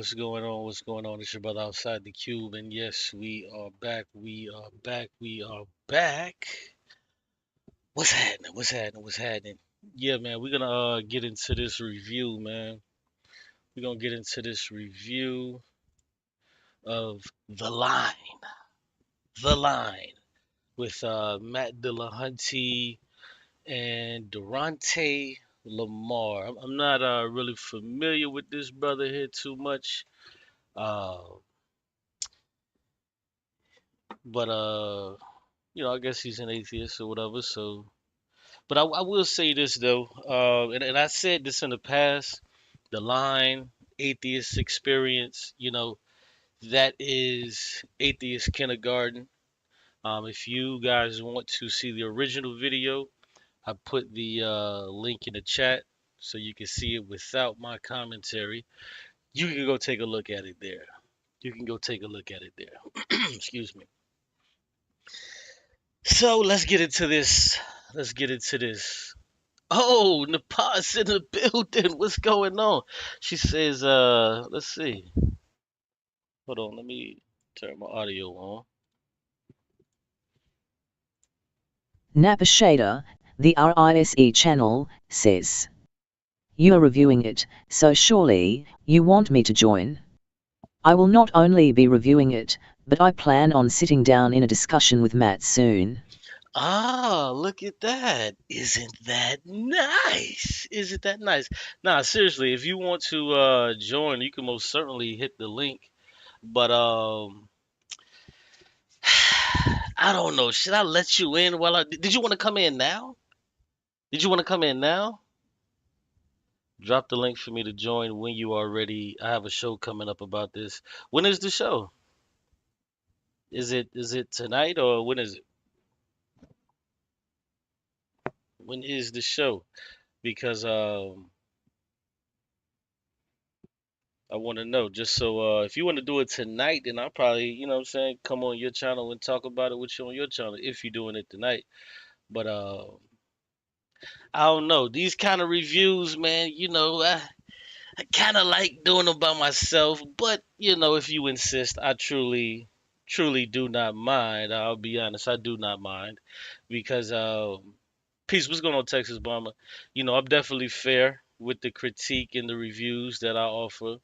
What's going on? What's going on? It's your brother outside the cube, and yes, we are back. We are back. We are back. What's happening? What's happening? What's happening? Yeah, man, we're gonna get into this review, man. We're gonna get into this review of The Line, The Line, with Matt Dillahunty and Durante Lamar. I'm not really familiar with this brother here too much. Uh, but I guess he's an atheist or whatever. So, but I will say this though, and I said this in the past. The Line atheist experience, that is atheist kindergarten. If you guys want to see the original video, I put the link in the chat so you can see it without my commentary. You can go take a look at it there. You can go take a look at it there. Excuse me. So let's get into this. Let's get into this. Oh, Napah's in the building. What's going on? She says, let's see. Hold on, let me turn my audio on. Napah Shader, the RISE channel, says, "You are reviewing it, so surely you want me to join. I will not only be reviewing it, but I plan on sitting down in a discussion with Matt soon." Ah, look at that. Isn't that nice? Isn't that nice? Nah, seriously, if you want to join, you can most certainly hit the link. But I don't know. Should I let you in while did you want to come in now? Did you want to come in now? Drop the link for me to join when you are ready. I have a show coming up about this. When is the show? Is it tonight or when is it? When is the show? Because I want to know just so if you want to do it tonight, then I'll probably, what I'm saying, come on your channel and talk about it with you on your channel if you're doing it tonight. But I don't know. These kind of reviews, man, I kind of like doing them by myself, but if you insist, I truly do not mind. I'll be honest, I do not mind because peace. What's going on, Texas Bomber? I'm definitely fair with the critique and the reviews that I offer.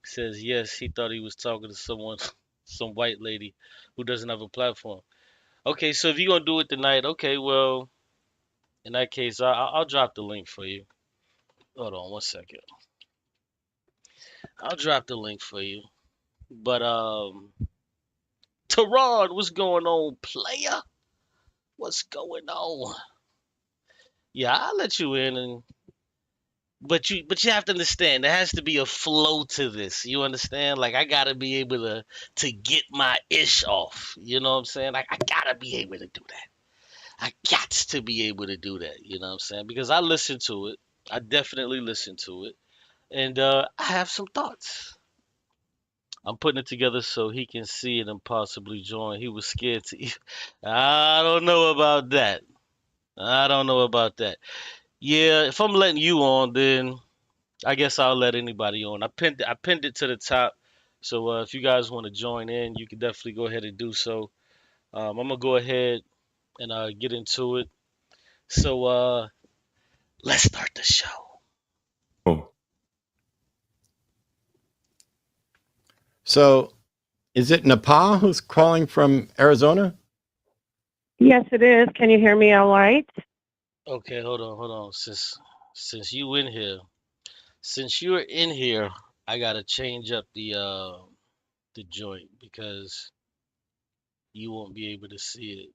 Says yes, he thought he was talking to someone, some white lady who doesn't have a platform. Okay, so if you're gonna do it tonight, okay, well, in that case, I'll drop the link for you. Hold on one second. I'll drop the link for you. But Terod, what's going on, player? What's going on? Yeah, I'll let you in, and but you have to understand there has to be a flow to this. You understand? Like I gotta be able to get my ish off. You know what I'm saying? Like I gotta be able to do that. I got to be able to do that. You know what I'm saying? Because I listen to it. I definitely listen to it, and I have some thoughts. I'm putting it together so he can see it and possibly join. He was scared to. I don't know about that. I don't know about that. Yeah, if I'm letting you on, then I guess I'll let anybody on. I pinned it to the top. So if you guys want to join in, you can definitely go ahead and do so. I'm gonna go ahead and get into it. So let's start the show. Oh. So, is it Napah who's calling from Arizona? Yes, it is. Can you hear me all right? Okay, hold on. Since you're in here, I gotta change up the joint because you won't be able to see it.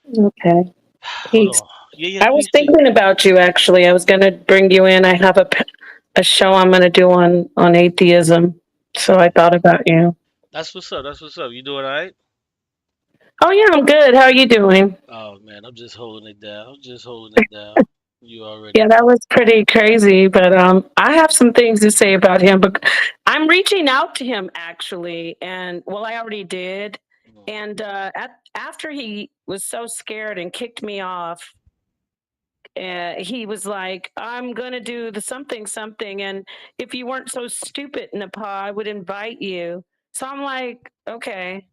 Okay. Hold Peace. on. Yeah, I was peace to you. thinking about you actually. I was going to bring you in. I have a show I'm going to do on atheism. So I thought about you. That's what's up. That's what's up. You doing all right? Oh yeah, I'm good. How are you doing? Oh man, I'm just holding it down. I'm just holding it down. You already Yeah, that know. was pretty crazy, but I have some things to say about him. But I'm reaching out to him actually, and well, I already did. And after he was so scared and kicked me off, he was like, I'm going to do the something, something. And if you weren't so stupid, Napah, I would invite you. So I'm like, okay,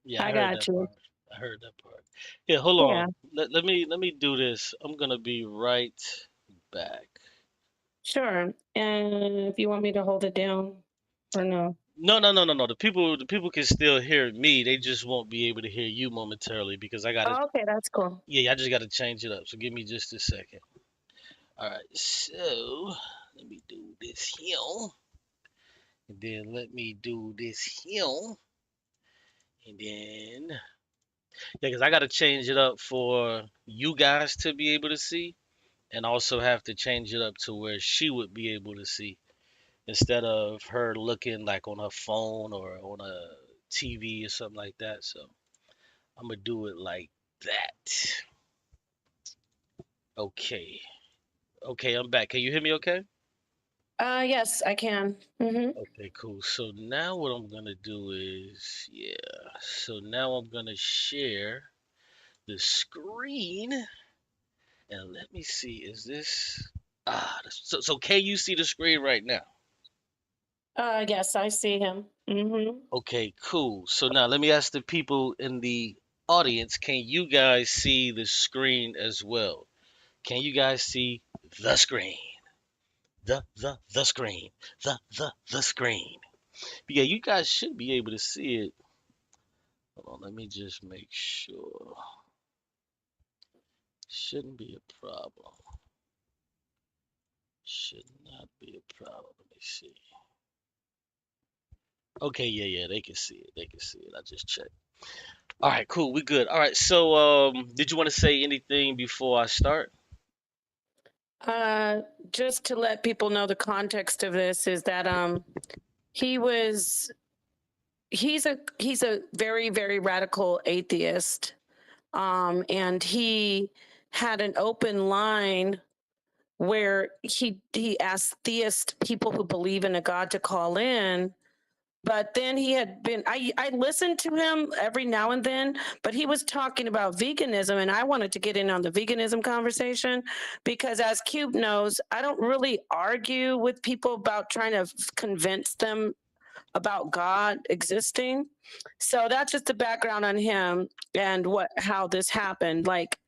Yeah, I I heard got that you. part. I heard that part. Yeah, hold Yeah, on. Let me do this. I'm gonna be right back. sure. And if you want me to hold it down or no. No. The people can still hear me. They just won't be able to hear you momentarily because I gotta. Oh, okay, that's cool. Yeah, I just gotta change it up. So give me just a second. All right. So let me do this here, and then let me do this here, and then yeah, because I gotta change it up for you guys to be able to see, and also have to change it up to where she would be able to see instead of her looking like on her phone or on a TV or something like that. So I'm gonna do it like that. Okay. Okay, I'm back. Can you hear me okay? Yes, I can. Okay, cool. So now what I'm gonna do is, yeah. So now I'm gonna share the screen and let me see, is this so can you see the screen right now? Yes, I see him. Okay, cool. So now let me ask the people in the audience, can you guys see the screen as well? Can you guys see the screen? The screen. The screen. Yeah, you guys should be able to see it. Hold on, let me just make sure. Shouldn't be a problem. Should not be a problem. Let me see. Okay, yeah, they can see it. They can see it. I just checked. All right, cool. We good. All right. So, did you want to say anything before I start? Uh, just to let people know the context of this is that he was he's a very very radical atheist, and he had an open line where he asked theist people who believe in a god to call in. But then he had been, I listened to him every now and then, but he was talking about veganism, and I wanted to get in on the veganism conversation because, as Qube knows, I don't really argue with people about trying to convince them about God existing. So that's just the background on him and how this happened. Like,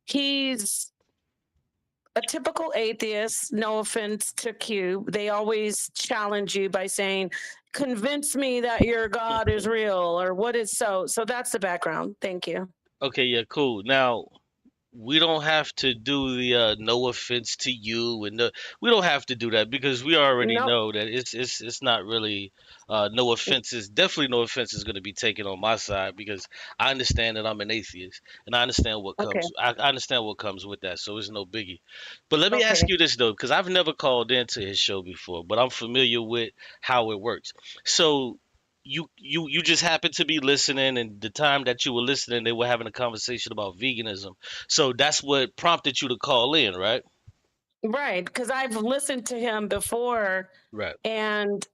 he's a typical atheist. No offense to Qube, they always challenge you by saying, convince me that your God is real, or what is so. So that's the background. Thank you. Okay, yeah, cool. Now, we don't have to do the no offense to you and we don't have to do that because we already Nope. know that it's not really no offenses. Definitely no offense is going to be taken on my side because I understand that I'm an atheist and I understand what Okay. comes. I understand what comes with that, so it's no biggie. But let me ask Okay. you this though, because I've never called into his show before, but I'm familiar with how it works. So you just happened to be listening, and the time that you were listening, they were having a conversation about veganism. So that's what prompted you to call in, right? Right. Because I've listened to him before. Right. And,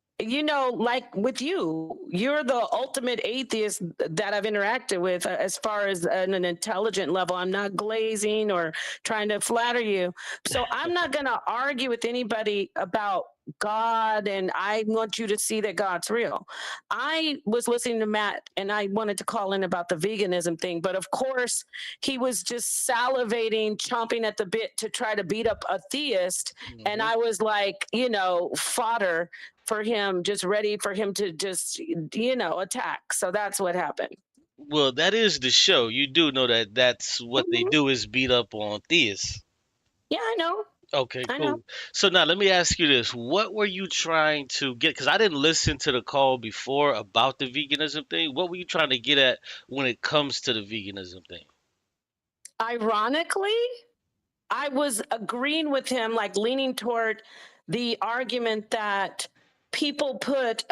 like with you, you're the ultimate atheist that I've interacted with, as far as an intelligent level. I'm not glazing or trying to flatter you. So I'm not going to argue with anybody about God, and I want you to see that God's real. I was listening to Matt and I wanted to call in about the veganism thing, but of course, he was just salivating, chomping at the bit to try to beat up a theist. And Hmm. I was like, fodder for him, just ready for him to just, attack. So that's what happened. Well, that is the show. You do know that that's what they Mhm. do is beat up on theists. Yeah, I know. Okay, I know. cool. So now let me ask you this. What were you trying to get? Because I didn't listen to the call before about the veganism thing. What were you trying to get at when it comes to the veganism thing? Ironically, I was agreeing with him, like leaning toward the argument that people put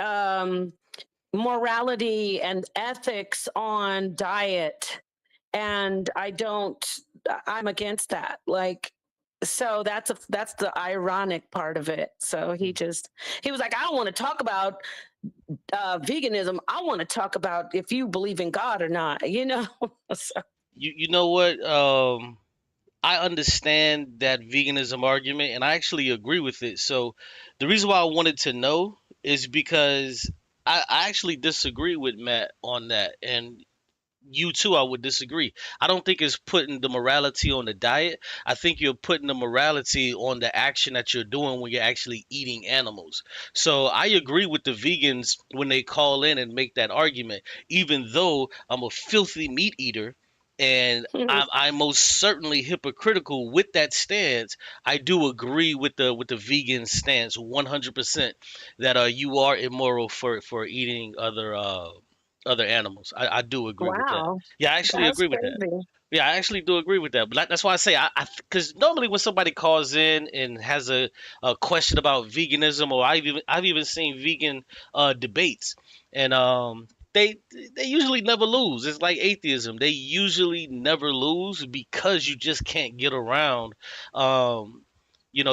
morality and ethics on diet, and I'm against that. Like, so that's the ironic part of it. So he was like, I don't want to talk about veganism. I want to talk about if you believe in God or not. So, You know what? I understand that veganism argument, and I actually agree with it. So, the reason why I wanted to know is because I actually disagree with Matt on that, and you too, I would disagree. I don't think it's putting the morality on the diet. I think you're putting the morality on the action that you're doing when you're actually eating animals. So I agree with the vegans when they call in and make that argument, even though I'm a filthy meat eater and I'm most certainly hypocritical with that stance. I do agree with the vegan stance 100% that you are immoral for eating other animals. I do agree with that. Wow, Yeah, I actually that's agree with that. crazy. Yeah, I actually do agree with that. But that's why I say because normally when somebody calls in and has a question about veganism, or I've even seen vegan debates, and they usually never lose. It's like atheism; they usually never lose because you just can't get around.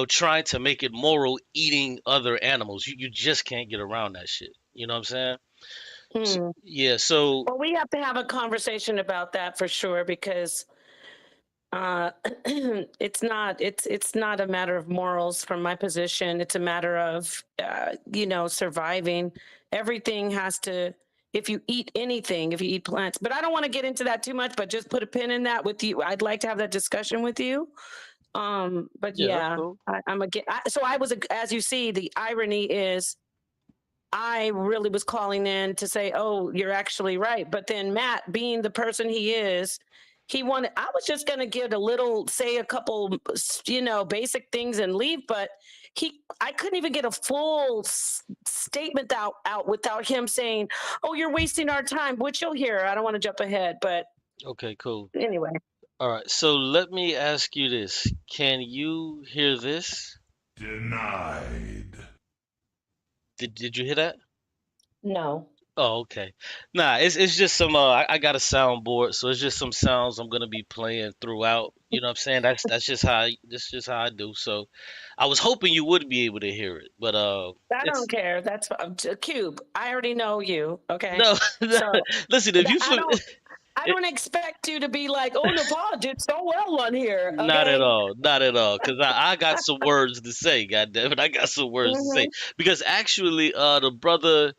Trying to make it moral eating other animals. You just can't get around that shit. You know what I'm saying? Hmm. Yeah, so Well, we have to have a conversation about that for sure because uh, it's not a matter of morals from my position. It's a matter of surviving. Everything has to. If you eat anything, if you eat plants, but I don't want to get into that too much. But just put a pin in that with you. I'd like to have that discussion with you. But yeah, that's yeah, cool. I'm again. So I was, as you see, the irony is I really was calling in to say, "Oh, you're actually right." But then Matt, being the person he is, he wanted. I was just going to give a little, say a couple, basic things and leave. But I couldn't even get a full statement out without him saying, "Oh, you're wasting our time," which you'll hear. I don't want to jump ahead, but Okay, cool. anyway, All right, so let me ask you this. Can you hear this? Denied. Did you hear that? no. Oh, okay. Nah, it's just some I got a soundboard, so it's just some sounds I'm gonna be playing throughout. You know what I'm saying? That's just how I do. So I was hoping you would be able to hear it, but I don't it's care. That's Cube. I already know you. Okay, no. so Listen, if you I feel don't. I don't expect you to be like, "Oh, Napah did so well on here." not at Okay. all, not at all, because I got some words to say. God damn it, I got some words to say Hmm. because actually, the brother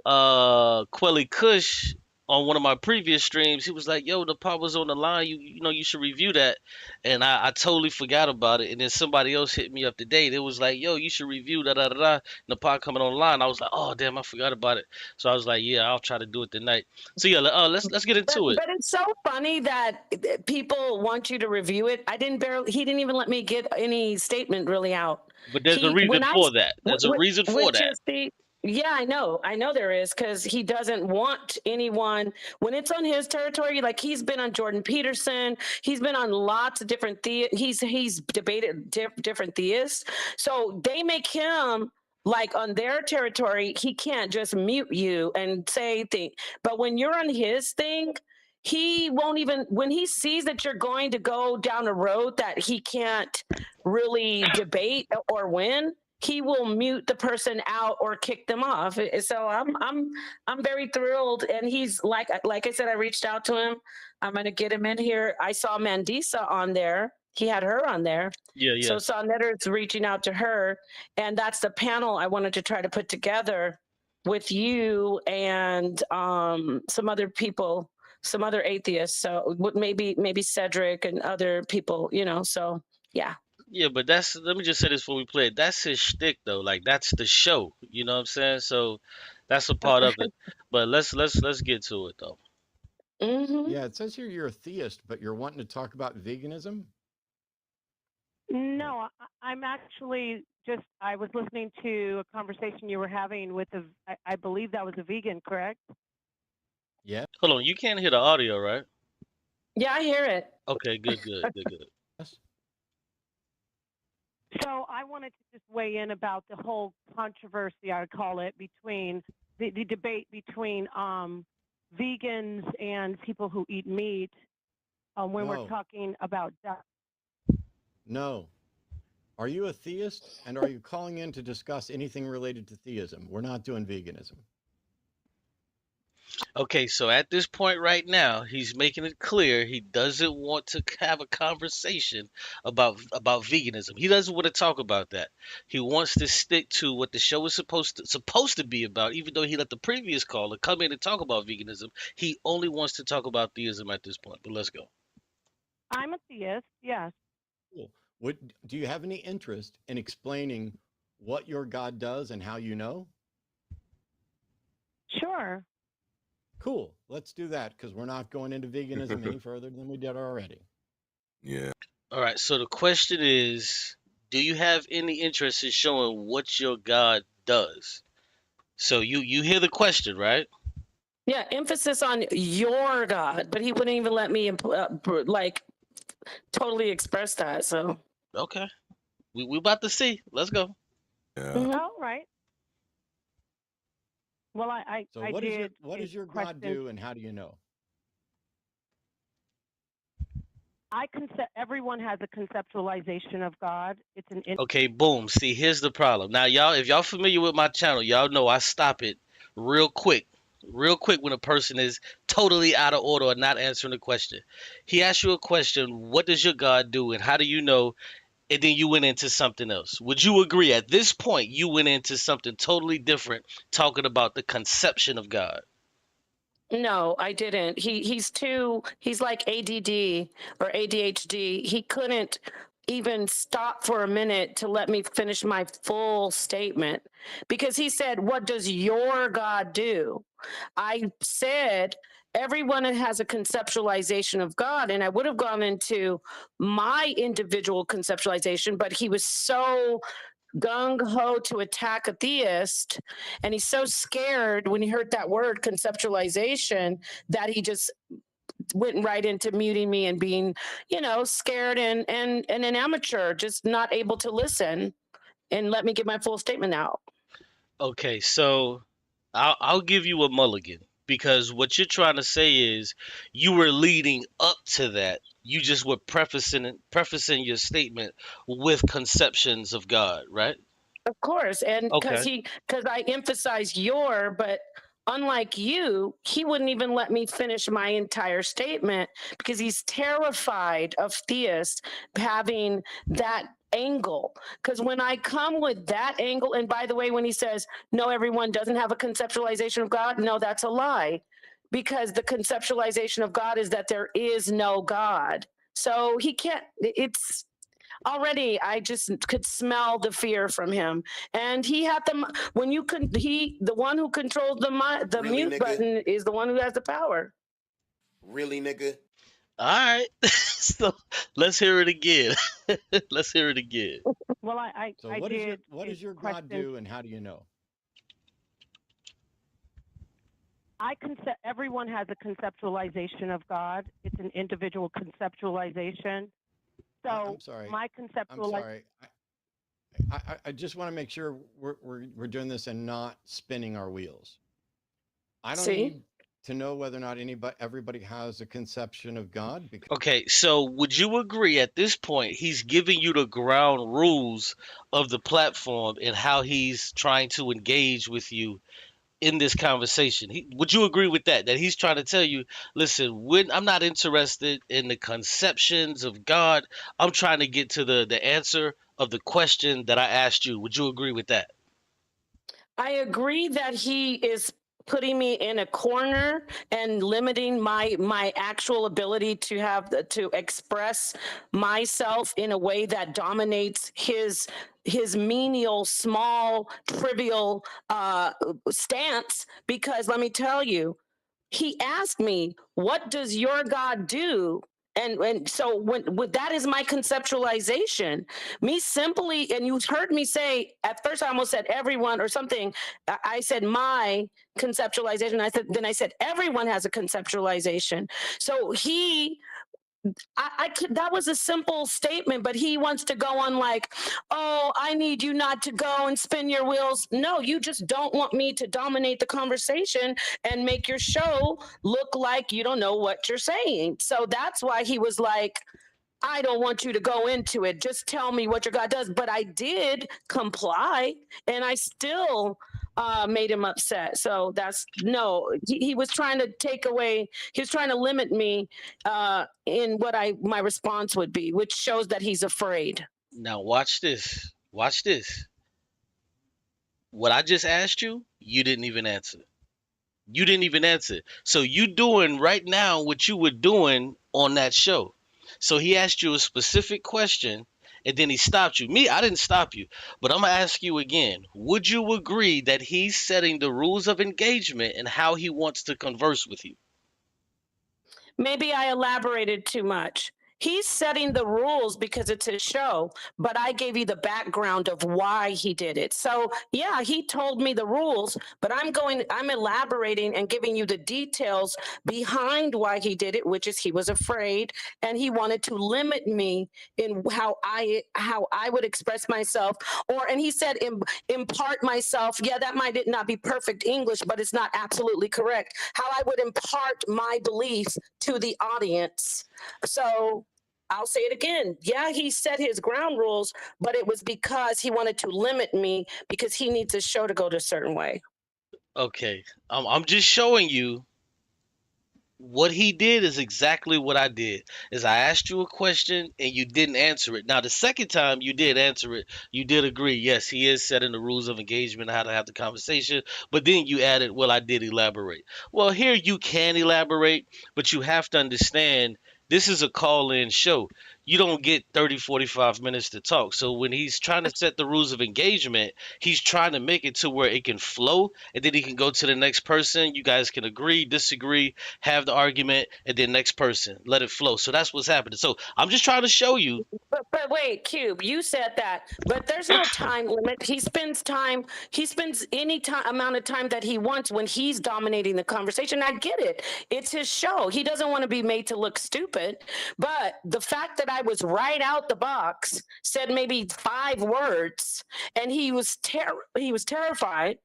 Quelly Kush on one of my previous streams, he was like, "Yo, the pot was on the line. You should review that." And I totally forgot about it. And then somebody else hit me up today. They was like, "Yo, you should review da da da da." The pot coming online. I was like, "Oh damn, I forgot about it." So I was like, "Yeah, I'll try to do it tonight." So yeah, let's get But into it. but it's so funny that people want you to review it. I didn't barely. He didn't even let me get any statement really out. But there's a reason When I for that. There's a reason for which that. is the yeah, I know there is because he doesn't want anyone when it's on his territory. Like he's been on Jordan Peterson, he's been on lots of different he's debated different theists. So they make him like on their territory. He can't just mute you and say things. But when you're on his thing, he won't even when he sees that you're going to go down a road that he can't really debate or win, he will mute the person out or kick them off. So I'm very thrilled, and he's like I said, I reached out to him. I'm gonna get him in here. I saw Mandisa on there. He had her on there. Yeah, yeah, So Sonetter's reaching out to her, and that's the panel I wanted to try to put together with you and some other people, some other atheists. So maybe Cedric and other people, So yeah. yeah. But let me just say this before we play it. That's his shtick though. Like that's the show. You know what I'm saying? So that's a part of it. But let's get to it though. Hmm. Yeah, it says here you're a theist, but you're wanting to talk about veganism? No, I'm actually just, I was listening to a conversation you were having with I believe that was a vegan, correct? Yeah. Hold on, you can't hear the audio, right? Yeah, I hear it. Okay, good. Yes. So I wanted to just weigh in about the whole controversy, I would call it, between the debate between vegans and people who eat meat when we're No. talking about No. Are you a theist? And are you calling in to discuss anything related to theism? We're not doing veganism. Okay, so at this point right now, he's making it clear he doesn't want to have a conversation about veganism. He doesn't want to talk about that. He wants to stick to what the show is supposed to be about. Even though he let the previous caller come in and talk about veganism, he only wants to talk about theism at this point. But let's go. I'm a theist, yes. Cool. What, do you have any interest in explaining what your God does and how you know? Sure. Cool. Let's do that because we're not going into veganism any further than we did already. Yeah. All right. So the question is, do you have any interest in showing what your God does? So you hear the question, right? Yeah, emphasis on your God, but he wouldn't even let me like totally express that. So Okay. We about to see. Let's go. Yeah. All right. Well, So I what did. does your God do and how do you know? Everyone has a conceptualization of God. It's an Okay, boom. See, here's the problem. Now, y'all, if y'all familiar with my channel, y'all know I stop it real quick when a person is totally out of order or not answering the question. He asked you a question, what does your God do and how do you know? And then you went into something else. Would you agree at this point you went into something totally different, talking about the conception of God? no, I didn't. He's like ADD or ADHD. He couldn't even stop for a minute to let me finish my full statement because he said, "What does your God do?" I said, everyone has a conceptualization of God, and I would have gone into my individual conceptualization, but he was so gung-ho to attack a theist, and he's so scared when he heard that word conceptualization that he just went right into muting me and being, scared and an amateur, just not able to listen and let me get my full statement out. Okay, so I'll give you a mulligan because what you're trying to say is you were leading up to that. You just were prefacing your statement with conceptions of God, right? Of course, and Okay. because I emphasize your, but unlike you, he wouldn't even let me finish my entire statement because he's terrified of theists having that angle. Because when I come with that angle, and by the way, when he says no, everyone doesn't have a conceptualization of God, no, that's a lie. Because the conceptualization of God is that there is no God. So he can't, it's already I just could smell the fear from him, and he had the when you can the one who controls the Really, mute nigga? button is the one who has the power. Really, nigga? All right. So let's hear it again. Let's hear it again. Well, I So I what did. does your God do and how do you know? Everyone has a conceptualization of God. It's an individual conceptualization. So I'm sorry. my I'm conceptualization. sorry. I just want to make sure we're doing this and not spinning our wheels. I don't need to know whether or not everybody has a conception of God because Okay, so would you agree at this point he's giving you the ground rules of the platform and how he's trying to engage with you in this conversation? Would you agree with that? That he's trying to tell you, listen, I'm not interested in the conceptions of God. I'm trying to get to the answer of the question that I asked you. Would you agree with that? I agree that he is putting me in a corner and limiting my actual ability to express myself in a way that dominates his menial, small, trivial stance. Because let me tell you, he asked me, "What does your God do?" And so when that is my conceptualization, me simply, and you heard me say at first I almost said everyone or something. I said my conceptualization. I said everyone has a conceptualization. So I could, that was a simple statement, but he wants to go on like, "Oh, I need you not to go and spin your wheels." No, you just don't want me to dominate the conversation and make your show look like you don't know what you're saying. So that's why he was like, "I don't want you to go into it. Just tell me what your God does." But I did comply, and I still made him upset. So that's no, he was trying to take away, he was trying to limit me in what my response would be, which shows that he's afraid. Now watch this. Watch this. What I just asked you, you didn't even answer. You didn't even answer. So you doing right now what you were doing on that show. So he asked you a specific question and then he stopped you. Me, I didn't stop you. But I'm going to ask you again. Would you agree that he's setting the rules of engagement and how he wants to converse with you? Maybe I elaborated too much. He's setting the rules because it's his show, but I gave you the background of why he did it. So yeah, he told me the rules, but I'm elaborating and giving you the details behind why he did it, which is he was afraid and he wanted to limit me in how I would express myself, and he said impart myself. Yeah, that might not be perfect English, but it's not absolutely correct. How I would impart my beliefs to the audience. So I'll say it again. Yeah, he set his ground rules, but it was because he wanted to limit me because he needs his show to go to a certain way. Okay. I'm just showing you what he did is exactly what I did. Is I asked you a question and you didn't answer it. Now the second time you did answer it, you did agree. Yes, he is setting the rules of engagement, how to have the conversation. But then you added, well, I did elaborate. Well, here you can elaborate, but you have to understand this is a call-in show. You don't get 30, 45 minutes to talk. So when he's trying to set the rules of engagement, he's trying to make it to where it can flow and then he can go to the next person. You guys can agree, disagree, have the argument, and then next person, let it flow. So that's what's happening. So I'm just trying to show you. But wait, Qube, you said that, but there's no time limit. He spends any amount of time that he wants when he's dominating the conversation. I get it. It's his show. He doesn't want to be made to look stupid. But the fact that I was right out the box, said maybe 5 words, and he was terrified.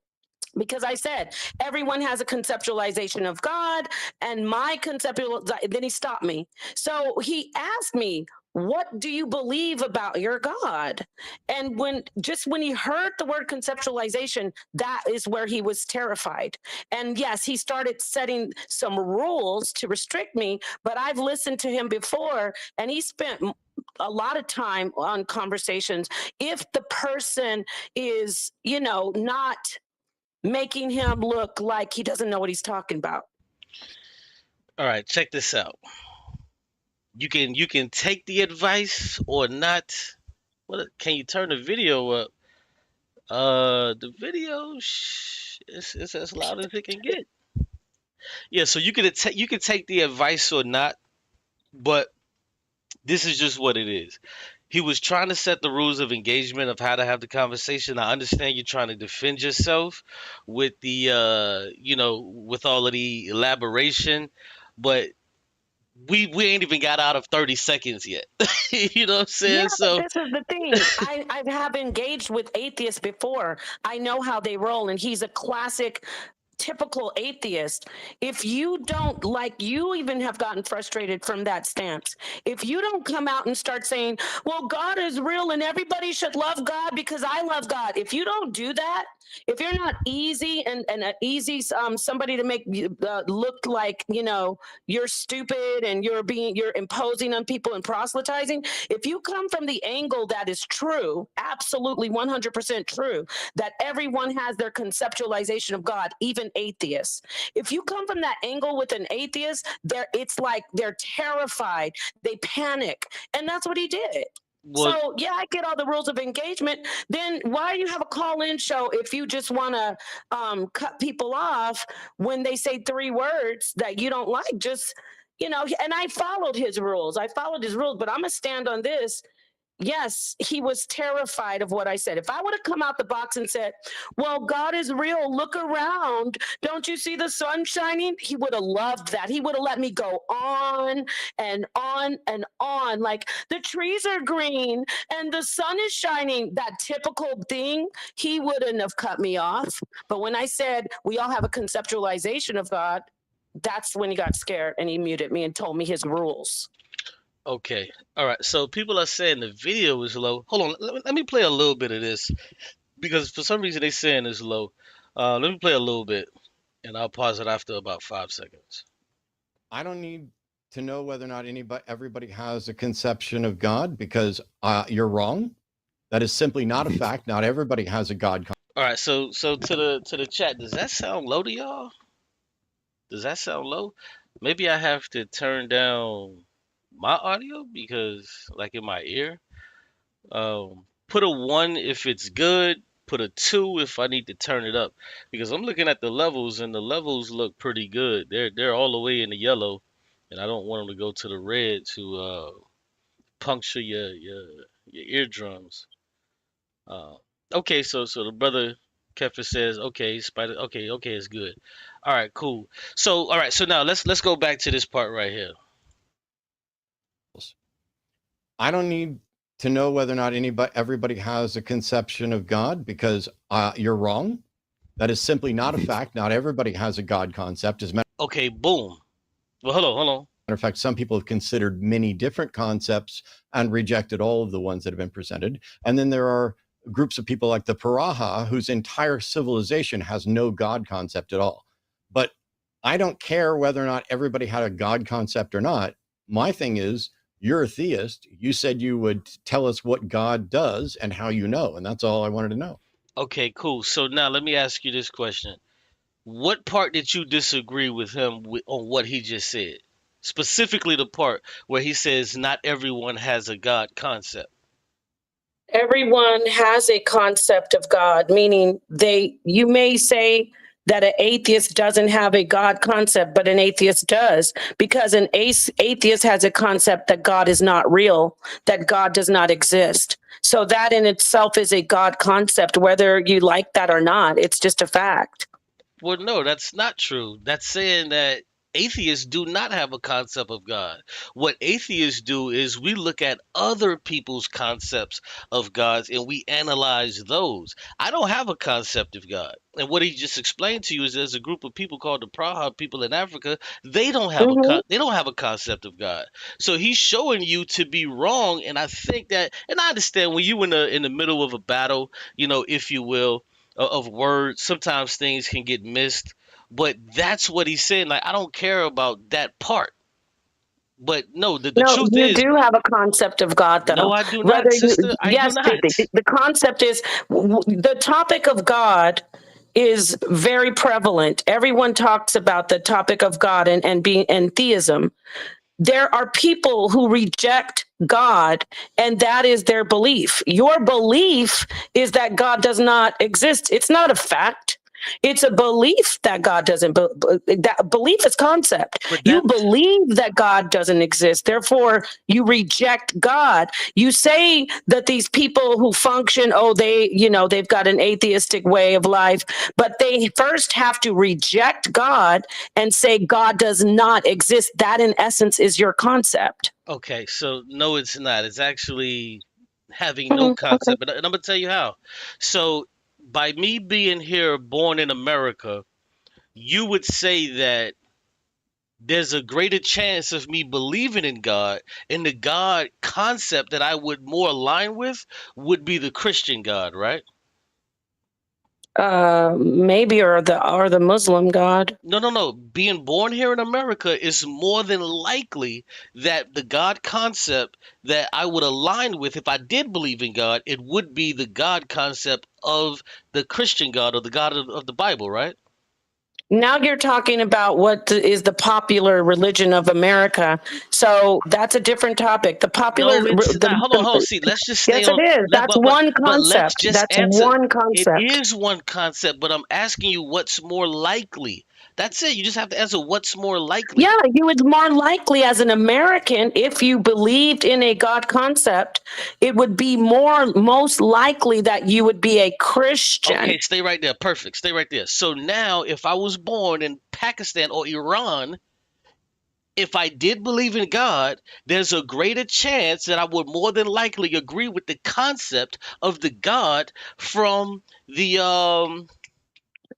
Because I said, everyone has a conceptualization of God, and my then he stopped me. So he asked me, what do you believe about your God? And when he heard the word conceptualization, that is where he was terrified. And yes, he started setting some rules to restrict me, but I've listened to him before, and he spent a lot of time on conversations. If the person is, not making him look like he doesn't know what he's talking about. All right, check this out. You can take the advice or not. What can you turn the video up? The video it's as loud as it can get. Yeah, so you can take the advice or not, but this is just what it is. He was trying to set the rules of engagement of how to have the conversation. I understand you're trying to defend yourself with the with all of the elaboration, but we ain't even got out of 30 seconds yet. You know what I'm saying? Yeah, So this is the thing. I have engaged with atheists before. I know how they roll, and he's a classic typical atheist. If you don't, like, you even have gotten frustrated from that stance. If you don't come out and start saying, well, God is real and everybody should love God because I love God. If you don't do that, if you're not easy and an easy somebody to make you look like, you're stupid and you're imposing on people and proselytizing, if you come from the angle that is true, absolutely 100% true, that everyone has their conceptualization of God, even atheists. If you come from that angle with an atheist, it's like they're terrified, they panic, and that's what he did. well, So yeah, I get all the rules of engagement. Then why do you have a call-in show if you just want to cut people off when they say 3 words that you don't like? Just, and I followed his rules. But I'm gonna stand on this. Yes, he was terrified of what I said. If I would have come out the box and said, well, God is real, look around, don't you see the sun shining? He would have loved that. He would have let me go on and on and on. Like, the trees are green and the sun is shining, that typical thing, he wouldn't have cut me off. But when I said we all have a conceptualization of God, that's when he got scared and he muted me and told me his rules. okay. All right. So people are saying the video is low. Hold on. Let me play a little bit of this because for some reason they're saying it's low. Let me play a little bit, and I'll pause it after about 5 seconds. I don't need to know whether or not everybody has a conception of God, because you're wrong. That is simply not a fact. Not everybody has a God. All right, so to the chat, does that sound low to y'all? Does that sound low? Maybe I have to turn down my audio because, like, in my ear. Put a 1 if it's good. Put a 2 if I need to turn it up, because I'm looking at the levels and the levels look pretty good. They're all the way in the yellow, and I don't want them to go to the red to puncture your eardrums. Okay, so the brother Kefir says, okay, Spider, okay, it's good. All right, cool. So all right, so now let's go back to this part right here. I don't need to know whether or not everybody has a conception of God, because you're wrong. That is simply not a fact. Not everybody has a God concept. Okay, boom. Well, hold on. Matter of fact, some people have considered many different concepts and rejected all of the ones that have been presented. And then there are groups of people like the Paraha, whose entire civilization has no God concept at all. But I don't care whether or not everybody had a God concept or not. My thing is, you're a theist. You said you would tell us what God does and how you know, and that's all I wanted to know. Okay, cool. So now let me ask you this question. What part did you disagree with him on what he just said? Specifically the part where he says not everyone has a God concept. Everyone has a concept of God, meaning you may say that an atheist doesn't have a God concept, but an atheist does, because an atheist has a concept that God is not real, that God does not exist. So that in itself is a God concept, whether you like that or not. It's just a fact. Well, no, that's not true. That's saying that atheists do not have a concept of God. What atheists do is we look at other people's concepts of gods and we analyze those. I don't have a concept of God. And what he just explained to you is there's a group of people called the Praha people in Africa. They don't have they don't have a concept of God. So he's showing you to be wrong. And I think that, and I understand when you in the middle of a battle, if you will, of words, sometimes things can get missed, but that's what he's saying. Like, I don't care about that part. But no, the truth you is, do have a concept of God, though. no, I do not, sister. I do not. The concept is the topic of God is very prevalent. Everyone talks about the topic of God and theism. There are people who reject God, and that is their belief. Your belief is that God does not exist. It's not a fact. It's a belief that God doesn't. That belief is concept. You believe that God doesn't exist. Therefore, you reject God. You say that these people who function, they've got an atheistic way of life, but they first have to reject God and say God does not exist. That, in essence, is your concept. Okay, so no, it's not. It's actually having no concept, and I'm gonna tell you how. So, by me being here, born in America, you would say that there's a greater chance of me believing in God, and the God concept that I would more align with would be the Christian God, right? Maybe, or the Muslim God. No. Being born here in America is more than likely that the God concept that I would align with, if I did believe in God, it would be the God concept of the Christian God, or the God of the Bible, right? Now you're talking about what is the popular religion of America. So that's a different topic. The popular. No, it's not. Hold on. See, let's just stay yes, on. it is. That's one But let's concept. just That's answer. one concept. It is one concept, but I'm asking you what's more likely. That's it. You just have to answer what's more likely. Yeah, you would more likely, as an American, if you believed in a God concept, it would be most likely that you would be a Christian. Okay, stay right there. Perfect. Stay right there. So now, if I was born in Pakistan or Iran, if I did believe in God, there's a greater chance that I would more than likely agree with the concept of the God from the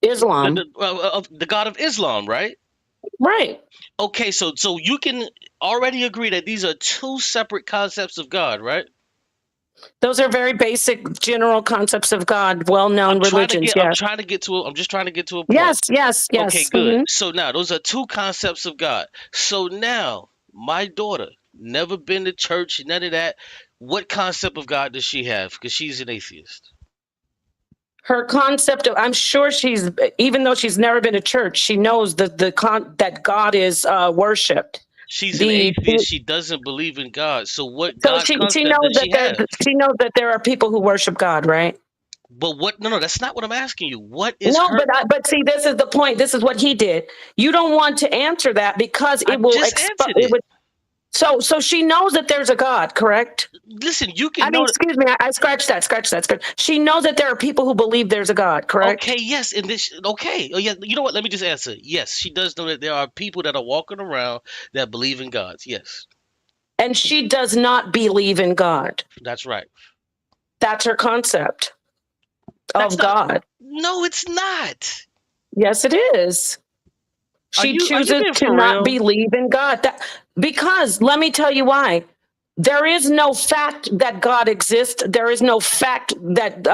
Islam, the God of Islam, right? Right. Okay, so you can already agree that these are two separate concepts of God, right? Those are very basic general concepts of God, well-known religions. I'm Yes. trying to get to I'm just trying to get to a point. Yes, yes, yes. Okay, good. So now those are two concepts of God. So now my daughter, never been to church, none of that. What concept of God does she have? Because she's an atheist. Her concept of, I'm sure she's, even though she's never been to church, she knows that God is worshipped. She's an atheist. She doesn't believe in God. So what So God she concept knows does she have? she knows that there are people who worship God, right? But what? No, that's not what I'm asking you. What is No, her? but see, this is the point. This is what he did. You don't want to answer that because I it will just answered it. So she knows that there's a God, correct? Listen, you can I mean, know. excuse me, I scratched that. She knows that there are people who believe there's a God, correct? Okay, yes, and this. Okay, oh yeah. You know what? Let me just answer. Yes, she does know that there are people that are walking around that believe in gods. Yes, And she does not believe in God. that's right. That's her concept That's of not, God. No, it's not. Yes, it is. She chooses to not believe in God. Because let me tell you why. There is no fact that God exists. There is no fact that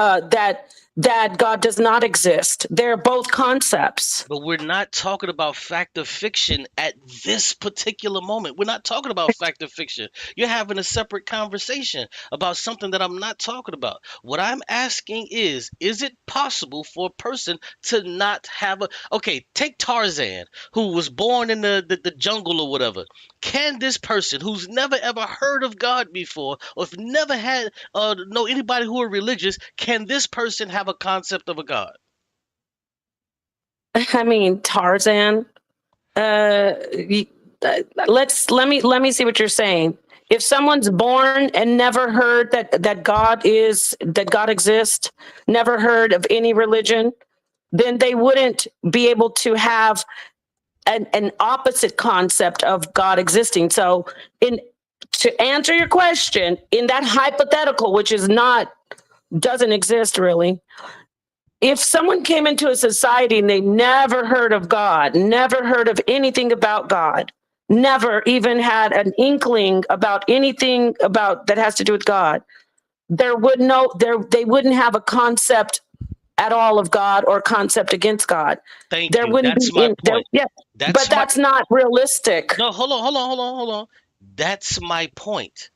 that God does not exist. They're both concepts. But we're not talking about fact or fiction at this particular moment. We're not talking about fact or fiction. You're having a separate conversation about something that I'm not talking about. What I'm asking is it possible for a person to not have a... Okay, take Tarzan, who was born in the jungle or whatever. Can this person who's never ever heard of God before, or if never had know anybody who are religious, can this person have a concept of a God? I mean, Tarzan. Let me see what you're saying. If someone's born and never heard that God exists, never heard of any religion, then they wouldn't be able to have an opposite concept of God existing. So, to answer your question, in that hypothetical, which doesn't exist really, if someone came into a society and they never heard of God, never heard of anything about God, never even had an inkling about anything about that has to do with God, they wouldn't have a concept at all of God or concept against God. Thank you. That's my point. Yeah, but that's not realistic. No, hold on. That's my point.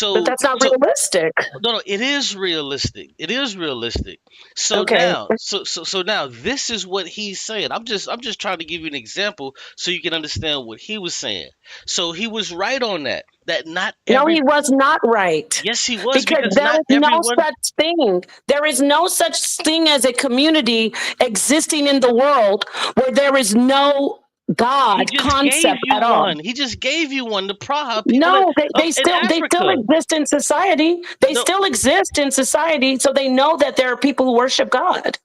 But that's not realistic. No, it is realistic. It is realistic. So Okay. now, so now, this is what he's saying. I'm just trying to give you an example so you can understand what he was saying. So he was right on that. That not No, he was not right. Yes, he was, because there is no such thing. There is no such thing as a community existing in the world where there is no God concept at all. He just gave you one. The Praha people. No, they still exist in society. They still exist in society, so they know that there are people who worship God.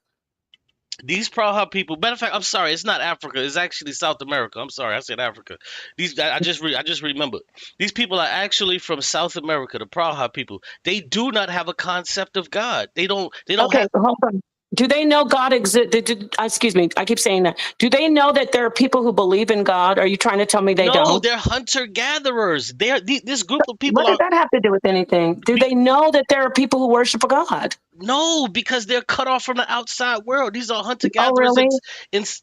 These Praha people. Matter of fact, I'm sorry, it's not Africa. It's actually South America. I'm sorry, I said Africa. I just remembered. These people are actually from South America. The Praha people. They do not have a concept of God. They don't. Okay, hold on. Do they know God exists? Excuse me, I keep saying that. Do they know that there are people who believe in God? Are you trying to tell me they don't? No, they're hunter-gatherers. This group of people. What does that have to do with anything? Do they know that there are people who worship a God? No, because they're cut off from the outside world. These are hunter-gatherers. Oh, really?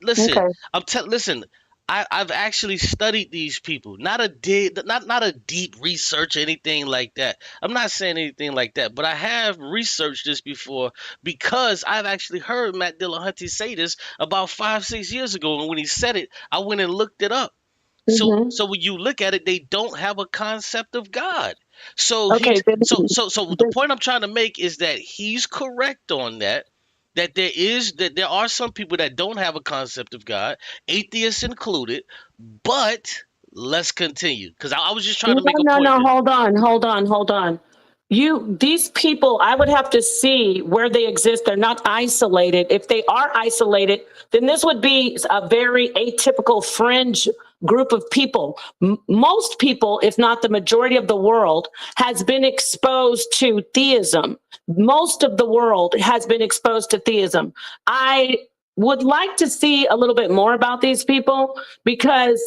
Listen, okay. Listen. I've actually studied these people, not a deep research or anything like that. I'm not saying anything like that, but I have researched this before because I've actually heard Matt Dillahunty say this about 5-6 years ago, and when he said it, I went and looked it up. So when you look at it, they don't have a concept of God. So the point I'm trying to make is that he's correct on that. That there are some people that don't have a concept of God, atheists included, but let's continue. Because I was just trying to make a point. No, hold on. These people, I would have to see where they exist. They're not isolated. If they are isolated, then this would be a very atypical fringe group of people. Most people, if not the majority of the world, has been exposed to theism. Most of the world has been exposed to theism. I would like to see a little bit more about these people because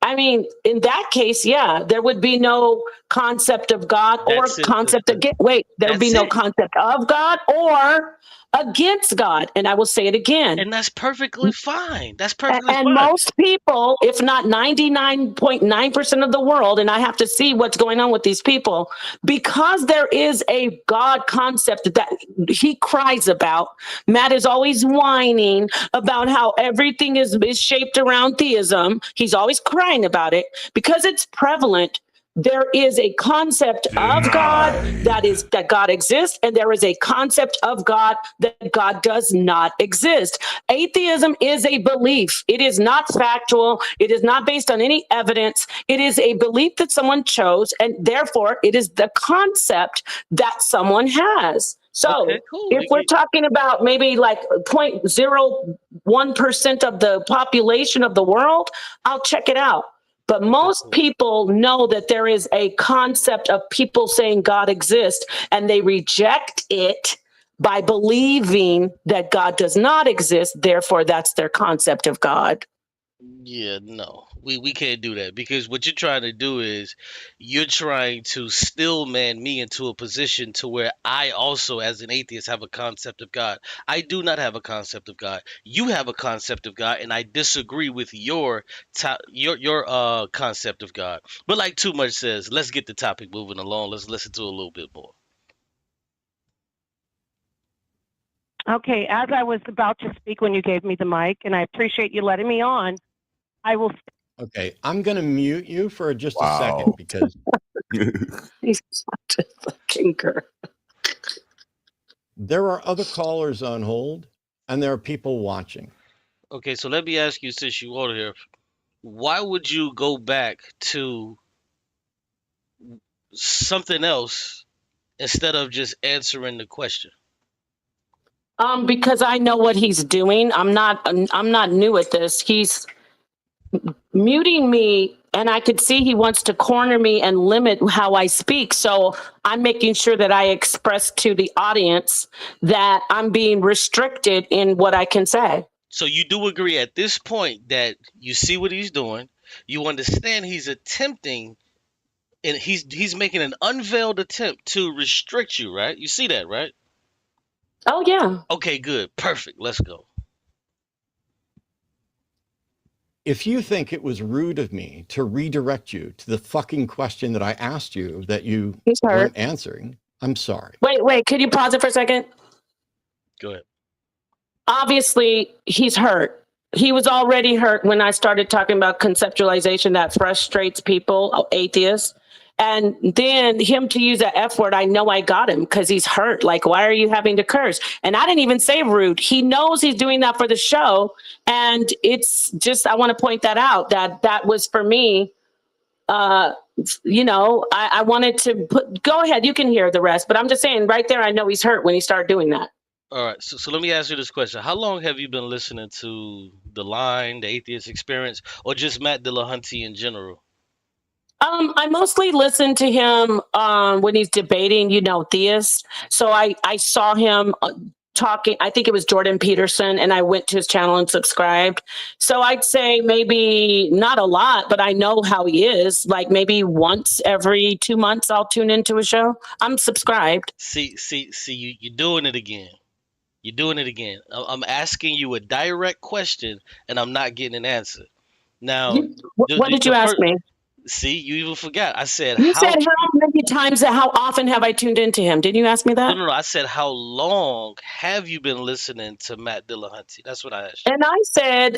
I mean, in that case, yeah, there would be no concept of God or That's it. concept against. Wait, there would be That's no it. concept of God or against God. And I will say it again. And that's perfectly fine. That's perfectly And fine. most people, if not 99.9% of the world, and I have to see what's going on with these people, because there is a God concept that he cries about. Matt is always whining about how everything is shaped around theism. He's always crying about it because it's prevalent. There is a concept of God that God exists, and there is a concept of God that God does not exist. Atheism is a belief. It is not factual. It is not based on any evidence. It is a belief that someone chose, and therefore it is the concept that someone has. So Okay, cool. if we're talking about maybe like 0.01% of the population of the world, I'll check it out. But most people know that there is a concept of people saying God exists, and they reject it by believing that God does not exist. Therefore, that's their concept of God. Yeah, no, we can't do that, because what you're trying to do is you're trying to still man me into a position to where I also, as an atheist, have a concept of God. I do not have a concept of God. You have a concept of God, and I disagree with your concept of God. But like Too Much says, let's get the topic moving along. Let's listen to a little bit more. Okay, as I was about to speak when you gave me the mic, and I appreciate you letting me on, I will. Okay, I'm going to mute you for just a second because he's such a fucking girl. There are other callers on hold, and there are people watching. Okay, so let me ask you, since you are here, why would you go back to something else instead of just answering the question? Because I know what he's doing. I'm not new at this. He's muting me, and I could see he wants to corner me and limit how I speak. So I'm making sure that I express to the audience that I'm being restricted in what I can say. So you do agree at this point that you see what he's doing, you understand he's attempting, and he's making an unveiled attempt to restrict you, right? You see that, right? Oh, yeah. Okay, good. Perfect. Let's go. If you think it was rude of me to redirect you to the fucking question that I asked you that you weren't answering, I'm sorry. Wait, could you pause it for a second? Go ahead. Obviously, he's hurt. He was already hurt when I started talking about conceptualization that frustrates people, atheists. And then him to use that F word, I know I got him because he's hurt. Like, why are you having to curse? And I didn't even say rude. He knows he's doing that for the show. And it's just, I want to point that out, that was for me. You know, I wanted to go ahead, you can hear the rest, but I'm just saying right there, I know he's hurt when he started doing that. All right, so let me ask you this question. How long have you been listening to The Line, The Atheist Experience, or just Matt Dillahunty in general? I mostly listen to him when he's debating, you know, theists. So I saw him talking, I think it was Jordan Peterson, and I went to his channel and subscribed. So I'd say maybe not a lot, but I know how he is. Like maybe once every 2 months, I'll tune into a show. I'm subscribed. See, you're doing it again. You're doing it again. I'm asking you a direct question, and I'm not getting an answer. Now, what did you ask me? See, you even forgot. I said, you said how many times, how often have I tuned into him? Didn't you ask me that? No. I said, how long have you been listening to Matt Dillahunty? That's what I asked you. And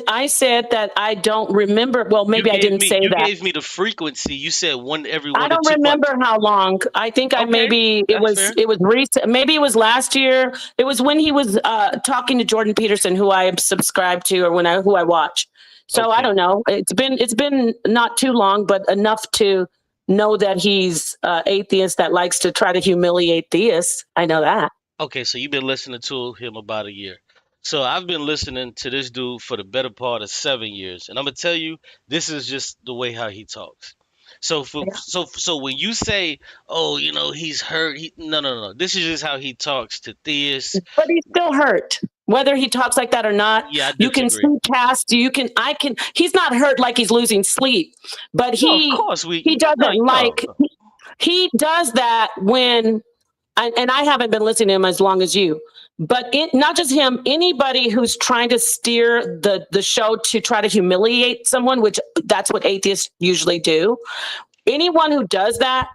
I said that I don't remember. Well, maybe I didn't say that. You gave me the frequency. You said every 1 to 2 months. I don't remember how long. I think maybe it was recent. Maybe it was last year. It was when he was talking to Jordan Peterson, who I subscribed to, or who I watch. So I don't know. It's been not too long, but enough to know that he's atheist that likes to try to humiliate theists. I know that. Okay, so you've been listening to him about a year. So I've been listening to this dude for the better part of 7 years, and I'm gonna tell you, this is just the way how he talks. So so when you say, oh, you know, he's hurt, no. This is just how he talks to theists. But he's still hurt. Whether he talks like that or not, Yeah, I you can disagree. see past, he's not hurt like he's losing sleep, but No, of he course doesn't no. he does that when, and I haven't been listening to him as long as you, but not just him, anybody who's trying to steer the show to try to humiliate someone, which that's what atheists usually do. Anyone who does that,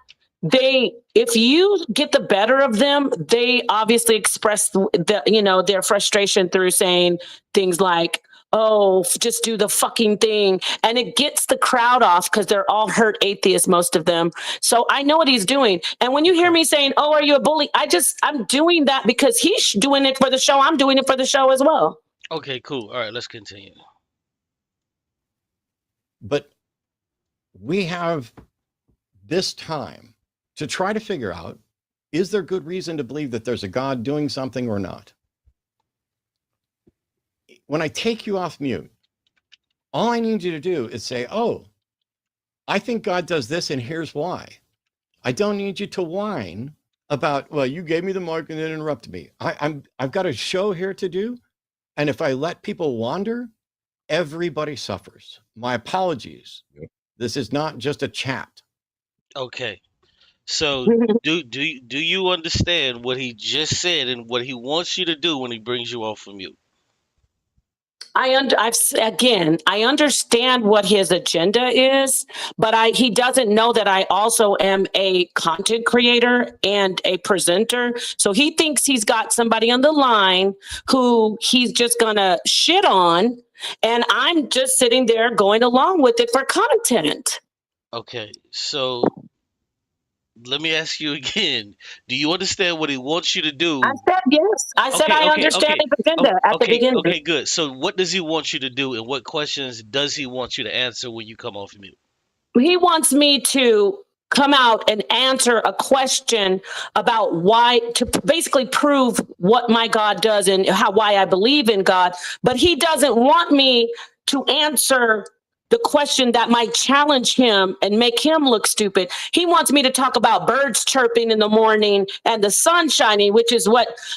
if you get the better of them, they obviously express their frustration through saying things like, oh, just do the fucking thing. And it gets the crowd off because they're all hurt atheists, most of them. So I know what he's doing. And when you hear me saying, oh, are you a bully? I'm doing that because he's doing it for the show. I'm doing it for the show as well. Okay, cool. All right, let's continue. But we have this time to try to figure out, is there good reason to believe that there's a God doing something or not? When I take you off mute, all I need you to do is say, oh, I think God does this and here's why. I don't need you to whine about, well, you gave me the mic and then interrupted me. I've got a show here to do. And if I let people wander, everybody suffers. My apologies. This is not just a chat. Okay. So do you understand what he just said and what he wants you to do when he brings you off from mute? I understand what his agenda is, but he doesn't know that I also am a content creator and a presenter. So he thinks he's got somebody on the line who he's just gonna shit on, and I'm just sitting there going along with it for content. Okay, so let me ask you again. Do you understand what he wants you to do? I said yes. I said I understand his agenda at the beginning. Okay, good. So what does he want you to do, and what questions does he want you to answer when you come off mute? He wants me to come out and answer a question about why, to basically prove what my God does and why I believe in God. But he doesn't want me to answer the question that might challenge him and make him look stupid. He wants me to talk about birds chirping in the morning and the sun shining, which is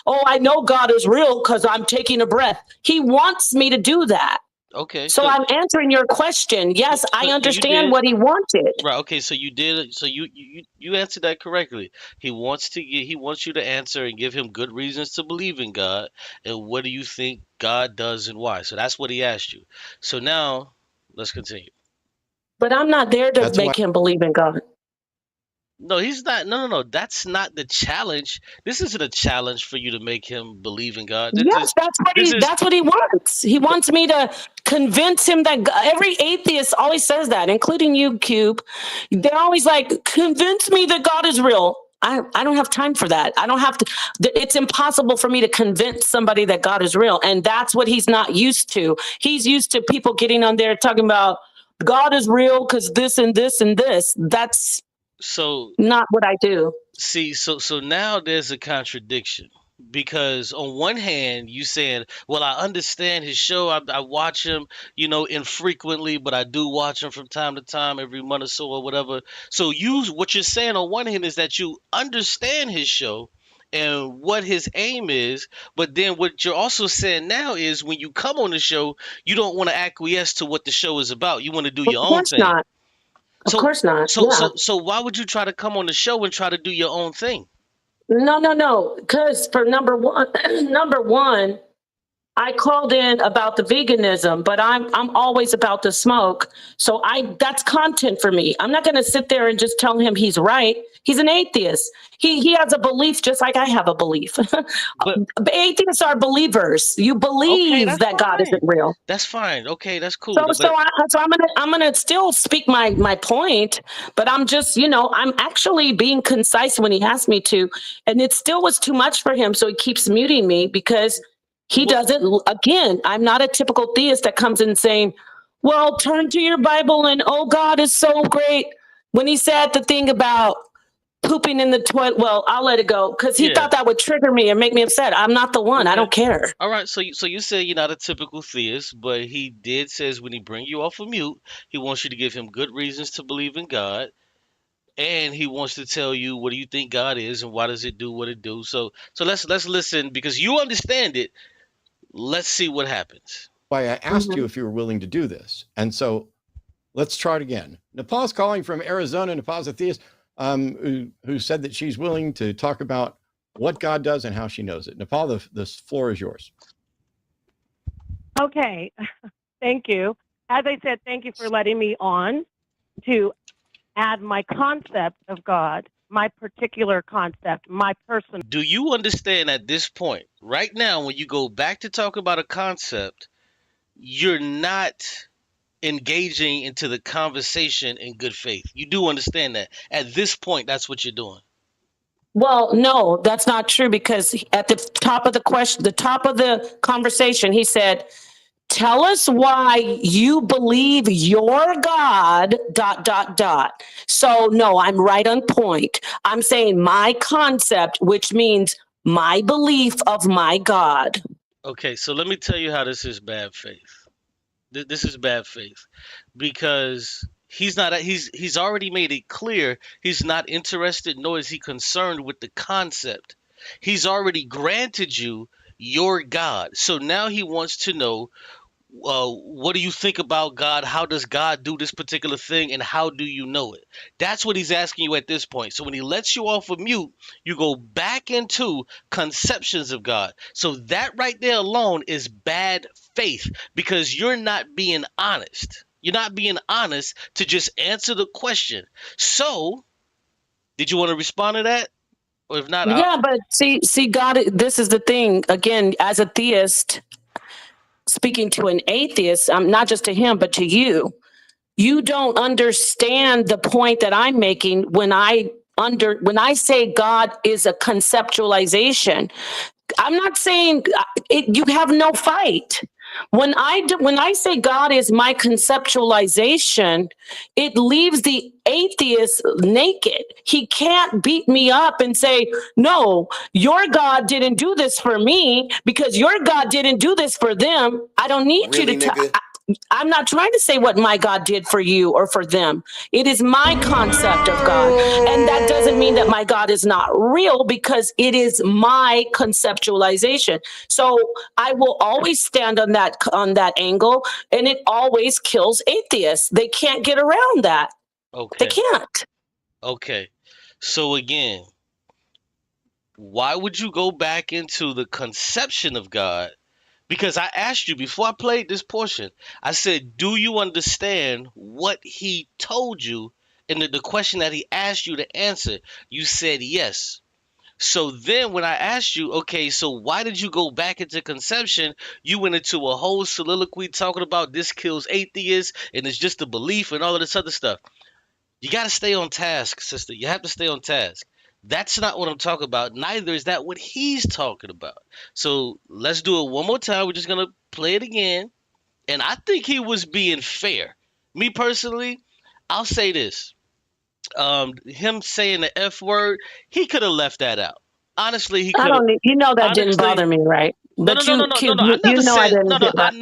I know God is real because I'm taking a breath. He wants me to do that. Okay. So I'm answering your question. Yes, I understand what he wanted. Right. Okay. So you did. So you answered that correctly. He wants you to answer and give him good reasons to believe in God. And what do you think God does and why? So that's what he asked you. So now let's continue. But I'm not there to make him believe in God. No, he's not. No. That's not the challenge. This isn't a challenge for you to make him believe in God. Yes, that's what he wants. He wants me to convince him that every atheist always says that, including you, Qube. They're always like, convince me that God is real. I don't have time for that. I don't have to. It's impossible for me to convince somebody that God is real. And that's what he's not used to. He's used to people getting on there talking about God is real because this and this and this. That's not what I do. See, so now there's a contradiction. Because on one hand, you saying, well, I understand his show. I watch him, infrequently, but I do watch him from time to time, every month or so or whatever. So what you're saying on one hand is that you understand his show and what his aim is. But then what you're also saying now is when you come on the show, you don't want to acquiesce to what the show is about. You want to do your own thing. Of course not. So why would you try to come on the show and try to do your own thing? No. Because for number one, I called in about the veganism, but I'm always about the smoke. So that's content for me. I'm not going to sit there and just tell him he's right. He's an atheist. He has a belief just like I have a belief. But atheists are believers. You believe that God isn't real. That's fine. Okay, that's cool. So I'm gonna still speak my point, but I'm just I'm actually being concise when he asked me to, and it still was too much for him. So he keeps muting me because he doesn't. Again, I'm not a typical theist that comes in saying, "Well, turn to your Bible and oh, God is so great." When he said the thing about pooping in the toilet, well, I'll let it go because he thought that would trigger me and make me upset. I'm not the one. Okay. I don't care. All right. So you say you're not a typical theist, but he says when he bring you off of mute, he wants you to give him good reasons to believe in God. And he wants to tell you what do you think God is and why does it do what it do. So let's listen because you understand it. let's see what happens. Why I asked you if you were willing to do this. And so let's try it again. Napah's calling from Arizona. Napah's a theist who said that she's willing to talk about what God does and how she knows it. Napah, the floor is yours. Okay. Thank you. As I said, thank you for letting me on to add my concept of God, my particular concept, my personal. Do you understand at this point, right now, when you go back to talk about a concept, you're not engaging into the conversation in good faith? You do understand that at this point, that's what you're doing. Well, no, that's not true, because at the top of the question, the top of the conversation, he said, tell us why you believe your God, ... So no, I'm right on point. I'm saying my concept, which means my belief of my God. Okay, so let me tell you how this is bad faith. This is bad faith because he's already made it clear he's not interested, nor is he concerned with the concept. He's already granted you your God. So now he wants to know, what do you think about God? How does God do this particular thing? And how do you know it? That's what he's asking you at this point. So when he lets you off of mute, you go back into conceptions of God. So that right there alone is bad faith because you're not being honest. You're not being honest to just answer the question. So, did you want to respond to that? Or if not, Yeah, but see, God, this is the thing. Again, as a theist, speaking to an atheist, not just to him, but to you, you don't understand the point that I'm making when I say God is a conceptualization. I'm not saying you have no fight. When I say God is my conceptualization, it leaves the atheist naked. He can't beat me up and say, no, your God didn't do this for me because your God didn't do this for them. I don't need Really, you to nigga? I'm not trying to say what my God did for you or for them. It is my concept of God. And that doesn't mean that my God is not real, because it is my conceptualization. So I will always stand on that angle, and it always kills atheists. They can't get around that. okay. They can't. Okay. So again, why would you go back into the conception of God? Because I asked you before I played this portion, I said, do you understand what he told you? And the question that he asked you to answer, you said yes. So then when I asked you, okay, so why did you go back into conception? You went into a whole soliloquy talking about this kills atheists and it's just a belief and all of this other stuff. You got to stay on task, sister. You have to stay on task. That's not what I'm talking about. Neither is that what he's talking about. So let's do it one more time. We're just going to play it again. And I think he was being fair. Me personally, I'll say this. Him saying the F word, he could have left that out. Honestly, he I could have. don't need, that didn't Honestly, bother me, right? no, But no, no, no, no, no, no. I you never know I said didn't no, no. get back.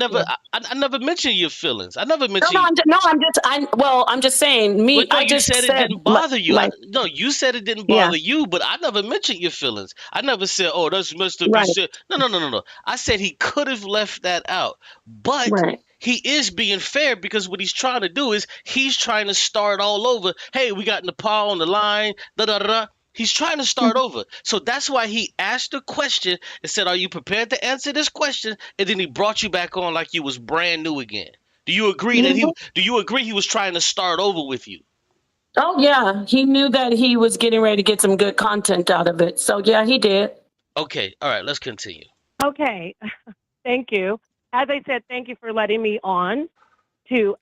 I never mentioned your feelings. I never No, mentioned. I'm just saying me. But no, I you just said it didn't like, bother you. No, you said it didn't yeah, bother you, but I never mentioned your feelings. I never said, "Oh, that's messed up." You right, said, "No, no, no, no, no." I said he could have left that out, but right. he is being fair because what he's trying to do is he's trying to start all over. Hey, we got Napah on the line. Da da da. He's trying to start over. So that's why he asked the question and said, "Are you prepared to answer this question?" And then he brought you back on like you was brand new again. Do you agree that Mhm. do you agree he was trying to start over with you? Oh yeah, he knew that he was getting ready to get some good content out of it. So yeah, he did. Okay, all right, let's continue. Okay. Thank you. As I said, thank you for letting me on to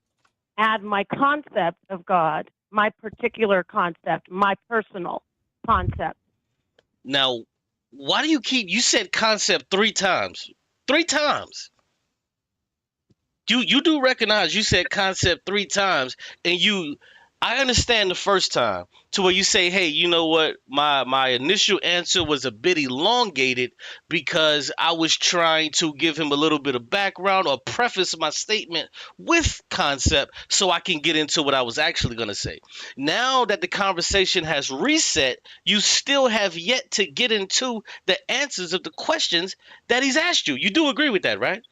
add my concept of God, my particular concept, my personal concept. Now, why do you said concept 3 times? 3 times. You do recognize you said concept 3 times and you I understand the first time to where you say, hey, you know what? My initial answer was a bit elongated because I was trying to give him a little bit of background or preface my statement with concept so I can get into what I was actually going to say. Now that the conversation has reset, you still have yet to get into the answers of the questions that he's asked you. You do agree with that, right?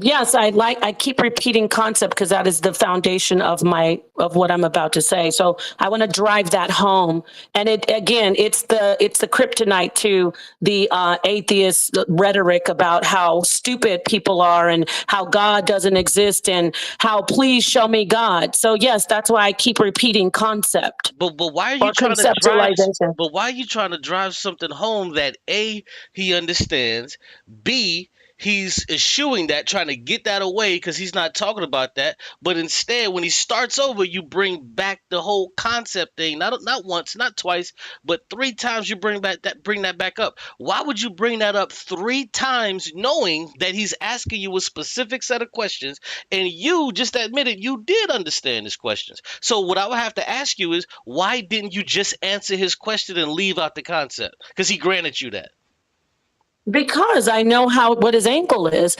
Yes, I keep repeating concept because that is the foundation of what I'm about to say. So I want to drive that home. And it's the kryptonite to the atheist rhetoric about how stupid people are and how God doesn't exist and how please show me God. So yes, that's why I keep repeating concept But why are you or trying to drive? conceptualization. But why are you trying to drive something home that A, he understands, B, he's eschewing that, trying to get that away because he's not talking about that. But instead, when he starts over, you bring back the whole concept thing. Not once, not twice, but 3 times you bring that back up. Why would you bring that up 3 times, knowing that he's asking you a specific set of questions, and you just admitted you did understand his questions? So what I would have to ask you is, why didn't you just answer his question and leave out the concept? Because he granted you that. Because I know what his angle is.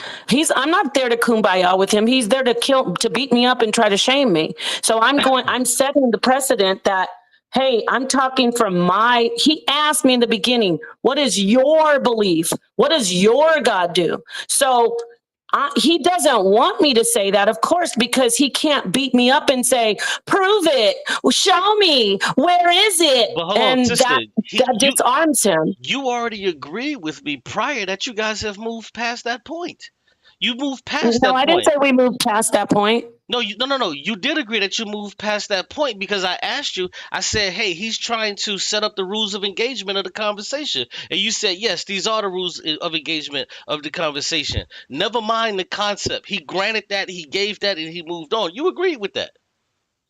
I'm not there to kumbaya with him. He's there to beat me up and try to shame me. So I'm setting the precedent that, hey, I'm talking from he asked me in the beginning, what is your belief? What does your God do? So he doesn't want me to say that, of course, because he can't beat me up and say, prove it, show me, where is it? But hold on, And sister. that disarms him. You already agreed with me prior that you guys have moved past that point. You moved past No, that I didn't point. say we moved past that point. No, no. You did agree that you moved past that point because I asked you. I said, "Hey, he's trying to set up the rules of engagement of the conversation," and you said, "Yes, these are the rules of engagement of the conversation." Never mind the concept. He granted that, he gave that, and he moved on. You agreed with that.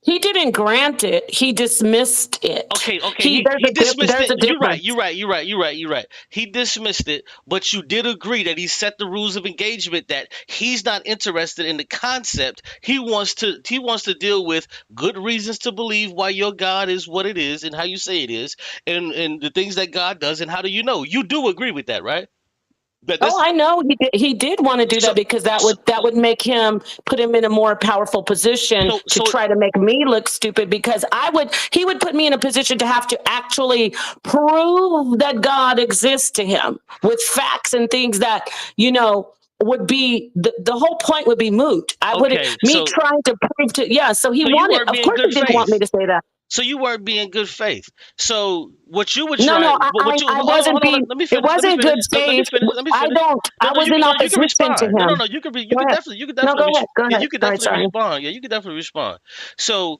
He didn't grant it. He dismissed it. Okay. He dismissed There's it. a difference. You're right. He dismissed it, but you did agree that he set the rules of engagement that he's not interested in the concept. He wants to deal with good reasons to believe why your God is what it is and how you say it is, and the things that God does and how do you know. You do agree with that, right? I know he did want to do So that because that would make put him in a more powerful position to so try to make me look stupid, because he would put me in a position to have to actually prove that God exists to him with facts and things that, would be the whole point would be moot. Trying to prove so he wanted, of course he didn't want me to say that. So you weren't being good faith. So what you were No, trying, I wasn't being. It wasn't good faith. I was in opposition to him. No. You can definitely. Go ahead. You can definitely respond. Yeah, you can definitely respond. So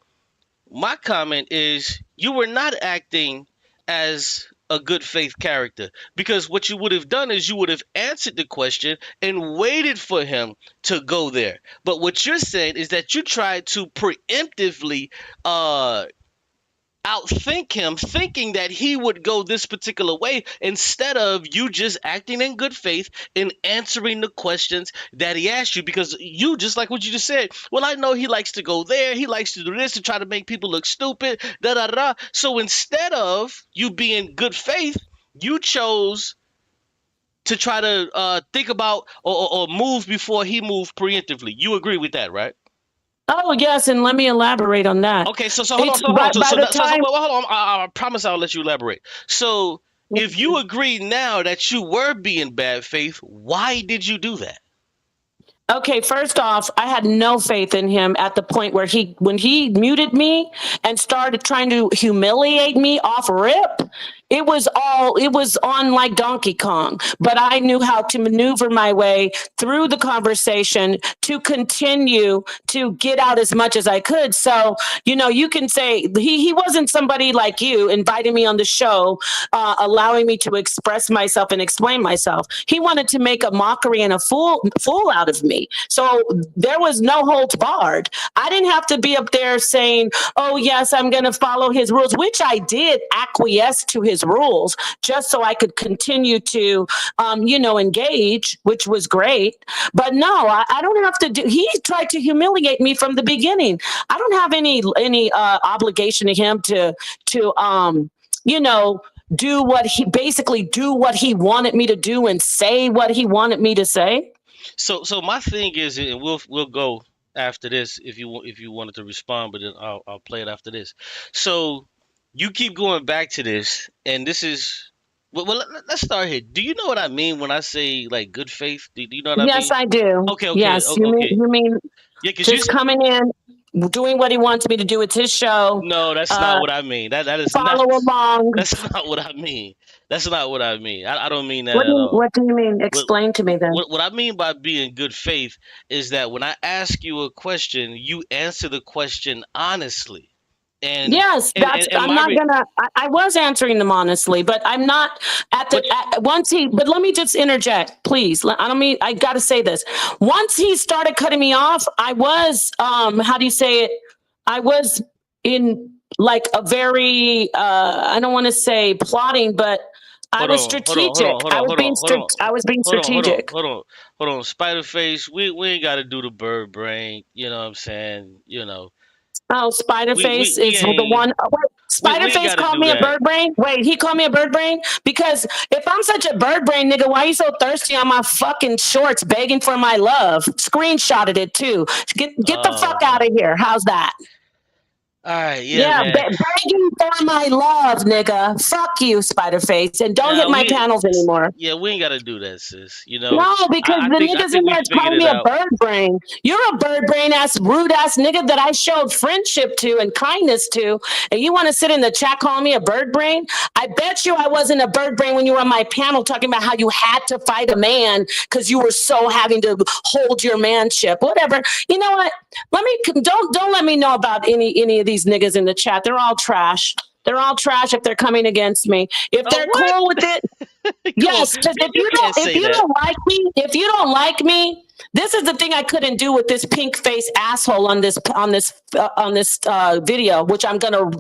my comment is, you were not acting as a good faith character, because what you would have done is you would have answered the question and waited for him to go there. But what you're saying is that you tried to preemptively outthink him, thinking that he would go this particular way, instead of you just acting in good faith and answering the questions that he asked you. Because you, just like what you just said, well, I know he likes to go there, he likes to do this to try to make people look stupid, da da da. So instead of you being good faith, you chose to try to think about or move before he moved preemptively. You agree with that, right? Oh, yes, and let me elaborate on that. Okay, so hold on. I promise I'll let you elaborate. So if you agree now that you were being bad faith, why did you do that? Okay, first off, I had no faith in him at the point where when he muted me and started trying to humiliate me off rip. It was on like Donkey Kong, but I knew how to maneuver my way through the conversation to continue to get out as much as I could. So, you can say he wasn't somebody like you inviting me on the show, allowing me to express myself and explain myself. He wanted to make a mockery and a fool out of me. So there was no holds barred. I didn't have to be up there saying, oh yes, I'm going to follow his rules, which I did acquiesce to his his rules just so I could continue to, engage, which was great. But no, I don't have to do. He tried to humiliate me from the beginning. I don't have any obligation to him to do what he wanted me to do and say what he wanted me to say. So my thing is, and we'll go after this if you wanted to respond, but then I'll play it after this. So you keep going back to this, and this is let's start here. Do you know what I mean when I say like good faith? Do you know what I mean? Yes, I do. Okay. Yes, Okay. you mean Yeah, because just coming in, doing what he wants me to do. It's his show. No, that's not what I mean. That is follow along. That's not what I mean. That's not what I mean. I don't mean that at all. What do you mean? Explain to me then. What I mean by being good faith is that when I ask you a question, you answer the question honestly. And yes, I was answering them honestly, but I'm not but let me just interject, please. I got to say this. Once he started cutting me off, I was, how do you say it? I was in like a very, I don't want to say plotting, but I was strategic. I was being strategic. Hold on. Spiderface, we ain't got to do the bird brain. You know what I'm saying? Oh, Spiderface is the one. Wait, Spiderface called me a bird brain? Wait, he called me a bird brain? Because if I'm such a bird brain, nigga, why are you so thirsty on my fucking shorts begging for my love? Screenshotted it too. Get the fuck out of here. How's that? All right, yeah, begging for my love, nigga. Fuck you, Spiderface, and don't hit my panels anymore. Yeah, we ain't gotta do that, sis. No, because the niggas in there calling me a bird brain. You're a bird brain ass, rude ass nigga that I showed friendship to and kindness to, and you want to sit in the chat calling me a bird brain? I bet you I wasn't a bird brain when you were on my panel talking about how you had to fight a man because you were so having to hold your manship. Whatever. You know what? Don't let me know about any of these niggas in the chat. They're all trash. They're all trash if they're coming against me. If they're cool with it, yes. Because if you don't like me, this is the thing I couldn't do with this pink face asshole on this video, which I'm gonna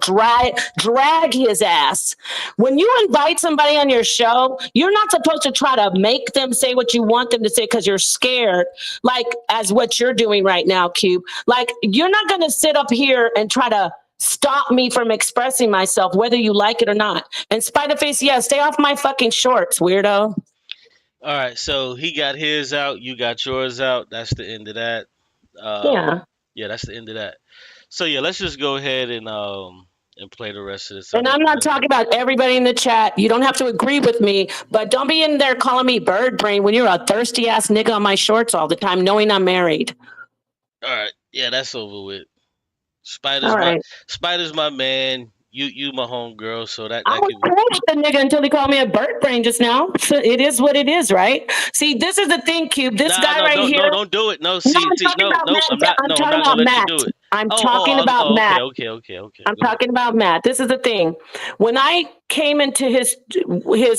drag his ass. When you invite somebody on your show, you're not supposed to try to make them say what you want them to say because you're scared, like as what you're doing right now, Qube. Like you're not gonna sit up here and try to stop me from expressing myself, whether you like it or not. And Spiderface, yeah, stay off my fucking shorts, weirdo. All right, so he got his out, you got yours out. That's the end of that. Yeah, that's the end of that. So yeah, let's just go ahead and play the rest of this. And I'm not talking about everybody in the chat. You don't have to agree with me, but don't be in there calling me bird brain when you're a thirsty ass nigga on my shorts all the time, knowing I'm married. All right, yeah, that's over with. Spider's my man. You my homegirl, so that I was cool with the nigga until he called me a bird brain just now. So it is what it is, right? See, this is the thing, Qube. This guy right here. No, don't do it. No, I'm not gonna let you do it. I'm talking about Matt. Okay. I'm talking about Matt. This is the thing. When I came into his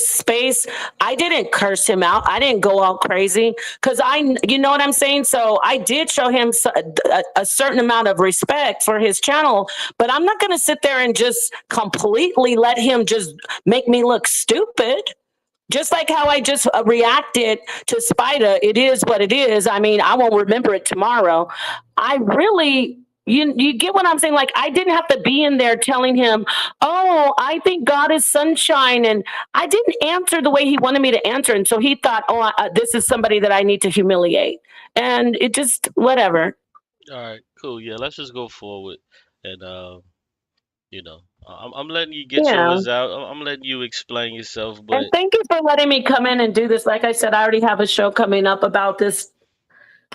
space, I didn't curse him out. I didn't go all crazy because you know what I'm saying? So I did show him a certain amount of respect for his channel, but I'm not going to sit there and just completely let him just make me look stupid. Just like how I just reacted to Spider, it is what it is. I mean, I won't remember it tomorrow. I really... You get what I'm saying? Like, I didn't have to be in there telling him, oh, I think God is sunshine. And I didn't answer the way he wanted me to answer. And so he thought, oh, this is somebody that I need to humiliate. And it just, whatever. All right, cool. Yeah, let's just go forward. And, I'm letting you get yours out. I'm letting you explain yourself. But... And thank you for letting me come in and do this. Like I said, I already have a show coming up about this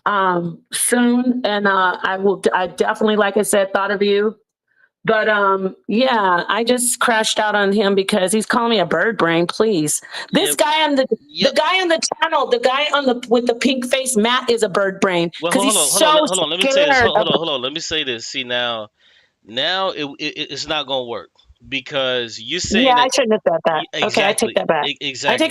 soon, and I definitely, like I said, thought of you. But yeah, I just crashed out on him because he's calling me a bird brain. Please, this guy on the guy on the channel, the guy with the pink face, Matt, is a bird brain. Well, hold on. Let me say this. Hold on. Let me say this. See, now it's not gonna work. Because you say I shouldn't have said that. Exactly, okay, I take that back. Exactly.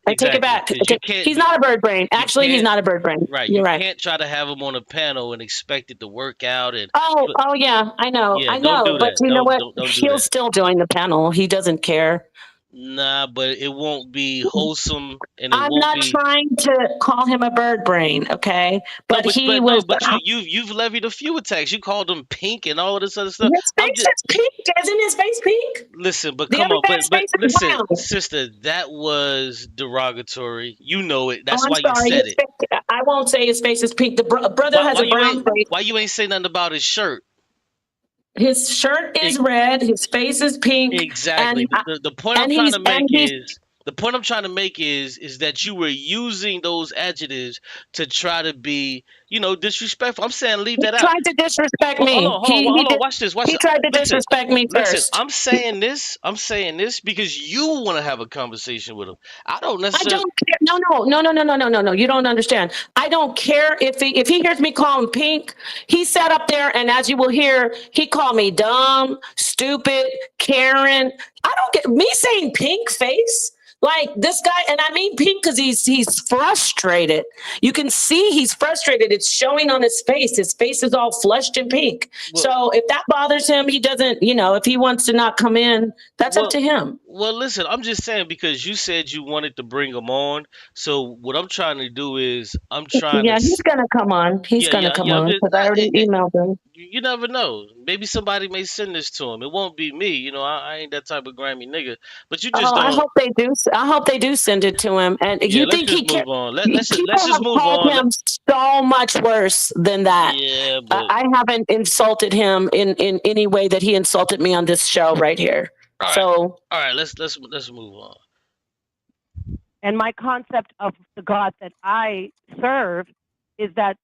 I take it back. He's not a bird brain. Actually, he's not a bird brain. Right. You're right. You can't try to have him on a panel and expect it to work out. And oh yeah, I know. Yeah, I know. But you know what? He'll still join the panel. He doesn't care. Nah, but it won't be wholesome, and it I'm won't not be. trying to call him a bird brain, okay? No, But he no, was. but you've levied a few attacks. You called him pink and all of this other stuff. His I'm face just is pink. Isn't his face pink? listen, but The come other on, guy's but face is listen, brown. sister, that was derogatory. You know it. Oh, That's I'm why you sorry. said His it. face, I won't say his face is pink. The brother has a brown face. Why you ain't say nothing about his shirt? His shirt is E- red. His face is pink, exactly. and The point I'm and trying he's to make and he's is that you were using those adjectives to try to be, disrespectful. I'm saying leave he that out. tried to disrespect Hold me. on, hold on, hold on. Did. Watch this. Watch He this. tried to Listen, disrespect me listen. first. I'm saying this. I'm saying this because you want to have a conversation with him. I don't I necessarily. don't care. No. You don't understand. I don't care if he hears me call him pink. He sat up there, and as you will hear, he called me dumb, stupid, Karen. I don't get me saying pink face. Like this guy, and I mean pink because he's frustrated. You can see he's frustrated. It's showing on his face. His face is all flushed and pink. Well, So if that bothers him, he doesn't. If he wants to not come in, that's up well, to him. well. Listen, I'm just saying because you said you wanted to bring him on. So what I'm trying to do is I'm trying to. Yeah, he's gonna come on. He's Yeah, gonna yeah, come yeah. I'm on just. because I already emailed him. You never know. Maybe somebody may send this to him. It won't be me. I ain't that type of grimy nigga. But you just Oh, I don't. hope they do. I hope they do send it to him. And Yeah, you let's think just he can? move on. Let's People just have move called on. him so much worse than that. Yeah, but I haven't insulted him in any way that he insulted me on this show right here. all right, So all right. Let's move on. And my concept of the God that I serve is that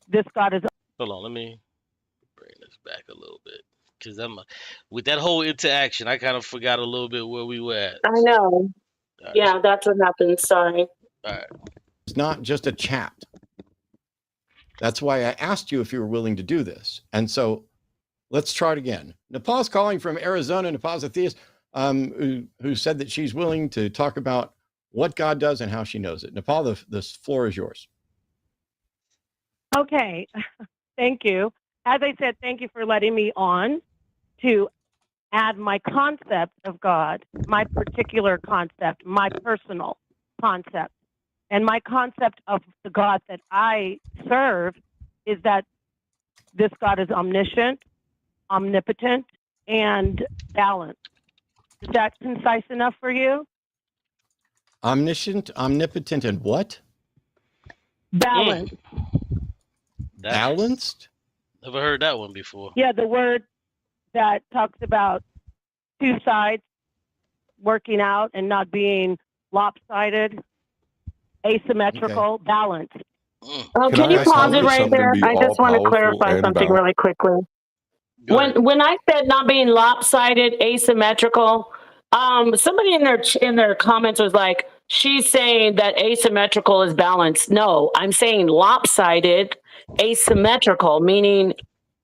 this God is. Hold on. Let me bring this back a little bit because with that whole interaction, I kind of forgot a little bit where we were at. I know. All right, Yeah, that's what happened. Sorry. all right. It's not just a chat. That's why I asked you if you were willing to do this. And so let's try it again. Napah's calling from Arizona. Napah's a theist who said that she's willing to talk about what God does and how she knows it. Napah, the floor is yours. Okay, thank you. As I said, thank you for letting me on to add my concept of God, my particular concept, my personal concept. And my concept of the God that I serve is that this God is omniscient, omnipotent, and balanced. Is that concise enough for you? Omniscient, omnipotent, and what? Balanced. Balanced? Never heard that one before. Yeah, the word that talks about two sides working out and not being lopsided, asymmetrical, balanced. Can you pause it right there? I just want to clarify something really quickly. When I said not being lopsided, asymmetrical, somebody in their comments was like, she's saying that asymmetrical is balanced. No, I'm saying lopsided, asymmetrical, meaning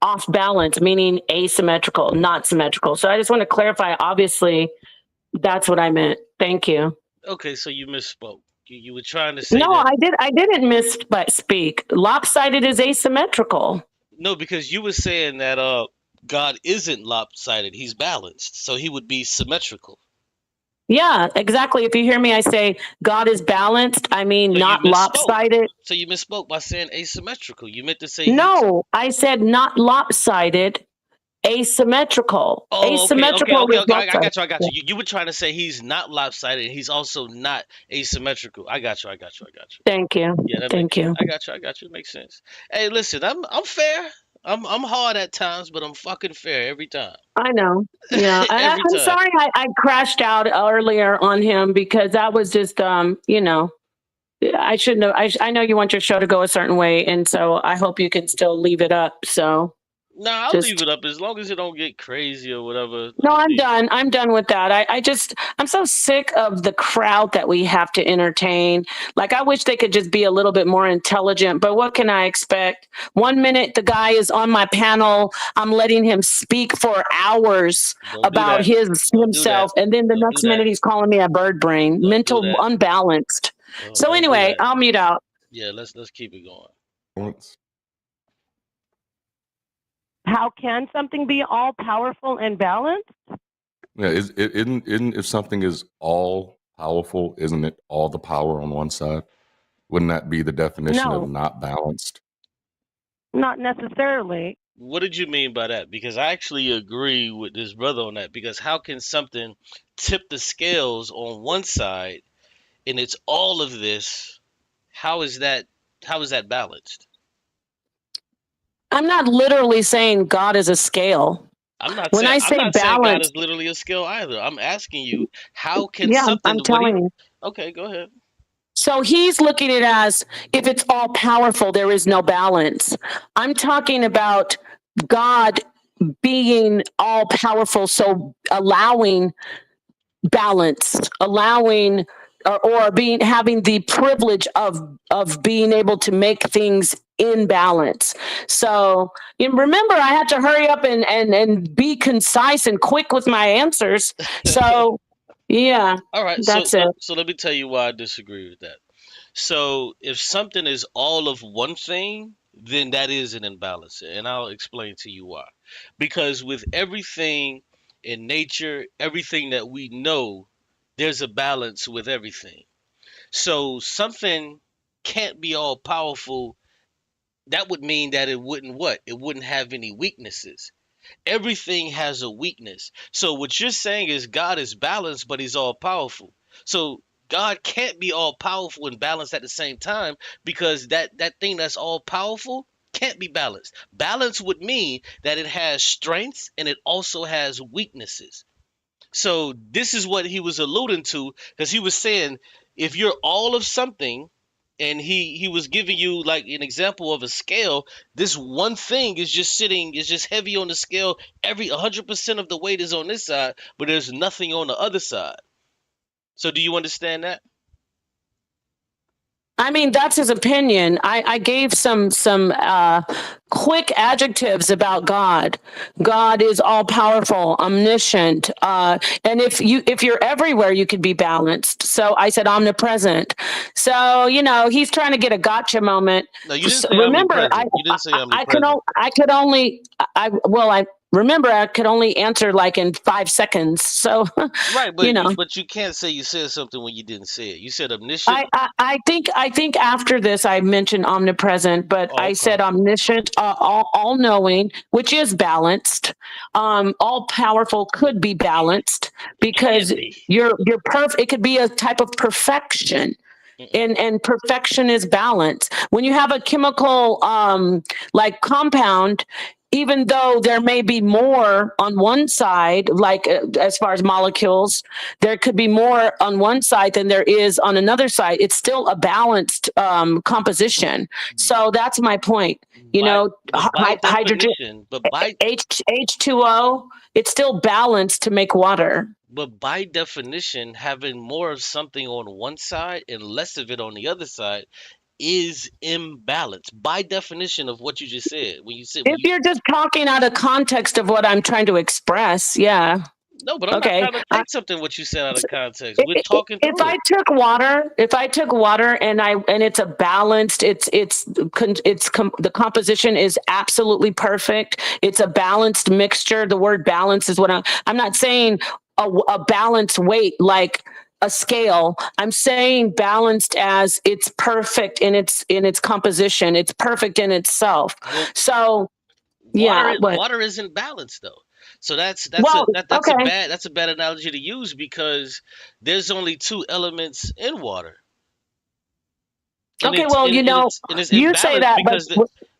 off balance, meaning asymmetrical, not symmetrical. So I just want to clarify, obviously, that's what I meant. Thank you. Okay, so you misspoke. You were trying to say No, that. I didn't misspeak. Lopsided is asymmetrical. No, because you were saying that God isn't lopsided. He's balanced. So he would be symmetrical. Yeah, exactly. If you hear me, I say God is balanced. I mean, So not you misspoke. lopsided. So you misspoke by saying asymmetrical. You meant to say No, I said not lopsided, asymmetrical. Oh, okay. Asymmetrical is I lopsided. got you. You were trying to say he's not lopsided and he's also not asymmetrical. I got you. Thank you. Yeah, Thank you. I got you. It makes sense. Hey, listen, I'm fair. I'm hard at times, but I'm fucking fair every time. I know. Yeah. Every I'm time. sorry I crashed out earlier on him because that was just, I shouldn't have. I know you want your show to go a certain way. And so I hope you can still leave it up. So. Nah, I'll leave it up as long as it don't get crazy or whatever. No, I'm done. I'm done with that. I'm so sick of the crowd that we have to entertain. Like, I wish they could just be a little bit more intelligent, but what can I expect? 1 minute, the guy is on my panel. I'm letting him speak for hours about himself. And then the next minute he's calling me a bird brain, mental unbalanced. So anyway, I'll mute out. Yeah, let's keep it going. How can something be all powerful and balanced? Yeah, isn't if something is all powerful, isn't it all the power on one side? Wouldn't that be the definition of No, not balanced? not necessarily. What did you mean by that? Because I actually agree with this brother on that. Because how can something tip the scales on one side and it's all of this? How is that? How is that balanced? I'm not literally saying God is a scale. I'm not When saying I I'm say not saying God balance, is literally a scale either. I'm asking you, how can yeah, something? I'm What he? telling you. Okay, go ahead. So he's looking at it as if it's all powerful, there is no balance. I'm talking about God being all powerful, so allowing balance, allowing or being having the privilege of being able to make things in balance. So remember, I had to hurry up and be concise and quick with my answers. So yeah, All right, so that's it. so let me tell you why I disagree with that. So if something is all of one thing, then that is an imbalance, and I'll explain to you why. Because with everything in nature, everything that we know, there's a balance with everything. So something can't be all powerful. That would mean that it wouldn't what? It wouldn't have any weaknesses. Everything has a weakness. So what you're saying is God is balanced, but he's all powerful. So God can't be all powerful and balanced at the same time because that thing that's all powerful can't be balanced. Balance would mean that it has strengths and it also has weaknesses. So this is what he was alluding to because he was saying if you're all of something and he was giving you like an example of a scale, this one thing is just sitting is just heavy on the scale. Every 100% of the weight is on this side, but there's nothing on the other side. So do you understand that? I mean, that's his opinion. I gave some quick adjectives about God. God is all powerful, omniscient, and if you're everywhere, you could be balanced. So I said omnipresent. So he's trying to get a gotcha moment. No, you didn't So say remember, omnipresent. You didn't say omnipresent. I could only I remember I could only answer like in 5 seconds. So Right, you but know. you can't say you said something when you didn't say it. You said omniscient. I think after this I mentioned omnipresent, but Oh, I okay. said omniscient, all knowing, which is balanced. All powerful could be balanced It can't because be. you're perfect. It could be a type of perfection. Mm-mm. And perfection is balance. When you have a chemical like compound, even though there may be more on one side, like as far as molecules, there could be more on one side than there is on another side. It's still a balanced composition. So that's my point. By but by Hydrogen, definition, but by H2O, it's still balanced to make water. But by definition, having more of something on one side and less of it on the other side is imbalance. By definition of what you just said. When If you you're just talking out of context of what I'm trying to express, yeah. no, but I'm not Okay. trying to take something what you said out of context. We're talking If through I it. took water, and it's a balanced, the composition is absolutely perfect. It's a balanced mixture. The word balance is what I'm not saying a balanced weight like a scale. I'm saying balanced as it's perfect in its composition. It's perfect in itself. Well, So yeah, but water isn't balanced though. So well, that's a okay. bad analogy to use because there's only two elements in water. And Okay, well, it's you say imbalanced that, but because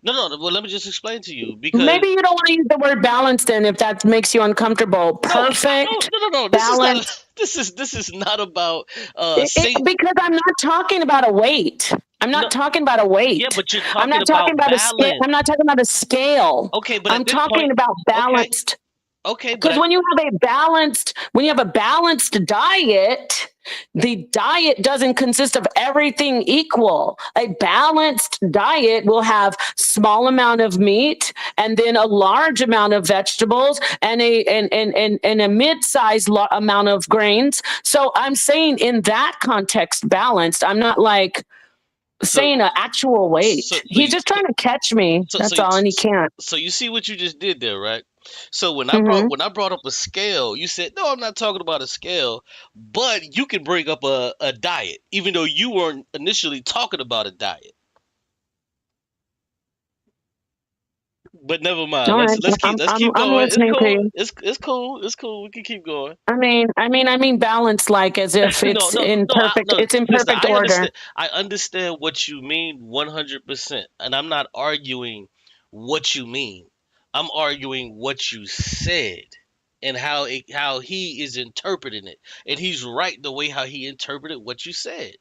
no. Well, let me just explain to you because maybe you don't want to use the word balance then if that makes you uncomfortable. no, Perfect, no. This is not. balance. This is not about say Because I'm not talking about a weight. I'm no. not talking about a Yeah, weight. but you're I'm talking not talking about about a scale. balance. I'm not talking about a scale. Okay, but I'm at this talking point, about okay, balanced. but Because when you have a balanced diet, the diet doesn't consist of everything equal. A balanced diet will have small amount of meat and then a large amount of vegetables and a mid-sized amount of grains. So I'm saying in that context, balanced. I'm not like so saying an actual so weight. so He's you just trying to catch me. so so That's you, all, and he can't. so you see what you just did there, right? So Mm-hmm. when I brought up a scale, you said, no, I'm not talking about a scale, but you can bring up a diet, even though you weren't initially talking about a diet. But never mind. All right. Let's keep I'm going. It's listening to cool. you. It's cool. It's cool. We can keep going. I mean balance, like as if No, it's no, in no, perfect, no. it's in Listen, perfect order. I understand what you mean 100%, and I'm not arguing what you mean. I'm arguing what you said and how he is interpreting it, and he's right the way how he interpreted what you said.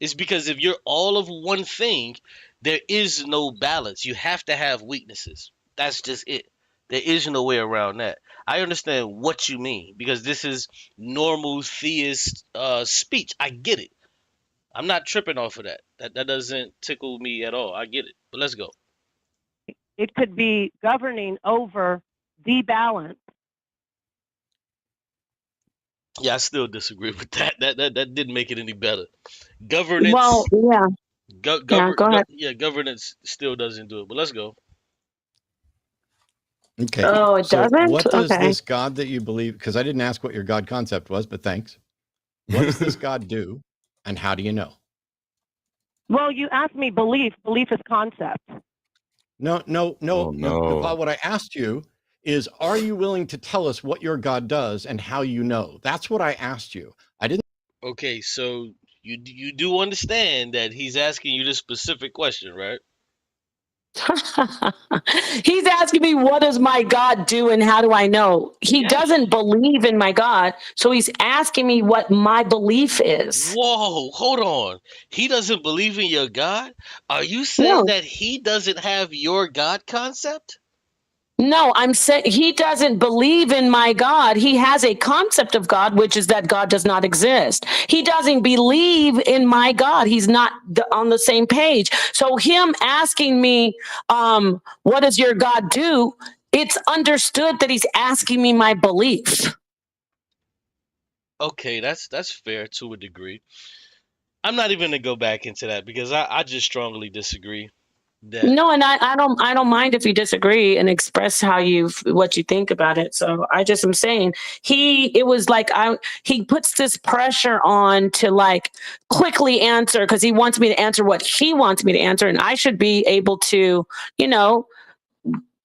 It's because if you're all of one thing, there is no balance. You have to have weaknesses. That's just it. There is no way around that. I understand what you mean because this is normal theist speech. I get it. I'm not tripping off of that. That doesn't tickle me at all. I get it. But let's go. It could be governing over the balance. Yeah, I still disagree with that. That didn't make it any better. Governance, Well, yeah. Go ahead. governance still doesn't do it. But let's go. Okay. Oh, it So doesn't? what does Okay. this God that you believe, because I didn't ask what your God concept was, but thanks. What does this God do and how do you know? Well, you asked me belief. Belief is concept. No. Oh, no. What I asked you is, are you willing to tell us what your God does and how you know? That's what I asked you. I didn't. Okay, so you do understand that he's asking you this specific question, right? He's asking me, what does my God do and how do I know? He Yeah. doesn't believe in my God. So he's asking me what my belief is. Whoa, hold on. He doesn't believe in your God? Are you saying No, that he doesn't have your God concept? no, I'm saying he doesn't believe in my God. He has a concept of God, which is that God does not exist. He doesn't believe in my God. He's not on the same page. So him asking me, what does your God do? It's understood that he's asking me my belief. Okay, that's fair to a degree. I'm not even gonna go back into that because I just strongly disagree that. No, and I don't mind if you disagree and express what you think about it. So I just am saying it was like he puts this pressure on to like quickly answer because he wants me to answer what he wants me to answer, and I should be able to, you know,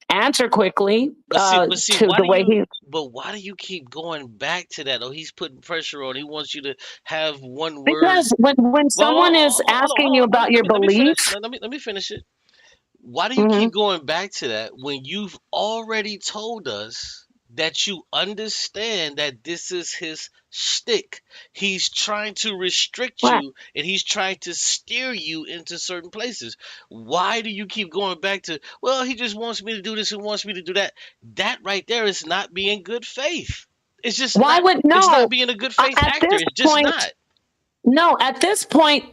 answer quickly But see, to the way he. why do you keep going back to that? Oh, he's putting pressure on. He wants you to have one word. Because when Well, someone is asking you about your let me finish. belief. Let me finish it. Why do you Mhm. keep going back to that when you've already told us that you understand that this is his shtick? He's trying to restrict What? you and he's trying to steer you into certain places. Why do you keep going back to, well, he just wants me to do this and wants me to do that? That right there is not being good faith. It's just Why not, would it's no? not being a good faith At actor. this It's just point, not. no, at this point,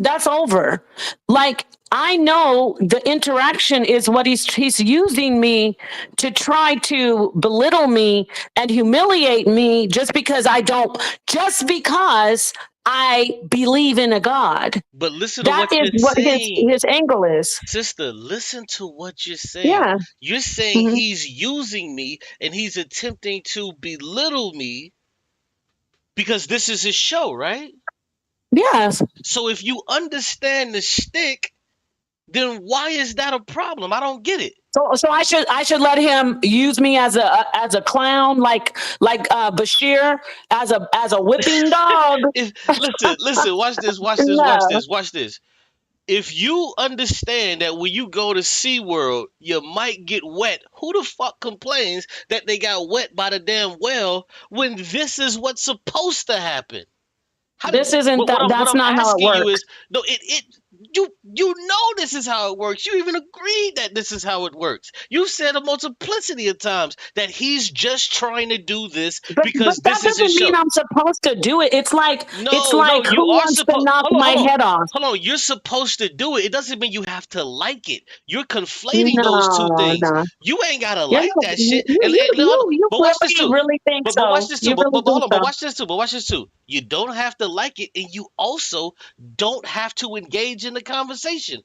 that's over. Like I know the interaction is what he's using me to try to belittle me and humiliate me just because I believe in a God. But listen to That what is you're what saying. his angle is. Sister, listen to what you're saying. Yeah. You're saying Hmm. he's using me and he's attempting to belittle me because this is his show, right? Yes. So if you understand the shtick, then why is that a problem? I don't get it. So I should let him use me as a clown, like Bashir as a whipping dog. Listen, No. watch this. If you understand that when you go to SeaWorld, you might get wet, who the fuck complains that they got wet by the damn well when this is what's supposed to happen? How did This isn't that. what That's I'm not how it asking you works. is no you know this is how it works. You even agreed that this is how it works. You said a multiplicity of times that he's just trying to do this But because that this is his doesn't mean show. I'm supposed to do it. It's like No, you who are wants to supposed. knock my head off? Hold on. You're supposed to do it. It doesn't mean you have to like it. You're conflating those two No, things. no. You ain't gotta You're like not. that shit. Hold on. You But watch this too. really think But watch so. this too. You really But hold think on. But so. watch this too. But watch this too. You don't have to like it, and you also don't have to engage in the conversation.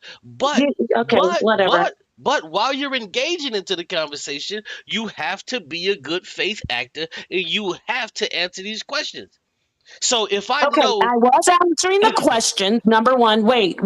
Okay, whatever. But while you're engaging into the conversation, you have to be a good faith actor and you have to answer these questions. So if I Okay, know, I was answering the question. Number one, wait.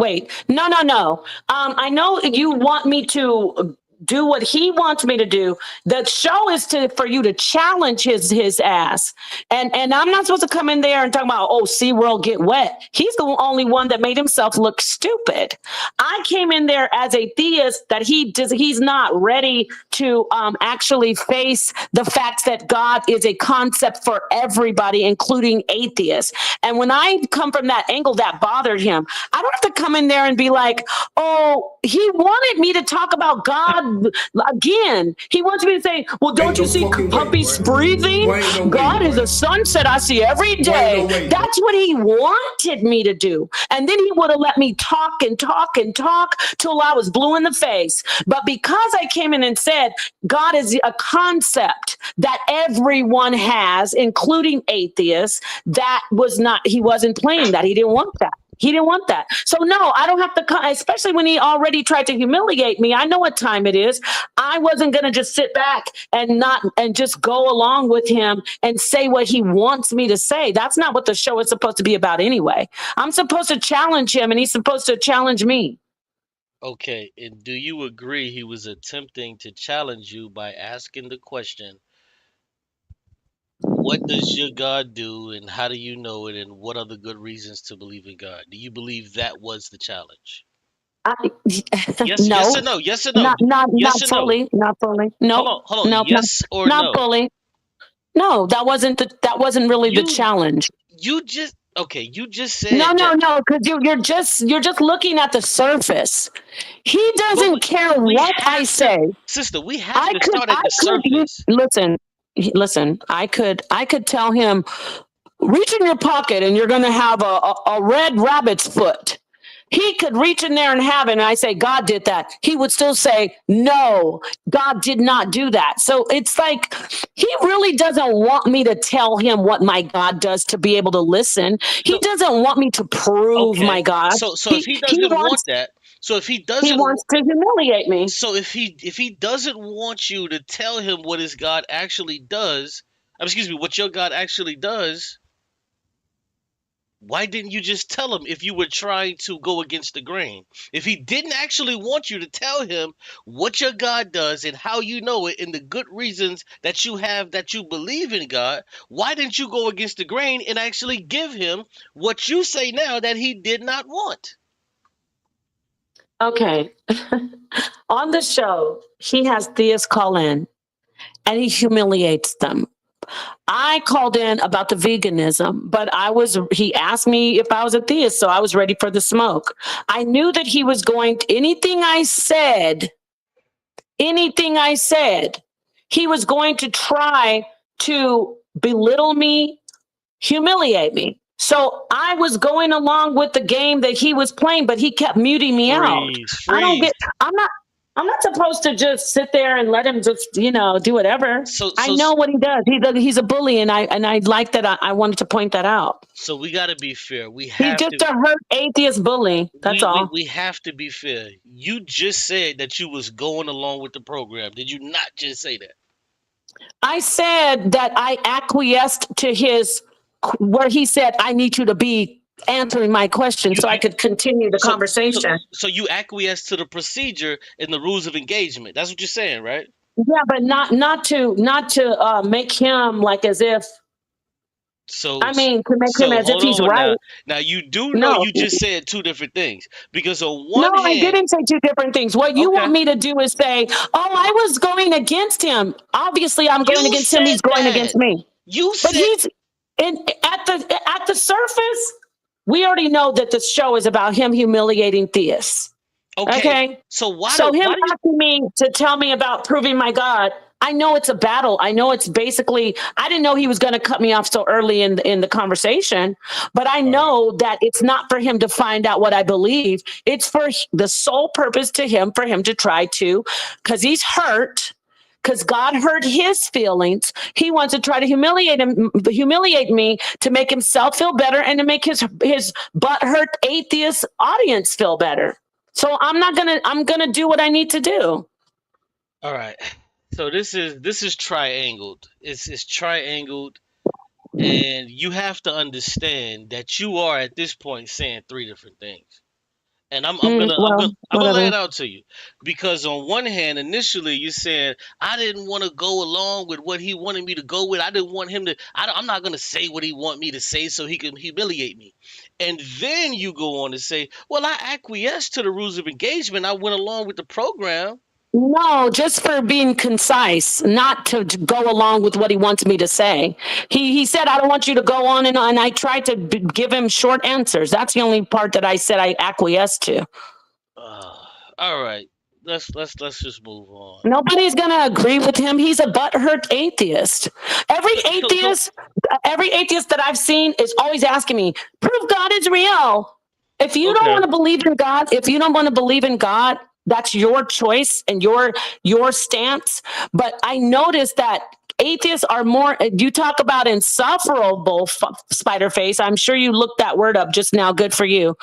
No. I know you want me to do what he wants me to do. The show is for you to challenge his ass. And I'm not supposed to come in there and talk about, oh, SeaWorld get wet. He's the only one that made himself look stupid. I came in there as a theist that he's not ready to actually face the fact that God is a concept for everybody, including atheists. And when I come from that angle, that bothered him. I don't have to come in there and be like, oh, he wanted me to talk about God again. He wants me to say, well, don't you see puppies breathing? God is a sunset I see every day. That's what he wanted me to do. And then he would have let me talk and talk and talk till I was blue in the face. But because I came in and said, God is a concept that everyone has, including atheists, he wasn't playing that. He didn't want that. He didn't want that. So no, I don't have to come, especially when he already tried to humiliate me. I know what time it is. I wasn't going to just sit back and just go along with him and say what he wants me to say. That's not what the show is supposed to be about anyway. I'm supposed to challenge him and he's supposed to challenge me. okay, and do you agree he was attempting to challenge you by asking the question, what does your God do and how do you know it and what are the good reasons to believe in God? Do you believe that was the challenge? Yes, No, yes or no? Yes or no? not Yes or no? fully, not fully. No, Hold on. no, Yes or not no? fully. No, that wasn't really the You challenge. you just No, said that. because you're just looking at the surface. He But doesn't care we what I have to, say. sister. We have I to could start at the surface. listen. I could tell him, reach in your pocket and you're going to have a red rabbit's foot. He could reach in there and have it, and I say, God did that. He would still say, no, God did not do that. So it's like, he really doesn't want me to tell him what my God does to be able to listen. He So doesn't want me to prove okay. my God. So if he doesn't want that, so if he He doesn't wants to humiliate me. so if he doesn't want you to tell him what his God actually does, excuse me, what your God actually does, why didn't you just tell him if you were trying to go against the grain? If he didn't actually want you to tell him what your God does and how you know it and the good reasons that you have that you believe in God, why didn't you go against the grain and actually give him what you say now that he did not want? Okay. On the show, he has theists call in and he humiliates them. I called in about the veganism, but he asked me if I was a theist, so I was ready for the smoke. I knew that he was anything I said, he was going to try to belittle me, humiliate me. So I was going along with the game that he was playing, but he kept muting me out. Freeze. I'm not supposed to just sit there and let him just, do whatever. So I know what he does. He's a bully, and I like that. I wanted to point that out. so we got to be fair. We He's have just to a hurt atheist bully. That's all. we have to be fair. You just said that you was going along with the program. Did you not just say that? I said that I acquiesced to where he said, I need you to be answering my question so I could continue the conversation. So you acquiesced to the procedure and the rules of engagement. That's what you're saying, right? Yeah, but not to make him like as if. To make him as if he's right. Now you do know you just said two different things because on one No, hand, I didn't say two different things. What you want me to do is say, oh, I was going against him. Obviously, I'm going against him. He's going against me. But he's at the surface. We already know that the show is about him humiliating theists. Okay. So him asking me to tell me about proving my God, I know it's a battle. I know it's basically, I didn't know he was going to cut me off so early in the conversation, but I know that it's not for him to find out what I believe. It's for the sole purpose for him to try to, because he's hurt, because God hurt his feelings. He wants to try to humiliate me to make himself feel better and to make his butthurt atheist audience feel better. So I'm gonna do what I need to do. All right. So this is triangled. It's triangled, and you have to understand that you are at this point saying three different things. And Well, I'm gonna lay whatever. it out to you, because on one hand, initially you said I didn't want to go along with what he wanted me to go with. I didn't want him to. I'm not gonna say what he want me to say so he can humiliate me. And then you go on to say, well, I acquiesced to the rules of engagement. I went along with the program. No, just for being concise, not to go along with what he wants me to say. He said, I don't want you to go on and on. And I tried to give him short answers. That's the only part that I said I acquiesced to. All right, let's just move on. Nobody's going to agree with him. He's a butthurt atheist. Every So atheist that I've seen is always asking me, prove God is real. If you don't okay, want to believe in God, that's your choice and your stance. But I noticed that atheists are more, you talk about insufferable, spider face. I'm sure you looked that word up just now. Good for you.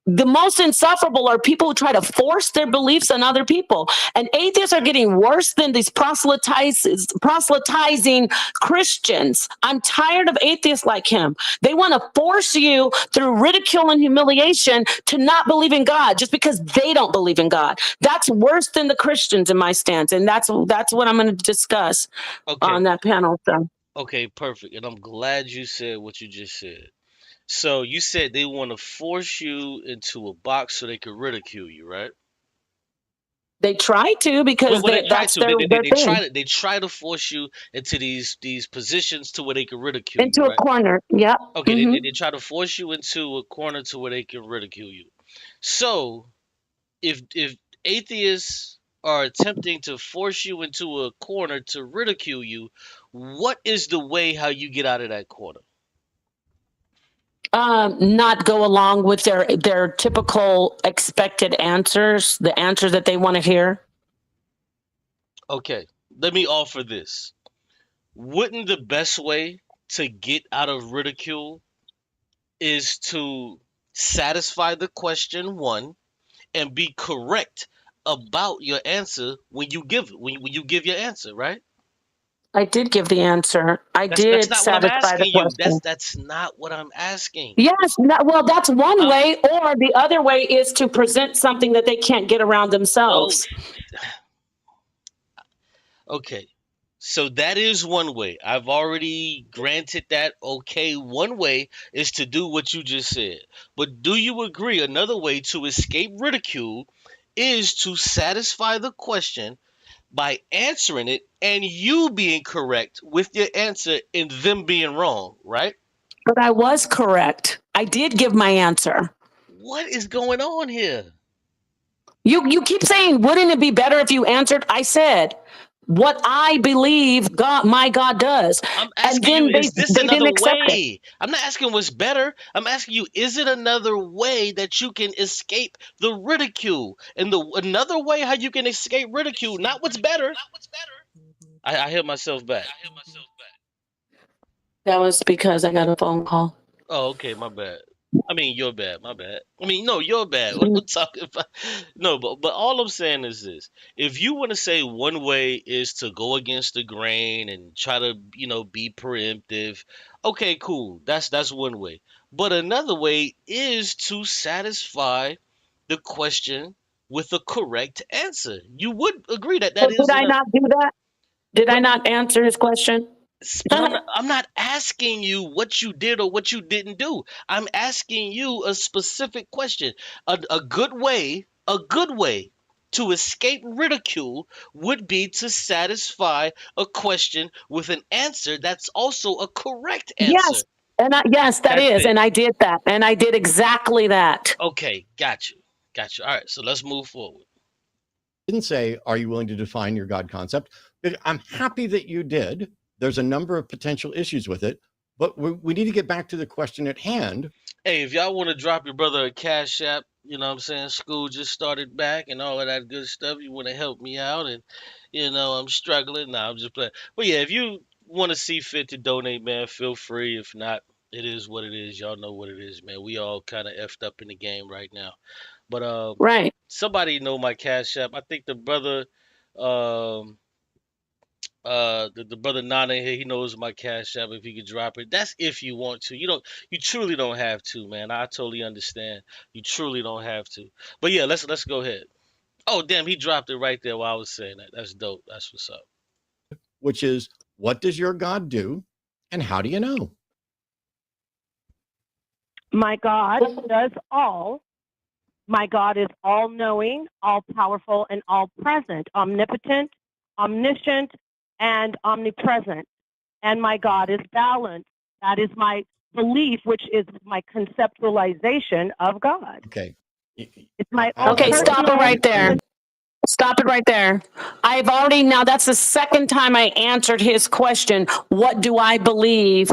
The most insufferable are people who try to force their beliefs on other people. And atheists are getting worse than these proselytizing Christians. I'm tired of atheists like him. They want to force you through ridicule and humiliation to not believe in God just because they don't believe in God. That's worse than the Christians in my stance. And that's what I'm going to discuss on that panel. So. okay, perfect. And I'm glad you said what you just said. So you said they want to force you into a box so they could ridicule you, right? They try to because Well, they try that's to. their thing. They try to force you into these positions to where they can ridicule you, Into a right? corner. Yep. Okay, they try to force you into a corner to where they can ridicule you. So if atheists are attempting to force you into a corner to ridicule you, what is the way how you get out of that corner? Not go along with their typical expected answers, the answers that they want to hear. Okay, let me offer this. Wouldn't the best way to get out of ridicule is to satisfy the question one and be correct about your answer when you give it, when you give your answer, right? I did give the answer. I That's did not what I'm satisfy the asking you. question. That's not what I'm asking. Yes, well, that's one Um, way, or the other way is to present something that they can't get around no, themselves. okay. So that is one way. I've already granted that. Okay, one way is to do what you just said. But do you agree another way to escape ridicule is to satisfy the question by answering it and you being correct with your answer and them being wrong, right? But I was correct. I did give my answer. What is going on here? You keep saying, wouldn't it be better if you answered? I said what I believe my God does. I'm And asking you, then is this they another didn't accept it. way? I'm not asking what's better. I'm asking you, is it another way that you can escape the ridicule? And the another way how you can escape ridicule, not what's better. I hear myself back. That was because I got a phone call. Oh, okay, my bad. I mean, you're bad. My bad. I mean, no, you're bad. What I'm talking about? No, but all I'm saying is this: if you want to say one way is to go against the grain and try to, be preemptive, okay, cool. That's one way. But another way is to satisfy the question with a correct answer. You would agree that So that did is I an. not do that? Did I But not answer his question? But I'm not asking you what you did or what you didn't do. I'm asking you a specific question. A good way to escape ridicule would be to satisfy a question with an answer that's also a correct answer. Yes. Yes, that That's is. it. And I did that. And I did exactly that. Okay, got you. Got you. All right, so let's move forward. Didn't say, are you willing to define your God concept? But I'm happy that you did. There's a number of potential issues with it, but we need to get back to the question at hand. Hey, if y'all want to drop your brother a cash app, you know what I'm saying? School just started back and all of that good stuff. You want to help me out and, I'm struggling. Nah, I'm just playing. But yeah, if you want to see fit to donate, man, feel free. If not, it is what it is. Y'all know what it is, man. We all kind of effed up in the game right now. But Right. somebody know my Cash App. I think the brother, um, the brother Nana here, he knows my Cash App. If he could drop it, that's if you want to. You truly don't have to, man. I totally understand. You truly don't have to. But yeah, let's go ahead. Oh damn, he dropped it right there while I was saying that. That's dope. That's what's up. which is, what does your God do, and how do you know? My God does all. My God is all knowing, all powerful, and all present, omnipotent, omniscient, and omnipresent. And my God is balanced. That is my belief, which is my conceptualization of God. Okay. It's my I- own Okay, stop it personal. right there. Stop it right there. I've already, now that's the second time I answered his question. What do I believe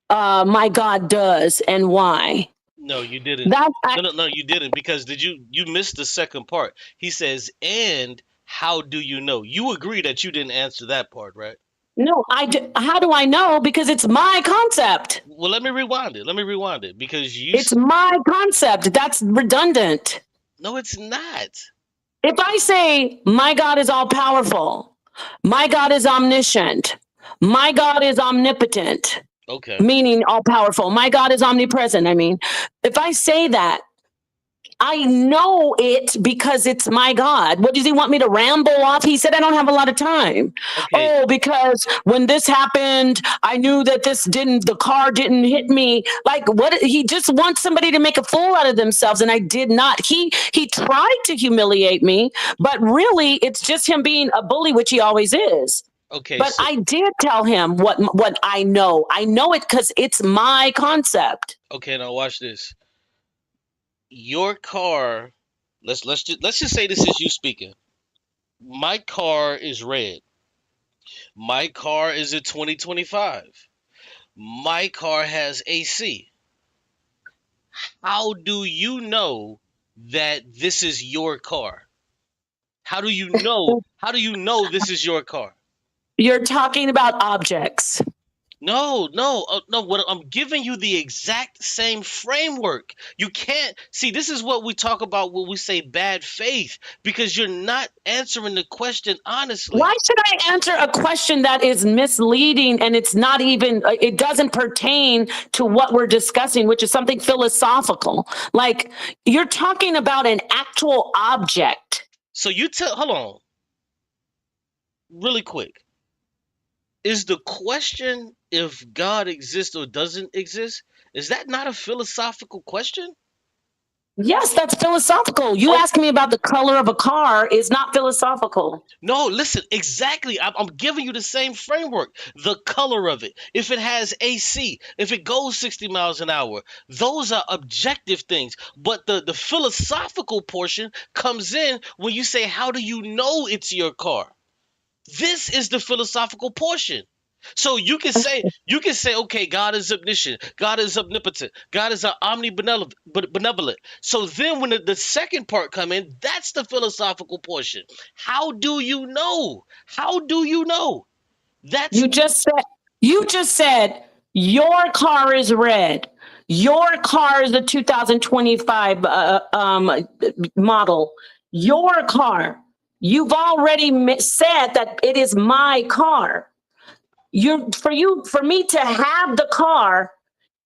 my God does and why? No, you didn't. That No, you didn't, because you missed the second part. He says, and how do you know? You agree that you didn't answer that part, right? no, how do I know? Because it's my concept. Well, let me rewind it. Let me rewind it because It's my concept. That's redundant. no, it's not. If I say my God is all powerful, my God is omniscient, my God is omnipotent, Okay. meaning all powerful, my God is omnipresent. I mean, if I say that, I know it because it's my God. What does he want me to ramble off? He said, I don't have a lot of time. Okay. Oh, because when this happened, I knew that the car didn't hit me. Like, what? He just wants somebody to make a fool out of themselves. And I did not. He tried to humiliate me, but really it's just him being a bully, which he always is. Okay. But I did tell him what I know. I know it because it's my concept. Okay, now watch this. Your car, let's just say this is you speaking. My car is red. My car is a 2025. My car has AC. How do you know that this is your car? How do you know? How do you know this is your car? You're talking about objects. No. What I'm giving you the exact same framework. You can't see. This is what we talk about when we say bad faith, because you're not answering the question honestly. Why should I answer a question that is misleading and it's not even, it doesn't pertain to what we're discussing, which is something philosophical? Like, you're talking about an actual object. So hold on, really quick. Is the question if God exists or doesn't exist, is that not a philosophical question? Yes, that's philosophical. You asking me about the color of a car is not philosophical. No, listen, exactly. I'm giving you the same framework. The color of it, if it has AC, if it goes 60 miles an hour, those are objective things. But the philosophical portion comes in when you say, how do you know it's your car? This is the philosophical portion. So you can say, okay, God is omniscient, God is omnipotent, God is omnibenevolent. So then when the second part come in, that's the philosophical portion. How do you know? How do you know? That's You just said your car is red. Your car is a 2025 model. Your car. You've already said that it is my car. For me to have the car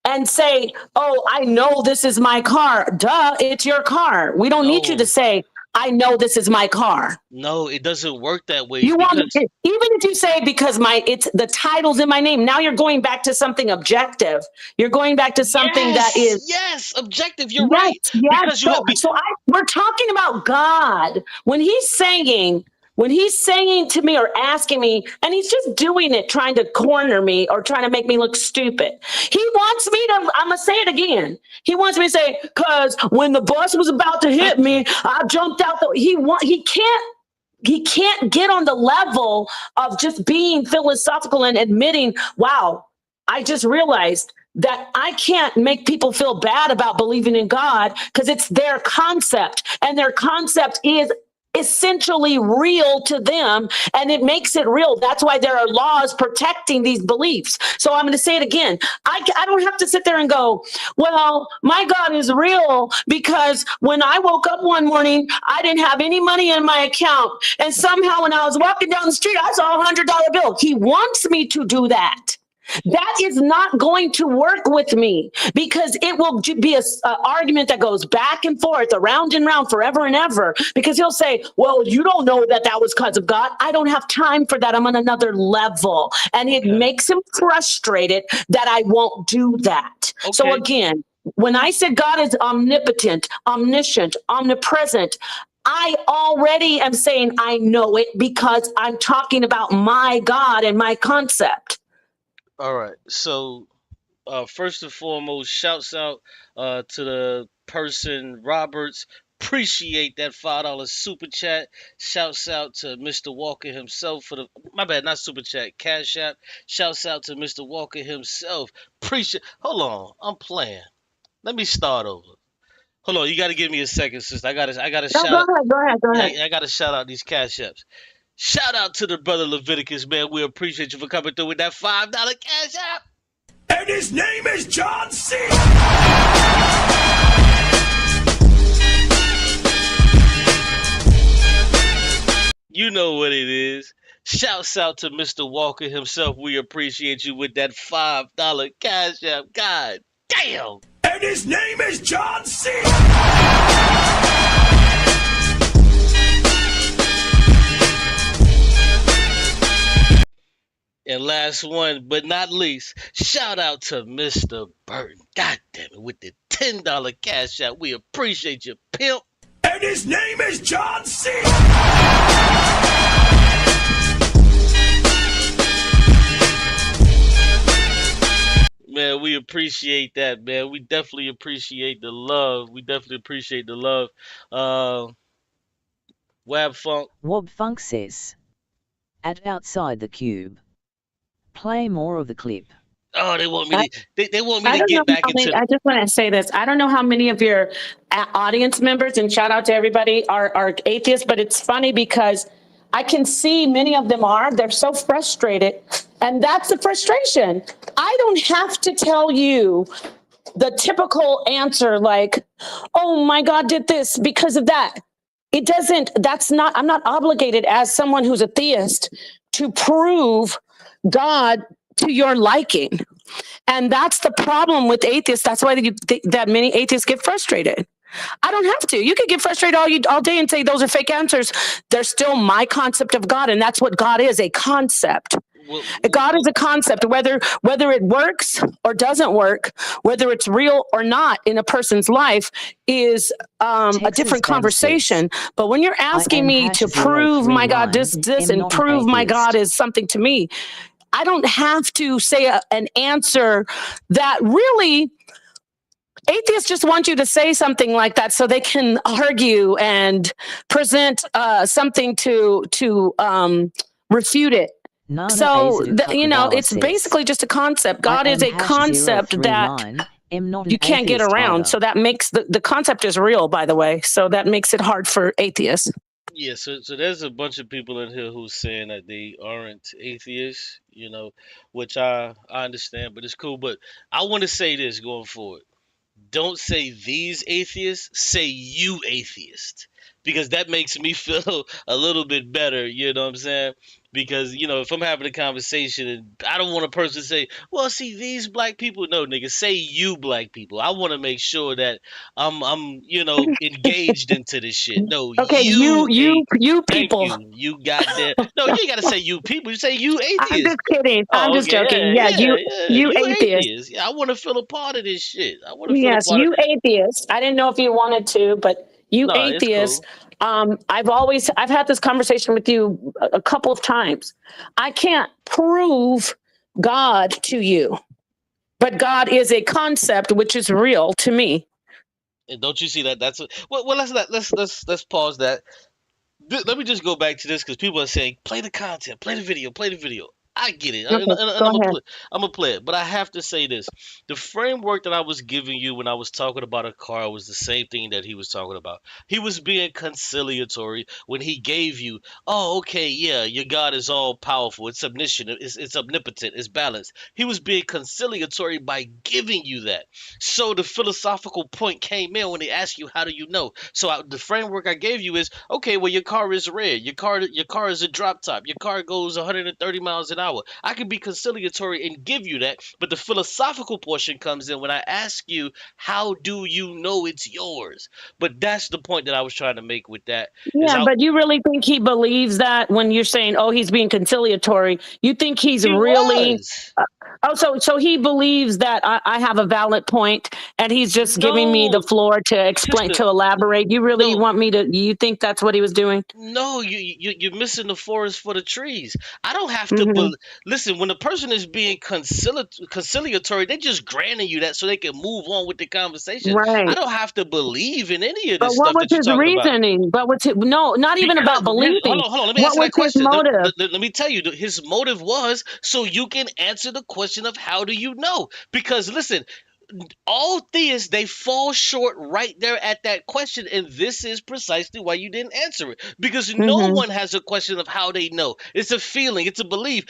and say, oh, I know this is my car. Duh, it's your car. We don't need you to say, I know this is my car. No, it doesn't work that way. You want even if you say because it's the title's in my name. Now you're going back to something objective. You're going back to something that is objective. You're right. Yes. Because we're talking about God when he's saying to me or asking me, and he's just doing it, trying to corner me or trying to make me look stupid. He wants me to, I'm going to say it again. He wants me to say, because when the bus was about to hit me, I jumped out. He can't get on the level of just being philosophical and admitting, wow, I just realized that I can't make people feel bad about believing in God because it's their concept, and their concept is essentially real to them, and it makes it real. That's why there are laws protecting these beliefs. So I'm going to say it again. I don't have to sit there and go, well, my God is real because when I woke up one morning, I didn't have any money in my account. And somehow when I was walking down the street, I saw $100 bill. He wants me to do that. That is not going to work with me because it will be an argument that goes back and forth, around and round, forever and ever. Because he'll say, well, you don't know that that was because of God. I don't have time for that. I'm on another level. And it makes him frustrated that I won't do that. Okay. So again, when I said God is omnipotent, omniscient, omnipresent, I already am saying I know it because I'm talking about my God and my concept. All right. So, first and foremost, shouts out to the person Roberts. Appreciate that $5 super chat. Shouts out to Mr. Walker himself for the my bad, not super chat, Cash App. Shouts out to Mr. Walker himself. Appreciate. Hold on, I'm playing. Let me start over. Hold on, you got to give me a second, sister. I got to shout. Go ahead. I got to shout out these Cash Apps. Shout out to the brother Leviticus, man. We appreciate you for coming through with that $5 Cash App. And his name is John C. You know what it is. Shouts out to Mr. Walker himself. We appreciate you with that $5 Cash App. God damn. And his name is John C. And last one, but not least, shout out to Mr. Burton. God damn it, with the $10 Cash App. We appreciate you, pimp. And his name is John C. Man, we appreciate that, man. We definitely appreciate the love. Wab Funk. Wob Funk says, at outside the cube. Play more of the clip. Oh, they want me to. They want me to get back into. I just want to say this. I don't know how many of your audience members, and shout out to everybody, are atheists. But it's funny because I can see many of them are. They're so frustrated, and that's the frustration. I don't have to tell you the typical answer, like, "Oh my God, did this because of that." It doesn't. That's not. I'm not obligated as someone who's a theist to prove God to your liking. And that's the problem with atheists. That's why that many atheists get frustrated. I don't have to. You could get frustrated all day and say those are fake answers. They're still my concept of God, and that's what God is, a concept. God is a concept, whether it works or doesn't work, whether it's real or not in a person's life is a different conversation. But when you're asking me to prove my God this and prove my God is something to me, I don't have to say an answer that really. Atheists just want you to say something like that so they can argue and present something to refute it. So, it's basically just a concept. God is a concept that you can't get around. So that makes the concept is real, by the way. So that makes it hard for atheists. Yeah, so there's a bunch of people in here who's saying that they aren't atheists, which I understand, but it's cool. But I want to say this going forward. Don't say these atheists, say you atheist. Because that makes me feel a little bit better, you know what I'm saying? Because, if I'm having a conversation and I don't want a person to say, well, see, these black people. No, nigga, say you black people. I want to make sure that I'm engaged into this shit. No, okay, you people. You got that. No, you ain't got to say you people. You say you atheists. I'm just kidding. I'm just joking. Yeah, you atheists. Yeah, I want to feel a part of this shit. Yes, you atheists. I didn't know if you wanted to, but you atheists. Cool. I've had this conversation with you a couple of times. I can't prove God to you, but God is a concept which is real to me. And don't you see that? Let's pause that. Let me just go back to this because people are saying, play the content, play the video. I get it, Okay, and go I'm ahead. gonna play it. But I have to say this: the framework that I was giving you when I was talking about a car was the same thing that he was talking about. He was being conciliatory when he gave you, oh, okay, yeah, your God is all powerful, it's omniscient, it's omnipotent, it's balanced. He was being conciliatory by giving you that. So the philosophical point came in when they asked you, how do you know? So the framework I gave you is, okay, well, your car is red, your car is a drop top, your car goes 130 miles an hour. I can be conciliatory and give you that, but the philosophical portion comes in when I ask you, how do you know it's yours? But that's the point that I was trying to make with that. Is Yeah, I but you really think he believes that when you're saying, oh, he's being conciliatory? You think he's he really was. so he believes that I have a valid point and he's just giving me the No, floor to explain, sister, to elaborate. You really no, want me to, you think that's what he was doing? no, you're missing the forest for the trees. I don't have to Hmm. listen. When a person is being conciliatory, they're just granting you that so they can move on with the conversation. I Right. don't have to believe in any of But this what stuff was that you're his talking about. reasoning? But what's no, not even Because about believing. hold on, let me What answer was that his question. motive? Let me tell you, his motive was so you can answer the question of how do you know? Because listen, all theists, they fall short right there at that question, and this is precisely why you didn't answer it, because no Hmm. one has a question of how they know. It's a feeling, it's a belief,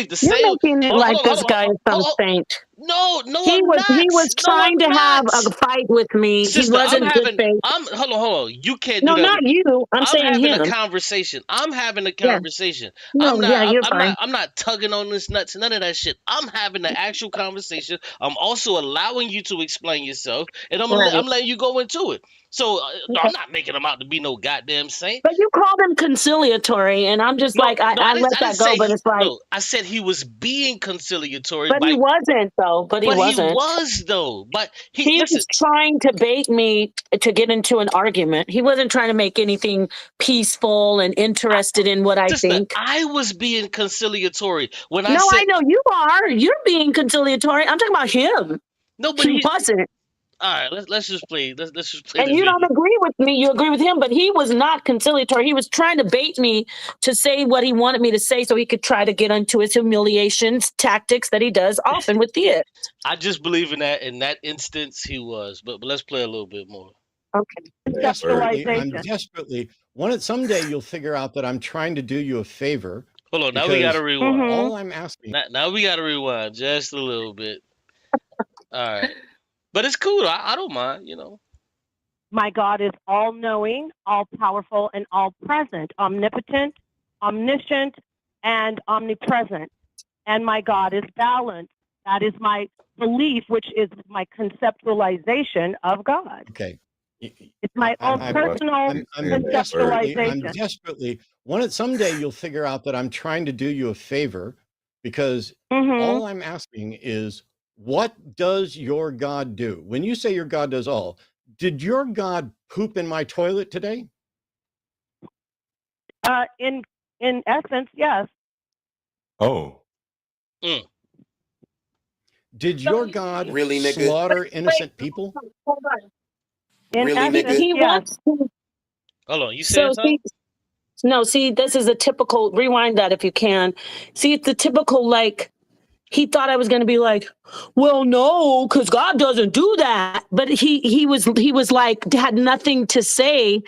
the You're same. making it like this guy is some Hold on. saint. No, I'm not. He was No, trying I'm to have not. a fight with me. He Sister, wasn't good faith. I'm hold on. You can't do No, that not with me. you. I'm I'm saying having a him. conversation. I'm having a Yeah. conversation. No, yeah, you're fine. I'm not tugging on this nuts, none of that shit. I'm having an actual conversation. I'm also allowing you to explain yourself, and Right. I'm letting you go into it. So Okay. I'm not making him out to be no goddamn saint. But you called him conciliatory, and I'm just like, No, I let I didn't that go, say but he. it's like, No, I said he was being conciliatory but he by. wasn't, though. But he But he wasn't. was though. But he He listen. was trying to bait me to get into an argument. He wasn't trying to make anything peaceful and interested in what I Sister, think. I was being conciliatory when I No, I said know you are. You're being conciliatory. I'm talking about him. no, but He he. wasn't. All right, let's just play. Let's just play And the you don't video. agree with me. You agree with him, but he was not conciliatory. He was trying to bait me to say what he wanted me to say so he could try to get into his humiliations tactics that he does often with it. I just believe in that instance he was. But let's play a little bit more. Okay. I'm Conceptualization. desperately someday you'll figure out that I'm trying to do you a favor Hold on, now we gotta because rewind. all I'm asking. Now we gotta rewind just a little bit. All right, but it's cool. I don't mind. You know. My God is all knowing, all powerful, and all present, omnipotent, omniscient, and omnipresent. And my God is balanced. That is my belief, which is my conceptualization of God. Okay. It's my own personal I'm conceptualization. desperately someday you'll figure out that I'm trying to do you a favor because Mhm. all I'm asking is, what does your God do? When you say your God does all, did your God poop in my toilet today? In essence, yes. Oh. Mm. Did your God Really, nigga? slaughter innocent people? Hold on. In Really, essence, nigga? He yes. wants. Hold on, you So said something? no, see, this is a typical, rewind that if you can. See, it's the typical, like, he thought I was going to be like, well, no, because God doesn't do that. But he was like, had nothing to say,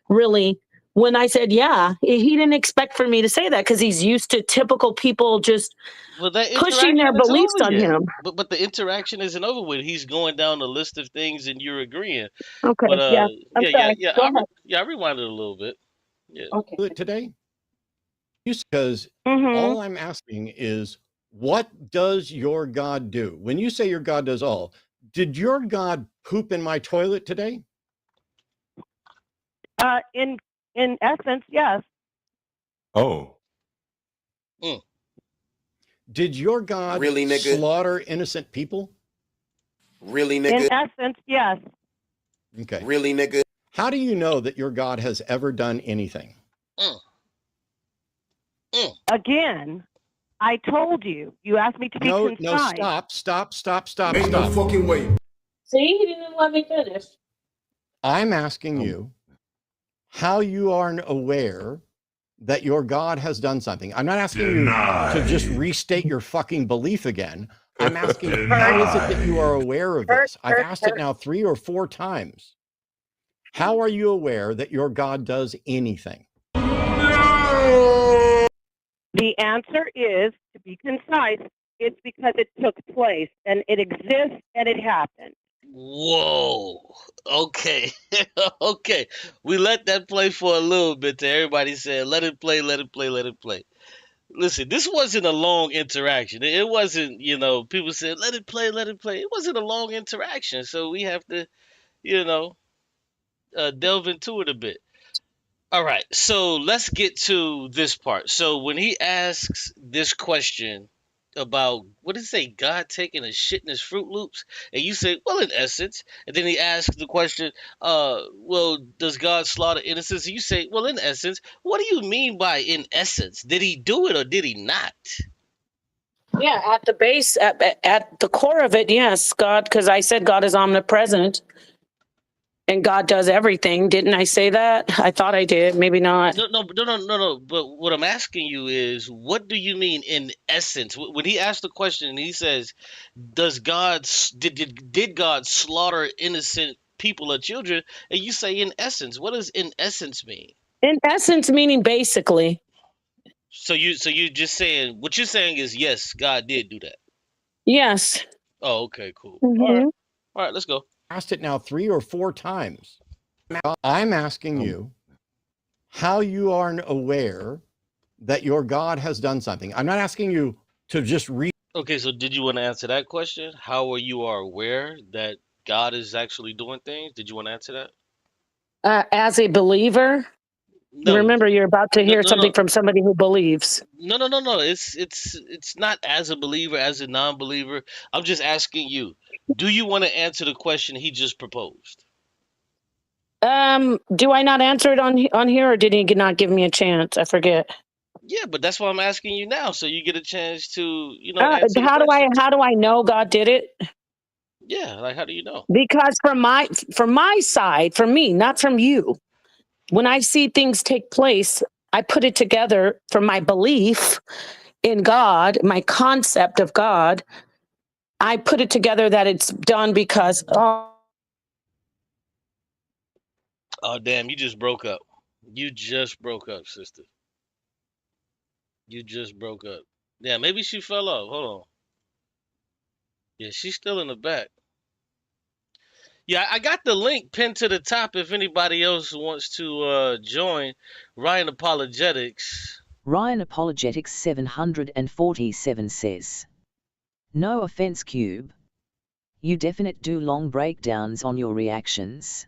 really, when I said, yeah. He didn't expect for me to say that because he's used to typical people just Well, that pushing their interaction isn't beliefs over on yet. him. But the interaction isn't over with. He's going down the list of things and you're agreeing. Okay, But yeah, I'm sorry. yeah. Go ahead. I rewinded a little bit. Yeah. Okay. Today? Because Mhm. all I'm asking is, what does your God do? When you say your God does all, did your God poop in my toilet today? In essence, yes. Oh. Mm. Did your God Really, nigga? slaughter innocent people? Really, In nigga? essence, yes. Okay. Really, nigga? How do you know that your God has ever done anything? Mm. Mm. Again, I told you. You asked me to be No, concise. stop. Ain't no fucking way. See, he didn't let me finish. I'm asking you how you are aware that your God has done something. I'm not asking you to just restate your fucking belief again. I'm asking, how is it that you are aware of this? I've asked it now 3 or 4 times. How are you aware that your God does anything? The answer is, to be concise, it's because it took place and it exists and it happened. Whoa. Okay. Okay. We let that play for a little bit to everybody said, let it play, let it play, let it play. Listen, this wasn't a long interaction. It wasn't, people said, let it play, let it play. It wasn't a long interaction. So we have to, delve into it a bit. All right. So let's get to this part. So when he asks this question about, what did he say, God taking a shit in his Fruit Loops? And you say, well, in essence. And then he asks the question, well, does God slaughter innocents? And you say, well, in essence. What do you mean by in essence? Did he do it or did he not? Yeah, at the base, at the core of it, yes, God, because I said God is omnipresent and God does everything. Didn't I say that? I thought I did. Maybe not. No. But what I'm asking you is, what do you mean in essence? When he asked the question and he says, "Does God did God slaughter innocent people or children?" And you say in essence, what does in essence mean? In essence, meaning basically. So you're just saying, what you're saying is, yes, God did do that. Yes. Oh, okay, cool. Mm-hmm. All right, let's go. Asked it now 3 or 4 times. I'm asking you how you are aware that your God has done something. I'm not asking you to just read. Okay, so did you want to answer that question? How are you aware that God is actually doing things? Did you want to answer that? As a believer, No, remember, you're about to hear something no. from somebody who believes. No. It's not as a believer, as a non-believer. I'm just asking you. Do you want to answer the question he just proposed? Do I not answer it on here, or did he not give me a chance? I forget. Yeah, but that's why I'm asking you now, so you get a chance to, answer the How question. do I know God did it? Yeah, like how do you know? Because from my side, from me, not from you. When I see things take place, I put it together from my belief in God, my concept of God. I put it together that it's done because Oh damn, you just broke up. You just broke up, sister. You just broke up. Yeah, maybe she fell off. Hold on. Yeah, she's still in the back. Yeah, I got the link pinned to the top if anybody else wants to join. Ryan Apologetics. Ryan Apologetics 747 says, no offense, Qube. You definite do long breakdowns on your reactions.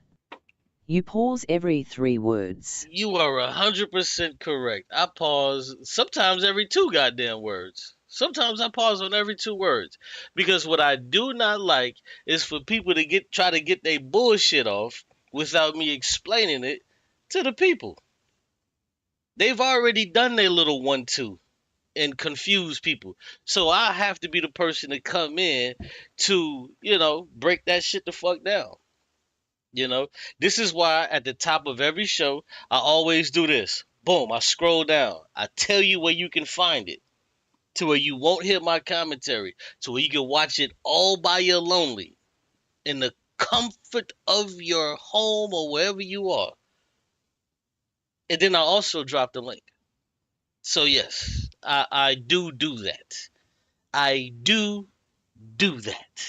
You pause every 3 words. You are 100% correct. I pause sometimes every 2 goddamn words. Sometimes I pause on every 2 words. Because what I do not like is for people to try to get their bullshit off without me explaining it to the people. They've already done their little 1-2 and confuse people. So I have to be the person to come in to, break that shit the fuck down. This is why at the top of every show, I always do this. Boom, I scroll down. I tell you where you can find it, to where you won't hear my commentary, to where you can watch it all by your lonely, in the comfort of your home or wherever you are. And then I also drop the link. So yes, I do that. I do that.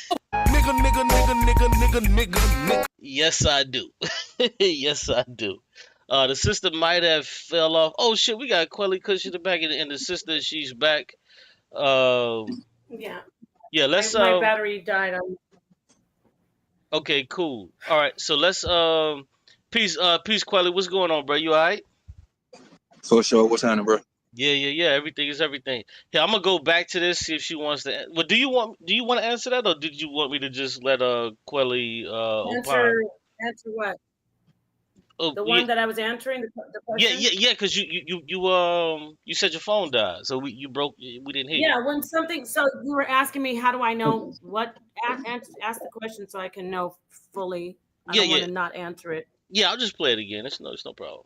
Nigga. Yes, I do. Yes, I do. The sister might have fell off. Oh shit, we got Quelly Cushion in the back, and the sister, she's back. yeah, Let's my battery died. Okay, cool. All right, so let's peace, Quelly. What's going on, bro? You all right? For sure. What's happening, bro? Yeah. Everything is everything. Yeah, I'm gonna go back to this, see if she wants to. Well, do you want to answer that, or did you want me to just let Quelly opine? Answer what? Oh, The one that I was answering the question. Yeah. Because you said your phone died, so we didn't hear. Yeah, when something. So you were asking me, how do I know what? Ask the question so I can know fully. I don't want to not answer it. Yeah, I'll just play it again. It's no problem.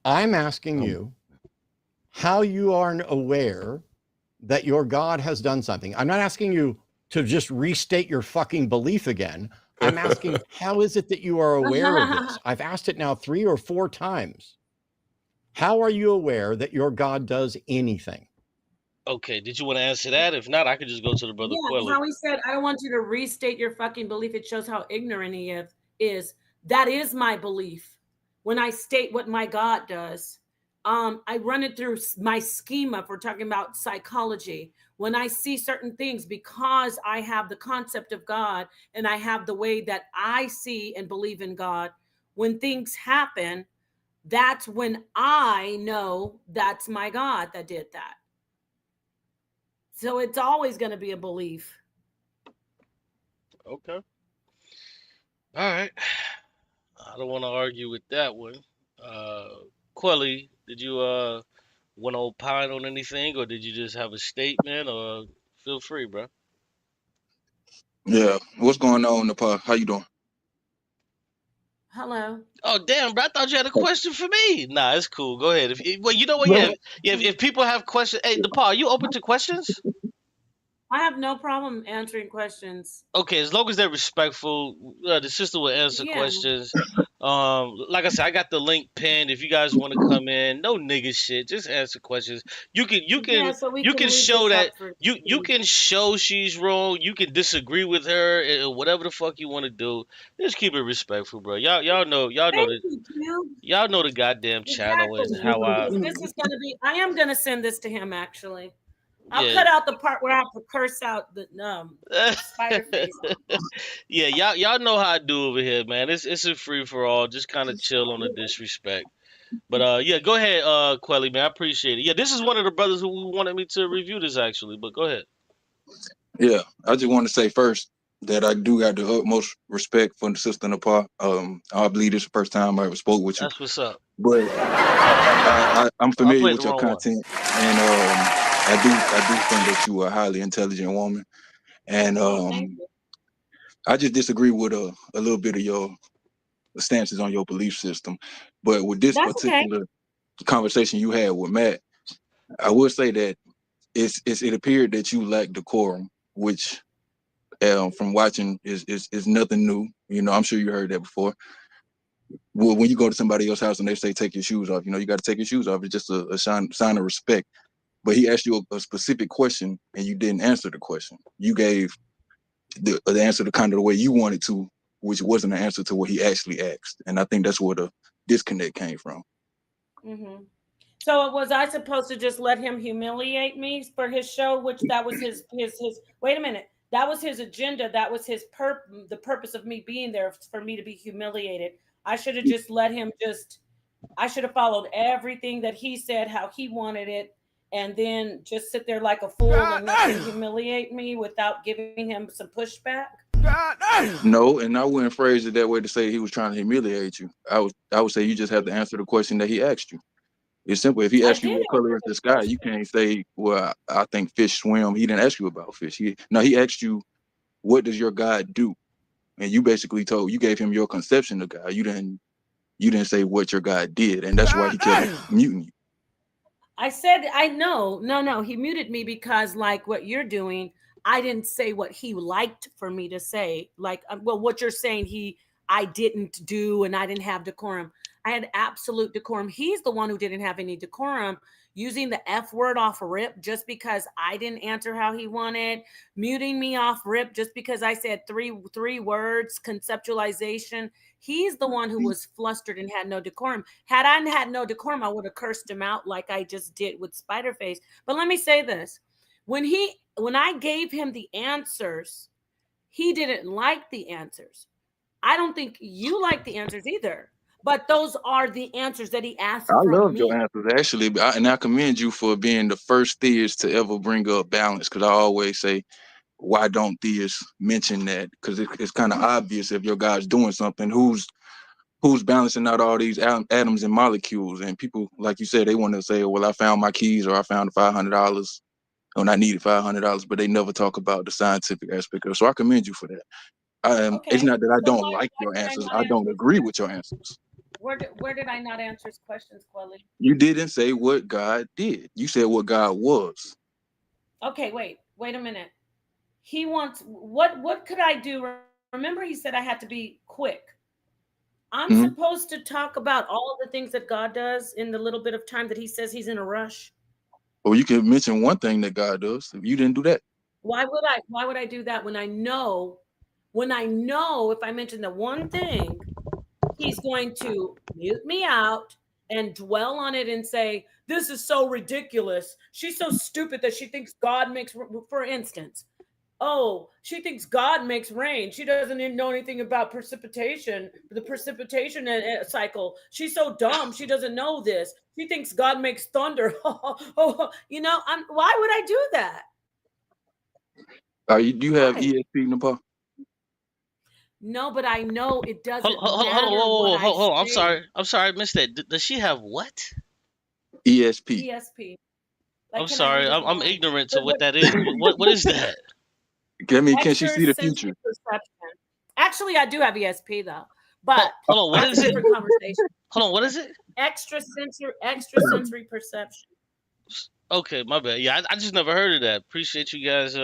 I'm asking you how you are aware that your God has done something. I'm not asking you to just restate your fucking belief again. I'm asking, how is it that you are aware of this? I've asked it now 3 or 4 times. How are you aware that your God does anything? Okay, did you want to answer that? If not, I could just go to the brother Quelly. How he said, I don't want you to restate your fucking belief. It shows how ignorant he is. That is my belief. When I state what my God does, I run it through my schema. If we're talking about psychology, when I see certain things, because I have the concept of God and I have the way that I see and believe in God, when things happen, that's when I know that's my God that did that. So it's always going to be a belief. Okay. All right. I don't want to argue with that one. Quelly, did you want to opine on anything, or did you just have a statement? Or feel free, bro. Yeah. What's going on, Napah? How you doing? Hello. Oh damn, bro! I thought you had a question for me. Nah, it's cool. Go ahead. Well, you know what? No. If people have questions, hey, Napah, are you open to questions? I have no problem answering questions. Okay, as long as they're respectful, the sister will answer Yeah. questions. Like I said, I got the link pinned. If you guys want to come in, no nigga shit, just answer questions. You can So we you can can leave show this that up for you can show she's wrong. You can disagree with her, whatever the fuck you want to do. Just keep it respectful, bro. Y'all know Thank you, Qube. y'all know the goddamn channel and Exactly. how I This is going to be, I am going to send this to him, actually. I'll yeah. cut out the part where I have to curse out the spider face. Yeah, y'all know how I do over here, man. It's a free for all. Just kind of chill on the disrespect. But yeah, go ahead, Quelly, man. I appreciate it. Yeah, this is one of the brothers who wanted me to review this actually. But go ahead. Yeah. I just want to say first that I do got the utmost respect for the sister Napah. I believe this is the first time I ever spoke with you. That's what's up. But I'm I familiar played with the your wrong one. content, and I do think that you are a highly intelligent woman, and Thank you. I just disagree with a little bit of your stances on your belief system. But with this That's okay. particular conversation you had with Matt, I would say that it appeared that you lack decorum, which from watching is nothing new. You know, I'm sure you heard that before. Well, when you go to somebody else's house and they say take your shoes off, you know, you got to take your shoes off. It's just a sign of respect. But he asked you a specific question and you didn't answer the question. You gave the answer to kind of the way you wanted to, which wasn't an answer to what he actually asked. And I think that's where the disconnect came from. Mm-hmm. So was I supposed to just let him humiliate me for his show? Which that was his. Wait a minute. That was his agenda. That was his the purpose of me being there, for me to be humiliated. I should have just let him I should have followed everything that he said, how he wanted it, and then just sit there like a fool and let him humiliate me without giving him some pushback. No, and I wouldn't phrase it that way to say he was trying to humiliate you. I would say you just have to answer the question that he asked you. It's simple. If he asked you what color is the sky, you can't say, well, I think fish swim. He didn't ask you about fish. He asked you, what does your God do? And you basically you gave him your conception of God. You didn't say what your God did. And that's why he kept muting you. I said, no. He muted me because, like what you're doing, I didn't say what he liked for me to say. Like, well, what you're saying, I didn't do, and I didn't have decorum. I had absolute decorum. He's the one who didn't have any decorum, using the F word off rip just because I didn't answer how he wanted, muting me off rip just because I said three words, conceptualization. He's the one who was flustered and had no decorum. Had I had no decorum, I would have cursed him out like I just did with Spiderface. But let me say this. When I gave him the answers, he didn't like the answers. I don't think you like the answers either. But those are the answers that he asked from me. I love your answers, actually. And I commend you for being the first theist to ever bring up balance, because I always say, why don't theists mention that? Because it's kind of obvious if your God's doing something, who's balancing out all these atoms and molecules. And people, like you said, they want to say, well, I found my keys, or I found $500, and I needed $500, but they never talk about the scientific aspect of it. So I commend you for that. It's not that I don't like your answers. I don't agree with your answers. Where did I not answer his questions, Quelly? You didn't say what God did. You said what God was. Okay, wait a minute. He wants what could I do? Remember, he said I had to be quick. I'm Mm-hmm. supposed to talk about all the things that God does in the little bit of time that he says he's in a rush. Or you can mention one thing that God does. You didn't do that. Why would I do that when I know if I mention the one thing, he's going to mute me out and dwell on it and say, this is so ridiculous. She's so stupid that she thinks God makes, for instance, oh, she thinks God makes rain. She doesn't even know anything about precipitation, the precipitation cycle. She's so dumb. She doesn't know this. She thinks God makes thunder. You know, why would I do that? Do you have ESP, Napah? No, but I know it doesn't matter. Hold on. I'm sorry, I missed that. Does she have what? ESP. ESP. I'm sorry, I'm ignorant to what that is. What is that? I mean, can she see the future? Perception. Actually, I do have ESP though, but hold on, what is it? Different conversation. Hold on, what is it? Extrasensory perception. Okay, my bad. Yeah, I just never heard of that. Appreciate you guys.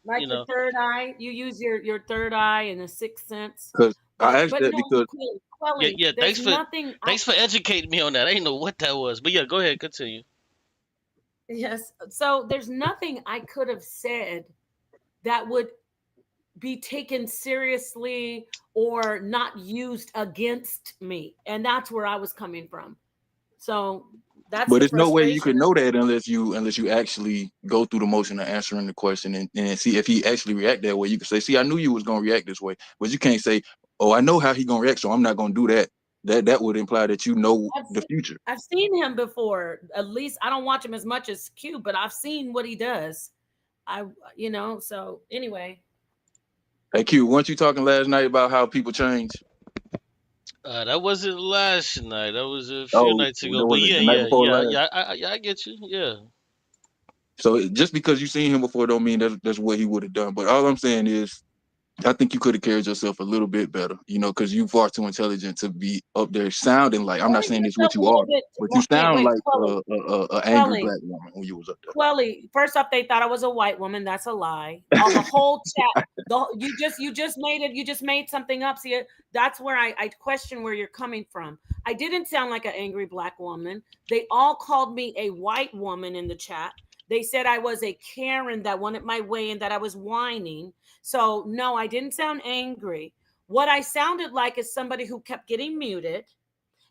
Like you know, the third eye, you use your third eye and the sixth sense. Because I asked that because Quelly, yeah. Thanks for educating me on that. I didn't know what that was, but yeah, go ahead, continue. Yes. So there's nothing I could have said that would be taken seriously or not used against me, and that's where I was coming from. So that's. But there's no way you could know that unless you actually go through the motion of answering the question and see if he actually react that way. You can say, "See, I knew you was gonna react this way," but you can't say, "Oh, I know how he gonna react, so I'm not gonna do that." That would imply that you know the future. I've seen him before. At least I don't watch him as much as Qube, but I've seen what he does. So anyway. Hey Q, weren't you talking last night about how people change? That wasn't last night. That was a few nights ago. But I get you. Yeah. So just because you seen him before don't mean that's what he would have done. But all I'm saying is, I think you could have carried yourself a little bit better, because you're far too intelligent to be up there sounding like, I'm not saying this what you are, but you sound like an angry black woman when you was up there. Quelly, first off, they thought I was a white woman. That's a lie. On the whole chat, you just made it. You just made something up. See, that's where I question where you're coming from. I didn't sound like an angry black woman. They all called me a white woman in the chat. They said I was a Karen that wanted my way and that I was whining. So no, I didn't sound angry. What I sounded like is somebody who kept getting muted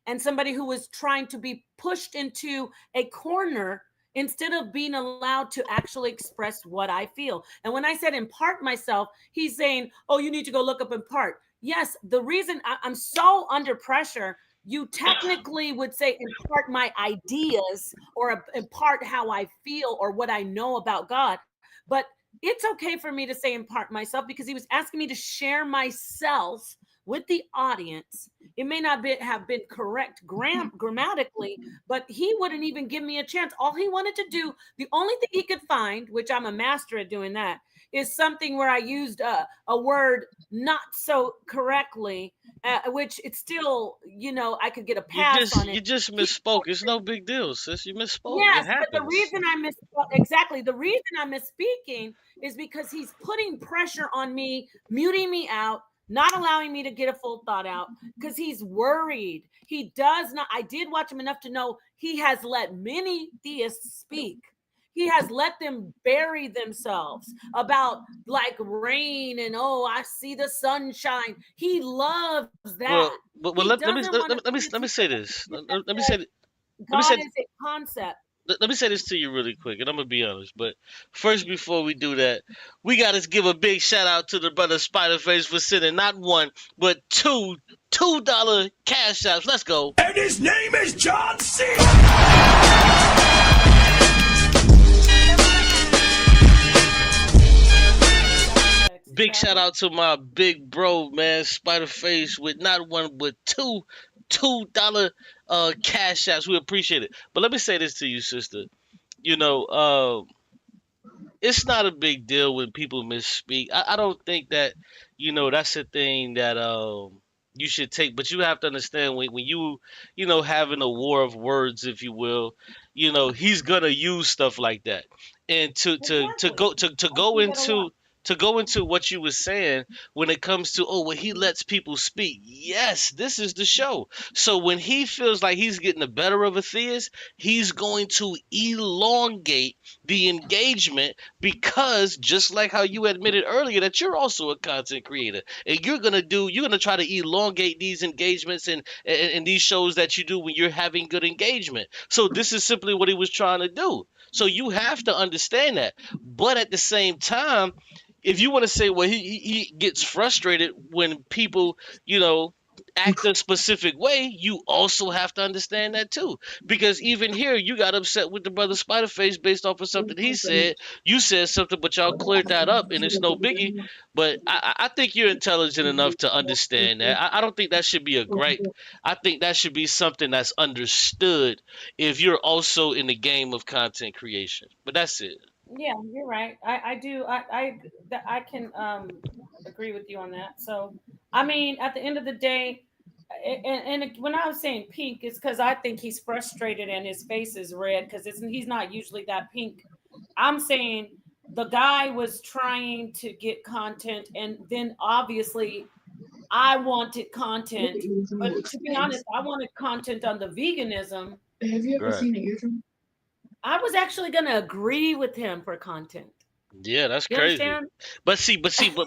and somebody who was trying to be pushed into a corner instead of being allowed to actually express what I feel. And when I said impart myself, he's saying, oh, you need to go look up impart. Yes, the reason I'm so under pressure, you technically would say impart my ideas or impart how I feel or what I know about God. But it's okay for me to say impart myself because he was asking me to share myself with the audience. It may not have been correct grammatically, but he wouldn't even give me a chance. All he wanted to do, the only thing he could find, which I'm a master at doing that, is something where I used a word not so correctly, which it's still, I could get a pass on it. You just misspoke. It's no big deal, sis. You misspoke. Yes, but the reason I misspoke, exactly, the reason I'm misspeaking is because he's putting pressure on me, muting me out, not allowing me to get a full thought out because he's worried. He does not. I did watch him enough to know he has let many theists speak. He has let them bury themselves about like rain and I see the sunshine. He loves that. Well, let me say this. Let me say God is a concept. Let me say this to you really quick, and I'm gonna be honest. But first, before we do that, we gotta give a big shout out to the brother Spiderface for sending not one but $2 cash apps. Let's go. And his name is John C. Big shout out to my big bro, man, Spiderface, with not one but $2 cash apps. We appreciate it. But let me say this to you, sister. It's not a big deal when people misspeak. I don't think that, that's a thing that you should take. But you have to understand when you know, having a war of words, if you will, you know, he's gonna use stuff like that. And to go into what you were saying when it comes to, oh, well, he lets people speak. Yes, this is the show. So when he feels like he's getting the better of a theist, he's going to elongate the engagement, because just like how you admitted earlier that you're also a content creator, and you're gonna try to elongate these engagements and these shows that you do when you're having good engagement. So this is simply what he was trying to do. So you have to understand that. But at the same time, if you want to say, well, he gets frustrated when people, you know, act a specific way, you also have to understand that too. Because even here, you got upset with the brother Spiderface based off of something he said. You said something, but y'all cleared that up, and it's no biggie. But I think you're intelligent enough to understand that. I don't think that should be a gripe. I think that should be something that's understood if you're also in the game of content creation. But that's it. Yeah, you're right. I do. I can agree with you on that. So, I mean, at the end of the day, and when I was saying pink, it's because I think he's frustrated and his face is red because he's not usually that pink. I'm saying the guy was trying to get content, and then obviously I wanted content. But to be honest, I wanted content on the veganism. Have you ever Right. seen an eardrum? I was actually going to agree with him for content. Yeah, that's You crazy. understand?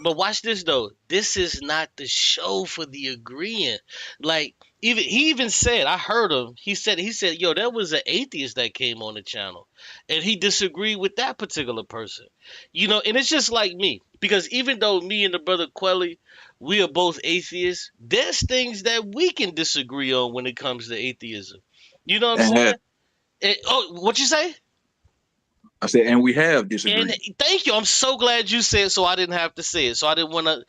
But watch this though. This is not the show for the agreeing. Like he even said, I heard him. He said, yo, there was an atheist that came on the channel, and he disagreed with that particular person. You know, and it's just like me, because even though me and the brother Quelly, we are both atheists, there's things that we can disagree on when it comes to atheism. You know what I'm saying? What you say? I said, and we have And disagreed. thank you. I'm so glad you said, so I didn't have to say it. So I didn't want to.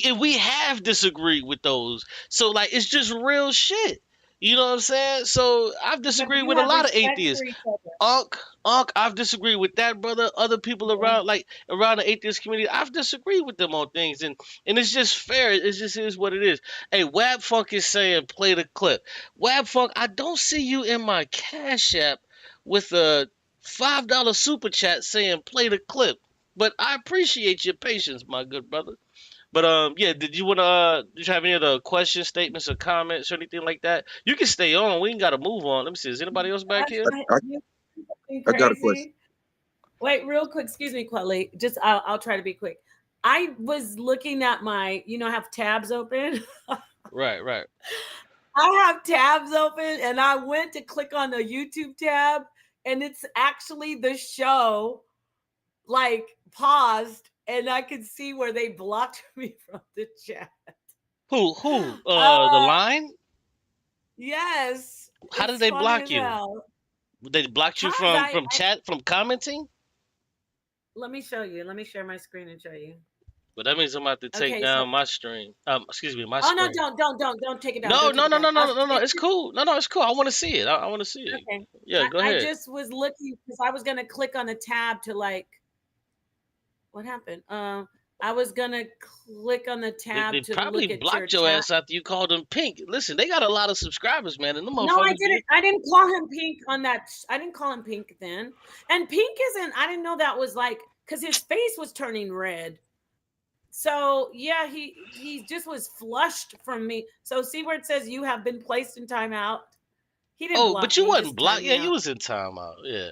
And we have disagreed with those. So like, it's just real shit. You know what I'm saying? So I've disagreed You with a have lot of respect atheists. for each other. Unk, I've disagreed with that brother. Other people around, like around the atheist community, I've disagreed with them on things, and it's just fair. It just is what it is. Hey, Wab Funk is saying, play the clip. Wab Funk, I don't see you in my Cash App with a $5 super chat saying play the clip, but I appreciate your patience, my good brother. But yeah, did you have any other questions, statements, or comments, or anything like that? You can stay on. We ain't got to move on. Let me see. Is anybody else back here? I got a question. Wait, real quick. Excuse me, Quelly. Just I'll try to be quick. I was looking at my, I have tabs open. Right. I have tabs open, and I went to click on the YouTube tab, and it's actually the show, like, paused, and I could see where they blocked me from the chat. Who? The line? Yes. How did they block you? They blocked you from chat, from commenting? Let me show you. Let me share my screen and show you. But that means I'm about to take down my stream. Excuse me, my screen. Oh no, don't take it down. No, it's cool. No, it's cool. I want to see it. I want to see it. Okay. Yeah, go ahead. I just was looking because I was gonna click on the tab to what happened? I was gonna click on the tab to probably look at blocked your ass after you called them pink. Listen, they got a lot of subscribers, man. And no, I didn't. I didn't call him pink on that. I didn't call him pink then. And pink isn't. I didn't know that was because his face was turning red. So yeah, he just was flushed from me. So see where it says you have been placed in timeout. He didn't. Oh, but you wasn't blocked. Yeah, you was in timeout. Yeah.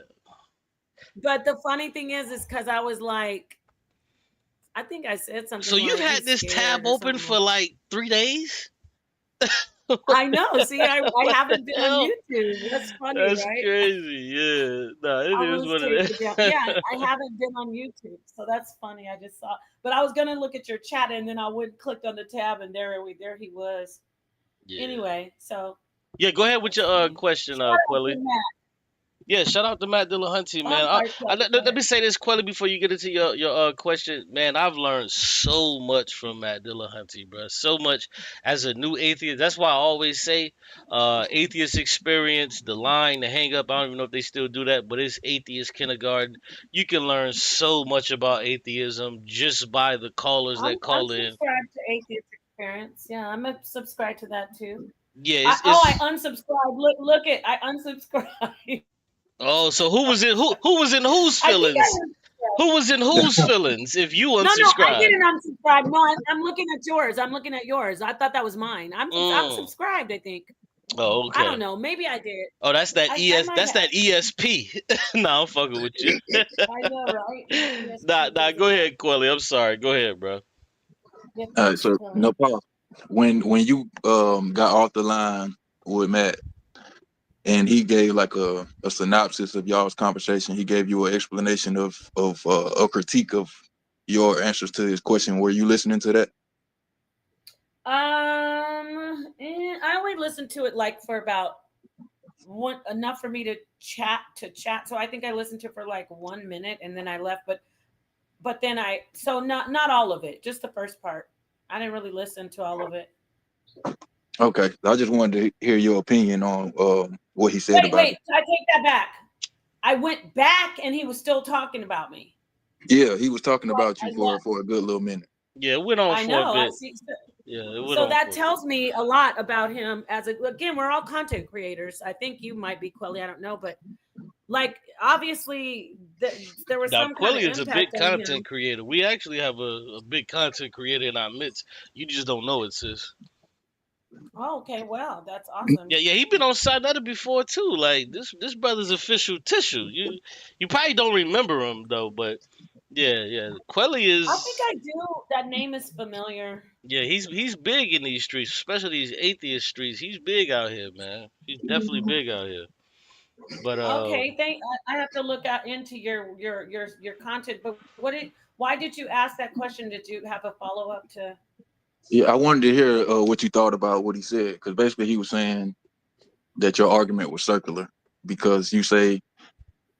But the funny thing is because I was like, I think I said something. So you've had this tab open for 3 days? I know. See, I haven't been on YouTube. That's funny, That's right? crazy. Yeah. No, it is what it is. Yeah, I haven't been on YouTube. So that's funny. I just saw. But I was going to look at your chat, and then I went clicked on the tab, and there he was. Yeah. Anyway, so. Yeah, go ahead with your question, Quelly. Yeah, shout out to Matt Dillahunty, man. Let me say this, Quelly, before you get into your question. Man, I've learned so much from Matt Dillahunty, bro. So much as a new atheist. That's why I always say atheist experience, the line, the hang up. I don't even know if they still do that, but it's atheist kindergarten. You can learn so much about atheism just by the callers that call in. I'm subscribed to atheist parents. Yeah, I'm a subscribe to that too. Yeah, I unsubscribed. Look it, I unsubscribed. Oh, so who was in whose I think I feelings? unsubscribed. Who was in whose feelings if you No, I unsubscribed? didn't unsubscribe. No, I'm looking at yours. I'm looking at yours. I thought that was mine. I'm subscribed, I think. Oh, okay. I don't know. Maybe I did. Oh, that's that might that ESP. Nah, I'm fucking with you. I know, right? Yes, Nah, go ahead, Quelly. I'm sorry. Go ahead, bro. yes, All right, so Napah, when you got off the line with Matt and he gave like a synopsis of y'all's conversation, he gave you an explanation of a critique of your answers to his question. Were you listening to that? I only listened to it like for about enough for me to chat. So I think I listened to it for like 1 minute and then I left. But then so not all of it, just the first part. I didn't really listen to all of it. Okay, I just wanted to hear your opinion on what he said about it. I take that back. I went back and he was still talking about me. Yeah, he was talking about you for a good little minute. Yeah, it went on I for know. a bit. Yeah, it went so on that tells me a lot about him. Again, we're all content creators. I think you might be, Quelly. I don't know, but like obviously there was some kind of Quelly is a big impact on content him. creator. We actually have a big content creator in our midst. You just don't know it, sis. Oh, okay, well, that's awesome. Yeah, he been on Side Nutter before too. Like this brother's official tissue. You probably don't remember him though, but yeah. Quelly is. I think I do. That name is familiar. Yeah, he's big in these streets, especially these atheist streets. He's big out here, man. He's definitely big out here. But okay, I have to look into your content. But why did you ask that question? Did you have a follow up to? Yeah, I wanted to hear what you thought about what he said, because basically he was saying that your argument was circular because you say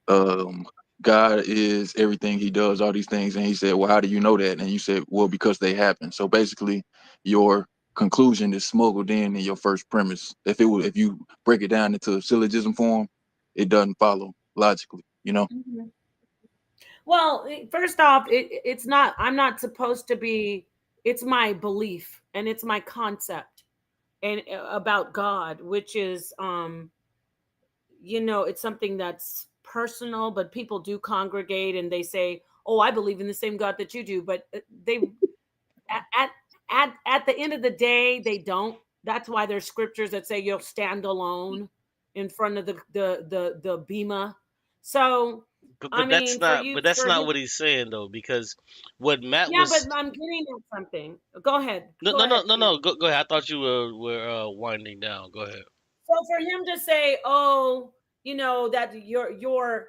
God is everything he does, all these things, and he said, well, how do you know that? And you said, well, because they happen. So basically your conclusion is smuggled in your first premise. If you break it down into syllogism form, it doesn't follow logically, you know? Mm-hmm. Well, first off, it's not, I'm not supposed to be, it's my belief and it's my concept and about God, which is, it's something that's personal, but people do congregate and they say, oh, I believe in the same God that you do. But they, at the end of the day, they don't. That's why there's scriptures that say you'll stand alone in front of the bema. So, but that's not what he's saying though, because what Matt was. Yeah, but I'm getting at something. Go ahead. No. Go ahead. I thought you were winding down. Go ahead. So for him to say, "Oh, that your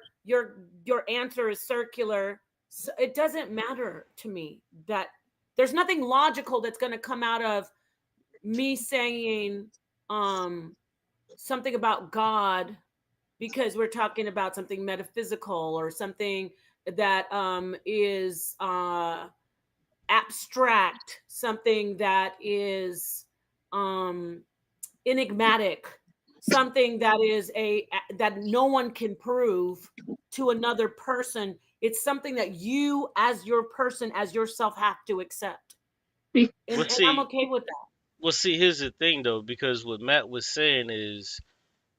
answer is circular," so it doesn't matter to me. That there's nothing logical that's going to come out of me saying something about God, because we're talking about something metaphysical or something that is abstract, something that is enigmatic, something that is that no one can prove to another person. It's something that you as your person, as yourself, have to accept. And I'm okay with that. Well, see, here's the thing though, because what Matt was saying is,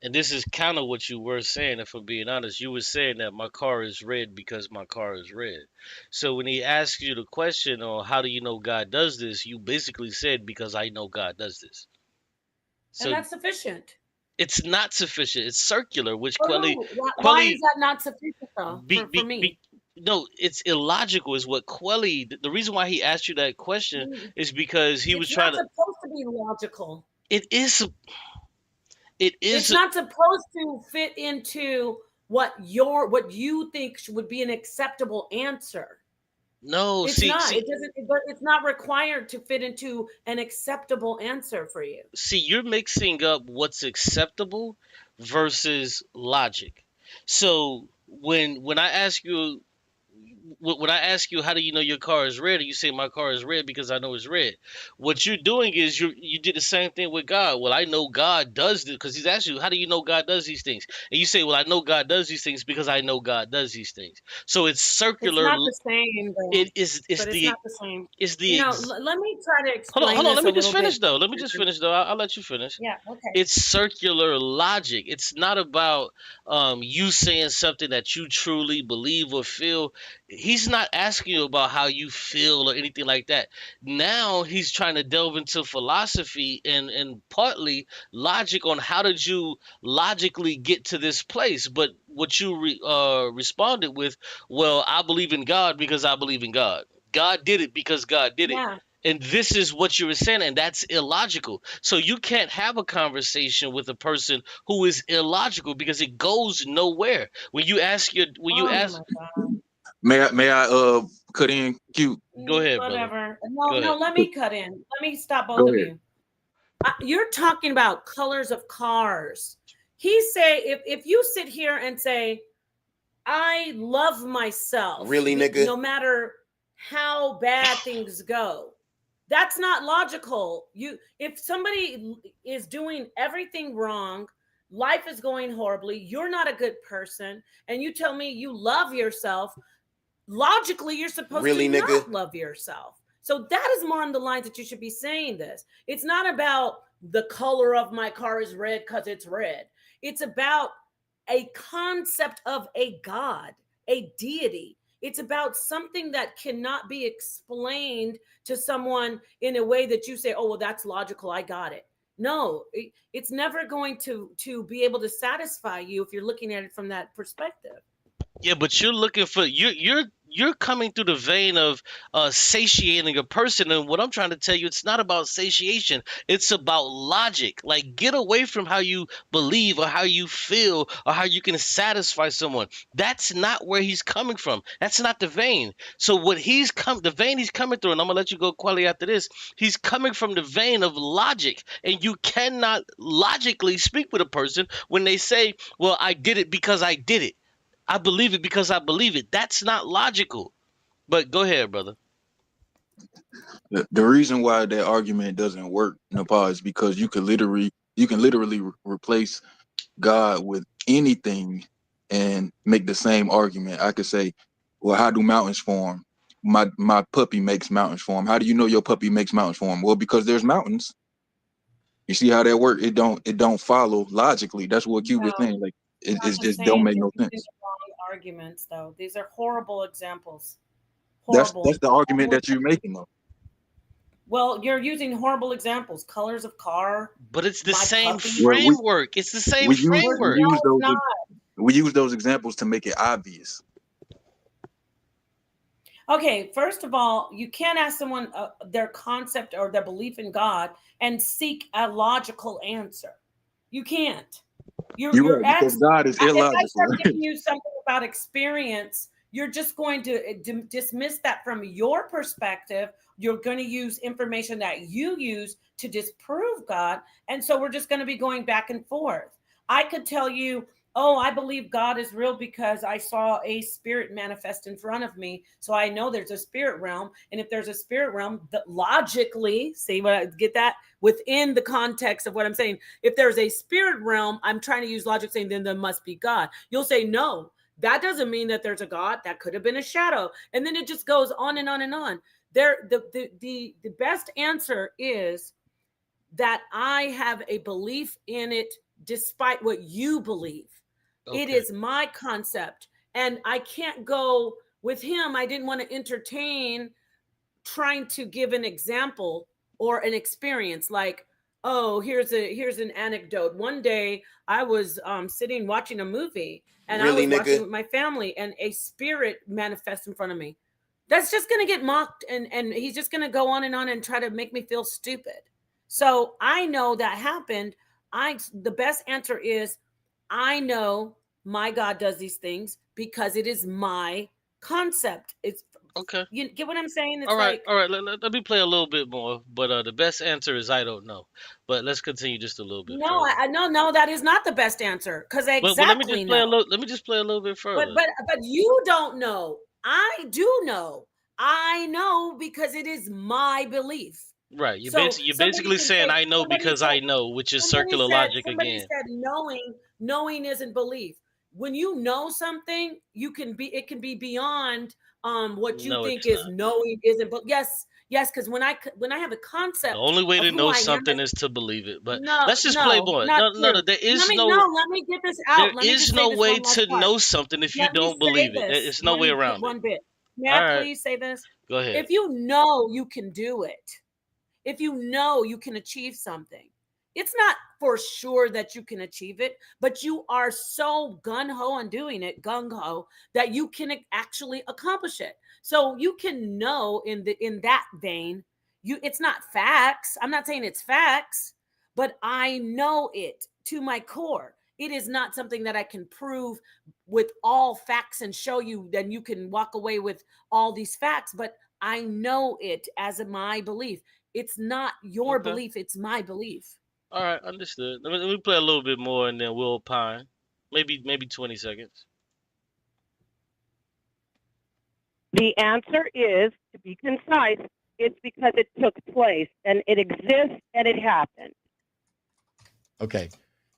and this is kind of what you were saying, if I'm being honest, you were saying that my car is red because my car is red. So when he asked you the question on how do you know God does this, you basically said, because I know God does this. So and that's sufficient. It's not sufficient. It's circular, which Quelly. Why is that not sufficient though for me? No, it's illogical. Is what Quelly. The reason why he asked you that question is because he was trying to. It's not supposed to be logical. It is. It is. It's not supposed to fit into what you think would be an acceptable answer. No, it's not. It doesn't. It's not required to fit into an acceptable answer for you. See, you're mixing up what's acceptable versus logic. So when I ask you, when I ask you, how do you know your car is red? And you say my car is red because I know it's red. What you're doing is you did the same thing with God. Well, I know God does this because He's asked you, how do you know God does these things? And you say, well, I know God does these things because I know God does these things. So it's It's circular. not the same, though. It is. It's But it's the. not the same. It's the. You know, let me try to Hold on, explain hold on. this Let a me just little finish bit. though. Let me just finish though. I'll let you finish. Yeah, okay. It's circular logic. It's not about you saying something that you truly believe or feel. He's not asking you about how you feel or anything like that. Now he's trying to delve into philosophy and partly logic on how did you logically get to this place. But what you responded with, well, I believe in God because I believe in God. God did it because God did it. Yeah. And this is what you were saying, and that's illogical. So you can't have a conversation with a person who is illogical because it goes nowhere. When you ask May I cut in, Qube? Go ahead, brother. Whatever. Go No, ahead. let me cut in. Let me stop both Go of ahead. you. You're talking about colors of cars. He say if you sit here and say, I love myself, Really, nigga? no matter how bad things go. That's not logical. If somebody is doing everything wrong, life is going horribly, you're not a good person, and you tell me you love yourself, logically you're supposed Really, to nigga? not love yourself. So that is more on the lines that you should be saying this. It's not about the color of my car is red because it's red. It's about a concept of a God, a deity. It's about something that cannot be explained to someone in a way that you say, oh, well, that's logical. I got it. No, it's never going to be able to satisfy you if you're looking at it from that perspective. Yeah, but you're looking for you're coming through the vein of satiating a person, and what I'm trying to tell you, it's not about satiation. It's about logic. Like, get away from how you believe or how you feel or how you can satisfy someone. That's not where he's coming from. That's not the vein. So what the vein he's coming through, and I'm gonna let you go, Quali, after this. He's coming from the vein of logic, and you cannot logically speak with a person when they say, "Well, I did it because I did it. I believe it because I believe it." That's not logical. But go ahead, brother. The reason why that argument doesn't work, Napah, is because you can literally replace God with anything and make the same argument. I could say, well, how do mountains form? My puppy makes mountains form. How do you know your puppy makes mountains form? Well, because there's mountains. You see how that works? It don't follow logically. That's what Qube is saying. Like it just don't make no sense. Wrong arguments, though. These are horrible examples. That's the argument that you're making, though. Well, you're using horrible examples. Colors of car. But it's the same puppy. framework. It's the same framework. We use those examples to make it obvious. Okay, first of all, you can't ask someone their concept or their belief in God and seek a logical answer. You can't. You're right, because God is illogical. If I start giving you something about experience, you're just going to dismiss that from your perspective. You're going to use information that you use to disprove God. And so we're just going to be going back and forth. I could tell you, oh, I believe God is real because I saw a spirit manifest in front of me. So I know there's a spirit realm. And if there's a spirit realm, that logically, see what I get that within the context of what I'm saying. If there's a spirit realm, I'm trying to use logic saying then there must be God. You'll say, no, that doesn't mean that there's a God. That could have been a shadow. And then it just goes on and on and on. The best answer is that I have a belief in it despite what you believe. Okay. It is my concept. And I can't go with him. I didn't want to entertain trying to give an example or an experience like, oh, here's an anecdote. One day I was sitting watching a movie and I was watching with my family and a spirit manifests in front of me. That's just going to get mocked and he's just going to go on and try to make me feel stupid. So I know that happened. The best answer is I know my God does these things because it is my concept. It's okay. You get what I'm saying? It's all right. Let me play a little bit more. But the best answer is I don't know. But let's continue just a little bit. No, no, that is not the best answer because exactly. But let me just play a little bit further. But you don't know. I do know. I know because it is my belief. Right. You're So basically saying I know because I know, which is circular logic somebody again. said knowing isn't belief. When you know something, it can be beyond what you No, think it's is not. knowing isn't. But yes, because when I have a The concept only way of to who know I am, something is to believe it. But no, let's just play no, more. not No, no, no. true. Let me get this There out. Let me is just say no this way one last to part. know something if you Let me don't say believe it. this. It's no way around it. One bit. May All I right. please say this? Go ahead. If you know you can do it, if you know you can achieve something, it's not for sure that you can achieve it, but you are so gung-ho on doing it, gung-ho, that you can actually accomplish it. So you can know in that vein, it's not facts. I'm not saying it's facts, but I know it to my core. It is not something that I can prove with all facts and show you, then you can walk away with all these facts, but I know it as my belief. It's not your belief, it's my belief. All right, understood. Let me play a little bit more and then we'll opine. Maybe 20 seconds. The answer is, to be concise, it's because it took place and it exists and it happened. Okay.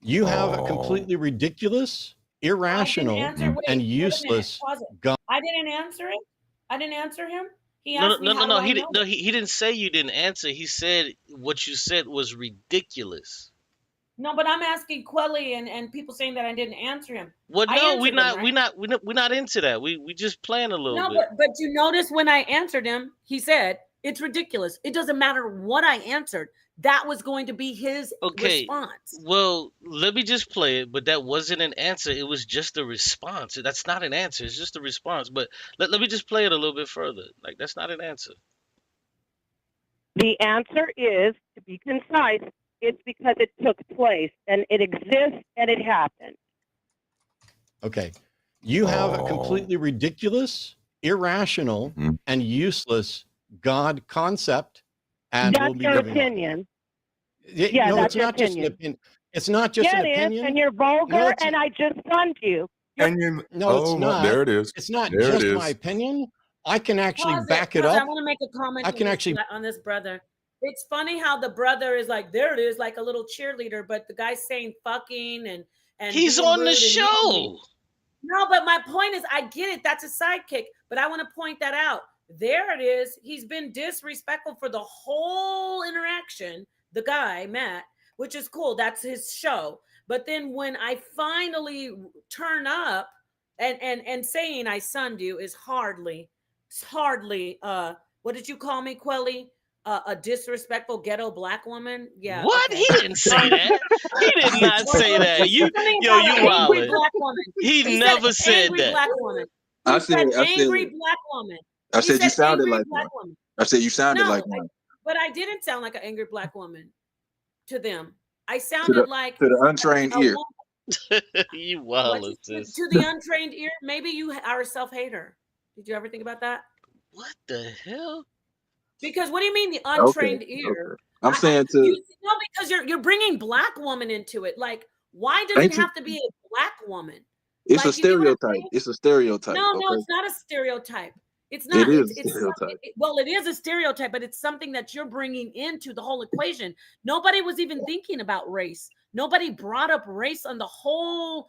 You have a completely ridiculous, irrational, and useless God. I didn't answer it. I didn't answer him. He No, asked me, how do I know? he didn't say you didn't answer. He said what you said was ridiculous. No, but I'm asking Quelly and people saying that I didn't answer him. Well, no, we're right? not into that. We just playing a little No, bit. but you notice when I answered him, he said it's ridiculous. It doesn't matter what I answered. That was going to be his response. Well, let me just play it, but that wasn't an answer. It was just a response. That's not an answer. It's just a response. But let me just play it a little bit further. Like, that's not an answer. The answer is, to be concise, it's because it took place and it exists and it happened. Okay. You have a completely ridiculous, irrational, and useless God concept. And that's we'll be your moving opinion. On. Yeah, no, that's it's your not opinion. just an opinion. It's not just an opinion. Is, and you're vulgar, and I just stunned you. No, it's not. There it is. It's not there just it is. my opinion. I can actually back it up. I want to make a comment I can actually on this brother. It's funny how the brother is like, there it is, like a little cheerleader, but the guy's saying fucking and he's on the show. No, but my point is, I get it. That's a sidekick, but I want to point that out. There it is. He's been disrespectful for the whole interaction. The guy, Matt, which is cool. That's his show. But then when I finally turn up and saying I sunned you is hardly what did you call me, Quelly? A disrespectful ghetto black woman? Yeah. What? Okay. He didn't say that. He did not say that. You wildin'. Black woman. He never said angry that. Black woman. I said angry black woman. I said you sounded like black one. woman. I said you sounded like one. But I didn't sound like an angry black woman to them. I sounded like to the untrained ear. You wildin'. To the untrained ear, maybe you are a self-hater. Did you ever think about that? What the hell? Because what do you mean the untrained ear? Okay. I'm saying because you're bringing black woman into it. Like, why does it have to be a black woman? It's a stereotype. It's a stereotype. No, it's not a stereotype. It's not. It is a stereotype. It is a stereotype, but it's something that you're bringing into the whole equation. Nobody was even thinking about race. Nobody brought up race on the whole.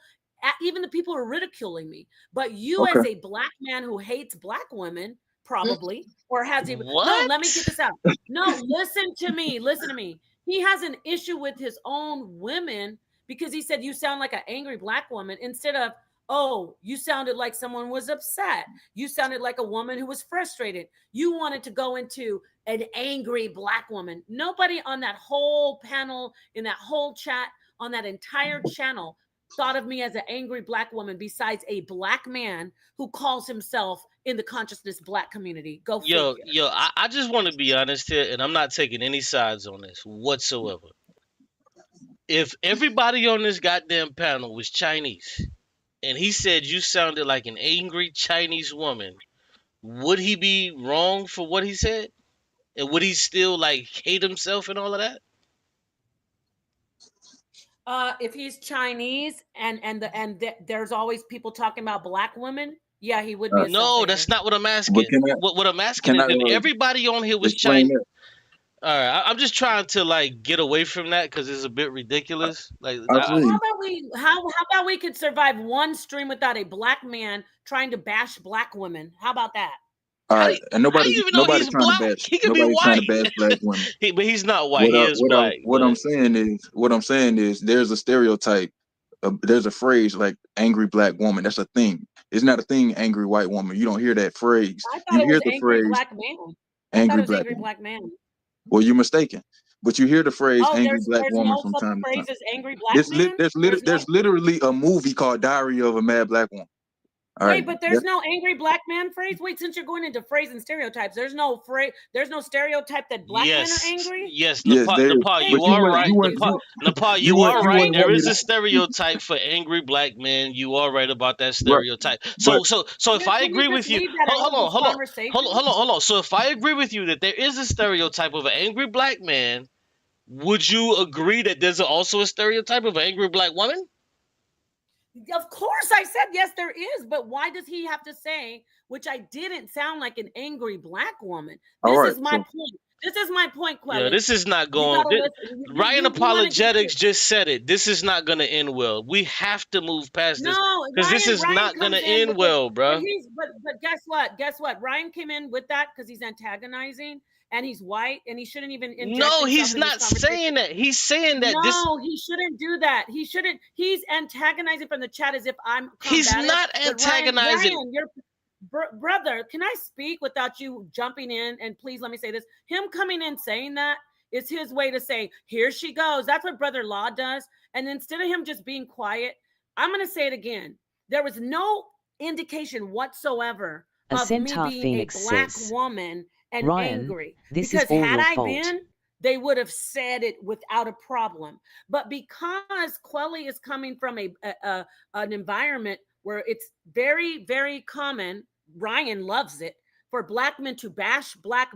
Even the people who are ridiculing me. But you, as a black man who hates black women, probably, or has even. What? No, let me get this out. No, listen to me. Listen to me. He has an issue with his own women because he said you sound like an angry black woman instead of, oh, you sounded like someone was upset. You sounded like a woman who was frustrated. You wanted to go into an angry black woman. Nobody on that whole panel, in that whole chat, on that entire channel thought of me as an angry black woman besides a black man who calls himself in the consciousness black community. Go figure. Yo, I just want to be honest here, and I'm not taking any sides on this whatsoever. If everybody on this goddamn panel was Chinese, and he said you sounded like an angry Chinese woman, would he be wrong for what he said? And would he still like hate himself and all of that? If he's Chinese and there's always people talking about black women, Yeah, he would be a No, self-hater. that's not what I'm But asking. What I'm asking is if everybody on here was explain Chinese. that? All right, I'm just trying to like get away from that because it's a bit ridiculous. Like, I How feel you. about how about we could survive one stream without a black man trying to bash black women? How about that? All right, and how do you even know he's trying to black? bash He could be white. black women. But he's not white. He is black. What I'm saying is there's a stereotype. There's a phrase like angry black woman. That's a thing. It's not a thing, angry white woman. You don't hear that phrase. I thought You it hear was the angry phrase black man. angry black angry woman. black man. Well, you're mistaken. But you hear the phrase Oh, angry black there's woman no from such time to phrase time. as angry black man. There's literally a movie called Diary of a Mad Black Woman. All Wait, right. but there's no angry black man phrase. Wait, since you're going into phrase and stereotypes, there's no stereotype that black men are angry. Yes, Yes, there is. Nepal, you are right. Nepal, you are right. There is a stereotype for angry black men. You are right about that stereotype. So if I agree with you, hold on. So if I agree with you that there is a stereotype of an angry black man, would you agree that there's also a stereotype of an angry black woman? Of course, I said yes, there is. But why does he have to say, which I didn't sound like an angry black woman? This is my point. This is my point, Quelly. Yeah, this is not going. Ryan Apologetics just said it. This is not going to end well. We have to move past this because this is not going to end well, bro. But guess what? Guess what? Ryan came in with that because he's antagonizing. And he's white, and he shouldn't even. No, he's not saying that. He's saying that. No, he shouldn't do that. He shouldn't. He's antagonizing from the chat as if I'm. He's not antagonizing. Ryan, brother, can I speak without you jumping in? And please let me say this: him coming in saying that is his way to say, "Here she goes." That's what Brother Law does. And instead of him just being quiet, I'm going to say it again. There was no indication whatsoever of me being a black woman. And Ryan, angry this because is all had your I fault. been, they would have said it without a problem. But because Quelly is coming from an environment where it's very, very common, Ryan loves it, for black men to bash black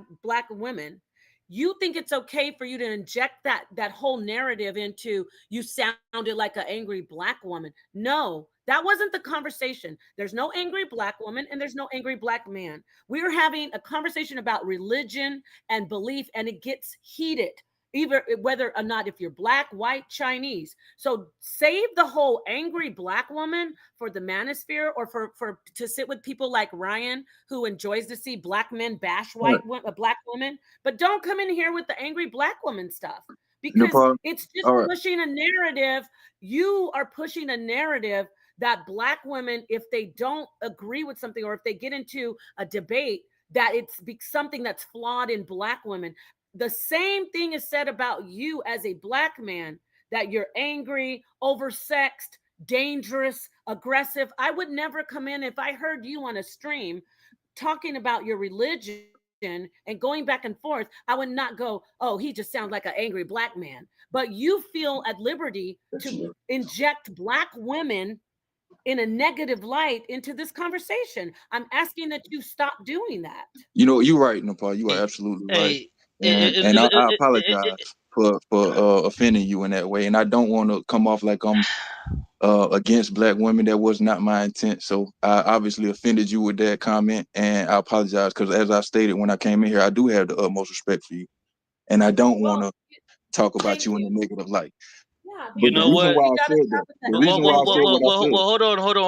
women. You think it's okay for you to inject that whole narrative into you sounded like an angry black woman. No, that wasn't the conversation. There's no angry black woman and there's no angry black man. We are having a conversation about religion and belief, and it gets heated, either whether or not if you're black, white, Chinese. So save the whole angry black woman for the manosphere, or for to sit with people like Ryan, who enjoys to see black men bash black women. But don't come in here with the angry black woman stuff, because it's just pushing a narrative. You are pushing a narrative that black women, if they don't agree with something, or if they get into a debate, that it's something that's flawed in black women. The same thing is said about you as a black man, that you're angry, oversexed, dangerous, aggressive. I would never come in if I heard you on a stream talking about your religion and going back and forth. I would not go, oh, he just sounds like an angry black man. But you feel at liberty to inject black women in a negative light into this conversation. I'm asking that you stop doing that. You know, you're right, Napah. You are absolutely right. And I apologize for offending you in that way. And I don't want to come off like I'm against black women. That was not my intent. So I obviously offended you with that comment, and I apologize, because as I stated when I came in here, I do have the utmost respect for you, and I don't want to talk about you in a negative light. Yeah, you know what? Well, hold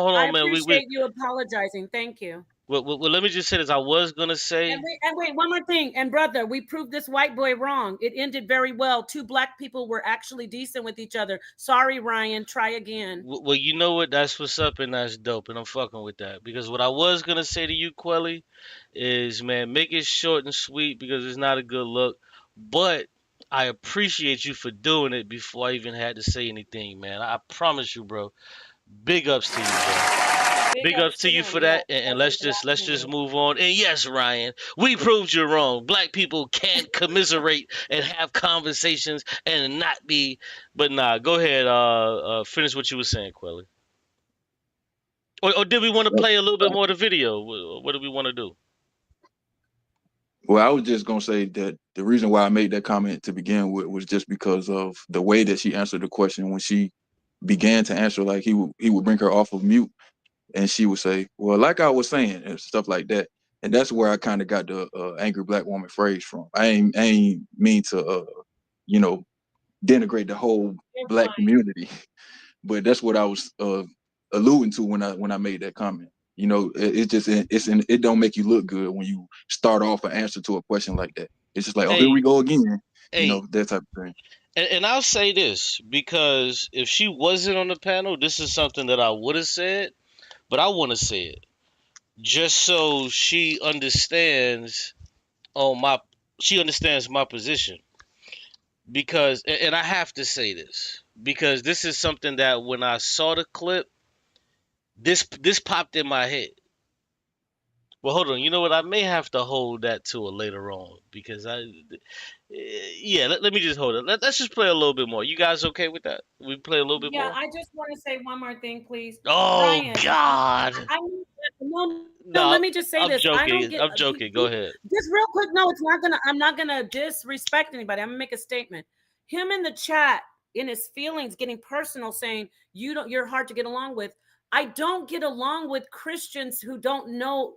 on, man. I appreciate you apologizing. Thank you. Well, let me just say this. I was gonna say. And wait, one more thing. And brother, we proved this white boy wrong. It ended very well. Two black people were actually decent with each other. Sorry, Ryan. Try again. Well, you know what? That's what's up, and that's dope, and I'm fucking with that. Because what I was gonna say to you, Quelly, is, man, make it short and sweet, because it's not a good look. But I appreciate you for doing it before I even had to say anything, man. I promise you, bro. Big ups to you, bro. Big ups to you for that, and let's just move on. And yes, Ryan, we proved you wrong. Black people can't commiserate and have conversations and not be. But nah, go ahead. Finish what you were saying, Quelly. Or did we want to play a little bit more of the video? What do we want to do? Well, I was just gonna say that the reason why I made that comment to begin with was just because of the way that she answered the question. When she began to answer, like he would bring her off of mute. and she would say, well, like I was saying, and stuff like that. And that's where I kind of got the angry black woman phrase from. I ain't mean to, you know, denigrate the whole black community, but that's what I was alluding to when I made that comment. You know, it don't make you look good when you start off an answer to a question like that. It's just like, oh, here we go again. You know, that type of thing. And I'll say this, because if she wasn't on the panel, this is something that I would have said, but I want to say it just so she understands my position. Because, and I have to say this, because this is something that when I saw the clip, this popped in my head. Well, hold on. You know what? I may have to hold that to a later on, because let me just hold it. Let's just play a little bit more. You guys okay with that? We play a little bit more? Yeah, I just want to say one more thing, please. Oh, Ryan, God. No, let me just say this. I'm joking. Go ahead. Just real quick. No, I'm not gonna disrespect anybody. I'm gonna make a statement. Him in the chat, in his feelings, getting personal, saying you're hard to get along with. I don't get along with Christians who don't know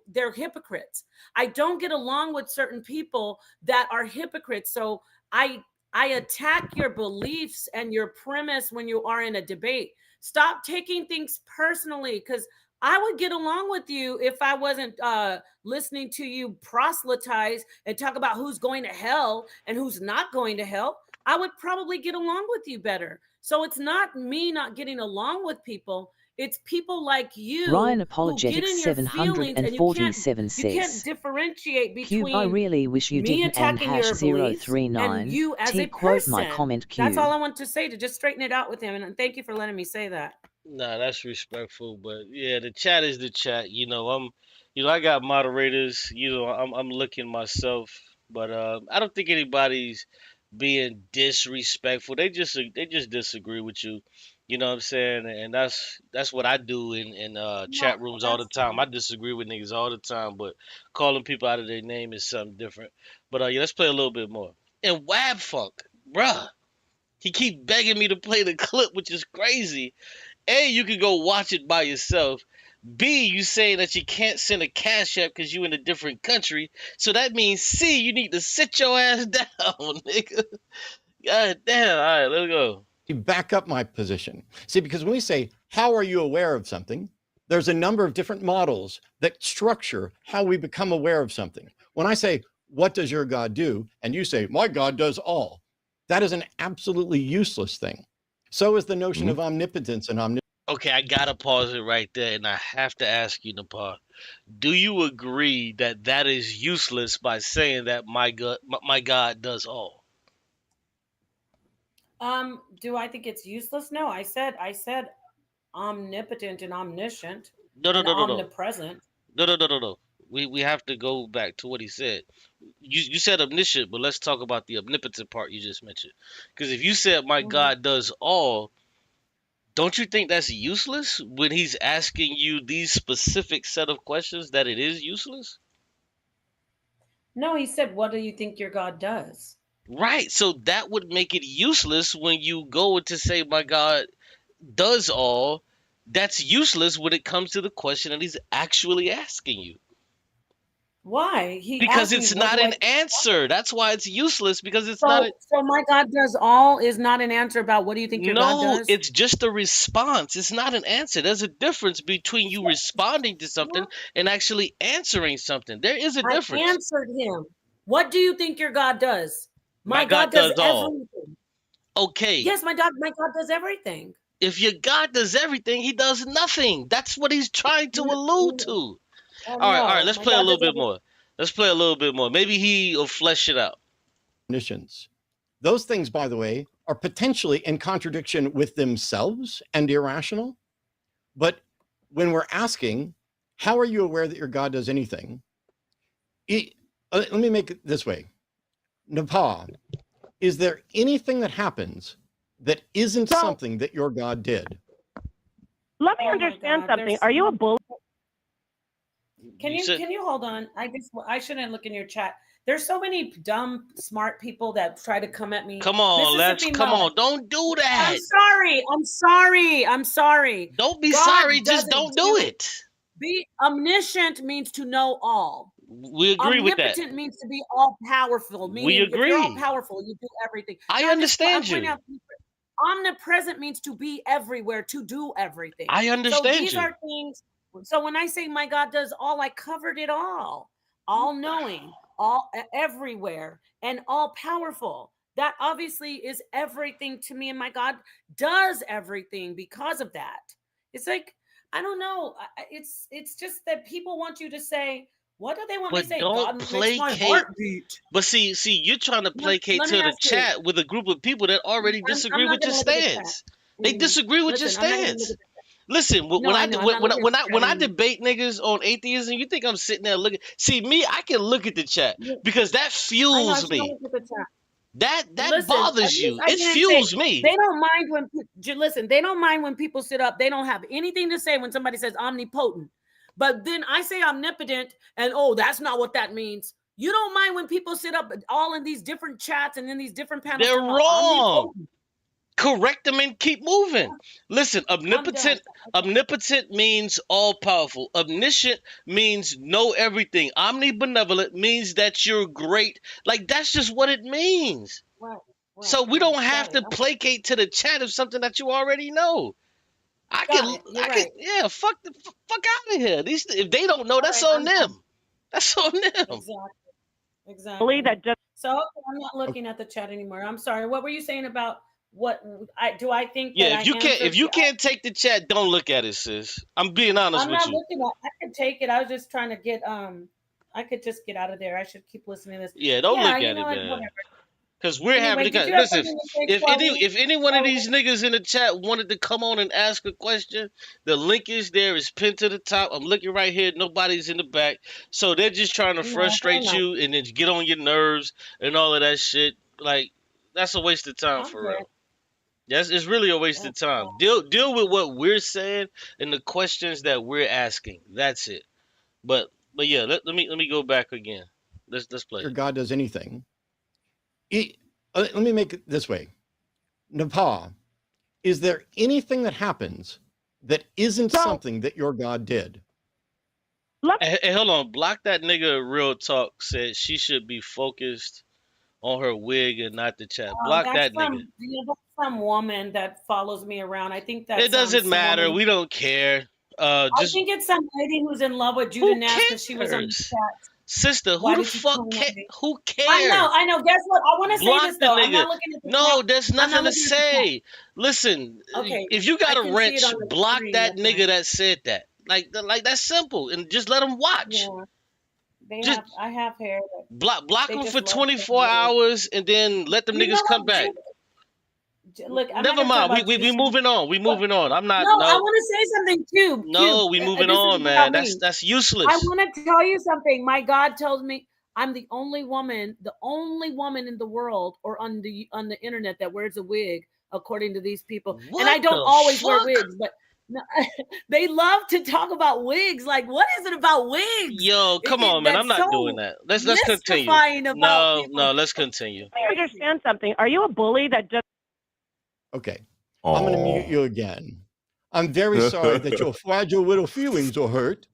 they're hypocrites. I don't get along with certain people that are hypocrites. So I attack your beliefs and your premise when you are in a debate. Stop taking things personally, because I would get along with you if I wasn't listening to you proselytize and talk about who's going to hell and who's not going to hell. I would probably get along with you better. So it's not me not getting along with people. It's people like you. Ryan Apologetics 747 says, you can't differentiate between Qube, I really wish you me didn't and attacking your beliefs 039 and you as a quote person. my comment, Qube. That's all I want to say, to just straighten it out with him. And thank you for letting me say that. Nah, that's respectful, but yeah, the chat is the chat. I got moderators. I'm looking myself, but I don't think anybody's being disrespectful. They just disagree with you. You know what I'm saying? And that's what I do in chat rooms all the time. I disagree with niggas all the time, but calling people out of their name is something different. But yeah, let's play a little bit more. And Wab Funk, bruh, he keep begging me to play the clip, which is crazy. A, you can go watch it by yourself. B, you saying that you can't send a cash app because you in a different country. So that means C, you need to sit your ass down, nigga. God damn. All right, let's go. To back up my position. See, because when we say, how are you aware of something? There's a number of different models that structure how we become aware of something. When I say, what does your God do? And you say, my God does all. That is an absolutely useless thing. So is the notion of omnipotence and omniscience. Okay, I gotta pause it right there, and I have to ask you, Napah, do you agree that that is useless by saying that my God does all? Do I think it's useless? No, I said omnipotent and omniscient. No. Omnipresent. No. We have to go back to what he said. You said omniscient, but let's talk about the omnipotent part you just mentioned. Because if you said my God does all, don't you think that's useless when he's asking you these specific set of questions, that it is useless? No, he said, what do you think your God does? Right. So that would make it useless when you go to say my God does all. That's useless when it comes to the question that he's actually asking you. Why? Because it's not an answer. That's why it's useless, because it's not. So my God does all is not an answer about what do you think your God does? No, it's just a response. It's not an answer. There's a difference between you responding to something and actually answering something. There is a difference. I answered him. What do you think your God does? My God does everything. Okay. Yes, my God does everything. If your God does everything, he does nothing. That's what he's trying to allude to. All right. Let's play a little bit more. Let's play a little bit more. Maybe he'll flesh it out. Those things, by the way, are potentially in contradiction with themselves and irrational. But when we're asking, how are you aware that your God does anything? Let me make it this way. Napah, is there anything that happens that isn't something that your God did? Let me understand something. Are you a bull? Can you hold on? I shouldn't look in your chat. There's so many dumb, smart people that try to come at me. Come on, come on. Don't do that. I'm sorry. Don't be God sorry. Just doesn't don't do it. Be omniscient means to know all. We agree with that. Omnipotent means to be all powerful. Meaning We agree. If you're all powerful, you do everything. I understand you. Omnipresent means to be everywhere, to do everything. I understand so these are things. So when I say my God does all, I covered it all knowing, all everywhere, and all powerful. That obviously is everything to me, and my God does everything because of that. It's like, I don't know. It's just that people want you to say, what do they want me to say? Don't God makes my placate. heartbeat. But see, you're trying to placate to the chat with a group of people that already disagree with your stance. They disagree with your stance. Listen, when I debate niggas on atheism, you think I'm sitting there looking? See, me, I can look at the chat because that fuels me. That bothers you. It fuels me. They don't mind when they don't mind when people sit up. They don't have anything to say when somebody says omnipotent. But then I say omnipotent, and that's not what that means. You don't mind when people sit up all in these different chats and in these different panels. They're wrong. Correct them and keep moving. Listen, omnipotent means all powerful. Omniscient means know everything. Omnibenevolent means that you're great. Like, that's just what it means. Right, so we don't have to placate to the chat of something that you already know. Fuck out of here. If they don't know, that's on them. That's on them. Exactly. So I'm not looking at the chat anymore. I'm sorry. What were you saying about what I think? Yeah, if you can't take the chat, don't look at it, sis. I'm being honest with you. I'm not looking at. I could take it. I was just trying to get. I could just get out of there. I should keep listening to this. Yeah, don't look at it, man. Because we're having to listen. If any one of these niggas in the chat wanted to come on and ask a question, the link is there. It's pinned to the top. I'm looking right here. Nobody's in the back, so they're just trying to frustrate you and then get on your nerves and all of that shit. Like, that's a waste of time for real. Yes, it's really a waste of time. Deal with what we're saying and the questions that we're asking. That's it. But yeah, let me go back again. Let's play. Your God does anything. Let me make it this way. Napah, is there anything that happens that isn't something that your God did? Hey, hold on. Block that nigga. Real Talk said she should be focused on her wig and not the chat. Block that nigga. That's some woman that follows me around. I think that it doesn't matter. We don't care. I think it's some lady who's in love with Judah Nash because she was on the chat. Sister, who the fuck who cares? I know. Guess what? I want to say this though. I'm not looking at the chat. There's nothing to say. Listen, if you got a wrench, block that nigga that said that. Like that's simple, and just let them watch. Yeah. I have hair. Block them for 24 hours, and then let them niggas come back. Look, never mind. We moving on. We moving on. I'm not. No, I want to say something too. No, we moving on, man. That's useless. I want to tell you something. My God tells me I'm the only woman in the world or on the internet that wears a wig, according to these people. And I don't always wear wigs, but they love to talk about wigs. Like, what is it about wigs? Yo, come on, man. I'm not doing that. Let's continue. No, let's continue. I understand something. Are you a bully that just? Okay, I'm going to mute you again. I'm very sorry that your fragile little feelings are hurt.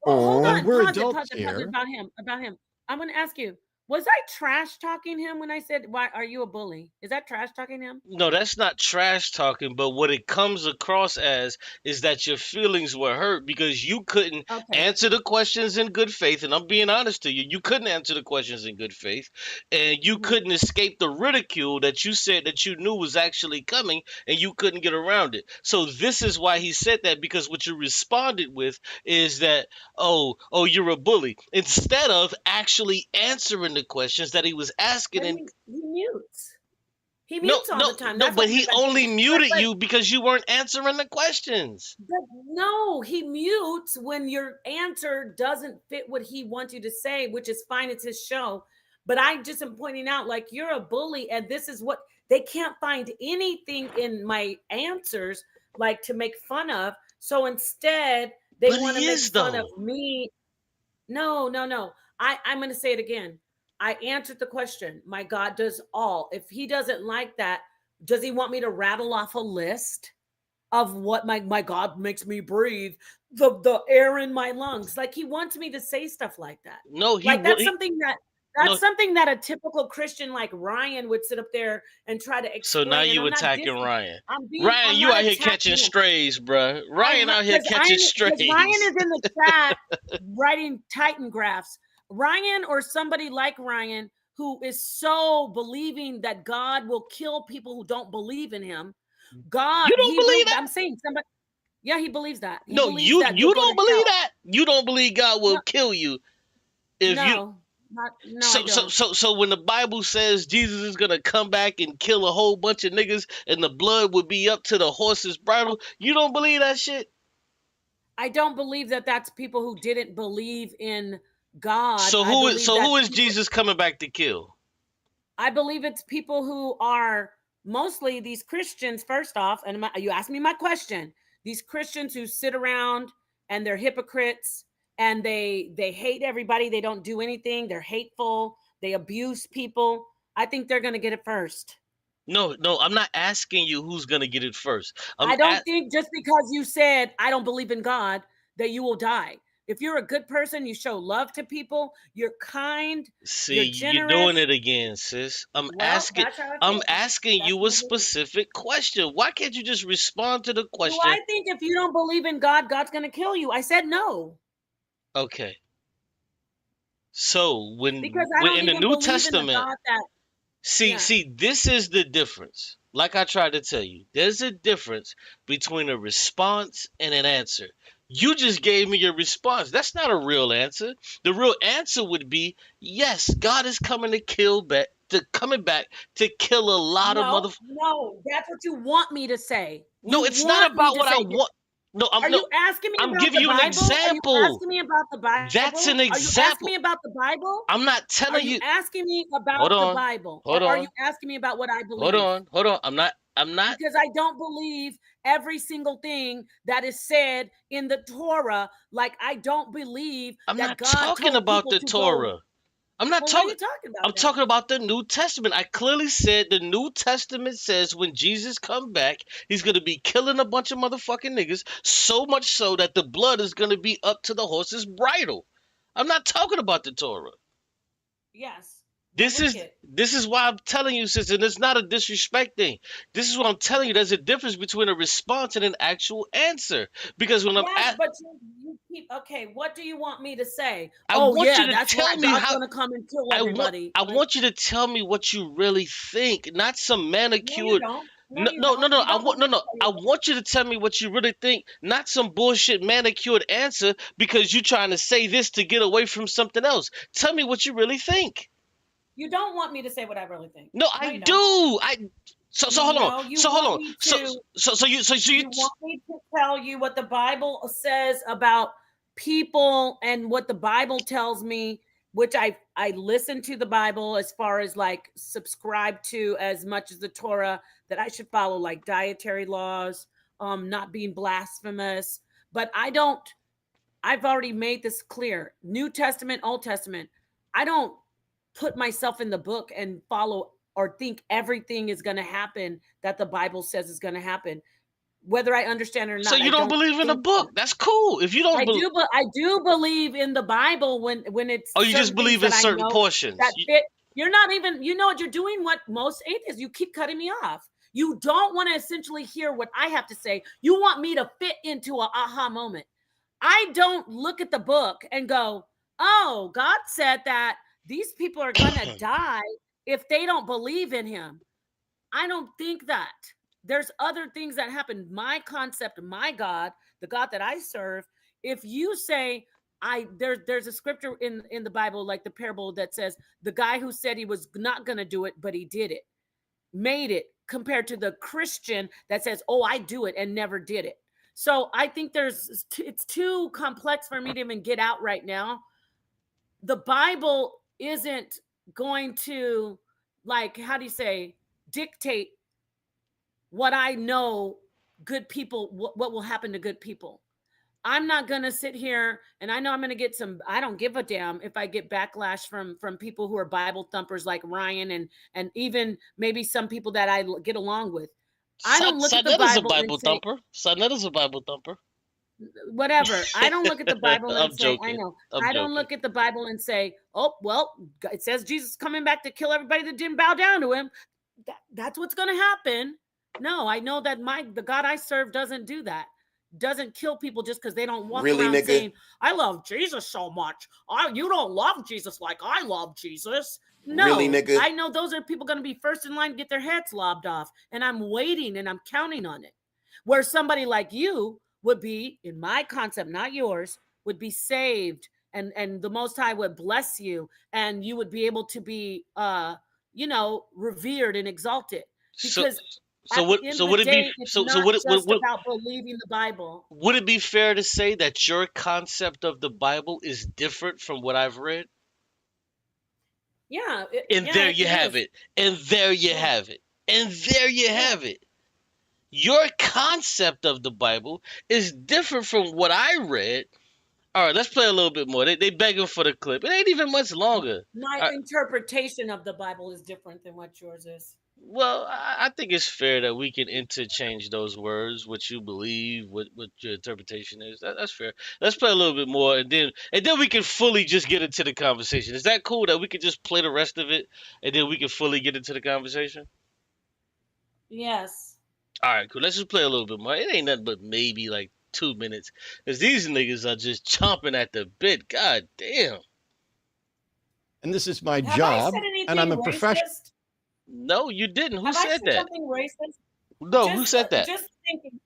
Well, hold on. We're Pause adults it, here. About him. I'm going to ask you, was I trash talking him when I said, why are you a bully? Is that trash talking him? No, that's not trash talking, but what it comes across as is that your feelings were hurt because you couldn't answer the questions in good faith. And I'm being honest to you, you couldn't answer the questions in good faith, and you couldn't escape the ridicule that you said that you knew was actually coming, and you couldn't get around it. So this is why he said that, because what you responded with is that, oh, you're a bully, instead of actually answering the questions that he was asking. And he mutes. He mutes all the time. But he only muted you because you weren't answering the questions. But no, he mutes when your answer doesn't fit what he wants you to say, which is fine. It's his show. But I just am pointing out, like, you're a bully, and this is what they can't find anything in my answers like to make fun of. So instead, they want to make fun of me. No. I'm going to say it again. I answered the question. My God does all. If he doesn't like that, does he want me to rattle off a list of what my God makes me breathe? The air in my lungs. Like he wants me to say stuff like that. No, like that's something that no. something that a typical Christian like Ryan would sit up there and try to explain. So now you attacking Ryan. Ryan, you out here catching strays, bro. Ryan out here catching strays. Ryan is in the chat writing Titan graphs. Ryan or somebody like Ryan who is so believing that God will kill people who don't believe in him. God, you don't believe that? I'm saying somebody. Yeah, he believes that. You don't believe that. You don't believe God will kill you if you. So when the Bible says Jesus is gonna come back and kill a whole bunch of niggas and the blood would be up to the horse's bridle, you don't believe that shit? I don't believe that that's people who didn't believe in God. So who is Jesus coming back to kill? I believe it's people who are mostly these Christians, first off, and you asked me my question. These Christians who sit around and they're hypocrites and they hate everybody. They don't do anything. They're hateful. They abuse people. I think they're going to get it first. No, I'm not asking you who's going to get it first. I don't think just because you said, I don't believe in God, that you will die. If you're a good person, you show love to people, you're kind, you're generous. You're doing it again, sis. I'm asking you a specific question. Why can't you just respond to the question? Do I think if you don't believe in God, God's going to kill you? I said no. Okay. So when in the New Testament, see, this is the difference. Like I tried to tell you, there's a difference between a response and an answer. You just gave me your response. That's not a real answer. The real answer would be, yes, God is coming to kill back, coming back to kill a lot of motherfuckers. No, that's what you want me to say. No, it's not about what I want. No, are you asking me? I'm giving you an example. Are you asking me about the Bible? That's an example. Are you asking me about the Bible? I'm not telling you. Are you asking me about the Bible? Hold on. Are you asking me about what I believe? Hold on. I'm not. Because I don't believe every single thing that is said in the Torah. Like I don't believe I'm that not God talking about the Torah. I'm not talking. What are you talking about? I'm talking about the New Testament. I clearly said the New Testament says when Jesus come back, he's gonna be killing a bunch of motherfucking niggas, so much so that the blood is gonna be up to the horse's bridle. I'm not talking about the Torah. Yes. This is why I'm telling you, sis, and it's not a disrespect thing. This is what I'm telling you. There's a difference between a response and an actual answer. Because when but you keep what do you want me to say? I want you to that's tell me how gonna come and kill everybody. I want you to tell me what you really think, not some manicured. No. I want you to tell me what you really think, not some bullshit manicured answer because you're trying to say this to get away from something else. Tell me what you really think. You don't want me to say what I really think. No, I do. So hold on. So hold on. So you want me to tell you what the Bible says about people and what the Bible tells me, which I listen to the Bible as far as like subscribe to as much as the Torah, that I should follow like dietary laws, not being blasphemous. But I've already made this clear. New Testament, Old Testament. I don't put myself in the book and follow or think everything is going to happen that the Bible says is going to happen, whether I understand it or not. So you don't believe in the book? That's cool. If you don't, I do believe in the Bible when it's. Oh, you just believe in certain portions. That fit. You're not even. You know what you're doing? What most atheists, you keep cutting me off. You don't want to essentially hear what I have to say. You want me to fit into an aha moment. I don't look at the book and go, "Oh, God said that these people are going to die if they don't believe in him." I don't think that. There's other things that happen. My concept, my God, the God that I serve, if you say, there's a scripture in the Bible, like the parable that says the guy who said he was not going to do it, but he did it, made it, compared to the Christian that says, oh, I do it and never did it. So I think it's too complex for me to even get out right now. The Bible isn't going to, like, how do you say, dictate what I know good people, what will happen to good people. I'm not going to sit here, and I know I'm going to get some, I don't give a damn if I get backlash from people who are Bible thumpers like Ryan and even maybe some people that I get along with. I don't look at the Sanetta's a Bible and Bible say, thumper. Sanetta's a Bible thumper. whatever. I don't look at the Bible and I'm say, joking. I know. I'm I don't joking. look at the Bible and say, oh, well, it says Jesus is coming back to kill everybody that didn't bow down to him. That's what's going to happen. No, I know that the God I serve doesn't do that. Doesn't kill people just because they don't walk around saying, I love Jesus so much. You don't love Jesus like I love Jesus. No, Really, nigga? I know those are people going to be first in line to get their heads lobbed off. And I'm waiting and I'm counting on it. Where somebody like you would be, in my concept, not yours, would be saved. And the Most High would bless you. And you would be able to be, revered and exalted. Because would it be about believing the Bible? Would it be fair to say that your concept of the Bible is different from what I've read? Yeah. There you have it. And there you have it. And there you have it. Your concept of the Bible is different from what I read. All right, let's play a little bit more. They begging for the clip. It ain't even much longer. My interpretation of the Bible is different than what yours is. Well, I think it's fair that we can interchange those words, what you believe, what your interpretation is. That's fair. Let's play a little bit more, and then we can fully just get into the conversation. Is that cool that we can just play the rest of it, and then we can fully get into the conversation? Yes. All right, cool. Let's just play a little bit more. It ain't nothing but maybe like 2 minutes, because these niggas are just chomping at the bit. God damn. And this is my job, and I'm a professional. No, you didn't. Who said that? Something racist? No, who said that? Just thinking,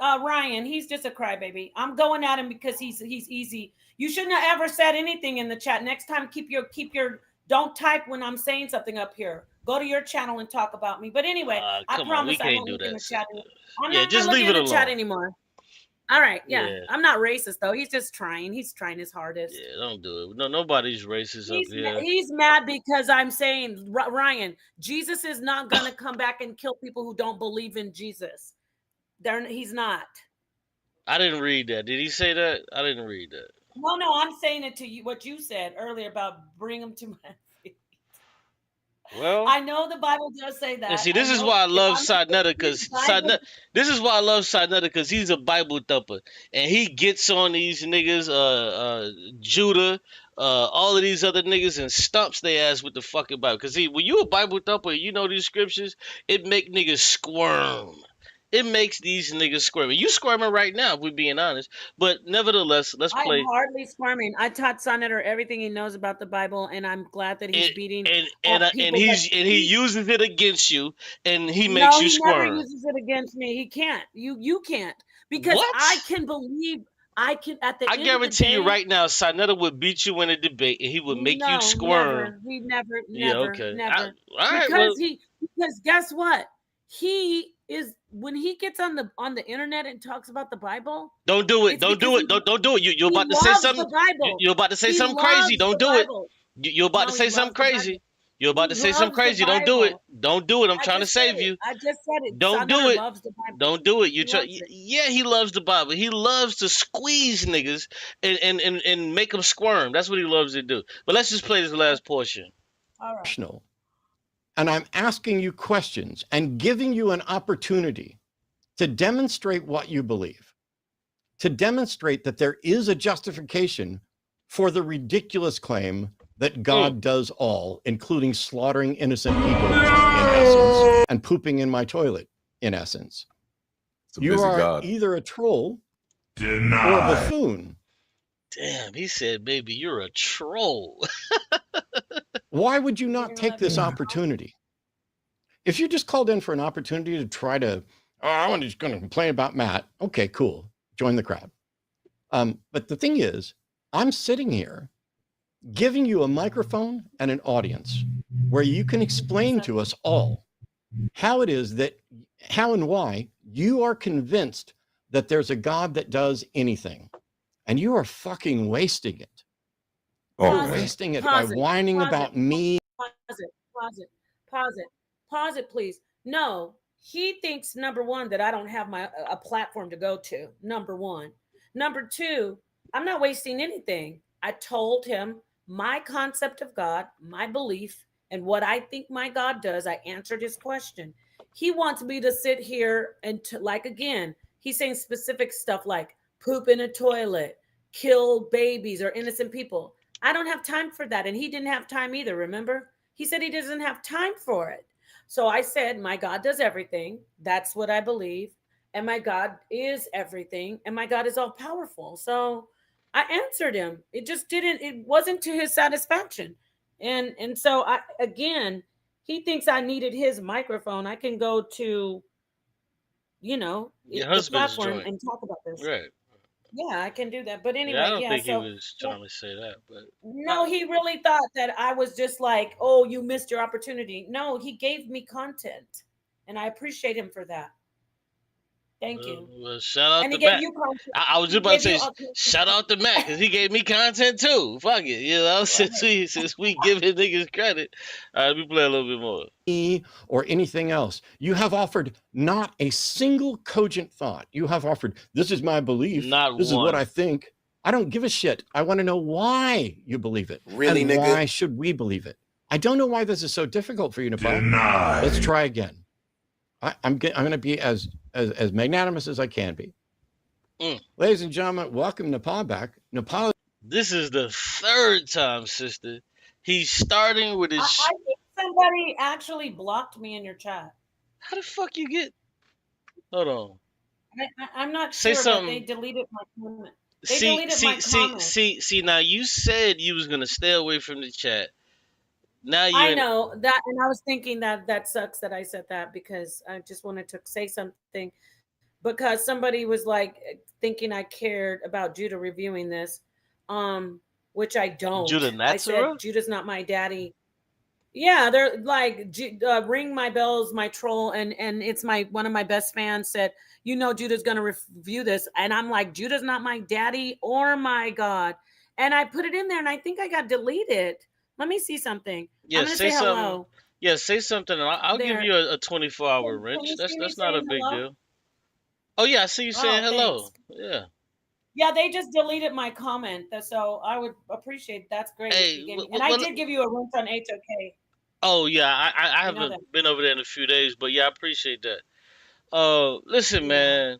Ryan. He's just a crybaby. I'm going at him because he's easy. You shouldn't have ever said anything in the chat. Next time, keep your. Don't type when I'm saying something up here. Go to your channel and talk about me. But anyway, I promise I won't look in the chat. I'm not just leave it in the chat anymore. All right, yeah. I'm not racist though. He's just trying. He's trying his hardest. Yeah, don't do it. No, nobody's racist up here. He's mad because I'm saying, Ryan, Jesus is not gonna come back and kill people who don't believe in Jesus. He's not. I didn't read that. Did he say that? I didn't read that. No, I'm saying it to you. What you said earlier about bring him to my feet. Well, I know the Bible does say that. And see, this is why I love Sarnetta, because this is why I love Sarnetta, because he's a Bible thumper, and he gets on these niggas, Judah, all of these other niggas, and stumps their ass with the fucking Bible. Because see, when you a Bible thumper, you know these scriptures, it make niggas squirm. It makes these niggas squirming. You squirming right now, if we're being honest. But nevertheless, let's play. I'm hardly squirming. I taught Sonnetter everything he knows about the Bible, and I'm glad that he's beating. And he uses it against you, and he makes you squirm. No, he never uses it against me. He can't. You can't, because I can believe. I can at the. I guarantee you right now, Sonnetter would beat you in a debate, and he would make you squirm. Never. All right. Because guess what? He is, when he gets on the internet and talks about the Bible. Don't do it. Don't do it. Don't do it. You're about to say something. You're about to say something crazy. Don't do it. You're about to say something crazy. You're about to say something crazy. Don't do it. Don't do it. I'm trying to save you. I just said it. Don't do it. Don't do it. Yeah, he loves the Bible. He loves to squeeze niggas and make them squirm. That's what he loves to do. But let's just play this last portion. All right. And I'm asking you questions and giving you an opportunity to demonstrate what you believe, to demonstrate that there is a justification for the ridiculous claim that God does all, including slaughtering innocent people in essence and pooping in my toilet in essence. You are either a troll or a buffoon. Damn, he said, baby, you're a troll. Why would you not take this opportunity? If you just called in for an opportunity to try to, I'm just going to complain about Matt. Okay, cool. Join the crowd. But the thing is, I'm sitting here giving you a microphone and an audience where you can explain to us all how it is that, how and why you are convinced that there's a God that does anything. And you are fucking wasting it. You're wasting it by whining about me. Pause it, please. No, he thinks, number one, that I don't have a platform to go to. Number one. Number two, I'm not wasting anything. I told him my concept of God, my belief, and what I think my God does. I answered his question. He wants me to sit here and like, again, he's saying specific stuff like poop in a toilet, kill babies or innocent people. I don't have time for that. And he didn't have time either, remember? He said he doesn't have time for it. So I said, my God does everything. That's what I believe. And my God is everything. And my God is all powerful. So I answered him. It just didn't, it wasn't to his satisfaction. And so again, he thinks I needed his microphone. I can go to, Your the husband's platform joint. and talk about this. Right. Yeah, I can do that. But anyway, Yeah, I don't think he so was trying to say that, but no, he really thought that I was just like, oh, you missed your opportunity. No, he gave me content, and I appreciate him for that. Thank you. Well, shout out And to he gave Matt. you content. I was just about to say, shout out to Matt because he gave me content too. Fuck it, since we give his niggas credit. All right, let me play a little bit more. Or anything else. You have offered not a single cogent thought. You have offered, this is my belief. This is what I think. I don't give a shit. I want to know why you believe it. Really, and nigga? why should we believe it? I don't know why this is so difficult for you, Napah. Let's try again. I'm going to be as magnanimous as I can be. Ladies and gentlemen, welcome Napah back. Napah. This is the third time, sister. He's starting with his. I think somebody actually blocked me in your chat. How the fuck you get? Hold on. I'm not Say sure, something. but they deleted my comment. See. Now you said you was gonna stay away from the chat. Now you. I know that, and I was thinking that sucks that I said that because I just wanted to say something because somebody was like thinking I cared about Judah reviewing this, which I don't. Judah I said Judah's not my daddy. Yeah, they're like ring my bells, my troll, and it's one of my best fans said, Judah's gonna review this, and I'm like, Judah's not my daddy or my God, and I put it in there, and I think I got deleted. Let me see something. Yeah, I'm gonna say say something. hello. Yeah, say something. I'll give you a 24-hour wrench. That's not a big deal. Oh yeah, I see you saying hello. Thanks. Yeah, they just deleted my comment, so I would appreciate. That's great. Hey, I did give you a wrench on HOK. Oh yeah, I haven't been over there in a few days, but yeah, I appreciate that. Listen, man.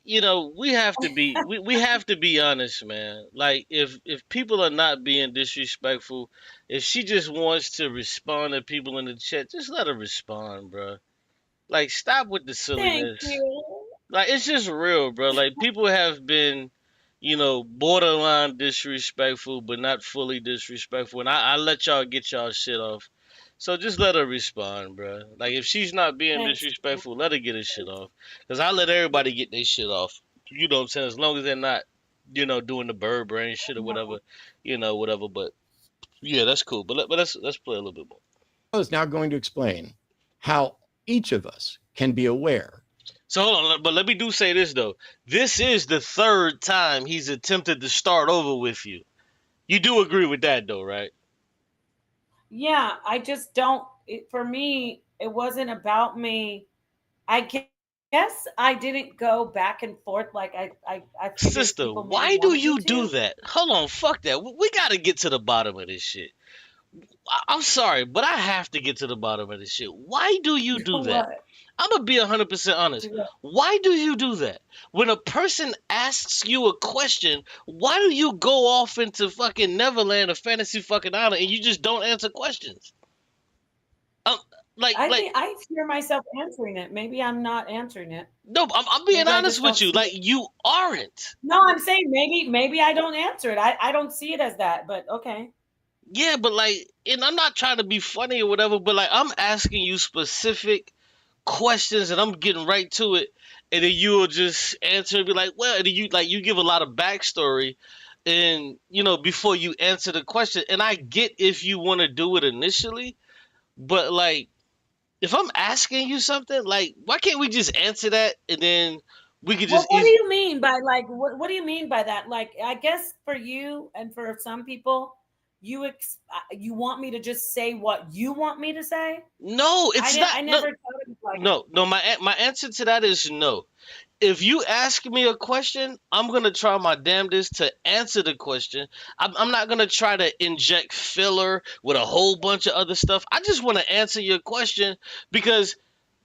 We have to be we have to be honest, man. Like if people are not being disrespectful, if she just wants to respond to people in the chat, just let her respond, bro. Like stop with the silliness. Thank you. Like it's just real, bro. Like people have been, borderline disrespectful, but not fully disrespectful, and I let y'all get y'all shit off. So just let her respond, bro. Like if she's not being disrespectful, let her get her shit off. Cause I let everybody get their shit off. You know what I'm saying? As long as they're not, doing the bird brain shit or whatever, whatever. But yeah, that's cool. But let's play a little bit more. I was now going to explain how each of us can be aware. So hold on, but let me say this though. This is the third time he's attempted to start over with you. You do agree with that though, right? Yeah, I just don't. For me, it wasn't about me. I guess I didn't go back and forth like I Sister, why do you do that? Hold on, fuck that. We got to get to the bottom of this shit. I'm sorry, but I have to get to the bottom of this shit. Why do you do that? I'm going to be 100% honest. Why do you do that? When a person asks you a question, why do you go off into fucking Neverland or Fantasy fucking Island and you just don't answer questions? I hear myself answering it. Maybe I'm not answering it. No, I'm being honest with you. Like you aren't. No, I'm saying maybe I don't answer it. I don't see it as that, but okay. Yeah, but and I'm not trying to be funny or whatever, but I'm asking you specific questions and I'm getting right to it, and then you'll just answer and be like, well, and then you give a lot of backstory and before you answer the question. And I get if you want to do it initially, but if I'm asking you something, why can't we just answer that and then we could just what do you mean by what do you mean by that? I guess for you and for some people, you want me to just say what you want me to say? No, it's not. I never thought of it like no. My answer to that is no. if you ask me a question, I'm going to try my damnedest to answer the question. I'm not going to try to inject filler with a whole bunch of other stuff. I just want to answer your question because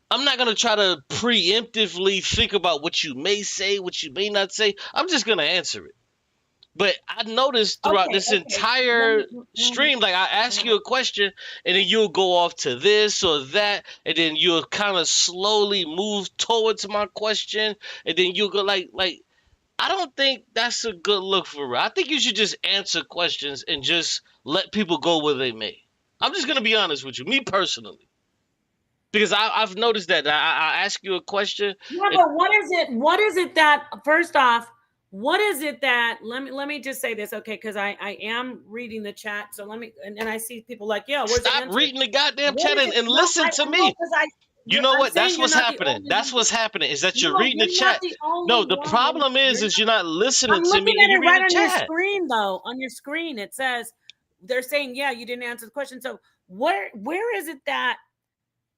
I'm not going to try to preemptively think about what you may say, what you may not say. I'm just going to answer it. But I noticed throughout this entire stream, like I ask you a question and then you'll go off to this or that, and then you'll kind of slowly move towards my question, and then you'll go like I don't think that's a good look for real. I think you should just answer questions and just let people go where they may. I'm just gonna be honest with you, me personally, because I've noticed that I ask you a question. Yeah, but what is it? What is it that first off? What is it that let me just say this, okay? Because I am reading the chat, so let me and I see people like, yeah, where's the Stop answer? reading the goddamn What chat is it? and No, listen to me. You know I'm what? That's saying what's you're not the happening. only That's one. what's happening is that No, you're reading the you're not chat. the only No, the one. problem is you're not listening I'm to me looking and at you it read right the on your chat. screen, though. On your screen, it says they're saying, yeah, you didn't answer the question. So where is it that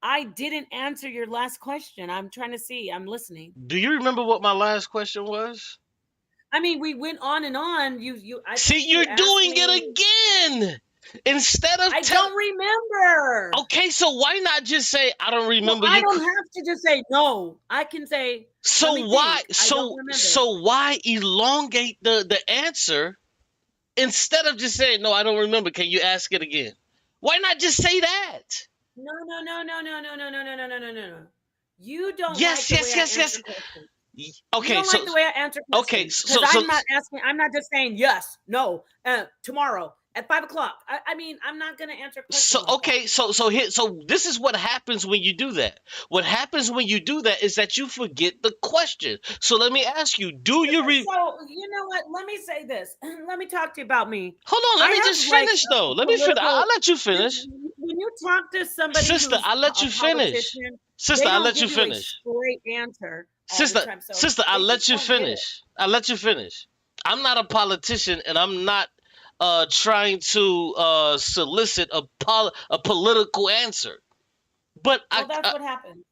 I didn't answer your last question? I'm trying to see. I'm listening. Do you remember what my last question was? I mean, we went on and on. I See, you're doing it again. Instead of I don't remember. Okay, so why not just say I don't remember Well, I you? don't have to just say no. I can say So let me why think. I don't remember. so why elongate the answer instead of just saying no, I don't remember. Can you ask it again? Why not just say that? No. You don't Yes, like yes, the way yes, I yes. answer questions. Okay, You don't so like the way I answer questions. okay, so I'm not asking. I'm not just saying yes, no, tomorrow at 5 o'clock. I mean, I'm not going to answer questions. So like okay, that. so this is what happens when you do that. What happens when you do that is that you forget the question. So let me ask you: do you So you know what? Let me say this. Let me talk to you about me. Hold on, let me just finish though. Let me finish. I'll let you finish. When you talk to somebody Sister, who's I'll let you a finish. politician, Sister, they I'll don't let you give you a finish. straight answer all Sister, the time. So sister, I'll they let just you don't get it. finish. I'll let you finish. I'm not a politician, and I'm not trying to solicit a political answer. But Well, that's what happens.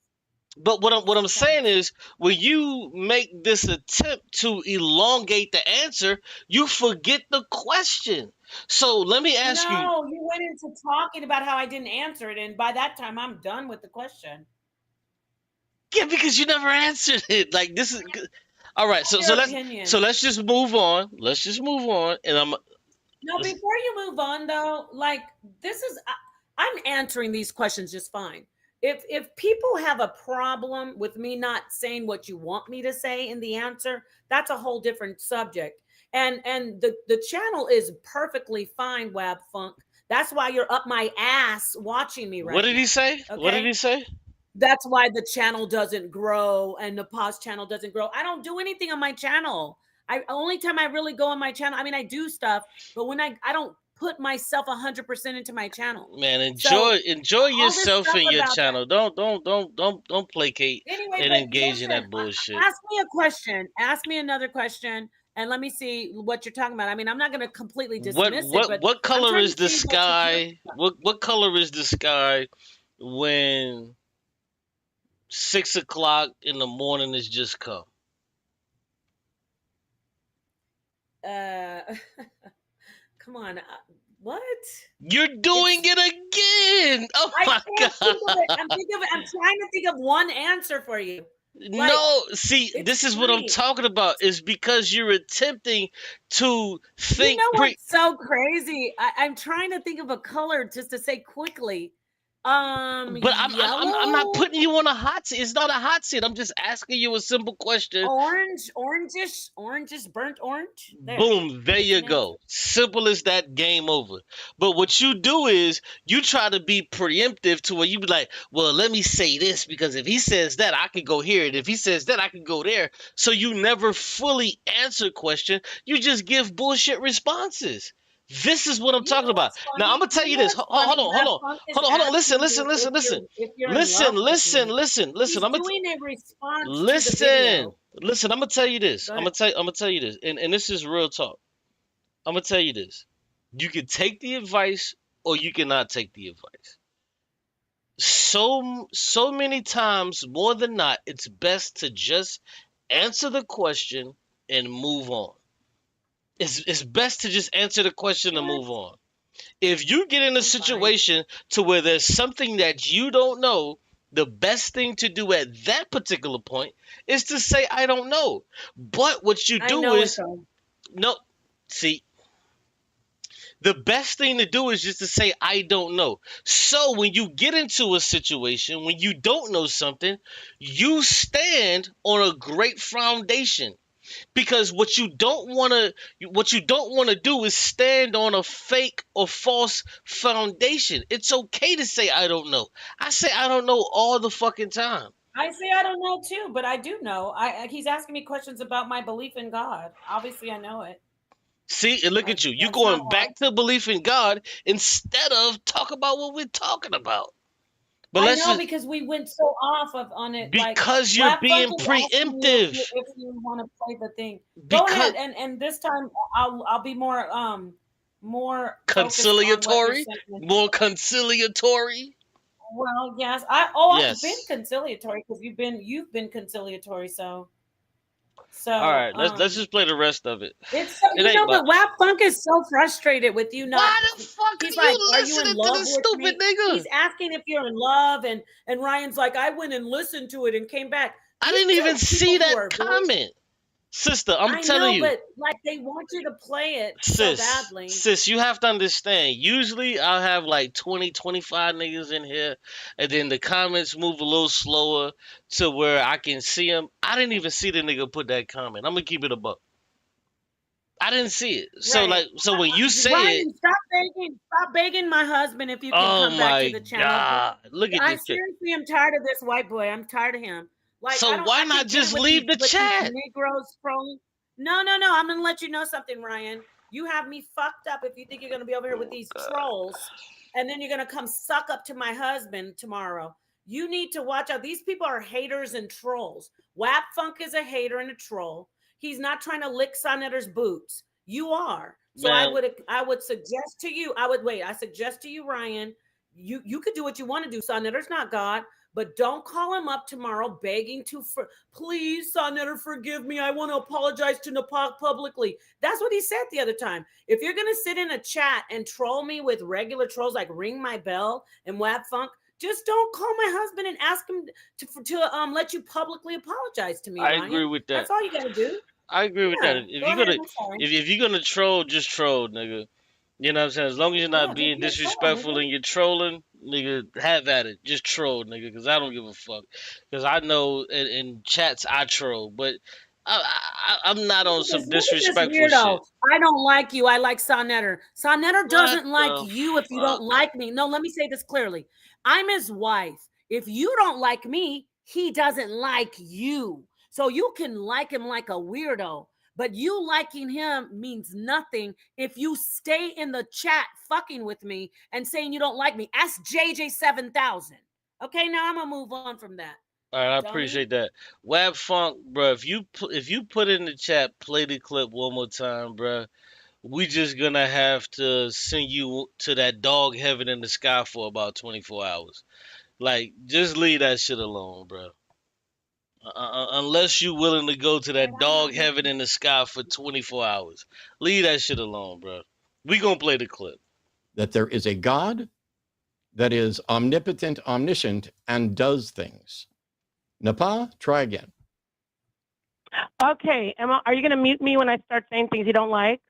But what I'm saying is, when you make this attempt to elongate the answer, you forget the question. So let me ask you. No, you went into talking about how I didn't answer it, and by that time, I'm done with the question. Yeah, because you never answered it. Like this is all right. So let's just move on. Let's just move on. And No, before you move on, though, like this is I'm answering these questions just fine. If people have a problem with me not saying what you want me to say in the answer, that's a whole different subject. And the channel is perfectly fine, Wab Funk. That's why you're up my ass watching me right now. What did he say? Okay? What did he say? That's why the channel doesn't grow and Napah's channel doesn't grow. I don't do anything on my channel. Only time I really go on my channel, I mean, I do stuff, but when I don't put myself 100% into my channel. Man, enjoy yourself in your channel. That. Don't placate and engage in that bullshit. Ask me a question. Ask me another question, and let me see what you're talking about. I mean, I'm not going to completely dismiss it. But what color is the sky? What color is the sky when 6 o'clock in the morning has just come? Come on. What? You're doing it again. Oh my God. I'm trying to think of one answer for you. Like, no, see, this is what I'm talking about. Is because you're attempting to think. You know what's so crazy? I'm trying to think of a color just to say quickly. But I'm not putting you on a hot seat. It's not a hot seat. I'm just asking you a simple question. Orangish, burnt orange. Boom, there you go. Simple as that, game over. But what you do is you try to be preemptive to where you be like, well, let me say this because if he says that, I can go here. And if he says that, I can go there. So you never fully answer question. You just give bullshit responses. This is what I'm talking about. Now I'm gonna tell you this. Hold on. Listen. I'm gonna tell you this. I'm gonna tell you this. And this is real talk. I'm gonna tell you this. You can take the advice or you cannot take the advice. So many times, more than not, it's best to just answer the question and move on. It's best to just answer the question and move on. If you get in a situation to where there's something that you don't know, the best thing to do at that particular point is to say, I don't know. But what you do is, no, see, the best thing to do is just to say, I don't know. So when you get into a situation, when you don't know something, you stand on a great foundation. Because what you don't want to do is stand on a fake or false foundation. It's okay to say I don't know. I say I don't know all the fucking time. I say I don't know too, but I do know. He's asking me questions about my belief in God. Obviously, I know it. See, and look at you. You going back to belief in God instead of talk about what we're talking about. But I know because we went so off on it. Because you're being preemptive. If you want to play the thing, go ahead. And this time I'll be more conciliatory. More conciliatory. Well, yes. I've been conciliatory because you've been conciliatory. So all right, let's just play the rest of it. It's but Wap Funk is so frustrated with you. Why the fuck he's like, are you in love to this stupid nigga? He's asking if you're in love, and Ryan's like, I went and listened to it and came back. I didn't even see that comment. Sister, I'm telling you. But like they want you to play it so badly. Sis, you have to understand. Usually I'll have like 20, 25 niggas in here, and then the comments move a little slower to where I can see them. I didn't even see the nigga put that comment. I'm gonna keep it a buck. I didn't see it. So when you say Ryan, stop begging my husband if you can come back to the channel. God. Look at this. I seriously am tired of this white boy. I'm tired of him. Like, so why not just leave the chat? Negroes trolling. No. I'm gonna let you know something, Ryan. You have me fucked up if you think you're gonna be over here with these trolls, and then you're gonna come suck up to my husband tomorrow. You need to watch out. These people are haters and trolls. Wap Funk is a hater and a troll. He's not trying to lick Sonetter's boots. You are. So I would suggest to you. I suggest to you, Ryan. You could do what you want to do. Sonetter's not God. But don't call him up tomorrow begging please, Sonetter, forgive me. I want to apologize to Napah publicly. That's what he said the other time. If you're going to sit in a chat and troll me with regular trolls like Ring My Bell and Wap Funk, just don't call my husband and ask him to let you publicly apologize to me. I Ryan. agree with that. That's all you got to do. I agree with that. If you're gonna troll, just troll, nigga. You know what I'm saying? As long as you're not being disrespectful and you're trolling, nigga, have at it. Just troll, nigga, because I don't give a fuck. Because I know in chats I troll, but I'm not on some disrespectful shit. I don't like you. I like Sonetter. Sonetter doesn't like you if you don't like me. No, let me say this clearly. I'm his wife. If you don't like me, he doesn't like you. So you can like him like a weirdo. But you liking him means nothing if you stay in the chat fucking with me and saying you don't like me. Ask JJ7000. Okay, now I'm gonna move on from that. All right, I appreciate that. Wap Funk, bro. If you put in the chat, play the clip one more time, bro. We just gonna have to send you to that dog heaven in the sky for about 24 hours. Like, just leave that shit alone, bro. Unless you're willing to go to that dog heaven in the sky for 24 hours. Leave that shit alone, bro. We gonna play the clip. That there is a God that is omnipotent, omniscient, and does things. Napah, try again. Okay. Are you going to mute me when I start saying things you don't like?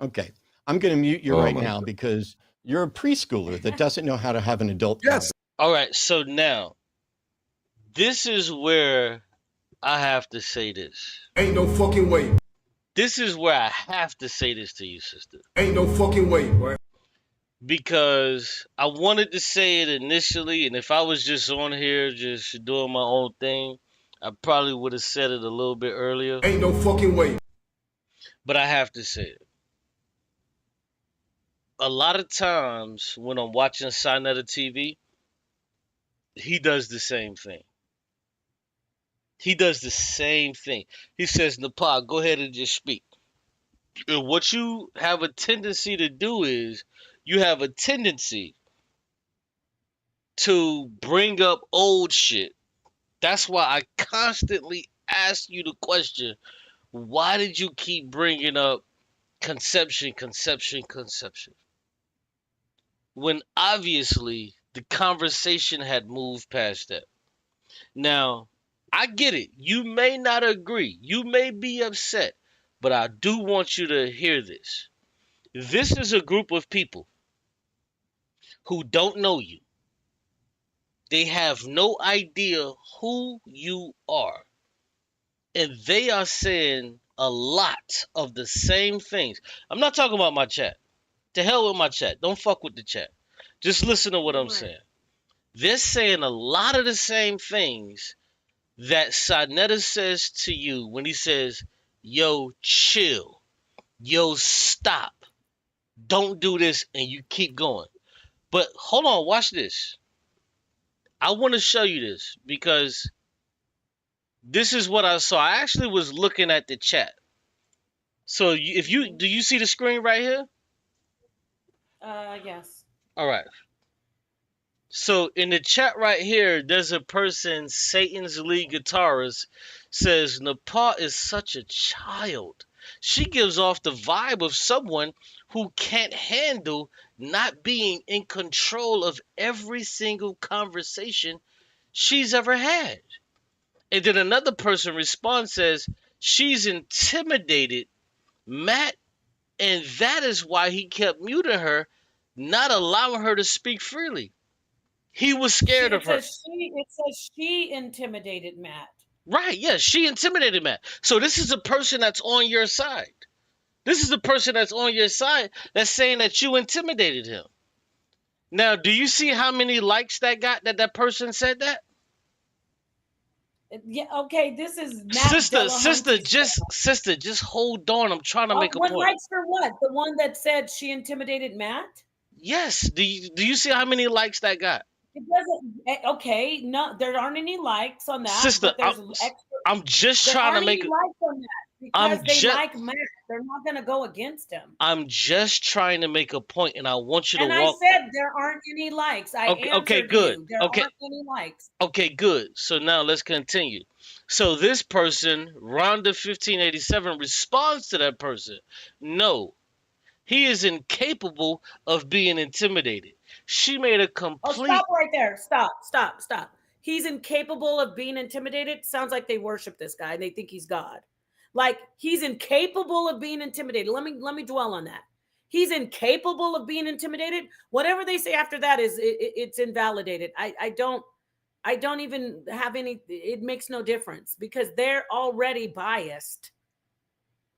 Okay. I'm going to mute you right now because you're a preschooler that doesn't know how to have an adult. Yes. All right. So now, this is where I have to say this. Ain't no fucking way. This is where I have to say this to you, sister. Ain't no fucking way, boy. Because I wanted to say it initially, and if I was just on here just doing my own thing, I probably would have said it a little bit earlier. Ain't no fucking way. But I have to say it. A lot of times when I'm watching Sonetta TV, he does the same thing. He does the same thing. He says, Napah, go ahead and just speak. And what you have a tendency to do is you have a tendency to bring up old shit. That's why I constantly ask you the question, why did you keep bringing up conception, when obviously the conversation had moved past that? Now, I get it. You may not agree. You may be upset, but I do want you to hear this. This is a group of people who don't know you. They have no idea who you are. And they are saying a lot of the same things. I'm not talking about my chat. To hell with my chat. Don't fuck with the chat. Just listen to what I'm saying. They're saying a lot of the same things that Sonetta says to you when he says, yo, chill. Yo, stop. Don't do this, and you keep going. But hold on, watch this. I want to show you this because this is what I saw. I actually was looking at the chat. So do you see the screen right here? Yes. All right. So in the chat right here, there's a person, Satan's lead guitarist, says Napah is such a child. She gives off the vibe of someone who can't handle not being in control of every single conversation she's ever had. And then another person responds, says she's intimidated Matt, and that is why he kept muting her, not allowing her to speak freely. He was scared of her. It says she intimidated Matt. Right, yeah, she intimidated Matt. So this is a person that's on your side. This is the person that's on your side that's saying that you intimidated him. Now, do you see how many likes that got that person said that? Yeah, okay, this is Matt Sister, just hold on. I'm trying to make a point. Likes for what? The one that said she intimidated Matt? Yes. Do you see how many likes that got? It doesn't. Okay, no, there aren't any likes on that. Sister, I'm just trying to make likes on that because they like Matt. They're not going to go against him. I'm just trying to make a point, and I want you to walk. And I said there aren't any likes. Okay, good. There aren't any likes. Okay, good. So now let's continue. So this person, Rhonda1587, responds to that person. No, he is incapable of being intimidated. She made a complete... Oh, stop right there. Stop. He's incapable of being intimidated. Sounds like they worship this guy and they think he's God. Like, he's incapable of being intimidated. Let me dwell on that. He's incapable of being intimidated. Whatever they say after that it's invalidated. I don't even have any... It makes no difference because they're already biased.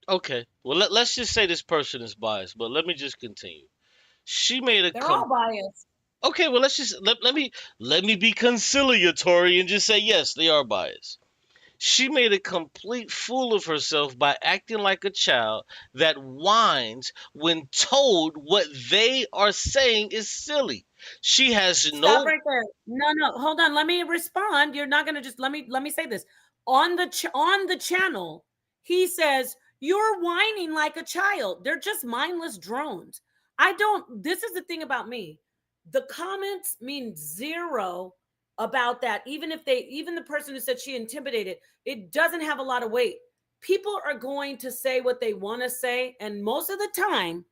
Okay. Well, let's just say this person is biased, but let me just continue. She made a... They're all biased. Okay, well, let's just... Let me be conciliatory and just say, yes, they are biased. She made a complete fool of herself by acting like a child that whines when told what they are saying is silly. She has no... Stop right there. No. Hold on. Let me respond. You're not going to just... Let me say this. On the channel, he says, you're whining like a child. They're just mindless drones. This is the thing about me. The comments mean zero about that. Even the person who said she intimidated, it doesn't have a lot of weight. People are going to say what they want to say. And most of the time,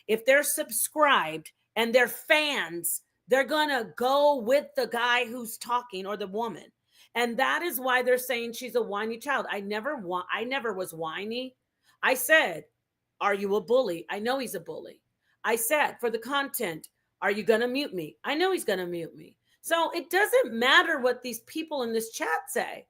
if they're subscribed and they're fans, they're going to go with the guy who's talking or the woman. And that is why they're saying she's a whiny child. I never was whiny. I said, are you a bully? I know he's a bully. I said, for the content, are you going to mute me? I know he's going to mute me. So it doesn't matter what these people in this chat say.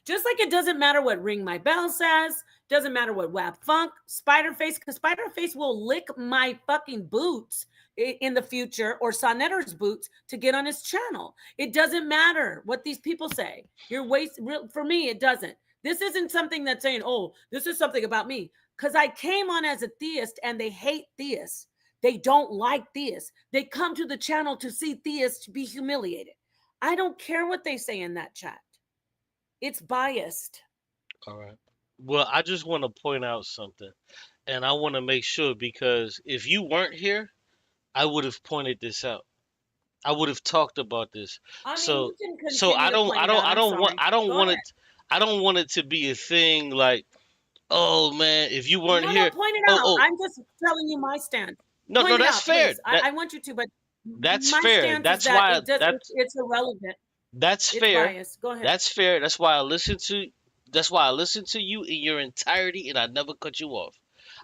Just like it doesn't matter what Ring My Bell says, doesn't matter what Wap Funk, Spiderface, because Spiderface will lick my fucking boots in the future, or Sonetta's boots, to get on his channel. It doesn't matter what these people say. For me, it doesn't. This isn't something that's saying, oh, this is something about me. Because I came on as a theist and they hate theists. They don't like theists. They come to the channel to see theists be humiliated. I don't care what they say in that chat. It's biased. All right. Well, I just want to point out something. And I want to make sure, because if you weren't here, I would have pointed this out. I would have talked about this. I mean, so you can so I don't continue to point it out. want I don't want it to be a thing like, oh man, if you weren't No, here, point it oh out. oh, I'm just telling you my stance. no Point no, it that's out, fair. please. That I want you to, but that's my fair. stance is that it's irrelevant. That's It's fair. biased. Go ahead. That's fair. That's why I listen to. That's why I listened to you in your entirety, and I never cut you off.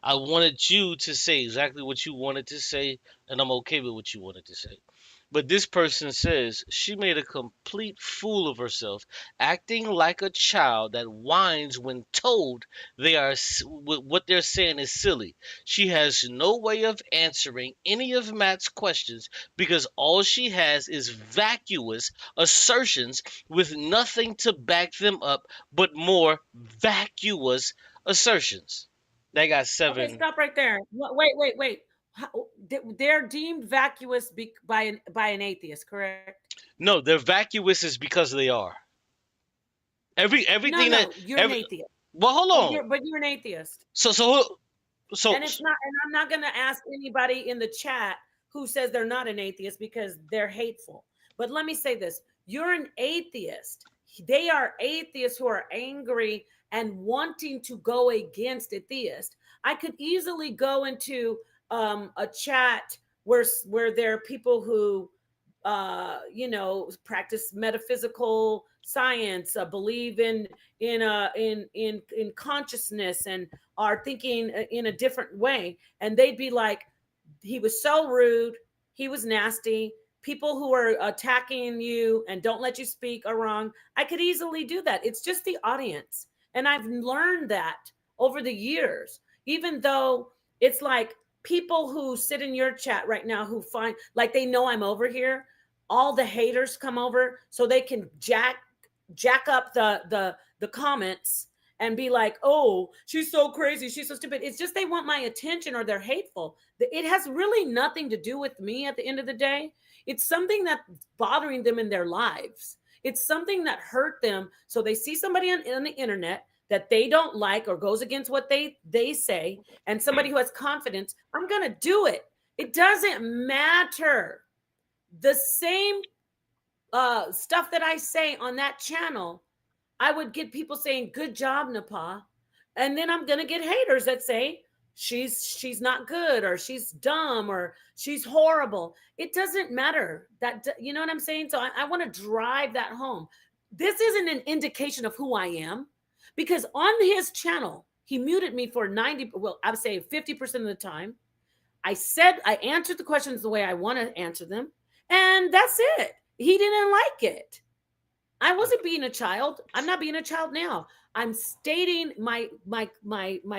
I wanted you to say exactly what you wanted to say, and I'm okay with what you wanted to say. But this person says she made a complete fool of herself, acting like a child that whines when told what they're saying is silly. She has no way of answering any of Matt's questions because all she has is vacuous assertions with nothing to back them up but more vacuous assertions. They got Okay, 7. stop right there. Wait. They're deemed vacuous by an atheist, correct? No, they're vacuous is because they are. Everything that You're an every atheist. well, hold on. But you're an atheist. So And I'm not going to ask anybody in the chat who says they're not an atheist because they're hateful. But let me say this. You're an atheist. They are atheists who are angry and wanting to go against a theist. I could easily go into a chat where there are people who practice metaphysical science, believe in consciousness, and are thinking in a different way, and they'd be like, he was so rude, he was nasty, people who are attacking you and don't let you speak are wrong. I could easily do that. It's just the audience, and I've learned that over the years. Even though it's like people who sit in your chat right now who find like they know I'm over here, all the haters come over so they can jack up the comments and be like, oh, she's so crazy, she's so stupid. It's just they want my attention, or they're hateful. It has really nothing to do with me at the end of the day. It's something that's bothering them in their lives. It's something that hurt them. So they see somebody on the internet that they don't like or goes against what they say, and somebody who has confidence, I'm going to do it. It doesn't matter. The same stuff that I say on that channel, I would get people saying, good job, Napah. And then I'm going to get haters that say she's not good, or she's dumb, or she's horrible. It doesn't matter. That, you know what I'm saying? So I want to drive that home. This isn't an indication of who I am, because on his channel, he muted me for I would say 50% of the time. I answered the questions the way I want to answer them. And that's it. He didn't like it. I wasn't being a child. I'm not being a child now. I'm stating my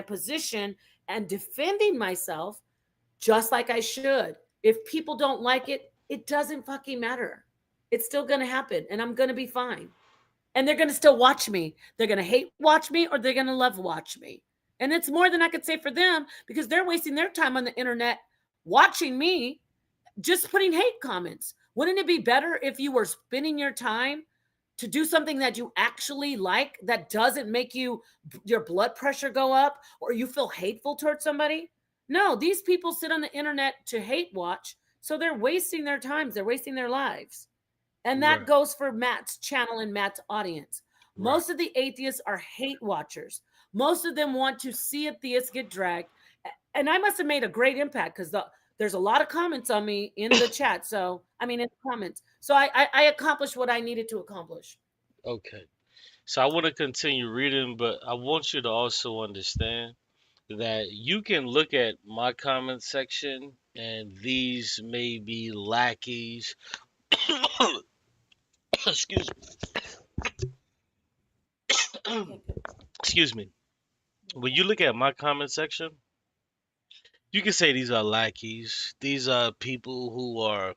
position and defending myself just like I should. If people don't like it, it doesn't fucking matter. It's still going to happen, and I'm going to be fine. And they're going to still watch me. They're going to hate watch me, or they're going to love watch me. And it's more than I could say for them, because they're wasting their time on the internet watching me, just putting hate comments. Wouldn't it be better if you were spending your time to do something that you actually like, that doesn't make your blood pressure go up, or you feel hateful towards somebody? No, these people sit on the internet to hate watch, so they're wasting their times. They're wasting their lives. And that goes for Matt's channel and Matt's audience. Most of the atheists are hate watchers. Most of them want to see atheists get dragged. And I must have made a great impact, because there's a lot of comments on me in the chat. So, I mean, in the comments. So I accomplished what I needed to accomplish. Okay. So I want to continue reading, but I want you to also understand that you can look at my comment section, and these may be lackeys. Excuse me. Excuse me. When you look at my comment section, you can say these are lackeys. These are people who are,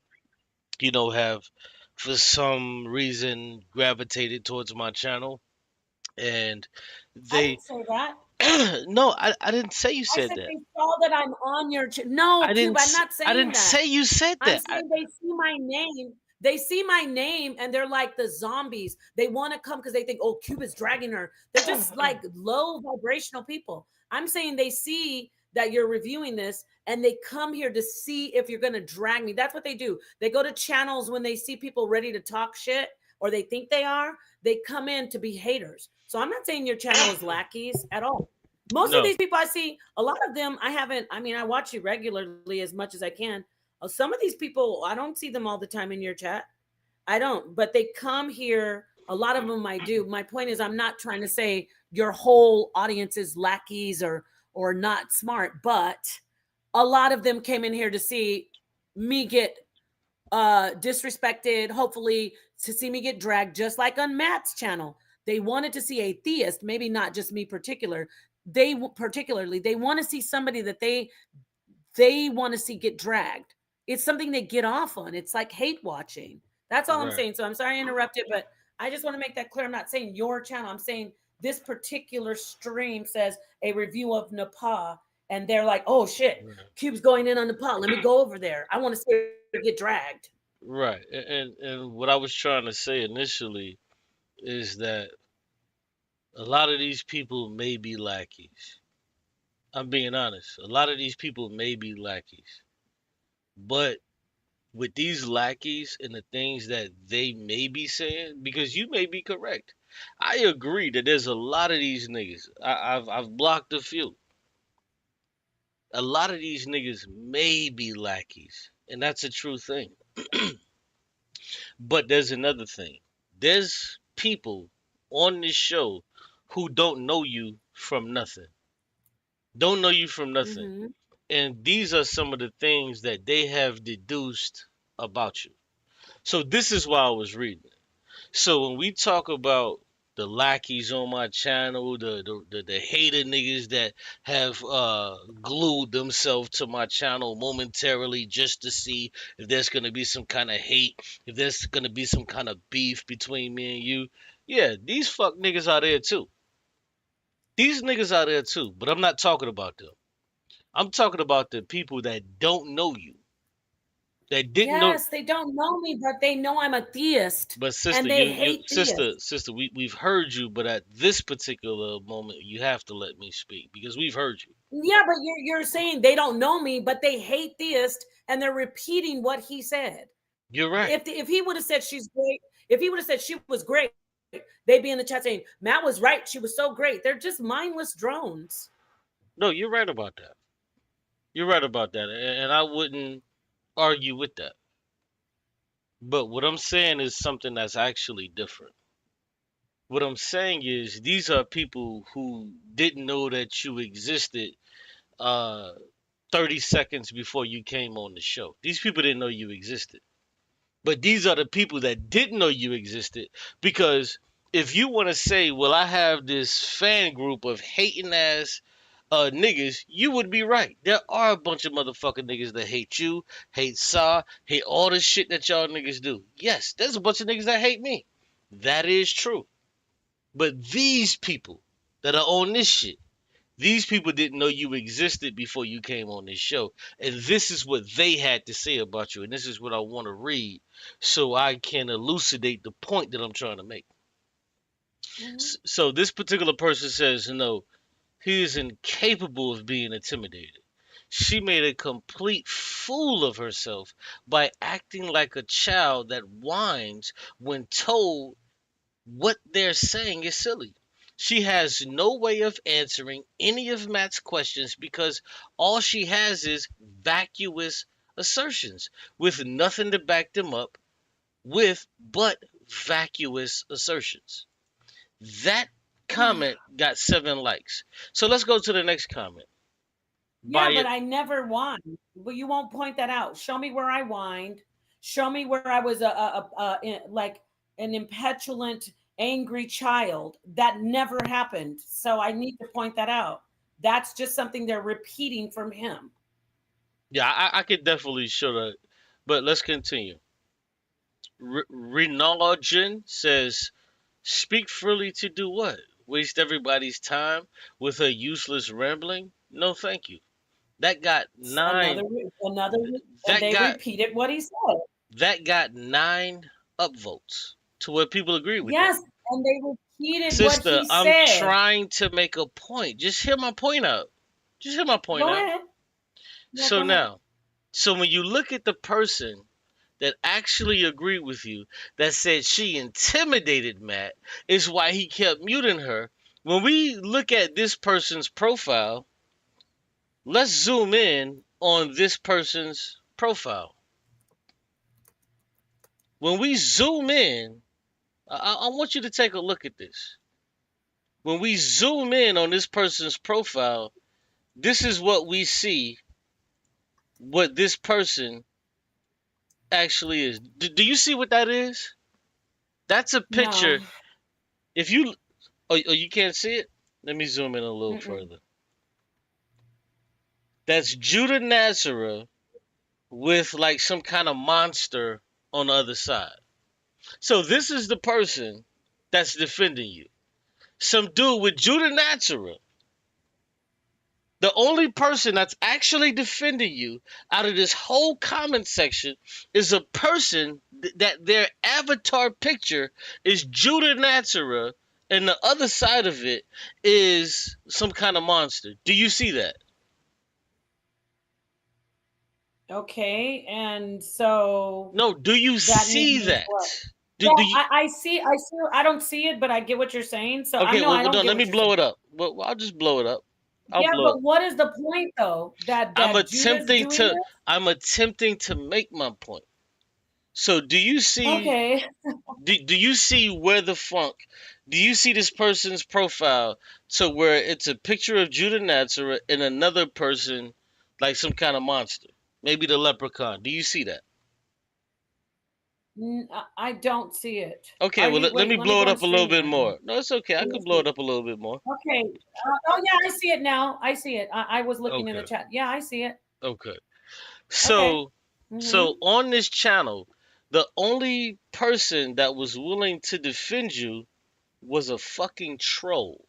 have for some reason gravitated towards my channel, and I they didn't say that. no, I didn't say you I said said that. they saw that I'm on your channel. No, Qube, I'm not saying I didn't that. say you said I'm that. saying they see my name. They see my name, and they're like the zombies. They want to come because they think, oh, Qube is dragging her. They're just like low vibrational people. I'm saying they see that you're reviewing this, and they come here to see if you're going to drag me. That's what they do. They go to channels when they see people ready to talk shit. or they think they are, they come in to be haters. So I'm not saying your channel is lackeys at all. Most of these people I see, a lot of them I watch you regularly as much as I can. Some of these people, I don't see them all the time in your chat. I don't, but they come here. A lot of them I do. My point is, I'm not trying to say your whole audience is lackeys or not smart, but a lot of them came in here to see me get disrespected, hopefully to see me get dragged, just like on Matt's channel. They wanted to see a theist, maybe not just me particularly. They want to see somebody that they want to see get dragged. It's something they get off on. It's like hate watching. That's all I'm saying. So I'm sorry I interrupted, but I just want to make that clear. I'm not saying your channel. I'm saying this particular stream says a review of Napah, and they're like, oh shit, Qube's going in on Napah. Let me go over there. I want to see her get dragged. Right. And what I was trying to say initially is that a lot of these people may be lackeys. I'm being honest. A lot of these people may be lackeys. But with these lackeys and the things that they may be saying, because you may be correct. I agree that there's a lot of these niggas. I've blocked a few. A lot of these niggas may be lackeys, and that's a true thing. But there's another thing. There's people on this show who don't know you from nothing. Don't know you from nothing. Mm-hmm. And these are some of the things that they have deduced about you. So this is why I was reading. So when we talk about the lackeys on my channel, the hater niggas that have glued themselves to my channel momentarily just to see if there's gonna be some kind of hate, if there's gonna be some kind of beef between me and you. Yeah, these fuck niggas are there too. These niggas are there too, but I'm not talking about them. I'm talking about the people that don't know you. That didn't know. Yes, they don't know me, but they know I'm a theist. But sister, and they hate sister, we've heard you, but at this particular moment, you have to let me speak because we've heard you. Yeah, but you're saying they don't know me, but they hate theist, and they're repeating what he said. You're right. If he would have said she's great, if he would have said she was great, they'd be in the chat saying Matt was right. She was so great. They're just mindless drones. No, you're right about that. You're right about that, and I wouldn't argue with that. But what I'm saying is something that's actually different. What I'm saying is these are people who didn't know that you existed 30 seconds before you came on the show. These people didn't know you existed. But these are the people that didn't know you existed, because if you want to say, well, I have this fan group of hating ass niggas, you would be right. There are a bunch of motherfucking niggas that hate you, hate Sa, hate all the shit that y'all niggas do. Yes, there's a bunch of niggas that hate me. That is true. But these people that are on this shit, these people didn't know you existed before you came on this show. And this is what they had to say about you. And this is what I want to read so I can elucidate the point that I'm trying to make. Mm-hmm. So this particular person says, no, he is incapable of being intimidated. She made a complete fool of herself by acting like a child that whines when told what they're saying is silly. She has no way of answering any of Matt's questions because all she has is vacuous assertions with nothing to back them up with but vacuous assertions. That comment got 7 likes. So let's go to the next comment. Yeah, but I never whined. Well, you won't point that out. Show me where I whined. Show me where I was like an impetulant, angry child. That never happened. So I need to point that out. That's just something they're repeating from him. Yeah, I could definitely show that. But let's continue. Renalgen says, speak freely to do what? Waste everybody's time with her useless rambling? No, thank you. That got 9. They repeated what he said. That got 9 upvotes to where people agree with. Yes, and they repeated Sister, what he said. I'm trying to make a point. Just hear my point out. Go ahead. So now, so when you look at the person that actually agreed with you, that said she intimidated Matt, is why he kept muting her. When we look at this person's profile, let's zoom in on this person's profile. When we zoom in, I want you to take a look at this. When we zoom in on this person's profile, this is what we see, what this person actually is. Do you see what that is? That's a picture. No. If you, oh, you can't see it? Let me zoom in a little further. That's Judah Nazareth with like some kind of monster on the other side. So this is the person that's defending you. Some dude with Judah Nazareth. The only person that's actually defending you out of this whole comment section is a person that their avatar picture is Judah Nazareth, and the other side of it is some kind of monster. Do you see that? Okay, and so No, do you see that? Do you... I see. I don't see it, but I get what you're saying. So okay, I know I don't get let me blow it up. Well, I'll just blow it up. But what is the point though? That I'm attempting to make my point. So do you see? Okay. do you see where the funk? Do you see this person's profile to where it's a picture of Judah Nazareth and another person, like some kind of monster, maybe the leprechaun? Do you see that? I don't see it. Okay, well, let me blow it up a little bit more. No, it's okay. I can blow it up a little bit more. Okay. Oh, yeah, I see it now. I see it. I was looking in the chat. Yeah, I see it. Okay. So, so on this channel, the only person that was willing to defend you was a fucking troll.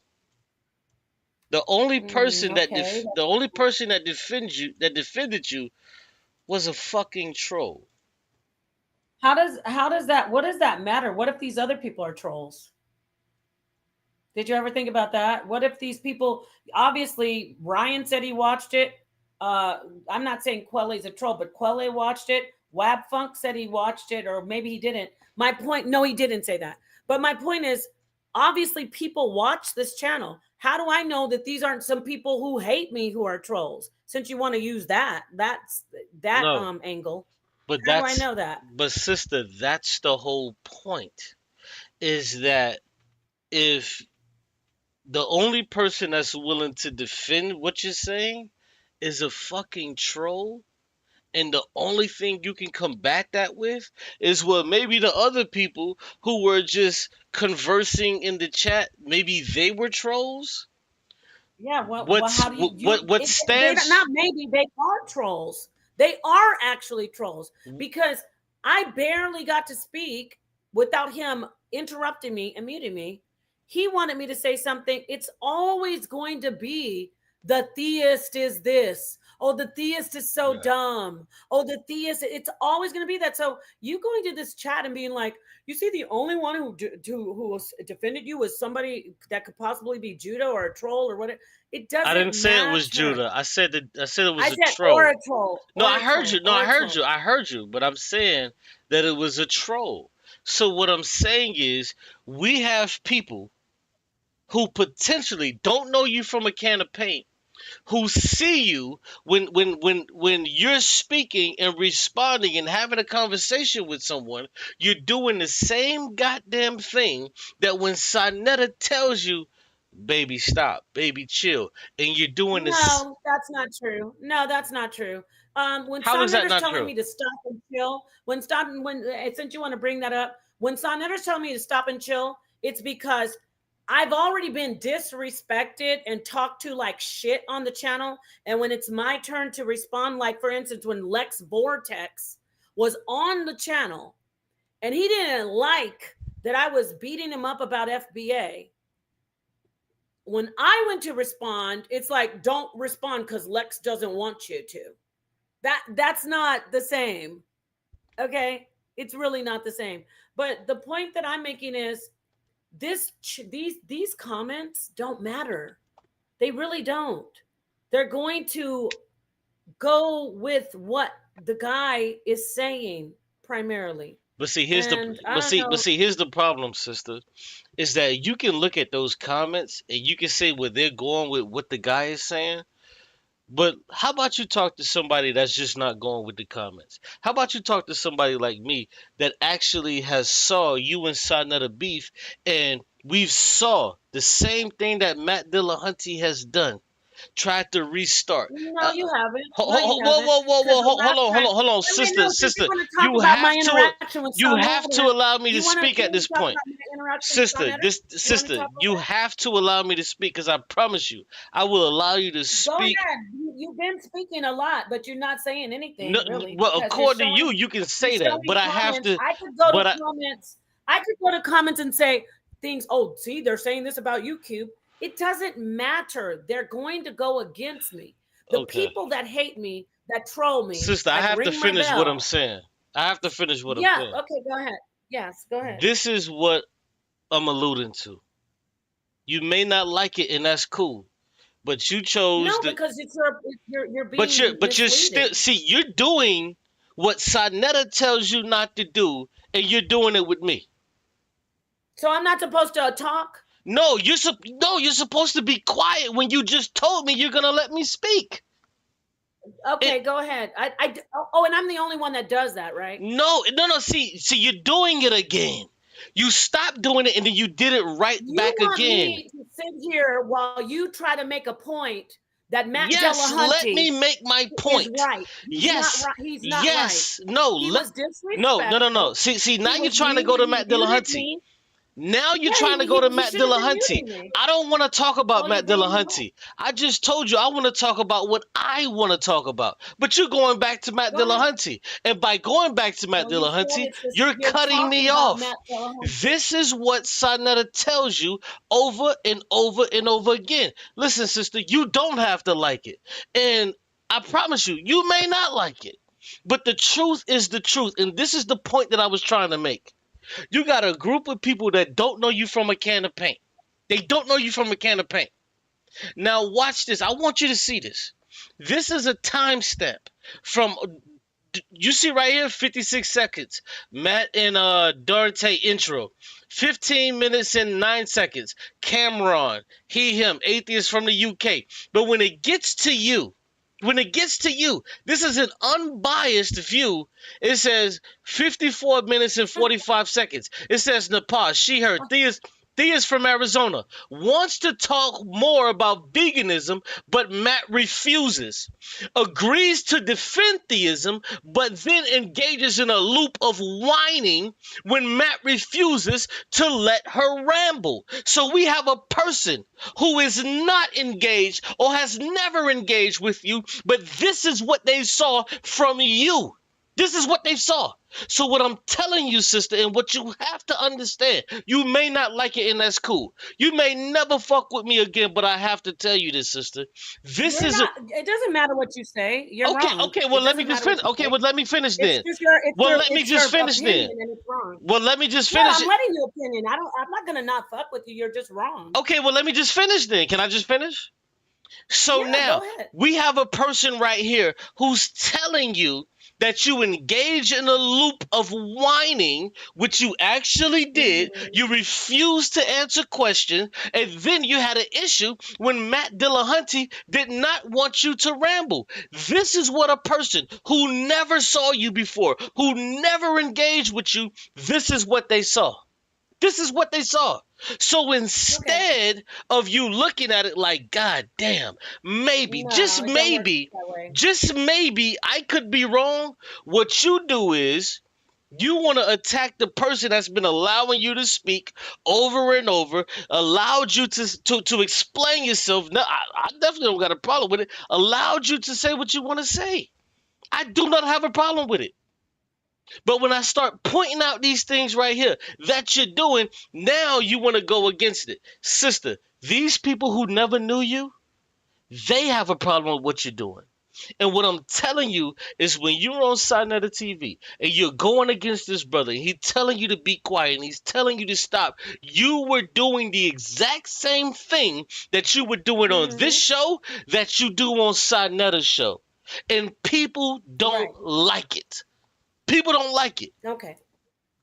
The only person that defended you was a fucking troll. How does that, what does that matter? What if these other people are trolls? Did you ever think about that? What if these people, obviously Ryan said he watched it. I'm not saying Quelle's a troll, but Quelle watched it. Wab Funk said he watched it, or maybe he didn't. My point, no, he didn't say that. But my point is, obviously people watch this channel. How do I know that these aren't some people who hate me who are trolls? Since you want to use angle. But how do I know that? But sister, that's the whole point. Is that if the only person that's willing to defend what you're saying is a fucking troll, and the only thing you can combat that with is maybe the other people who were just conversing in the chat, maybe they were trolls. Yeah, what stands? Not maybe, they are trolls. They are actually trolls, because I barely got to speak without him interrupting me and muting me. He wanted me to say something. It's always going to be the theist is this. Oh, the theist is so dumb. Oh, the theist, it's always going to be that. So you going to this chat and being like, you see, the only one who defended you was somebody that could possibly be Judah or a troll or whatever. It doesn't. I didn't say it was Judah. I said it was a troll. Or a troll. No, I heard you. No, I heard you. But I'm saying that it was a troll. So what I'm saying is, we have people who potentially don't know you from a can of paint, who see you when you're speaking and responding and having a conversation with someone, you're doing the same goddamn thing that when Sonetta tells you, baby, stop, baby, chill, and you're doing this. No, that's not true. No, that's not true. When Sonetta's telling me to stop and chill, since you want to bring that up, when Sonetta's telling me to stop and chill, it's because I've already been disrespected and talked to like shit on the channel. And when it's my turn to respond, like for instance, when Lex Vortex was on the channel and he didn't like that I was beating him up about FBA. When I went to respond, it's like, don't respond because Lex doesn't want you to. That's not the same. Okay? It's really not the same. But the point that I'm making is, these comments don't matter. They really don't. They're going to go with what the guy is saying primarily. But see, here's And I don't know. here's the problem, sister, is that you can look at those comments and you can say where they're going with what the guy is saying. But how about you talk to somebody that's just not going with the comments? How about you talk to somebody like me that actually has saw you and Sarnetta beef, and we've saw the same thing that Matt Dillahunty has done. Tried to restart. No, you haven't. Whoa, No, you haven't. hold on, sister, you have to allow me to speak at this point, sister. You have to allow me to speak, because I promise you, I will allow you to speak. Go ahead. You've been speaking a lot, but you're not saying anything. No, really. Well, according to you, you can say that, but I have to. I could go to comments. I could go to comments and say things. Oh, see, they're saying this about you, Qube. It doesn't matter. They're going to go against me. The people that hate me, that troll me. Sister, I have to finish what I'm saying. I'm saying. Yeah, okay, go ahead. Yes, go ahead. This is what I'm alluding to. You may not like it, and that's cool. But you chose because you're being but you're still, see, you're doing what Sarnetta tells you not to do, and you're doing it with me. So I'm not supposed to talk? No, you're supposed to be quiet when you just told me you're gonna let me speak. Okay, go ahead. And I'm the only one that does that, right? No. See, you're doing it again. You stopped doing it and then you did it back again. Me to sit here while you try to make a point that Matt Dillahunty let me make my point. Is right. He's not right. No. He was disrespectful. No. See, now you're trying to go to Matt Dillahunty. Now you're trying to go to Matt Dillahunty. I don't want to talk about Matt Dillahunty. I just told you I want to talk about what I want to talk about. But you're going back to Matt Dillahunty. And by going back to Matt Dillahunty, you're cutting me off. This is what Sarnetta tells you over and over and over again. Listen, sister, you don't have to like it. And I promise you, you may not like it. But the truth is the truth. And this is the point that I was trying to make. You got a group of people that don't know you from a can of paint. They don't know you from a can of paint. Now watch this. I want you to see this. This is a timestamp from, you see right here, 56 seconds. Matt and Dante intro. 15 minutes and 9 seconds. Cameron, he, him, atheist from the UK. But when it gets to you, this is an unbiased view. It says 54 minutes and 45 seconds. It says Napah, she, her, theist from Arizona, wants to talk more about veganism, but Matt refuses. Agrees to defend theism, but then engages in a loop of whining when Matt refuses to let her ramble. So we have a person who is not engaged or has never engaged with you, but this is what they saw from you. This is what they saw. So what I'm telling you, sister, and what you have to understand, you may not like it, and that's cool. You may never fuck with me again, but I have to tell you this, sister. It doesn't matter what you say. You're wrong. Okay, well, let me just finish. Okay, well, let me finish then. Let me just finish then. Well, let me just finish. I'm letting you opinion. I'm not gonna not fuck with you. You're just wrong. Okay, well, let me just finish then. Can I just finish? So now we have a person right here who's telling you that you engage in a loop of whining, which you actually did. You refused to answer questions, and then you had an issue when Matt Dillahunty did not want you to ramble. This is what a person who never saw you before, who never engaged with you, this is what they saw. This is what they saw. So instead of you looking at it like, God damn, maybe, just maybe, I could be wrong. What you do is you want to attack the person that's been allowing you to speak over and over, allowed you to explain yourself. No, I definitely don't got a problem with it. Allowed you to say what you want to say. I do not have a problem with it. But when I start pointing out these things right here that you're doing, now you want to go against it. Sister, these people who never knew you, they have a problem with what you're doing. And what I'm telling you is when you're on Sarnetta TV and you're going against this brother, and he's telling you to be quiet and he's telling you to stop, you were doing the exact same thing that you were doing on this show that you do on Sarnetta's show. And people don't like it. People don't like it. Okay.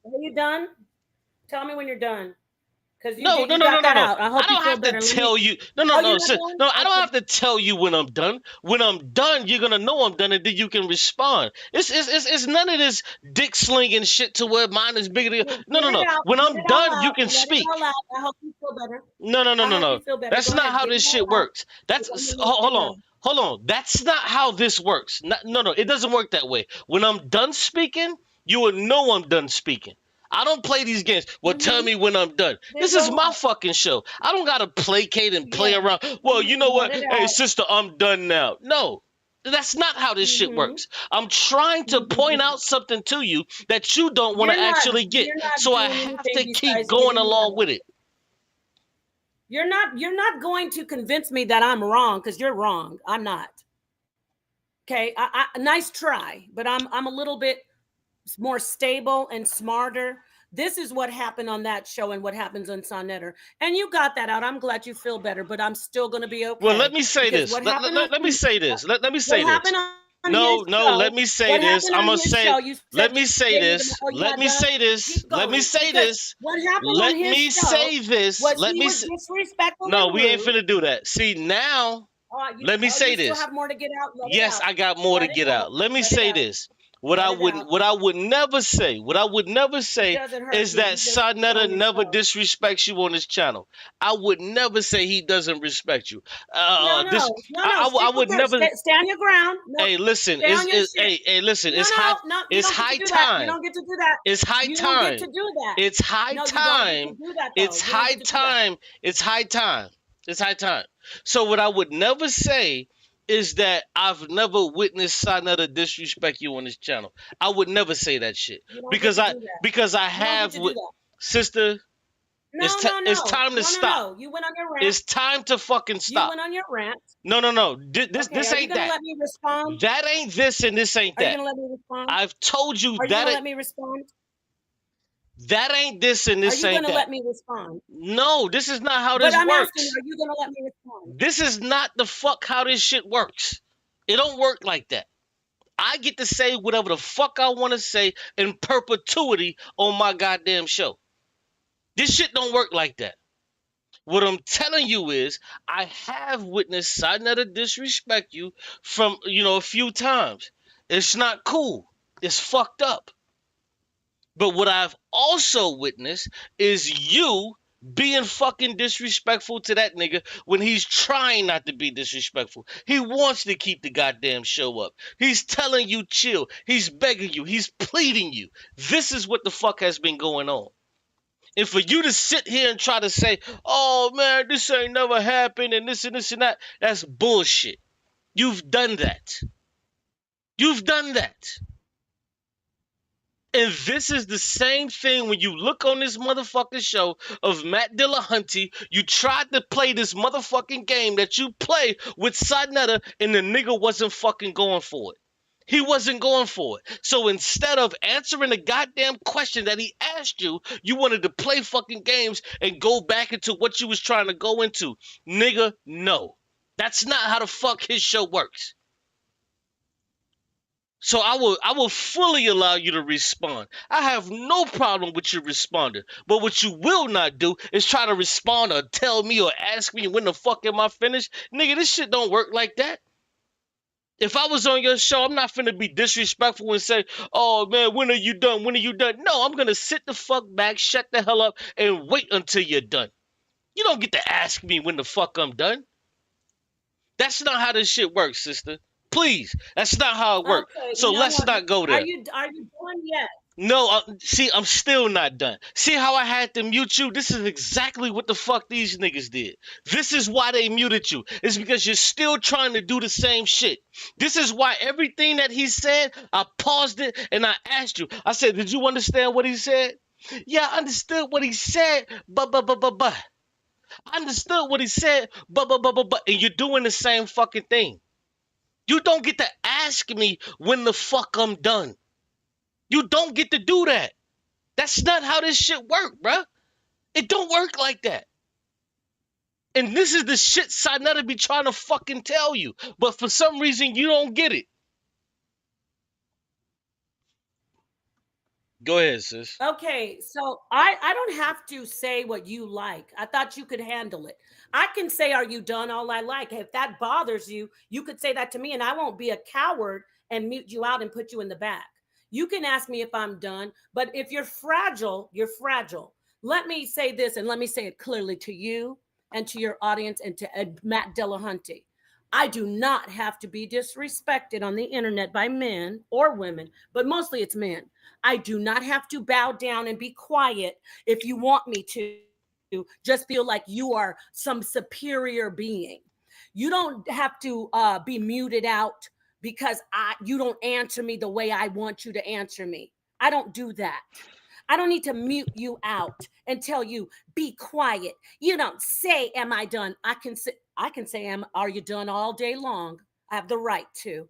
Are you done? Tell me when you're done. Because you, No. got that out. I hope I don't you feel have better. to tell you. No. I don't have to tell you when I'm done. When I'm done, you're gonna know I'm done, and then you can respond. It's none of this dick slinging shit to where mine is bigger than. No. When I'm done, you can speak. I hope you feel better. No. That's not how this shit works. Hold on. That's not how this works. No. It doesn't work that way. When I'm done speaking, you will know I'm done speaking. I don't play these games. Well, tell me when I'm done. This is my fucking show. I don't gotta placate and play around. Well, you know what? Hey, sister, I'm done now. No, that's not how this shit works. I'm trying to point out something to you that you don't want to actually get. So I have to keep going along with it. You're not going to convince me that I'm wrong, because you're wrong. I'm not. Okay, nice try, but I'm a little bit more stable and smarter. This is what happened on that show and what happens on Sonnetter. And you got that out. I'm glad you feel better, but I'm still going to be okay. Well, let me say this. Let me say this. Let me say this. No, let me say this. I'm going to say, let me say this. Let me say this. Let me say this. Let me say this. Let me say. No, we ain't finna do that. See, now, let me say this. Have more to get out? Yes, I got more to get out. Let me say this. What I would never say is that Sonnetter never disrespects you on his channel. I would never say he doesn't respect you. I would never stand your ground. No, hey, listen, listen, it's high time. You don't get to do that. It's high time. You don't get to do that. It's high time. It's high time. It's high time. It's high time. So what I would never say is that I've never witnessed Sonnetter disrespect you on his channel. I would never say that shit because I have sister. It's time to stop. You went on your rant. It's time to fucking stop. You went on your rant. No. This ain't that. Let me respond? That ain't this and this ain't that. Are you gonna let me respond? I've told you that. Are you gonna let me respond? That ain't this and this ain't that. Are you gonna let me respond? No, this is not how this works. But I'm asking, are you gonna let me respond? This is not the fuck how this shit works. It don't work like that. I get to say whatever the fuck I want to say in perpetuity on my goddamn show. This shit don't work like that. What I'm telling you is I have witnessed Sonnetter disrespect you from, a few times. It's not cool. It's fucked up. But what I've also witnessed is you being fucking disrespectful to that nigga when he's trying not to be disrespectful. He wants to keep the goddamn show up. He's telling you chill. He's begging you. He's pleading you. This is what the fuck has been going on. And for you to sit here and try to say, oh man, this ain't never happened and this and that, that's bullshit. You've done that. You've done that. And this is the same thing when you look on this motherfucking show of Matt Dillahunty. You tried to play this motherfucking game that you play with Sonnetter and the nigga wasn't fucking going for it. He wasn't going for it. So instead of answering the goddamn question that he asked you, you wanted to play fucking games and go back into what you was trying to go into. Nigga, no. That's not how the fuck his show works. So I will fully allow you to respond. I have no problem with you responding. But what you will not do is try to respond or tell me or ask me when the fuck am I finished. Nigga, this shit don't work like that. If I was on your show, I'm not finna be disrespectful and say, oh man, when are you done? When are you done? No, I'm gonna sit the fuck back, shut the hell up, and wait until you're done. You don't get to ask me when the fuck I'm done. That's not how this shit works, sister. Please, that's not how it works. Okay, so let's not go there. Are you done yet? No, see, I'm still not done. See how I had to mute you? This is exactly what the fuck these niggas did. This is why they muted you. It's because you're still trying to do the same shit. This is why everything that he said, I paused it and I asked you. I said, did you understand what he said? Yeah, I understood what he said, but. I understood what he said, but. And you're doing the same fucking thing. You don't get to ask me when the fuck I'm done. You don't get to do that. That's not how this shit work, bruh. It don't work like that. And this is the shit Sonnetter be trying to fucking tell you. But for some reason, you don't get it. Go ahead, sis. Okay, so I don't have to say what you like. I thought you could handle it. I can say, "Are you done?" all I like. If that bothers you, you could say that to me, and I won't be a coward and mute you out and put you in the back. You can ask me if I'm done, but if you're fragile, you're fragile. Let me say this, and let me say it clearly to you and to your audience and to Matt Delahunty. I do not have to be disrespected on the internet by men or women, but mostly it's men. I do not have to bow down and be quiet if you want me to. Just feel like you are some superior being. You don't have to be muted out because you don't answer me the way I want you to answer me. I don't do that. I don't need to mute you out and tell you, be quiet. You don't say, am I done? I can say, are you done all day long? I have the right to.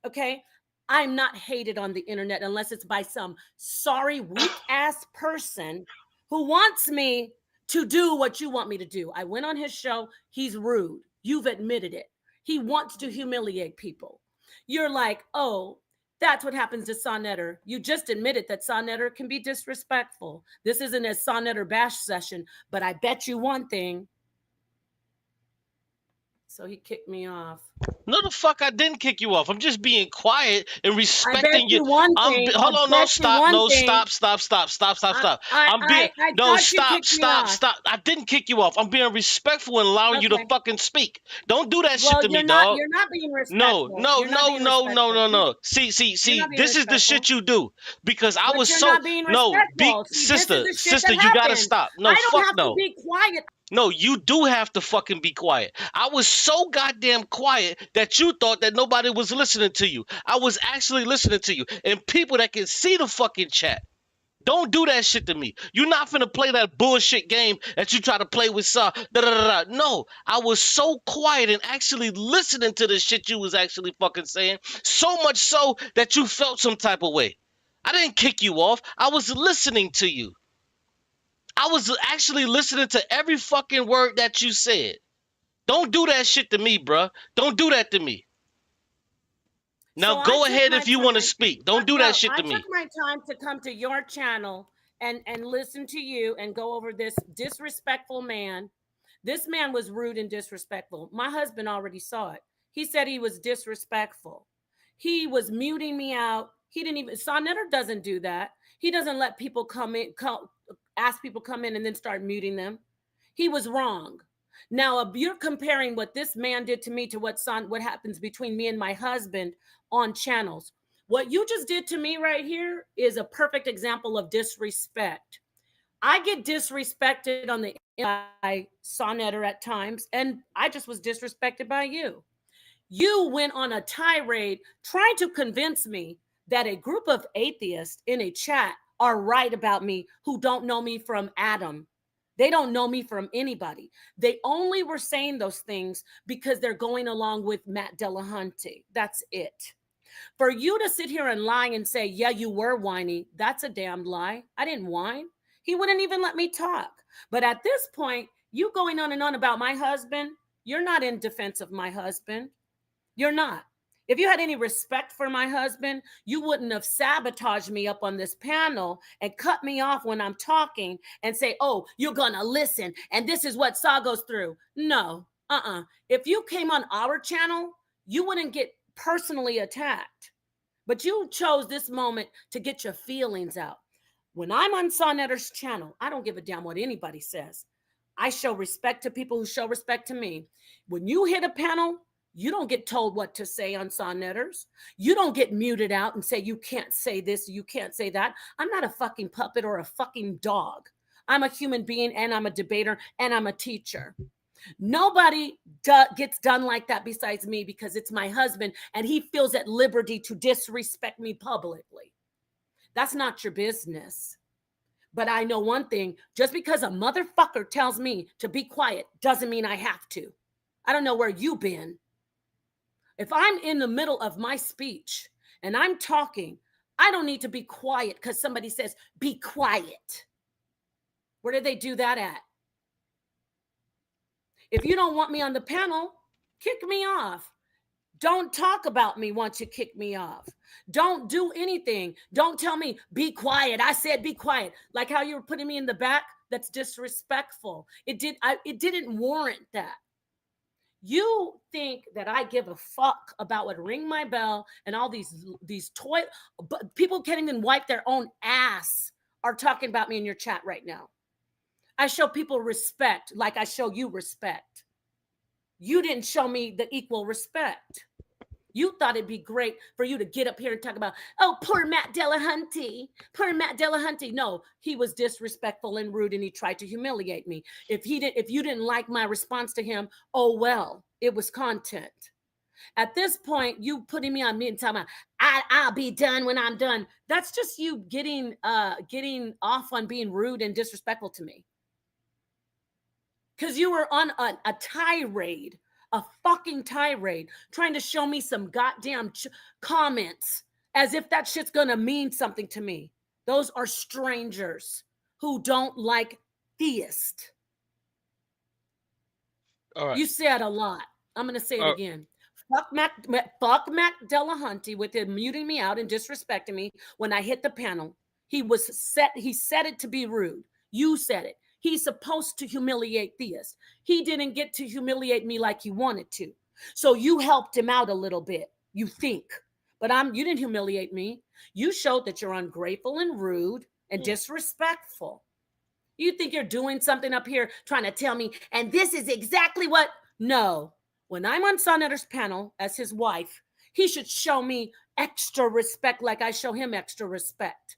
Okay? I'm not hated on the internet unless it's by some sorry, weak ass person who wants me to do what you want me to do. I went on his show. He's rude. You've admitted it. He wants to humiliate people. You're like, oh, that's what happens to Sonnetter. You just admitted that Sonnetter can be disrespectful. This isn't a Sonnetter bash session, but I bet you one thing. So he kicked me off. No, the fuck, I didn't kick you off. I'm just being quiet and respecting I bet you one thing. Hold on, no, stop, no, stop. Stop. I didn't kick you off. I'm being respectful and allowing you to fucking speak. Don't do that shit to me, dog. You're not being respectful. No. See. This is the shit you do because I was so sister. You gotta stop. No, fuck no. Be quiet. No, you do have to fucking be quiet. I was so goddamn quiet that you thought that nobody was listening to you. I was actually listening to you. And people that can see the fucking chat. Don't do that shit to me. You're not finna play that bullshit game that you try to play with No, I was so quiet and actually listening to the shit you was actually fucking saying. So much so that you felt some type of way. I didn't kick you off. I was listening to you. I was actually listening to every fucking word that you said. Don't do that shit to me, bruh. Don't do that to me. Now go ahead if you want to speak. Don't do that shit to me. I took my time to come to your channel and listen to you and go over this disrespectful man. This man was rude and disrespectful. My husband already saw it. He said he was disrespectful. He was muting me out. He didn't even, Sonnetter doesn't do that. He doesn't let people ask people come in and then start muting them. He was wrong. Now, you're comparing what this man did to me to what happens between me and my husband on channels. What you just did to me right here is a perfect example of disrespect. I get disrespected on the by Sonnetter at times, and I just was disrespected by you. You went on a tirade trying to convince me that a group of atheists in a chat are right about me who don't know me from Adam. They don't know me from anybody. They only were saying those things because they're going along with Matt Delahunty. That's it. For you to sit here and lie and say, yeah, you were whiny, that's a damned lie. I didn't whine. He wouldn't even let me talk. But at this point, you going on and on about my husband, you're not in defense of my husband. You're not. If you had any respect for my husband, you wouldn't have sabotaged me up on this panel and cut me off when I'm talking and say, oh, you're going to listen. And this is what Saw goes through. No, If you came on our channel, you wouldn't get personally attacked. But you chose this moment to get your feelings out. When I'm on Sonnetter's channel, I don't give a damn what anybody says. I show respect to people who show respect to me. When you hit a panel, you don't get told what to say on Sonnetters. You don't get muted out and say, you can't say this, you can't say that. I'm not a fucking puppet or a fucking dog. I'm a human being and I'm a debater and I'm a teacher. Nobody gets done like that besides me because it's my husband and he feels at liberty to disrespect me publicly. That's not your business. But I know one thing, just because a motherfucker tells me to be quiet doesn't mean I have to. I don't know where you've been. If I'm in the middle of my speech and I'm talking, I don't need to be quiet because somebody says, be quiet. Where did they do that at? If you don't want me on the panel, kick me off. Don't talk about me once you kick me off. Don't do anything. Don't tell me, be quiet. I said be quiet. Like how you were putting me in the back. That's disrespectful. It didn't warrant that. You think that I give a fuck about what ring my bell and all these toy, but people can't even wipe their own ass are talking about me in your chat right now. I show people respect like I show you respect. You didn't show me the equal respect. You thought it'd be great for you to get up here and talk about, oh, poor Matt Delahunty. Poor Matt Delahunty. No, he was disrespectful and rude and he tried to humiliate me. If you didn't like my response to him, oh well, it was content. At this point, you putting me on mute and talking about I'll be done when I'm done. That's just you getting off on being rude and disrespectful to me. Because you were on a tirade, a fucking tirade, trying to show me some goddamn comments as if that shit's gonna mean something to me. Those are strangers who don't like theists. All right. You said a lot. I'm gonna say it again. Fuck Mac Delahunty with him muting me out and disrespecting me when I hit the panel. He said it to be rude. You said it. He's supposed to humiliate theists. He didn't get to humiliate me like he wanted to. So you helped him out a little bit, you think. But you didn't humiliate me. You showed that you're ungrateful and rude and disrespectful. You think you're doing something up here trying to tell me, and this is exactly what? No. When I'm on Sonetter's panel as his wife, he should show me extra respect like I show him extra respect.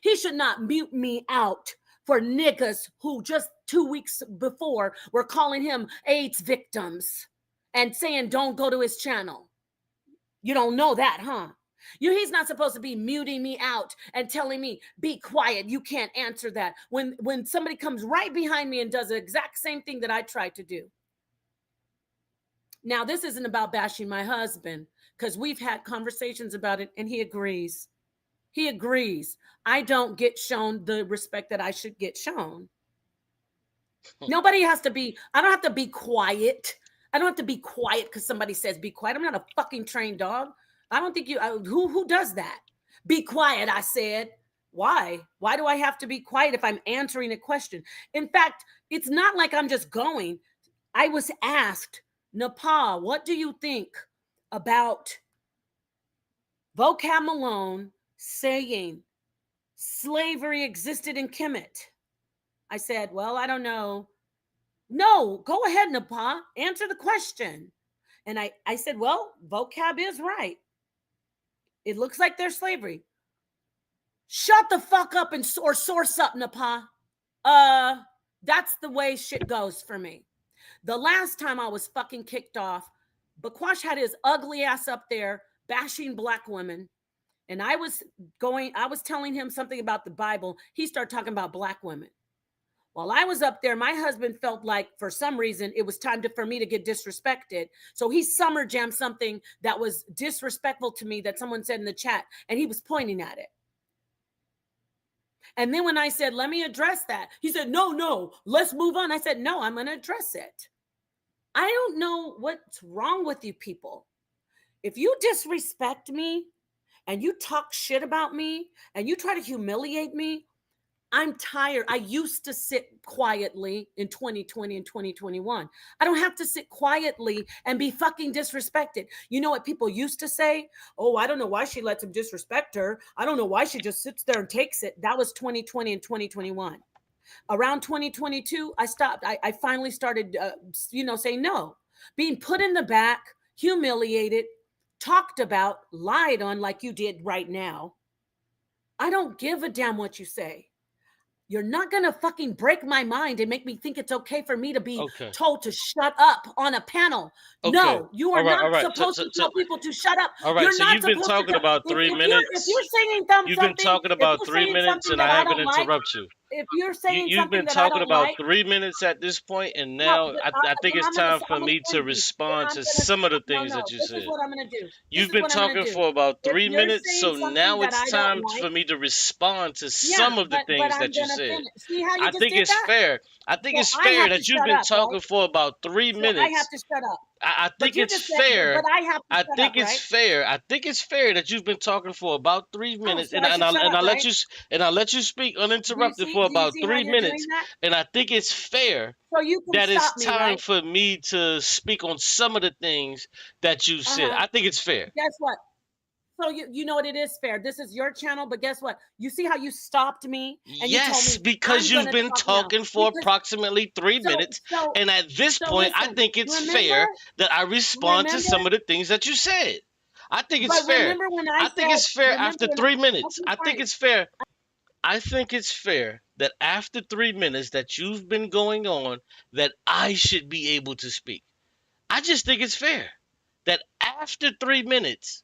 He should not mute me out for niggas who just 2 weeks before were calling him AIDS victims and saying don't go to his channel. You don't know that, huh? He's not supposed to be muting me out and telling me, be quiet, you can't answer that. When somebody comes right behind me and does the exact same thing that I tried to do. Now, this isn't about bashing my husband because we've had conversations about it and he agrees. He agrees. I don't get shown the respect that I should get shown. Nobody has to be, I don't have to be quiet. I don't have to be quiet because somebody says be quiet. I'm not a fucking trained dog. I don't think who does that? Be quiet, I said. Why? Why do I have to be quiet if I'm answering a question? In fact, it's not like I'm just going. I was asked, Napah, what do you think about Vocab Malone saying slavery existed in Kemet? I said, well, I don't know. No, go ahead, Napah. Answer the question. And I said, well, Vocab is right. It looks like there's slavery. Shut the fuck up or source up, Napah. That's the way shit goes for me. The last time I was fucking kicked off, Bakwash had his ugly ass up there bashing black women. And I was telling him something about the Bible. He started talking about black women. While I was up there, my husband felt like for some reason it was time for me to get disrespected. So he summer jammed something that was disrespectful to me that someone said in the chat, and he was pointing at it. And then when I said, let me address that, he said, no, let's move on. I said, no, I'm going to address it. I don't know what's wrong with you people. If you disrespect me and you talk shit about me and you try to humiliate me, I'm tired. I used to sit quietly in 2020 and 2021. I don't have to sit quietly and be fucking disrespected. You know what people used to say? Oh, I don't know why she lets him disrespect her. I don't know why she just sits there and takes it. That was 2020 and 2021. Around 2022, I stopped. I finally started, saying no. Being put in the back, humiliated, talked about, lied on like you did right now. I don't give a damn what you say. You're not going to fucking break my mind and make me think it's okay for me to be told to shut up on a panel. Okay. No, you are not supposed to tell people to shut up. All right, you're so not you've been talking about 3 minutes. If you're saying something, you've been talking about 3 minutes and I haven't interrupted you. If you're saying you've been talking about 3 minutes at this point, and now I think it's time for me to respond to some of the things that you said. This is what I'm going to do. You've been talking for about 3 minutes, so now it's time for me to respond to some of the things that you said. I think it's fair. I think it's fair that you've been talking for about 3 minutes. I have to shut up. I But think you it's just said, fair. but I have to I shut think up, it's right? fair. I think it's fair that you've been talking for about 3 Oh, minutes, so I should shut and up, I let right? you and I let you speak uninterrupted for Do you about see how 3 you're doing minutes, that? and I think it's fair So you can that it's stop me, time right? for me to speak on some of the things that you said. Uh-huh. I think it's fair. Guess what? So you know what, it is fair. This is your channel, but guess what? You see how you stopped me and you told Yes, me I'm because you've gonna been talk now. talking for Because approximately 3 so minutes, so and at this so point, I listen, think it's remember, fair that I respond to remember, some of the things that you said. I think it's but fair. remember when I I think said, it's fair remember after when 3 minutes. okay, I think fine. it's fair. I think it's fair that after 3 minutes that you've been going on, that I should be able to speak. I just think it's fair that after 3 minutes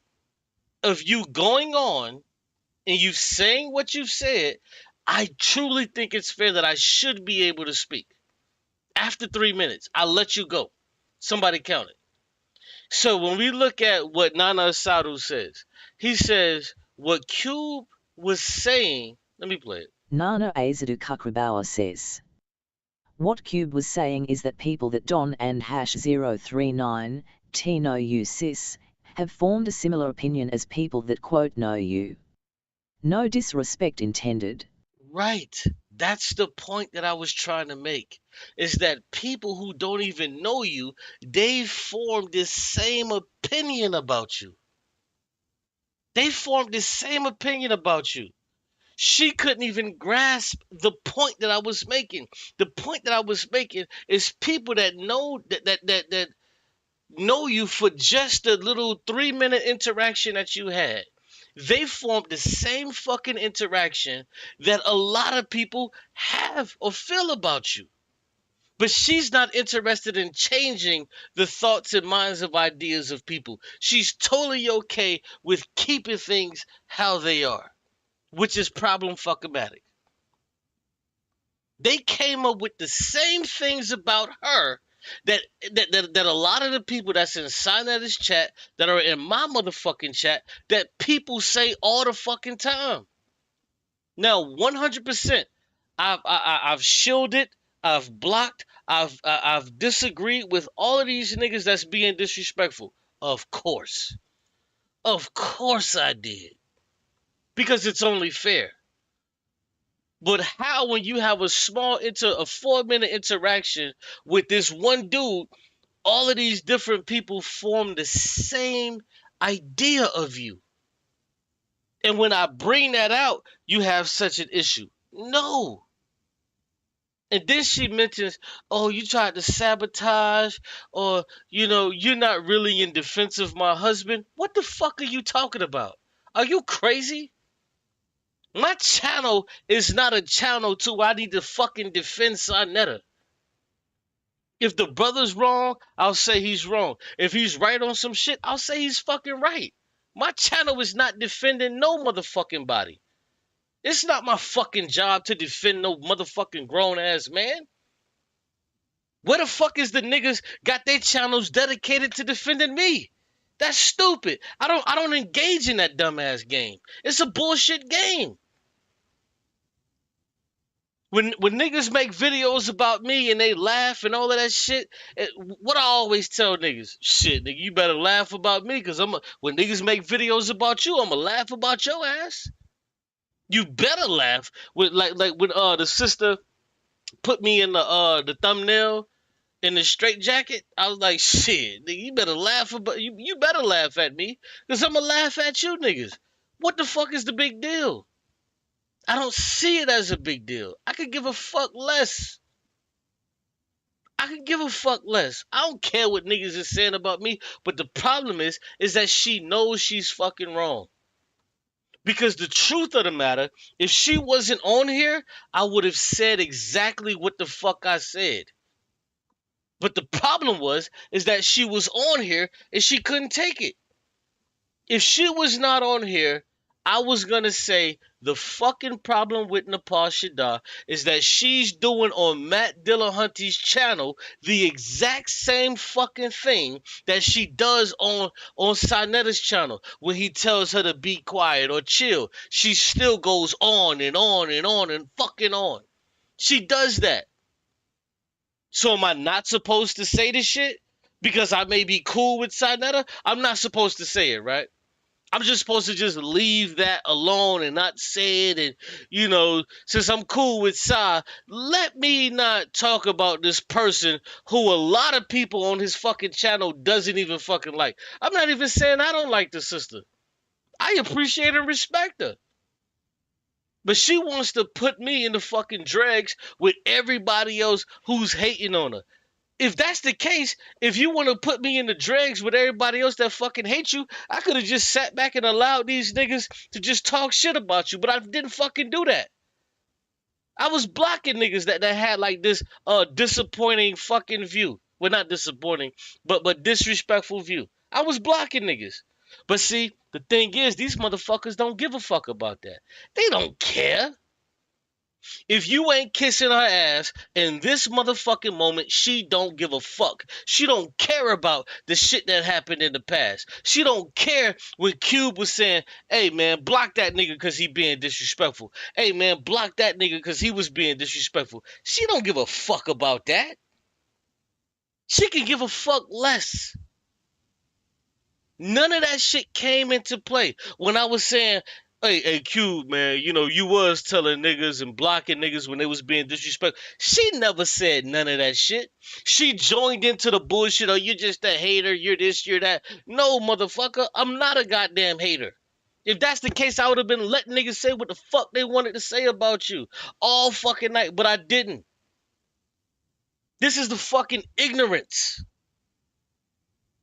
of you going on and you saying what you've said, I truly think it's fair that I should be able to speak. After 3 minutes, I'll let you go. Somebody count it. So when we look at what Nana Sadhu says, he says what Qube was saying. Let me play it. Nana Azadu Kukrabawa says, what Qube was saying is that people that Don and #039 T know you sis have formed a similar opinion as people that quote know you. No disrespect intended. Right. That's the point that I was trying to make. Is that people who don't even know you, they formed this same opinion about you. They formed this same opinion about you. She couldn't even grasp the point that I was making. The point that I was making is people that know that know you for just a little 3-minute interaction that you had. They formed the same fucking interaction that a lot of people have or feel about you. But she's not interested in changing the thoughts and minds of ideas of people. She's totally okay with keeping things how they are, which is problem fucking-matic. They came up with the same things about her that a lot of the people that's inside of this chat, that are in my motherfucking chat, that people say all the fucking time. Now, 100%, I've shielded, I've blocked, I've disagreed with all of these niggas that's being disrespectful. Of course I did, because it's only fair. But how, when you have a 4-minute interaction with this one dude, all of these different people form the same idea of you? And when I bring that out, you have such an issue. No. And then she mentions, oh, you tried to sabotage, or, you're not really in defense of my husband. What the fuck are you talking about? Are you crazy? My channel is not a channel to I need to fucking defend Sonetta. If the brother's wrong, I'll say he's wrong. If he's right on some shit, I'll say he's fucking right. My channel is not defending no motherfucking body. It's not my fucking job to defend no motherfucking grown-ass man. Where the fuck is the niggas got their channels dedicated to defending me? That's stupid. I don't engage in that dumbass game. It's a bullshit game. When niggas make videos about me and they laugh and all of that shit, what I always tell niggas, shit, nigga, you better laugh about me, because when niggas make videos about you, I'ma laugh about your ass. You better laugh. With like when the sister put me in the thumbnail in the straight jacket, I was like, shit, nigga, you better laugh about you better laugh at me, because I'ma laugh at you niggas. What the fuck is the big deal? I don't see it as a big deal. I could give a fuck less. I could give a fuck less. I don't care what niggas is saying about me, but the problem is that she knows she's fucking wrong. Because the truth of the matter, if she wasn't on here, I would have said exactly what the fuck I said. But the problem is that she was on here and she couldn't take it. If she was not on here, I was going to say the fucking problem with Napah Shadar is that she's doing on Matt Dillahunty's channel the exact same fucking thing that she does on Sonetta's channel. When he tells her to be quiet or chill, she still goes on and on and on and fucking on. She does that. So am I not supposed to say this shit? because I may be cool with Sinetta, I'm not supposed to say it, right? I'm just supposed to just leave that alone and not say it. And, you know, since I'm cool with Sai, let me not talk about this person who a lot of people on his fucking channel doesn't even fucking like. I'm not even saying I don't like the sister. I appreciate and respect her. But she wants to put me in the fucking dregs with everybody else who's hating on her. If that's the case, if you want to put me in the dregs with everybody else that fucking hates you, I could have just sat back and allowed these niggas to just talk shit about you, but I didn't fucking do that. I was blocking niggas that had like this disappointing fucking view. Well, not disappointing, but disrespectful view. I was blocking niggas. But see, the thing is, these motherfuckers don't give a fuck about that. They don't care. If you ain't kissing her ass in this motherfucking moment, she don't give a fuck. She don't care about the shit that happened in the past. She don't care when Qube was saying, hey man, block that nigga because he being disrespectful. Hey man, block that nigga because he was being disrespectful. She don't give a fuck about that. She can give a fuck less. None of that shit came into play when I was saying, hey, Qube, man, you know, you was telling niggas and blocking niggas when they was being disrespectful. She never said none of that shit. She joined into the bullshit, oh, you're just a hater, you're this, you're that. No, motherfucker, I'm not a goddamn hater. If that's the case, I would have been letting niggas say what the fuck they wanted to say about you all fucking night, but I didn't. This is the fucking ignorance.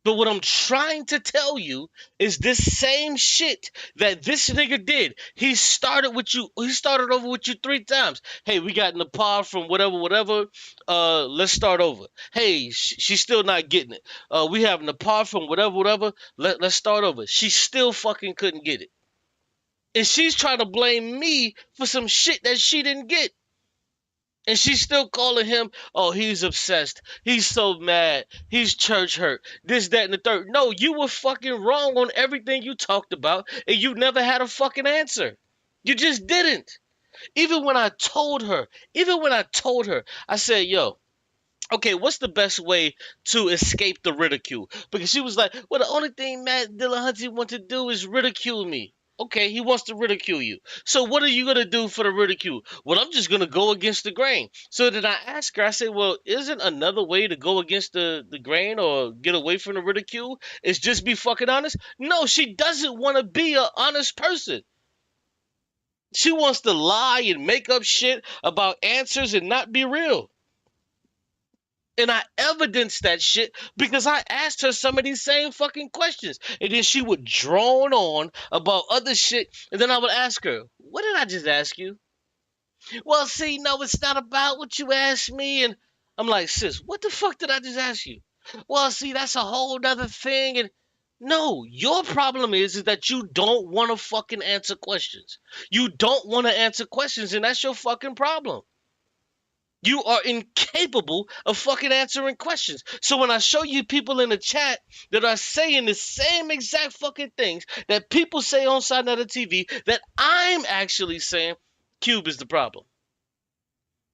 But what I'm trying to tell you is this same shit that this nigga did. He started with you. He started over with you 3 times. Hey, we got Napah from whatever. Let's start over. Hey, she's still not getting it. We have Napah from whatever. Let's start over. She still fucking couldn't get it. And she's trying to blame me for some shit that she didn't get. And she's still calling him, oh, he's obsessed. He's so mad. He's church hurt. This, that, and the third. No, you were fucking wrong on everything you talked about, and you never had a fucking answer. You just didn't. Even when I told her, I said, yo, okay, what's the best way to escape the ridicule? Because she was like, well, the only thing Matt Dillahunty wants to do is ridicule me. Okay, he wants to ridicule you. So what are you going to do for the ridicule? Well, I'm just going to go against the grain. So then I asked her, I said, well, isn't another way to go against the grain or get away from the ridicule is just be fucking honest? No, she doesn't want to be an honest person. She wants to lie and make up shit about answers and not be real. And I evidenced that shit because I asked her some of these same fucking questions. And then she would drone on about other shit. And then I would ask her, what did I just ask you? Well, see, no, it's not about what you asked me. And I'm like, sis, what the fuck did I just ask you? Well, see, that's a whole nother thing. And no, your problem is that you don't want to fucking answer questions. You don't want to answer questions, and that's your fucking problem. You are incapable of fucking answering questions. So when I show you people in the chat that are saying the same exact fucking things that people say on Sinetta TV, that I'm actually saying, Qube is the problem.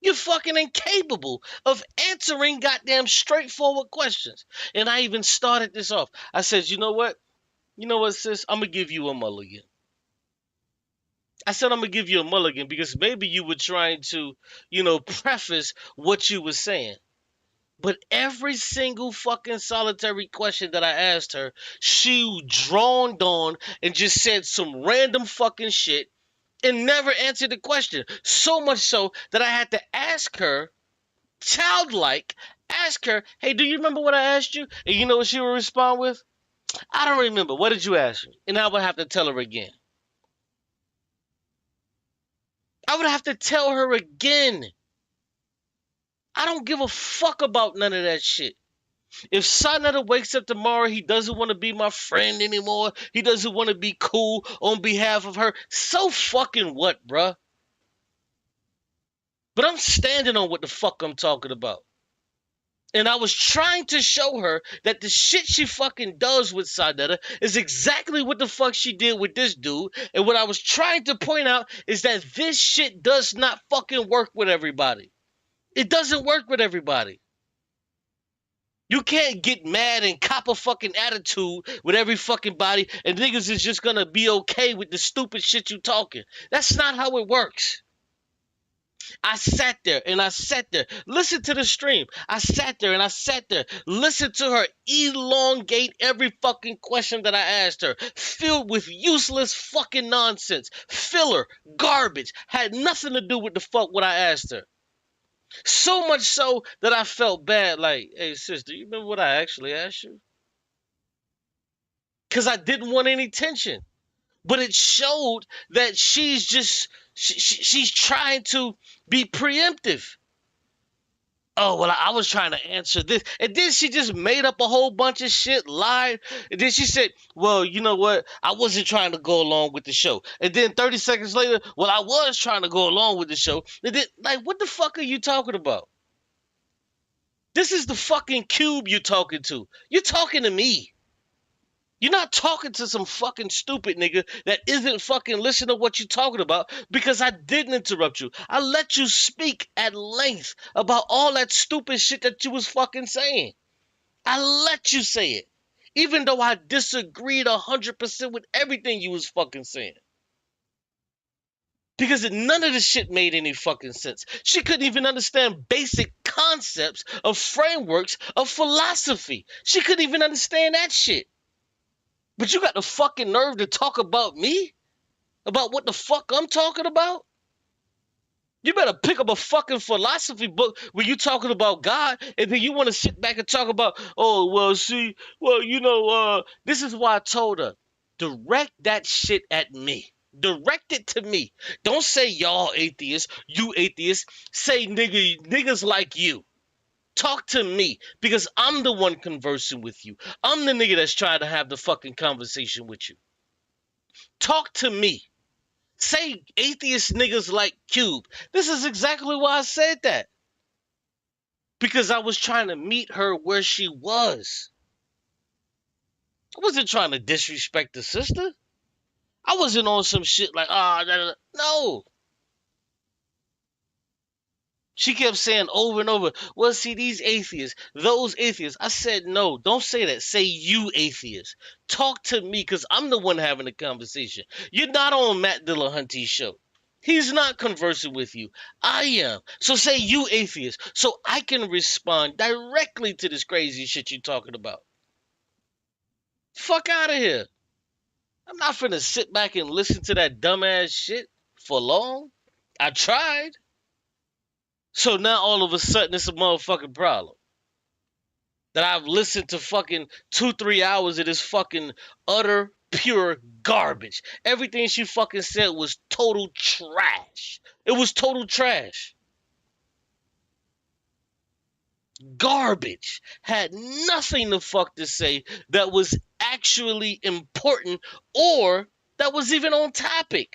You're fucking incapable of answering goddamn straightforward questions. And I even started this off. I said, you know what? You know what, sis? I'm going to give you a mulligan. I said I'm going to give you a mulligan because maybe you were trying to, preface what you were saying. But every single fucking solitary question that I asked her, she droned on and just said some random fucking shit and never answered the question. So much so that I had to ask her, childlike, hey, do you remember what I asked you? And you know what she would respond with? I don't remember. What did you ask me? And I would have to tell her again. I would have to tell her again. I don't give a fuck about none of that shit. If Sinetta wakes up tomorrow, he doesn't want to be my friend anymore. He doesn't want to be cool on behalf of her. So fucking what, bruh? But I'm standing on what the fuck I'm talking about. And I was trying to show her that the shit she fucking does with Sinetta is exactly what the fuck she did with this dude. And what I was trying to point out is that this shit does not fucking work with everybody. It doesn't work with everybody. You can't get mad and cop a fucking attitude with every fucking body and niggas is just gonna be okay with the stupid shit you talking. That's not how it works. I sat there and I sat there. Listen to the stream. I sat there and I sat there. Listen to her elongate every fucking question that I asked her. Filled with useless fucking nonsense. Filler. Garbage. Had nothing to do with the fuck what I asked her. So much so that I felt bad. Like, hey, sis, do you remember what I actually asked you? Because I didn't want any tension. But it showed that she's just, she's trying to be preemptive. Oh, well, I was trying to answer this. And then she just made up a whole bunch of shit, lied. And then she said, well, you know what? I wasn't trying to go along with the show. And then 30 seconds later, well, I was trying to go along with the show. And then, like, what the fuck are you talking about? This is the fucking Qube you're talking to. You're talking to me. You're not talking to some fucking stupid nigga that isn't fucking listening to what you're talking about because I didn't interrupt you. I let you speak at length about all that stupid shit that you was fucking saying. I let you say it. Even though I disagreed 100% with everything you was fucking saying. Because none of the shit made any fucking sense. She couldn't even understand basic concepts of frameworks of philosophy. She couldn't even understand that shit. But you got the fucking nerve to talk about me? About what the fuck I'm talking about? You better pick up a fucking philosophy book where you talking about God, and then you want to sit back and talk about, oh, well, see, well, you know, this is why I told her, direct that shit at me. Direct it to me. Don't say y'all atheists, you atheists. Say niggas like you. Talk to me, because I'm the one conversing with you. I'm the nigga that's trying to have the fucking conversation with you. Talk to me. Say atheist niggas like Qube. This is exactly why I said that. Because I was trying to meet her where she was. I wasn't trying to disrespect the sister. I wasn't on some shit like, no. She kept saying over and over, well, see, these atheists, those atheists. I said, no, don't say that. Say you atheists. Talk to me, because I'm the one having the conversation. You're not on Matt Dillahunty's show. He's not conversing with you. I am. So say you atheists, so I can respond directly to this crazy shit you're talking about. Fuck out of here. I'm not finna sit back and listen to that dumbass shit for long. I tried. So now all of a sudden it's a motherfucking problem. That I've listened to fucking 2-3 hours of this fucking utter pure garbage. Everything she fucking said was total trash. It was total trash. Garbage. Had nothing the fuck to say that was actually important or that was even on topic.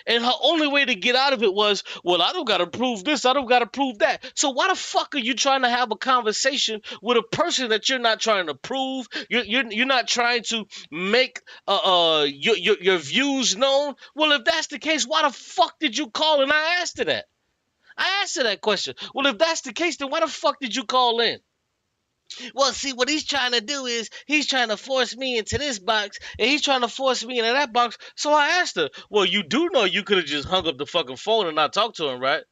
And her only way to get out of it was, well, I don't got to prove this. I don't got to prove that. So why the fuck are you trying to have a conversation with a person that you're not trying to prove? You're not trying to make your views known? Well, if that's the case, why the fuck did you call? And I asked her that. I asked her that question. Well, if that's the case, then why the fuck did you call in? Well, see, what he's trying to do is he's trying to force me into this box and he's trying to force me into that box. So I asked her, well, you do know you could have just hung up the fucking phone and not talked to him, right?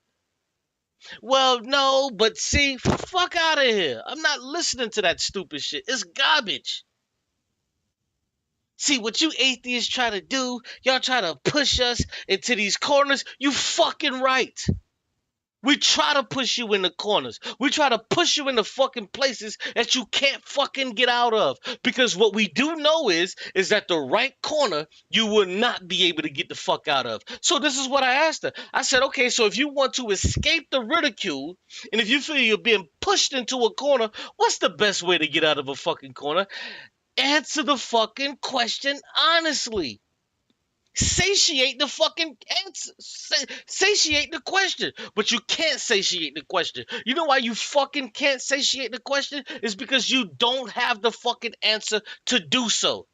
Well, no, but see, fuck out of here. I'm not listening to that stupid shit. It's garbage. See, what you atheists try to do, y'all try to push us into these corners. You fucking right. We try to push you in the corners. We try to push you in the fucking places that you can't fucking get out of. Because what we do know is that the right corner you will not be able to get the fuck out of. So this is what I asked her. I said, okay, so if you want to escape the ridicule, and if you feel you're being pushed into a corner, what's the best way to get out of a fucking corner? Answer the fucking question honestly. Satiate the fucking answer. Satiate the question. But you can't satiate the question. You know why you fucking can't satiate the question? It's because you don't have the fucking answer to do so.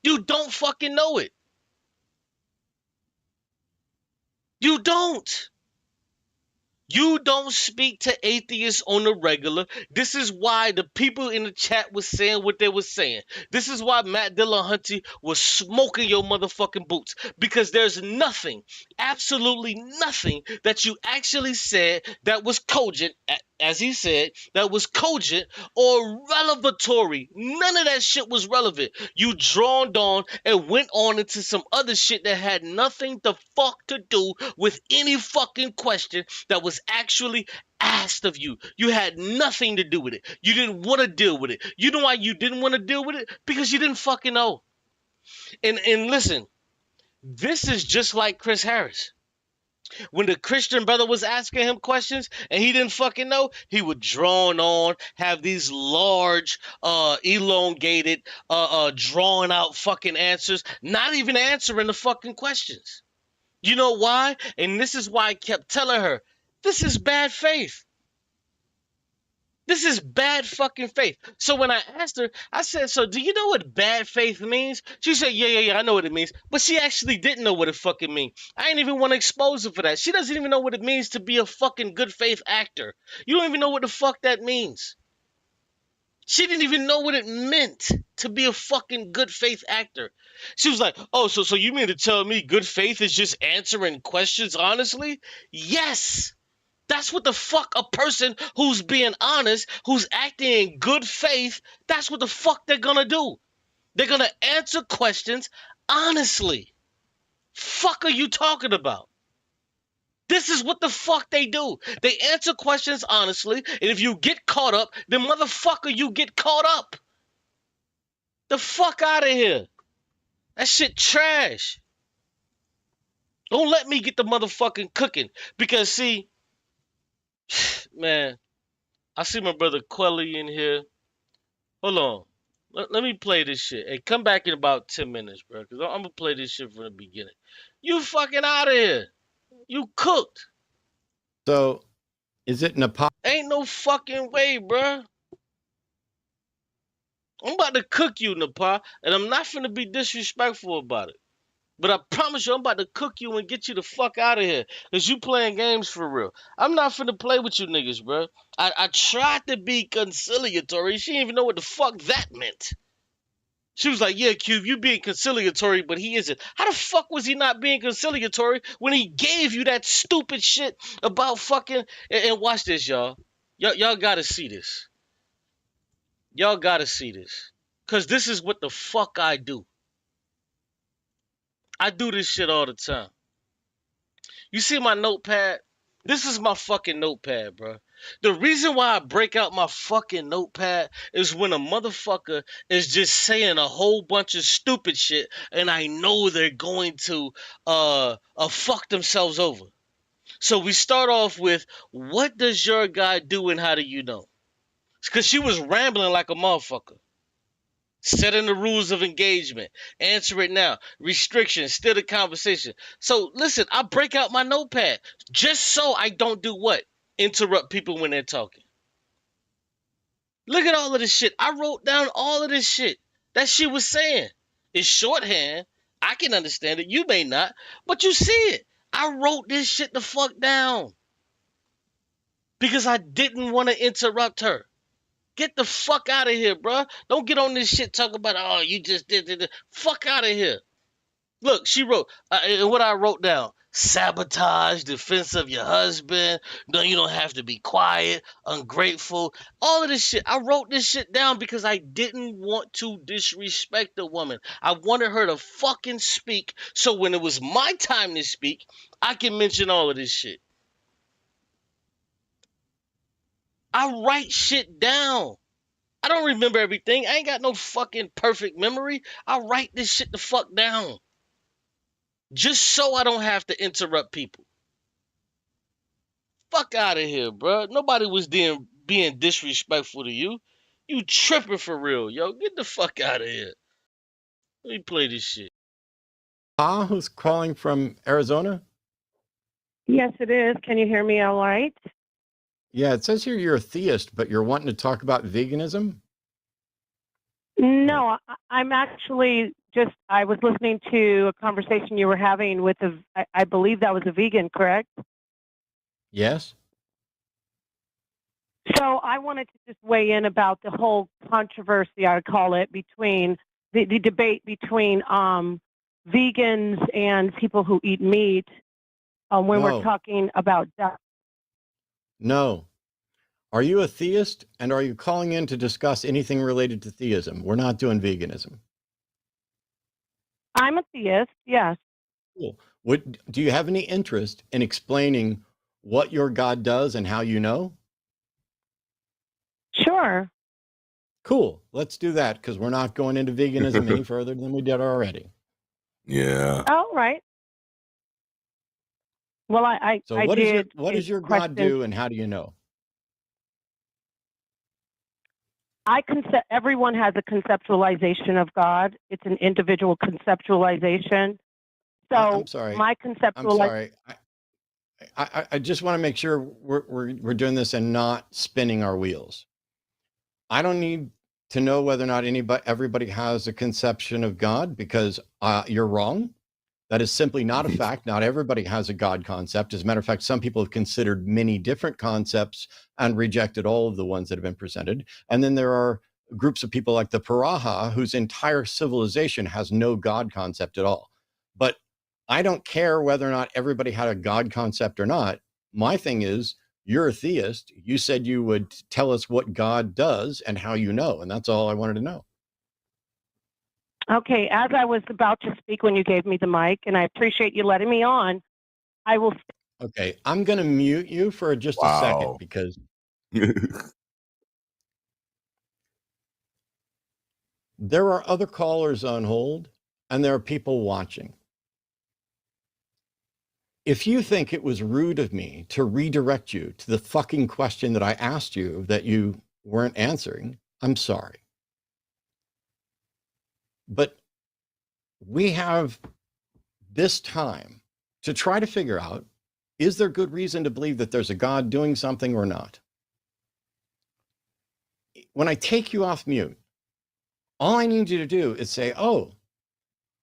You don't fucking know it. You don't. You don't speak to atheists on the regular. This is why the people in the chat was saying what they were saying. This is why Matt Dillahunty was smoking your motherfucking boots. Because there's nothing, absolutely nothing that you actually said that was cogent, as he said, that was cogent or revelatory. None of that shit was relevant. You droned on and went on into some other shit that had nothing the fuck to do with any fucking question that was actually asked of you. You had nothing to do with it. You didn't want to deal with it. You know why you didn't want to deal with it? Because you didn't fucking know. And listen, this is just like Chris Harris. When the Christian brother was asking him questions and he didn't fucking know, he would drone on, have these large, elongated, drawn out fucking answers, not even answering the fucking questions. You know why? And this is why I kept telling her, this is bad faith. This is bad fucking faith. So when I asked her, I said, so do you know what bad faith means? She said, yeah, I know what it means. But she actually didn't know what it fucking means. I ain't even want to expose her for that. She doesn't even know what it means to be a fucking good faith actor. You don't even know what the fuck that means. She didn't even know what it meant to be a fucking good faith actor. She was like, oh, so you mean to tell me good faith is just answering questions honestly? Yes. That's what the fuck a person who's being honest, who's acting in good faith, that's what the fuck they're gonna do. They're gonna answer questions honestly. Fuck are you talking about? This is what the fuck they do. They answer questions honestly, and if you get caught up, then motherfucker, you get caught up. The fuck out of here. That shit trash. Don't let me get the motherfucking cooking. Because see, man, I see my brother Quelly in here. Hold on. Let me play this shit. Hey, come back in about 10 minutes, bro. Because I'm going to play this shit from the beginning. You fucking out of here. You cooked. So, is it Napah? Ain't no fucking way, bro. I'm about to cook you, Napah. And I'm not finna be disrespectful about it. But I promise you, I'm about to cook you and get you the fuck out of here. Because you playing games for real. I'm not finna play with you niggas, bro. I tried to be conciliatory. She didn't even know what the fuck that meant. She was like, yeah, Qube, you being conciliatory, but he isn't. How the fuck was he not being conciliatory when he gave you that stupid shit about fucking... And watch this, y'all. Y'all gotta see this. Y'all gotta see this. Because this is what the fuck I do. I do this shit all the time. You see my notepad? This is my fucking notepad, bro. The reason why I break out my fucking notepad is when a motherfucker is just saying a whole bunch of stupid shit and I know they're going to fuck themselves over. So we start off with, what does your guy do and how do you know? Because she was rambling like a motherfucker. Setting the rules of engagement. Answer it now. Restrictions. Still the conversation. So, listen, I break out my notepad. Just so I don't do what? Interrupt people when they're talking. Look at all of this shit. I wrote down all of this shit that she was saying. It's shorthand. I can understand it. You may not. But you see it. I wrote this shit the fuck down. Because I didn't want to interrupt her. Get the fuck out of here, bro. Don't get on this shit talking about, oh, you just did. Fuck out of here. Look, she wrote, and what I wrote down, sabotage, defense of your husband, no, you don't have to be quiet, ungrateful, all of this shit. I wrote this shit down because I didn't want to disrespect the woman. I wanted her to fucking speak, so when it was my time to speak, I can mention all of this shit. I write shit down. I don't remember everything. I ain't got no fucking perfect memory. I write this shit the fuck down. Just so I don't have to interrupt people. Fuck out of here, bro. Nobody was being disrespectful to you. You tripping for real, yo. Get the fuck out of here. Let me play this shit. Who's calling from Arizona? Yes, it is. Can you hear me all right? Yeah, it says here you're a theist, but you're wanting to talk about veganism? No, I'm actually I was listening to a conversation you were having with I believe that was a vegan, correct? Yes. So I wanted to just weigh in about the whole controversy, I would call it, between the debate between vegans and people who eat meat when we're talking about death. No. Are you a theist, and are you calling in to discuss anything related to theism? We're not doing veganism. I'm a theist, yes. Cool. Do you have any interest in explaining what your God does and how you know? Sure. Cool. Let's do that, because we're not going into veganism any further than we did already. Yeah. All right. Well, what does your God do, and how do you know? Everyone has a conceptualization of God. It's an individual conceptualization. So I'm sorry. My conceptualization. I'm sorry. I just want to make sure we're doing this and not spinning our wheels. I don't need to know whether or not everybody has a conception of God, because you're wrong. That is simply not a fact. Not everybody has a God concept. As a matter of fact, some people have considered many different concepts and rejected all of the ones that have been presented. And then there are groups of people like the Paraha, whose entire civilization has no God concept at all. But I don't care whether or not everybody had a God concept or not. My thing is, you're a theist. You said you would tell us what God does and how you know. And that's all I wanted to know. Okay, as I was about to speak when you gave me the mic, and I appreciate you letting me on, I will. Okay, I'm going to mute you for just a second, because there are other callers on hold and there are people watching. If you think it was rude of me to redirect you to the fucking question that I asked you that you weren't answering, I'm sorry. But we have this time to try to figure out, is there good reason to believe that there's a God doing something or not? When I take you off mute, all I need you to do is say, oh,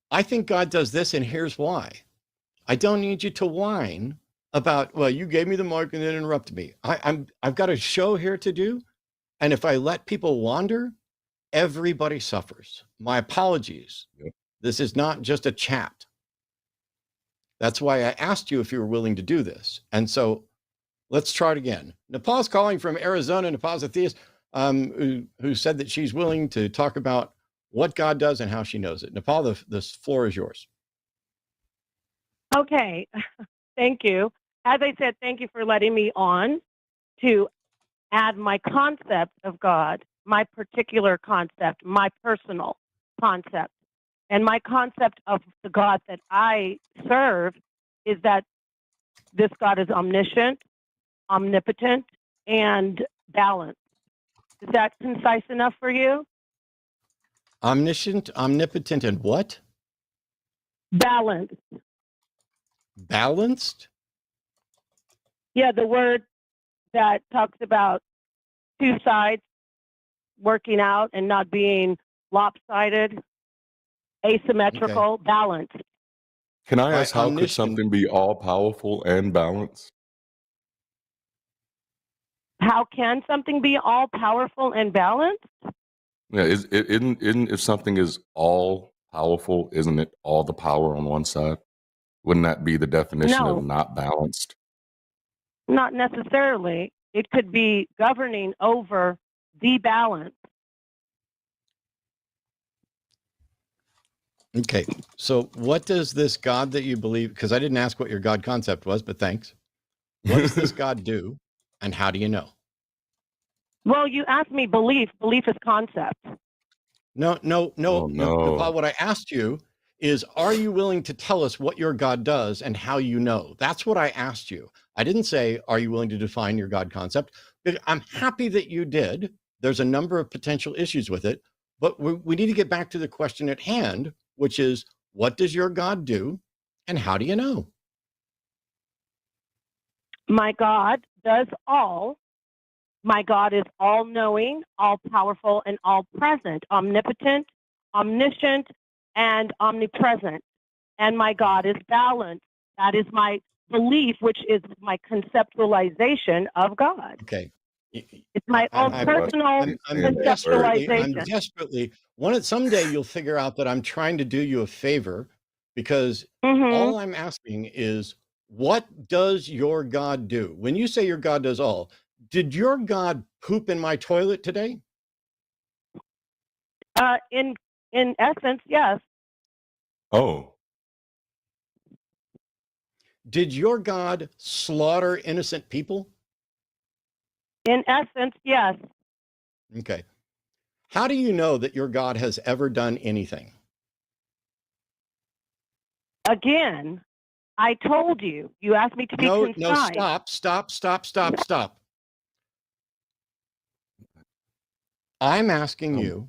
I think God does this and here's why. I don't need you to whine about, well, you gave me the mic and then interrupted me. I've got a show here to do. And if I let people wander, everybody suffers. My apologies. Yep. This is not just a chat. That's why I asked you if you were willing to do this. And so let's try it again. Napah's calling from Arizona. Napah's a theist who said that she's willing to talk about what God does and how she knows it. Napah, the floor is yours. Okay, thank you. As I said, thank you for letting me on to add my concept of God, my particular concept, my personal concept. And my concept of the God that I serve is that this God is omniscient, omnipotent, and balanced. Is that concise enough for you? Omniscient, omnipotent, and what? Balanced. Balanced? Yeah, the word that talks about two sides working out and not being lopsided, asymmetrical, balanced. Can I ask, how could something be all powerful and balanced? How can something be all powerful and balanced? Yeah, isn't if something is all powerful, isn't it all the power on one side? Wouldn't that be the definition of not balanced? Not necessarily. It could be governing over the balance. Okay, so what does this God that you believe, because I didn't ask what your God concept was, but thanks. What does this God do, and how do you know? Well, you asked me belief. Belief is concept. No. Napah, what I asked you is, are you willing to tell us what your God does and how you know? That's what I asked you. I didn't say, are you willing to define your God concept? I'm happy that you did. There's a number of potential issues with it, but we need to get back to the question at hand, which is, what does your God do and how do you know? My God does all. My God is all-knowing, all-powerful, and all-present, omnipotent, omniscient, and omnipresent. And my God is balanced. That is my belief, which is my conceptualization of God. Okay. It's my own personal conceptualization. Someday you'll figure out that I'm trying to do you a favor, because all I'm asking is, what does your God do? When you say your God does all, did your God poop in my toilet today? In essence, yes. Oh. Did your God slaughter innocent people? In essence, yes. Okay. How do you know that your God has ever done anything? Again, I told you. You asked me to be concise. No, stop. I'm asking you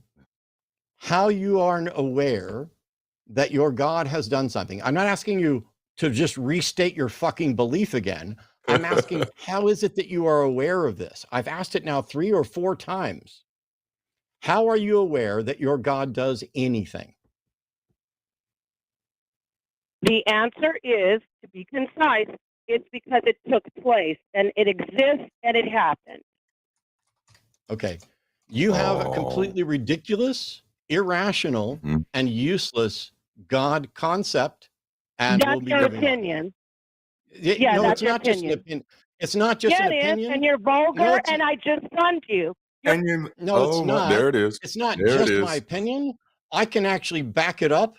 how you are aware that your God has done something. I'm not asking you to just restate your fucking belief again. I'm asking, how is it that you are aware of this? I've asked it now 3 or 4 times. How are you aware that your God does anything? The answer is, to be concise, it's because it took place and it exists and it happened. Okay. You have a completely ridiculous, irrational, and useless God concept. And that's your opinion. Yeah, no, it's not just an opinion. It's not just an opinion. It is, and you're vulgar, and I just stunned you. No, it's not. There it is. It's not just my opinion. I can actually back it up.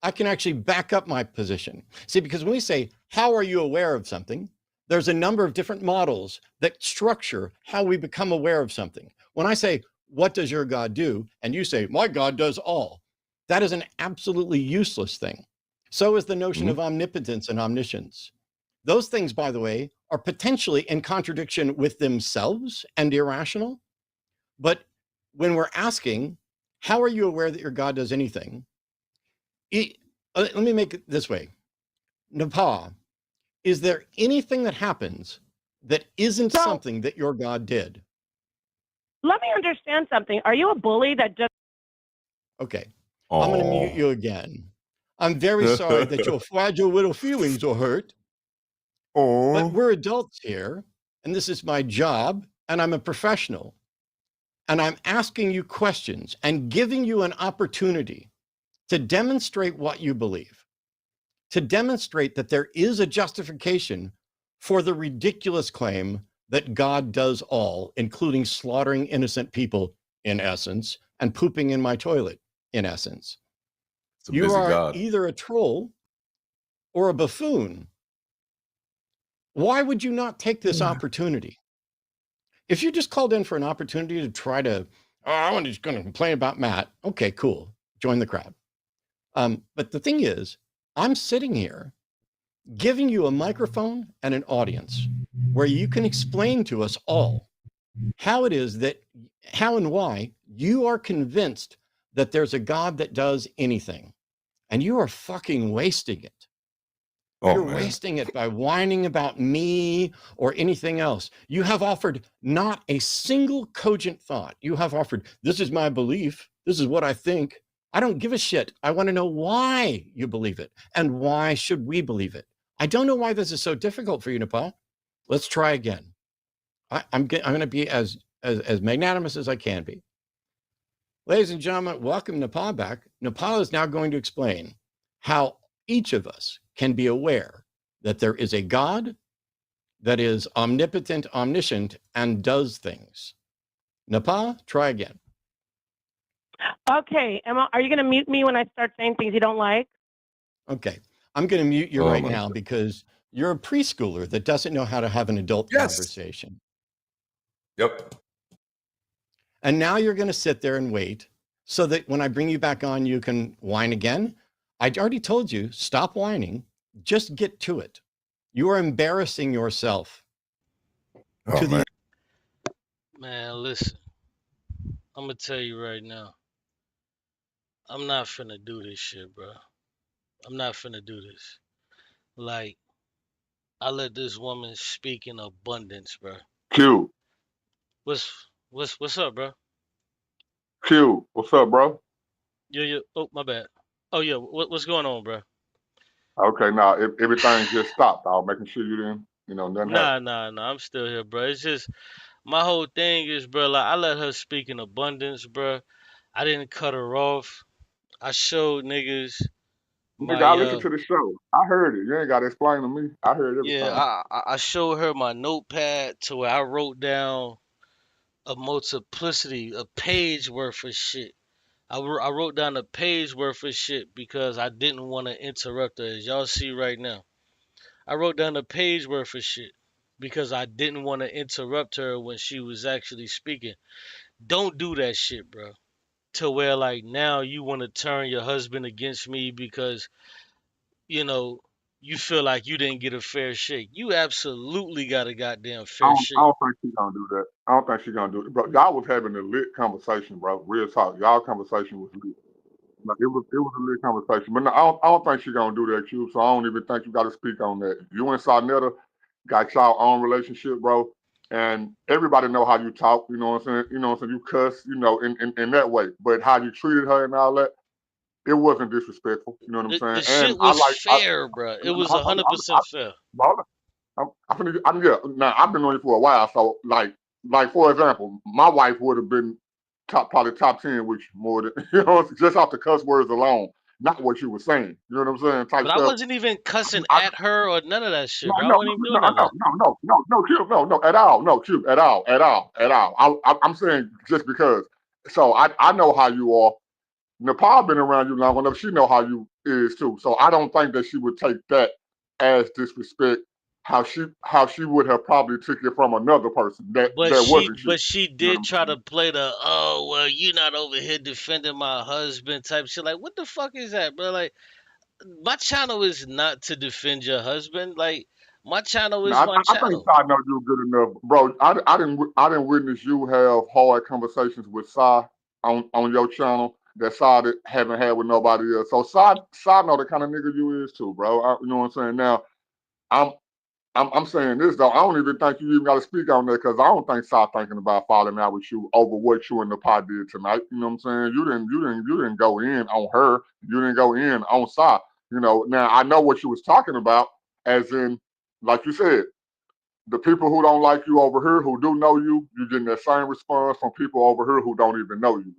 I can actually back up my position. See, because when we say, how are you aware of something? There's a number of different models that structure how we become aware of something. When I say, what does your God do? And you say, my God does all. That is an absolutely useless thing. So is the notion of omnipotence and omniscience. Those things, by the way, are potentially in contradiction with themselves and irrational. But when we're asking, how are you aware that your God does anything? Let me make it this way. Napah, is there anything that happens that isn't something that your God did? Let me understand something. Are you a bully that just... Okay, I'm going to mute you again. I'm very sorry that your fragile little feelings are hurt. But we're adults here, and this is my job, and I'm a professional. And I'm asking you questions and giving you an opportunity to demonstrate what you believe, to demonstrate that there is a justification for the ridiculous claim that God does all, including slaughtering innocent people, in essence, and pooping in my toilet, in essence. You are either a troll or a buffoon. Why would you not take this opportunity? If you just called in for an opportunity to try to, I'm just going to complain about Matt. Okay, cool. Join the crowd. But the thing is, I'm sitting here giving you a microphone and an audience where you can explain to us all how it is that, how and why you are convinced that there's a God that does anything. And you are fucking wasting it. You're wasting it by whining about me or anything else. You have offered not a single cogent thought. You have offered, this is my belief. This is what I think. I don't give a shit. I want to know why you believe it and why should we believe it. I don't know why this is so difficult for you, Napah. Let's try again. I'm going to be as magnanimous as I can be. Ladies and gentlemen, welcome Napah back. Napah is now going to explain how each of us can be aware that there is a God that is omnipotent, omniscient, and does things. Napah, try again. Okay, are you going to mute me when I start saying things you don't like? Okay, I'm going to mute you right now because you're a preschooler that doesn't know how to have an adult conversation. Yep. And now you're going to sit there and wait so that when I bring you back on, you can whine again. I already told you, stop whining. Just get to it. You are embarrassing yourself. Man, listen. I'm going to tell you right now. I'm not finna do this shit, bro. I'm not finna do this. Like, I let this woman speak in abundance, bro. Qube. What's up, bro? Qube, what's up, bro? Yeah. Oh, my bad. Oh, yeah. What's going on, bro? Okay, now everything just stopped. I was making sure you didn't, nothing happened. Nah. I'm still here, bro. It's just my whole thing is, bro, like I let her speak in abundance, bro. I didn't cut her off. I showed niggas Nigga, my I listened to the show. I heard it. You ain't got to explain to me. I heard yeah, everything. I showed her my notepad to where I wrote down a multiplicity, a page worth of shit. I wrote down a page worth of shit because I didn't want to interrupt her, as y'all see right now. I wrote down a page worth of shit because I didn't want to interrupt her when she was actually speaking. Don't do that shit, bro. To where like now you want to turn your husband against me because you know you feel like you didn't get a fair shake. You absolutely got a goddamn fair I shake. don't think she's gonna do that. I don't think she's gonna do it, bro. Y'all was having a lit conversation, bro. Real talk. Y'all conversation was lit. Like it was a lit conversation. But no, I don't think she's gonna do that, Qube. So I don't even think you got to speak on that. You and Sarnetta got y'all own relationship, bro. And everybody know how you talk. You know what I'm saying? You know what I'm saying? You cuss. You know, in that way. But how you treated her and all that, it wasn't disrespectful. You know what I'm The saying? shit And I was like. fair, bro. It was 100% fair. Yeah. Now I've been on you for a while, so like for example, my wife would have been probably top 10, which more than just off the cuss words alone, not what you were saying. You know what I'm saying? Type But I stuff. wasn't even cussing I, at her or none of that no, shit, bro. I no, wasn't even no, doing no, none of that. no, Qube, no, at all, no, Qube, at all. I'm saying just because. So I know how you are. Napah been around you long enough. She know how you is too. So I don't think that she would take that as disrespect. How she would have probably took it from another person that wasn't you. But she You know what did I'm try to saying? play the oh well you not over here defending my husband type shit. Like what the fuck is that, bro? Like my channel is not to defend your husband. Like my channel No, is my I think channel. Sai know you good enough, bro. I didn't witness you have hard conversations with Sai on your channel that Sai haven't had with nobody else. So Sai know the kind of nigga you is too, bro. You know what I'm saying? Now I'm I'm saying this though. I don't even think you even got to speak on that because I don't think Sai thinking about falling out with you over what you and the pot did tonight. You know what I'm saying? You didn't go in on her. You didn't go in on Sai. You know. Now I know what you was talking about, as in, like you said, the people who don't like you over here, who do know you, you getting that same response from people over here who don't even know you.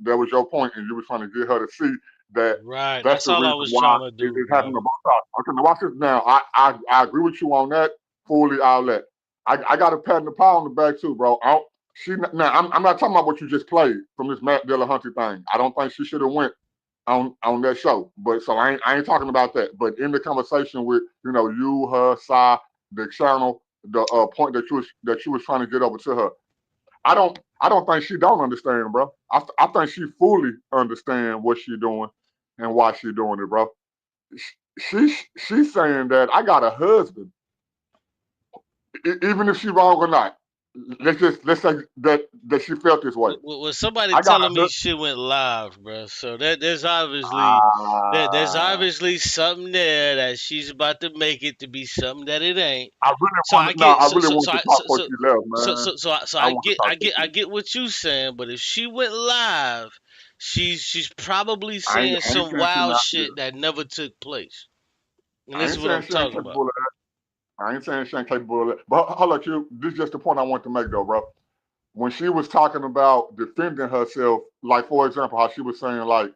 That was your point, and you were trying to get her to see that Right. that's That's the all I reason was why trying to it, do, it's happening bro. to both sides. Okay, now watch this. Now I agree with you on that fully. I'll let. I got a pat in the pile on the back too, bro. I'm not talking about what you just played from this Matt Dillahunty thing. I don't think she should have went on that show. But so I ain't talking about that. But in the conversation with you, her, Sai, the channel, the point that you was trying to get over to her, I don't think she don't understand, bro. I think she fully understand what she doing and why she doing it, bro. She's saying that I got a husband, even if she wrong or not. Let's say that she felt this way. Was somebody I got a telling me husband. shit went live, bro? So there's obviously something there that she's about to make it to be something that it ain't. So I get I really wanted to talk before she left, man. so I I want to get talk I to get I you. get what you saying, but if she went live, she's probably saying I ain't some saying she wild not. shit that never took place. And I this is ain't what I'm saying she ain't talking about. capable of that. I ain't saying she ain't capable of that. But hold on, you. This is just the point I want to make, though, bro. When she was talking about defending herself, like for example, how she was saying like,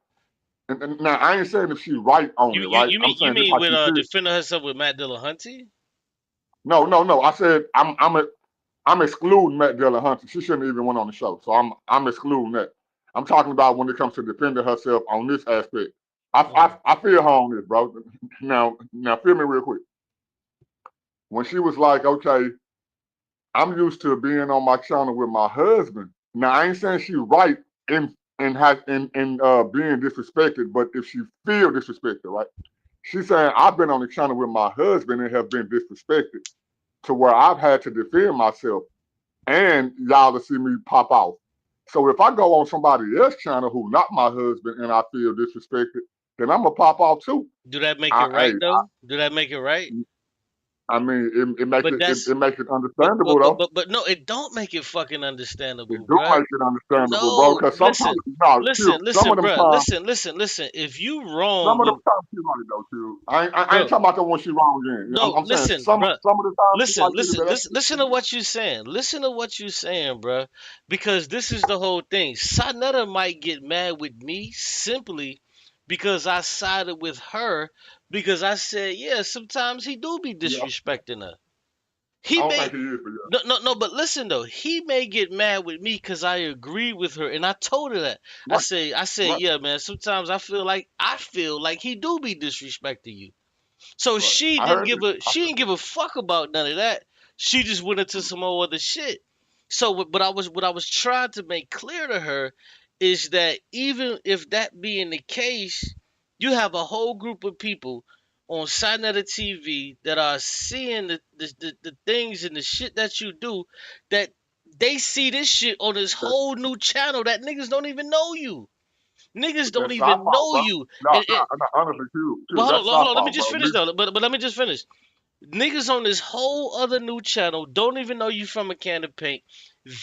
and now I ain't saying if she right on You it, you right? you I'm mean you saying just mean like with she said. defending herself with Matt Dillahunty? No. I said I'm excluding Matt Dillahunty. She shouldn't even went on the show, so I'm excluding that. I'm talking about when it comes to defending herself on this aspect. I feel her on this, bro. Now feel me real quick. When she was like, okay, I'm used to being on my channel with my husband. Now I ain't saying she right in being disrespected, but if she feel disrespected, right? She's saying I've been on the channel with my husband and have been disrespected to where I've had to defend myself and y'all to see me pop off. So if I go on somebody else's channel who not my husband and I feel disrespected, then I'm gonna pop off too. Do that make it right though? Do that make it right? I mean, it makes But it that's it makes it understandable though. but no, it don't make it fucking It understandable, do bruh. make it understandable, bro. No, Because sometimes, listen, no, listen, shoot, some listen, of them bruh. times, Listen. If you some wrong of them with times she right though, too. I ain't bro, talking about the one she wrong again. no, I'm saying listen, some bruh. of the times she Listen, right too, listen, but listen, listen to what you're saying. Listen to what you're saying, bruh. Because this is the whole thing. Sonetta might get mad with me simply because I sided with her because I said, yeah, sometimes he do be yeah, disrespecting her. I He don't think may he is, but yeah, no, but listen though, he may get mad with me because I agree with her, and I told her that. right, I say, right, yeah, man. Sometimes I feel like he do be disrespecting you. So right. I heard you. she didn't give a fuck about none of that. She just went into some more other shit. So what I was trying to make clear to her is that even if that being the case, you have a whole group of people on Sinetta TV that are seeing the things and the shit that you do that they see this shit on this That, whole new channel that niggas don't even know you. Niggas don't that's our even fault, know bro. you. No, And, no, no, honestly, but that's hold our on. Let me fault, just bro. finish though. But let me just finish. Niggas on this whole other new channel don't even know you from a can of paint.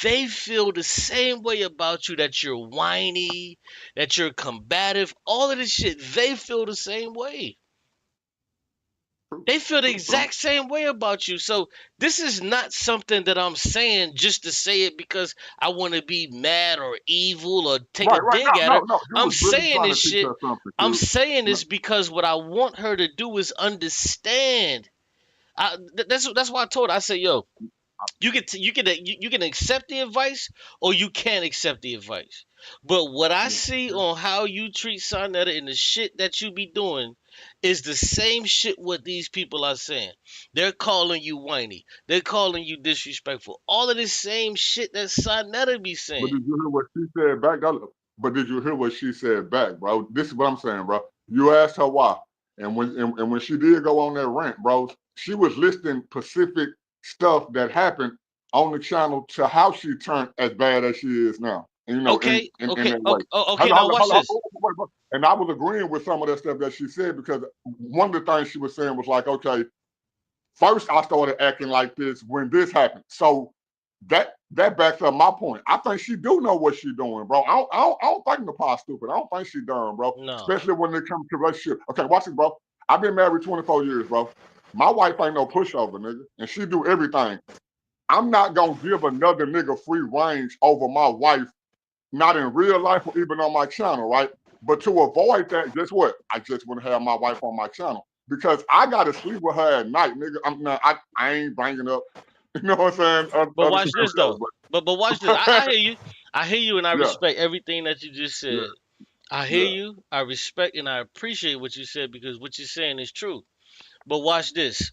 They feel the same way about you, that you're whiny, that you're combative, all of this shit. They feel the same way. True, They feel the true, bro. exact same way about you. So this is not something that I'm saying just to say it because I want to be mad or evil or take a Right, right. dig at No, her. no, no. You I'm was really saying trying this to teach shit. her something, I'm too. saying No, this because what I want her to do is understand. That's why I told her. I said, "Yo, you can accept the advice or you can't accept the advice. But what I yeah, see on how you treat Sonetta and the shit that you be doing is the same shit what these people are saying. They're calling you whiny. They're calling you disrespectful. All of this same shit that Sonetta be but saying. did you hear what she said back? But did you hear what she said back, bro? This is what I'm saying, bro. You asked her why, and when she did go on that rant, bro, she was listing specific stuff that happened on the channel to how she turned as bad as she is now. And, Okay, in okay, that way. okay, okay. Now watch this. Wait. And I was agreeing with some of that stuff that she said because one of the things she was saying was like, okay, first I started acting like this when this happened. So that backs up my point. I think she do know what she's doing, bro. I don't think Napah's stupid. I don't think she's dumb, bro. No, Especially when it comes to relationship. Okay, watch this, bro. I've been married 24 years, bro. My wife ain't no pushover, nigga, and she do everything. I'm not gonna give another nigga free range over my wife, not in real life or even on my channel, right? But to avoid that, guess what? I just want to have my wife on my channel because I gotta sleep with her at night, nigga. I ain't bringing up, you know what I'm saying? but Other watch this scenarios, though. But watch this. I but hear you. I hear you, and I yeah, respect everything that you just yeah, said. I hear yeah. you. I respect and I appreciate what you said because what you're saying is true. But watch this.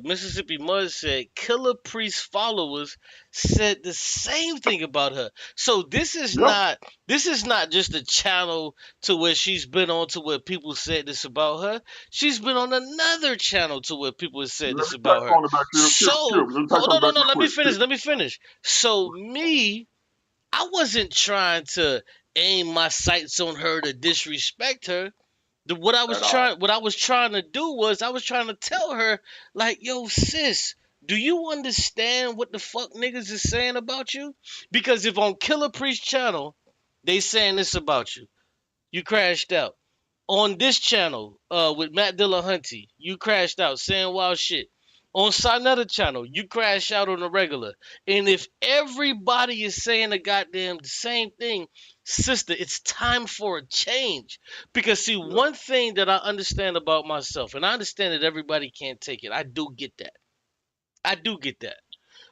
Mississippi Mud said Killer Priest followers said the same thing about her. So Yep. this is not just a channel to where she's been on to where people said this about her. She's been on another channel to where people have said Let this me take about her. on the back, So Let me take hold on on, the no, back no, real let me quick. finish. Let me finish. So me, I wasn't trying to aim my sights on her to disrespect her. At all. What I was trying to do was I was trying to tell her, like, yo, sis, do you understand what the fuck niggas is saying about you? Because if on Killer Priest channel they saying this about you, you crashed out. On this channel, with Matt Dillahunty, you crashed out saying wild shit. On Sonetta channel, you crash out on the regular. And if everybody is saying the goddamn same thing, sister, it's time for a change. Because see, Yeah. one thing that I understand about myself, and I understand that everybody can't take it. I do get that. I do get that.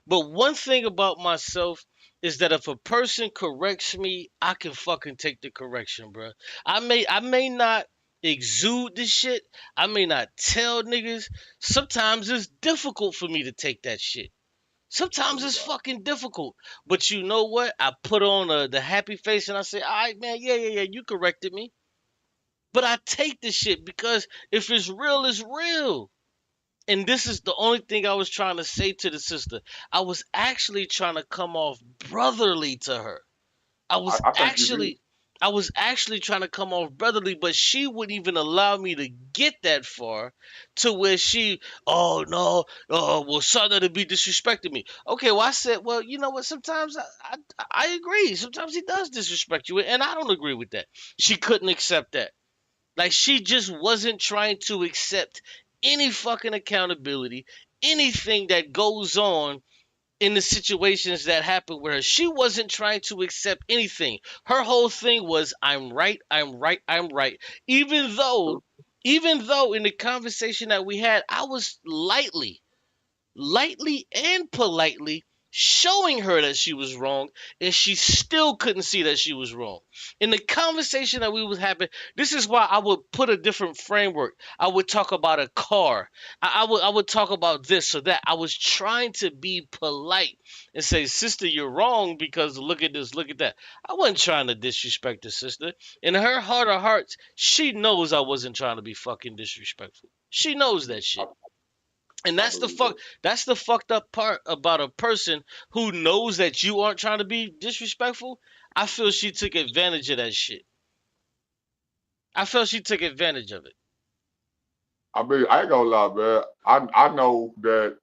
But one thing about myself is that if a person corrects me, I can fucking take the correction, bro. I may not exude this shit. I may not tell niggas. Sometimes it's difficult for me to take that shit. Sometimes it's fucking difficult. But you know what? I put on the happy face and I say, all right, man, yeah, you corrected me. But I take this shit because if it's real, it's real. And this is the only thing I was trying to say to the sister. I was actually trying to come off brotherly to her. I was I think you did. actually I was actually trying to come off brotherly, but she wouldn't even allow me to get that far to where oh no, well, son to be disrespecting me. Okay, well, I said, well, you know what? Sometimes I agree. Sometimes he does disrespect you, and I don't agree with that. She couldn't accept that. Like, she just wasn't trying to accept any fucking accountability, anything that goes on in the situations that happened with her. She wasn't trying to accept anything. Her whole thing was, I'm right, I'm right, I'm right. Even though in the conversation that we had, I was lightly and politely showing her that she was wrong, and she still couldn't see that she was wrong. In the conversation that we was having, this is why I would put a different framework. I would talk about a car. I would talk about this or that. I was trying to be polite and say, sister, you're wrong because look at this, look at that. I wasn't trying to disrespect the sister. In her heart of hearts, she knows I wasn't trying to be fucking disrespectful. She knows that shit. And that's the fucked up part about a person who knows that you aren't trying to be disrespectful. I feel she took advantage of that shit. I felt she took advantage of it. I mean, I ain't gonna lie, man. I know that,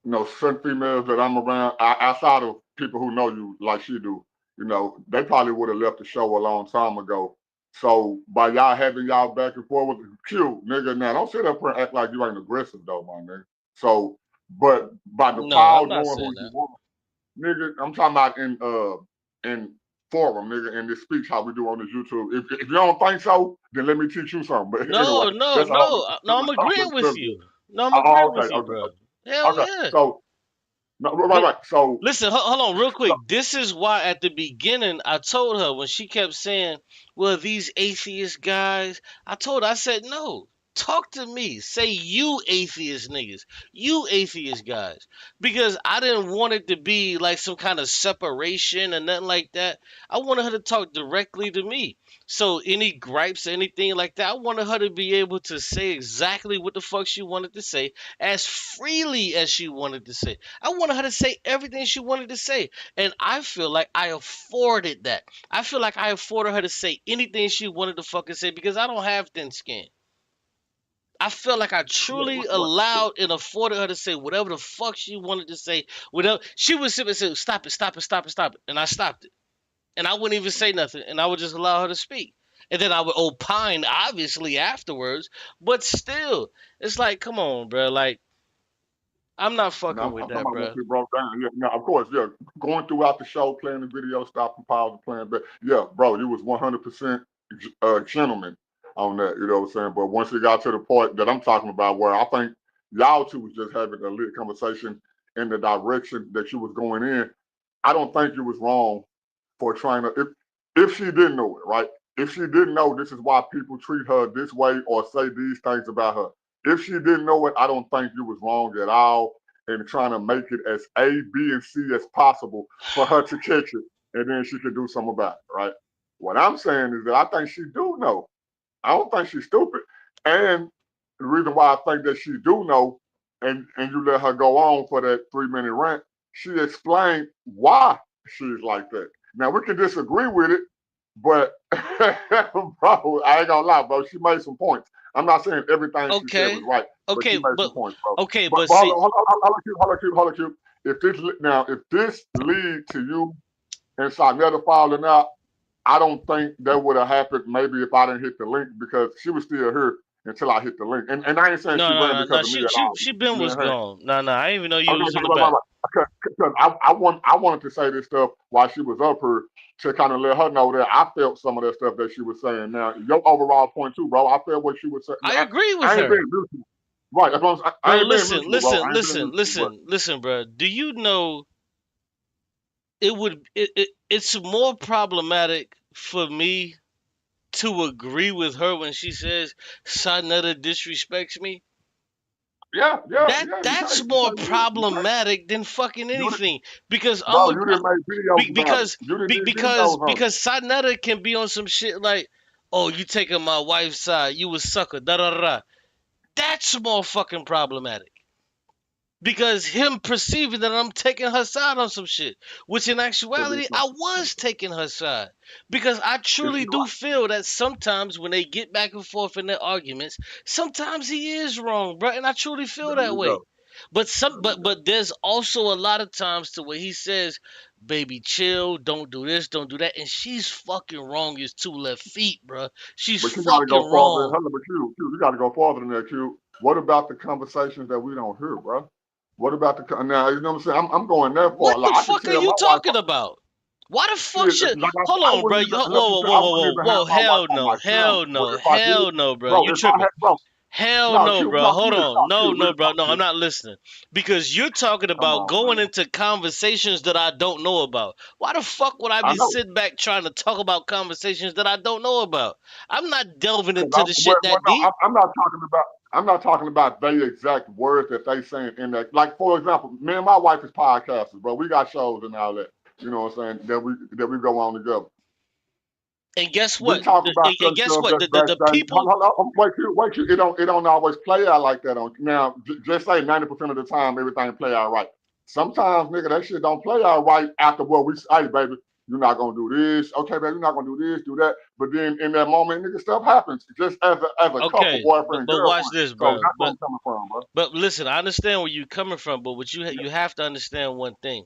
you know, some females that I'm around, outside of people who know you like she do, you know, they probably would have left the show a long time ago. So by y'all having y'all back and forth with the Qube, nigga, now don't sit up here and act like you ain't aggressive though, my nigga. So, but by No, I'm default, not knowing saying who you that. want, nigga, I'm talking about in forum, nigga, in this speech how we do on this YouTube. If you don't think so, then let me teach you something. But anyway, No, no, that's all. no, no. I'm agreeing with you. No, I'm Oh, agreeing with okay, you, okay, bro. Hell okay. yeah. So, no, right. So, Listen, hold on real quick. This is why at the beginning I told her when she kept saying, well, these atheist guys, I told her, I said, no, talk to me. Say you atheist niggas, you atheist guys. Because I didn't want it to be like some kind of separation or nothing like that. I wanted her to talk directly to me. So any gripes or anything like that, I wanted her to be able to say exactly what the fuck she wanted to say as freely as she wanted to say. I wanted her to say everything she wanted to say. And I feel like I afforded that. I feel like I afforded her to say anything she wanted to fucking say because I don't have thin skin. I feel like I truly allowed and afforded her to say whatever the fuck she wanted to say. Whatever she would sit and say, stop it, stop it, stop it, stop it. And I stopped it. And I wouldn't even say nothing. And I would just allow her to speak. And then I would opine, obviously, afterwards. But still, it's like, come on, bro. Like, I'm not fucking I'm with talking that, about bro. once we broke down. Yeah, no, of course, yeah. Going throughout the show, playing the video, stopping, pausing, playing. But yeah, bro, you was 100% gentleman on that. You know what I'm saying? But once it got to the point that I'm talking about, where I think y'all two was just having a lit conversation in the direction that you was going in, I don't think you was wrong for trying to. If she didn't know it, right? If she didn't know this is why people treat her this way or say these things about her. If she didn't know it, I don't think you was wrong at all in trying to make it as A, B, and C as possible for her to catch it, and then she could do something about it, right? What I'm saying is that I think she do know. I don't think she's stupid. And the reason why I think that she do know, and you let her go on for that 3-minute rant, she explained why she's like that. Now we can disagree with it, but bro, I ain't gonna lie, bro. She made some points. I'm not saying everything she said was right, but she made some points, bro. But see, hold on, if this lead to you and Sarnetta falling out, I don't think that would have happened maybe if I didn't hit the link because she was still here until I hit the link. And I ain't saying she ran no. because of me at all. She been Me was and her. gone. No, I didn't even know you Okay, was in the back. because I wanted to say this stuff while she was up here to kind of let her know that I felt some of that stuff that she was saying. Now, your overall point too, bro, I felt what she was saying. I agree with I ain't her. being mutual. Right, that's what I Bro, ain't being mutual, bro. I ain't being mutual, listen, bro. Do you know it's more problematic for me to agree with her when she says Sarnetta disrespects me? Yeah, That's you more can't. problematic than fucking anything because Bro, you didn't make videos about it. because You didn't do videos on it. because Sarnetta can be on some shit like, oh, you taking my wife's side, you a sucker, da da da. That's more fucking problematic. because him perceiving that I'm taking her side on some shit, which in actuality I was taking her side, because I truly do feel that sometimes when they get back and forth in their arguments, sometimes he is wrong, bro, and I truly feel that way. But there's also a lot of times to where he says, "Baby, chill, don't do this, don't do that," and she's fucking wrong as two left feet, bro. She's But you gotta fucking go farther. wrong. But you gotta go farther than that, Q. What about the conversations that we don't hear, bro? What about now? You know what I'm saying? I'm going that far. What Like the I can fuck are tell you my wife. talking about? Why the fuck Shit, should? like Hold I on, bro. wouldn't even Whoa, listen whoa, to. whoa, I whoa, wouldn't whoa, even have whoa. my wife Hell on my no, channel. hell But no, if I did, hell no, bro. bro, You if I tripping? had, bro, Hell no, no, Q, bro. no, Hold really on. talk, No, Q, no, really bro. talk, No, I'm Q. not listening. Because you're talking Come about on, going man. into conversations that I don't know about. Why the fuck would I I be know. sitting back trying to talk about conversations that I don't know about? I'm not delving Cause into the shit that deep. I'm not talking about. I'm not talking about the exact words that they saying in that. Like for example, me and my wife is podcasters, bro. We got shows and all that. You know what I'm saying? That we go on together. And guess We what? talk about And certain guess stuff what? that's The backstage. people. Hold on, wait. It don't always play out like that. On now, just say 90% of the time everything play out right. Sometimes, nigga, that shit don't play out right after what we say, baby. You're not gonna do this, okay, baby. You're not gonna do this, do that. But then in that moment, nigga, stuff happens. Just as a couple, Okay, boyfriend and but watch girlfriend. this, So bro. that's where I'm coming from, bro. But listen, I understand where you're coming from, but what you have to understand one thing.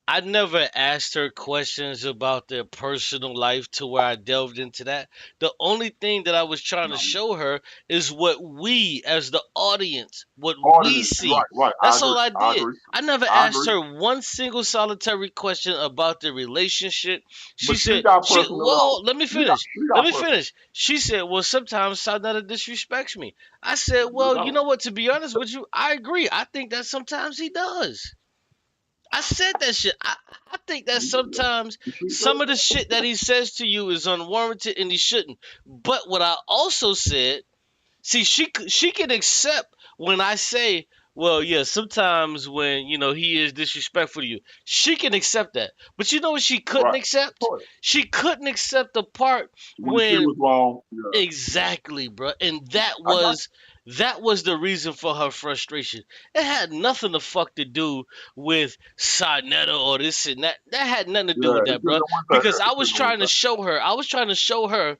I never asked her questions about their personal life to where I delved into that. The only thing that I was trying to show her is what we, as the audience, what we Audience, see. right. I That's agree. all I I did. agree. I never I asked agree. her one single solitary question about the relationship. She But she said, got "Shit, personal life. well, let me She got finish. she Let got me personal. finish." She said, "Well, sometimes Sadnetta disrespects me." I said, There you "Well, you go. know what? To be honest with you, I agree. I think that sometimes he does." I said that shit. I think that sometimes some of the shit that he says to you is unwarranted and he shouldn't. But what I also said, see, she can accept when I say, well, yeah, sometimes when he is disrespectful to you, she can accept that. But you know what she couldn't Right. accept? She couldn't accept the part When she when was wrong, yeah. exactly, bro. And that I got was the reason for her frustration. It had nothing to fuck to do with Sarnetta or this and that. That had nothing to do yeah, with it that, shouldn't bro. have went there. Because It shouldn't have went there. I was trying to show her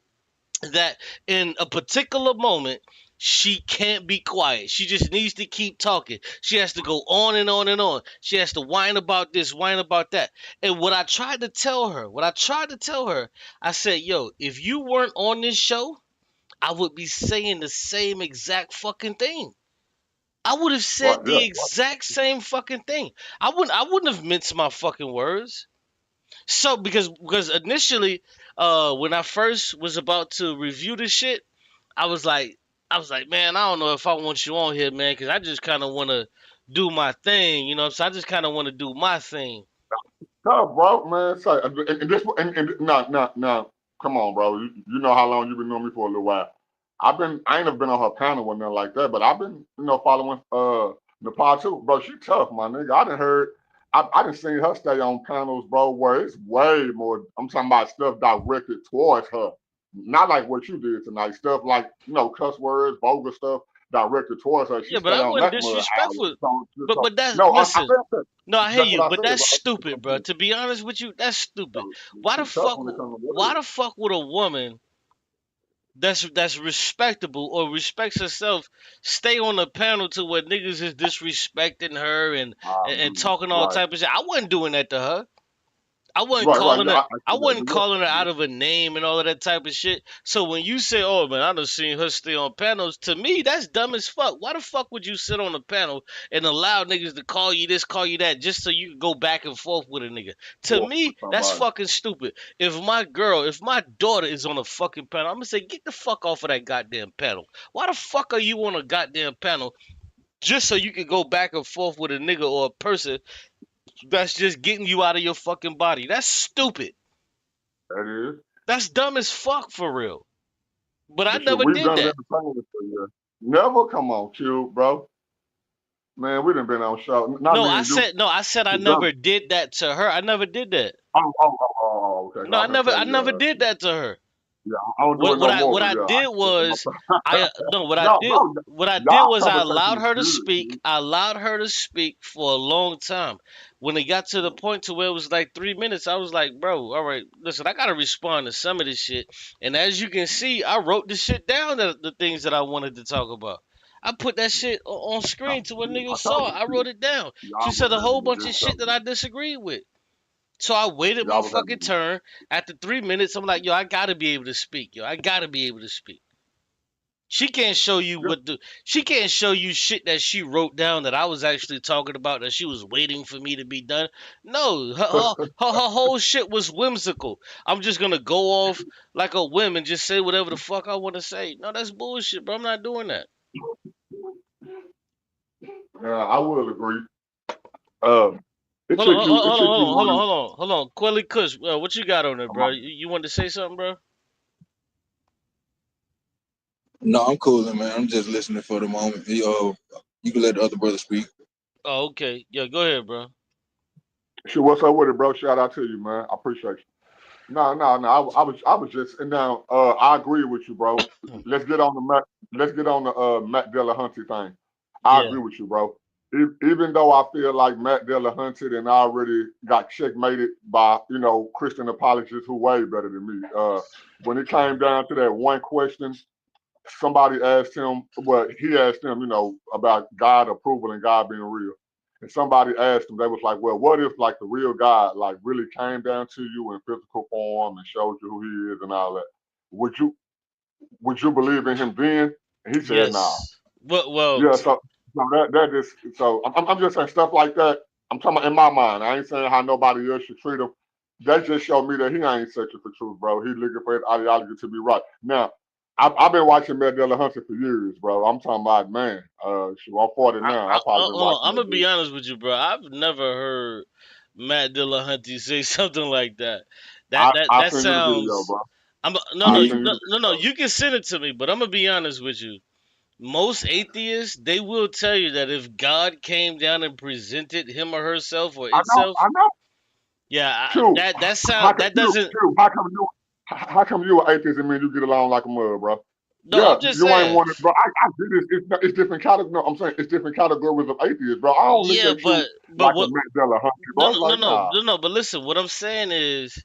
that in a particular moment she can't be quiet. She just needs to keep talking. She has to go on and on and on. She has to whine about this, whine about that. And what I tried to tell her, I said, yo, if you weren't on this show, I would be saying the same exact fucking thing. I would have Right, said yeah. the exact same fucking thing. I wouldn't have minced my fucking words. So because initially, when I first was about to review this shit, I was like, man, I don't know if I want you on here, man, because I just kind of want to do my thing, So I just kind of want to do my thing. Tough, bro, man. So, and this, and no. Come on, bro. You know how long you've been knowing me for a little while. I ain't never been on her panel or nothing like that, but I've been, following Napah too, bro. She tough, my nigga. I didn't see her stay on panels, bro, where it's way more. I'm talking about stuff directed towards her, not like what you did tonight. Stuff like cuss words, vulgar stuff directed towards her. She Yeah, but stay I on wasn't that mud house. disrespectful. But that's No, I listen. said that. No, I hear That's what you, I but said, that's stupid, bro. bro. To be honest with you, that's stupid. So, Why the she tough fuck? when it comes to Why words. the fuck would a woman that's respectable or respects herself stay on the panel to where niggas is disrespecting her and talking all Right. type of shit? I wasn't doing that to her. I wasn't Right. calling Yeah, her. I I see that. wasn't calling her out of a name and all of that type of shit. So when you say, "Oh man, I done seen her stay on panels," to me that's dumb as fuck. Why the fuck would you sit on a panel and allow niggas to call you this, call you that, just so you can go back and forth with a nigga? To Well, me, that's somebody. fucking stupid. If my daughter is on a fucking panel, I'm gonna say, get the fuck off of that goddamn panel. Why the fuck are you on a goddamn panel just so you can go back and forth with a nigga or a person that's just getting you out of your fucking body? That's stupid. That is. That's dumb as fuck for real. But I But shit, never we've did done that. entertainment for you. Never come on, Qube, bro. Man, we done been on show. Not No, me I and you. said I We done. never did that to her. I never did that. Okay. No, I was gonna say, I never yeah. did that to her. Yeah, I don't do it no more. What But I yeah, did was no, bro, what I did y'all was I conversation allowed is her to good, speak. dude. I allowed her to speak for a long time. When it got to the point to where it was like 3 minutes, I was like, bro, all right, listen, I gotta respond to some of this shit. And as you can see, I wrote the shit down, the things that I wanted to talk about. I put that shit on screen to where niggas I told saw. you, I wrote it down. She y'all was said a whole having a bunch good of shit that conversation. I disagreed with. So I waited my Y'all was having fucking turn. After 3 minutes, I'm like, yo, I gotta be able to speak. Yo, I gotta be able to speak. She can't show you yeah. she can't show you shit that she wrote down that I was actually talking about that she was waiting for me to be done. No, her whole shit was whimsical. I'm just gonna go off like a whim and just say whatever the fuck I want to say. No, that's bullshit, bro. I'm not doing that. I will agree. It Hold on, took you. It hold on, took hold you on, hold on, wanting. hold on, hold on. Quelly Kush, what you got on there, bro? You wanted to say something, bro? No, I'm cooling, man. I'm just listening for the moment. You can let the other brother speak. Oh, okay. Yeah, go ahead, bro. Shit, what's up with it, bro? Shout out to you, man. I appreciate you. No. I was just and now. I agree with you, bro. Let's get on the Matt. Let's get on the Matt Dillahunty thing. I Yeah. agree with you, bro. Even though I feel like Matt Dillahunty and I already got checkmated by Christian apologists who way better than me. When it came down to that one question, somebody asked him. Well, he asked him, about God approval and God being real. And somebody asked him, they was like, well, what if like the real God like really came down to you in physical form and showed you who he is and all that? Would you believe in him then? And he said, nah. Yes. Well, Yeah, so that just so I'm just saying stuff like that. I'm talking about in my mind. I ain't saying how nobody else should treat him. That just showed me that he ain't searching for truth, bro. He looking for his ideology to be right. Now, I've been watching Matt Dillahunty for years, bro. I'm talking about, man. Shoot, I'm 40 now. I've probably been hold on. watching I'm that gonna be dude. honest with you, bro. I've never heard Matt Dillahunty say something like that. I That send you the video, sounds. bro. No, I no, Yeah, send you the no, no. video. You can send it to me, but I'm gonna be honest with you. Most atheists, they will tell you that if God came down and presented him or herself or itself, I know. yeah, True. that How sound come that you? doesn't. True. How come you an atheist and mean you get along like a mother, bro? No, Yeah, I'm just you ain't saying. one, bro. I do this. It's different categories. No, I'm saying it's different categories of atheists, bro. I don't look Yeah, at you but like a what? Matt Dillahunty, bro. Like, nah. No. But listen, what I'm saying is,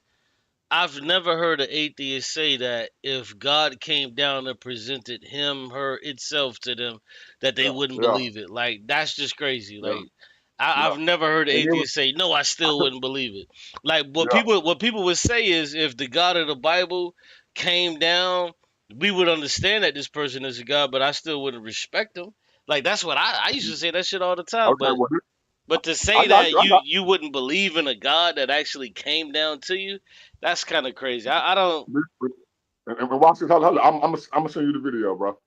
I've never heard an atheist say that if God came down and presented him, her, itself to them, that they Yeah, wouldn't yeah, believe it. Like that's just crazy. yeah, Like yeah. I've never heard an And it was, atheist say, "No, I still wouldn't believe it." Like yeah. what people would say is, if the God of the Bible came down, we would understand that this person is a God, but I still wouldn't respect him. Like that's what I used to say that shit all the time. Okay, well, But to I say got that you. I got. you wouldn't believe in a God that actually came down to you, that's kind of crazy. I don't. And watch this. Hold on. I'm gonna send you the video, bro.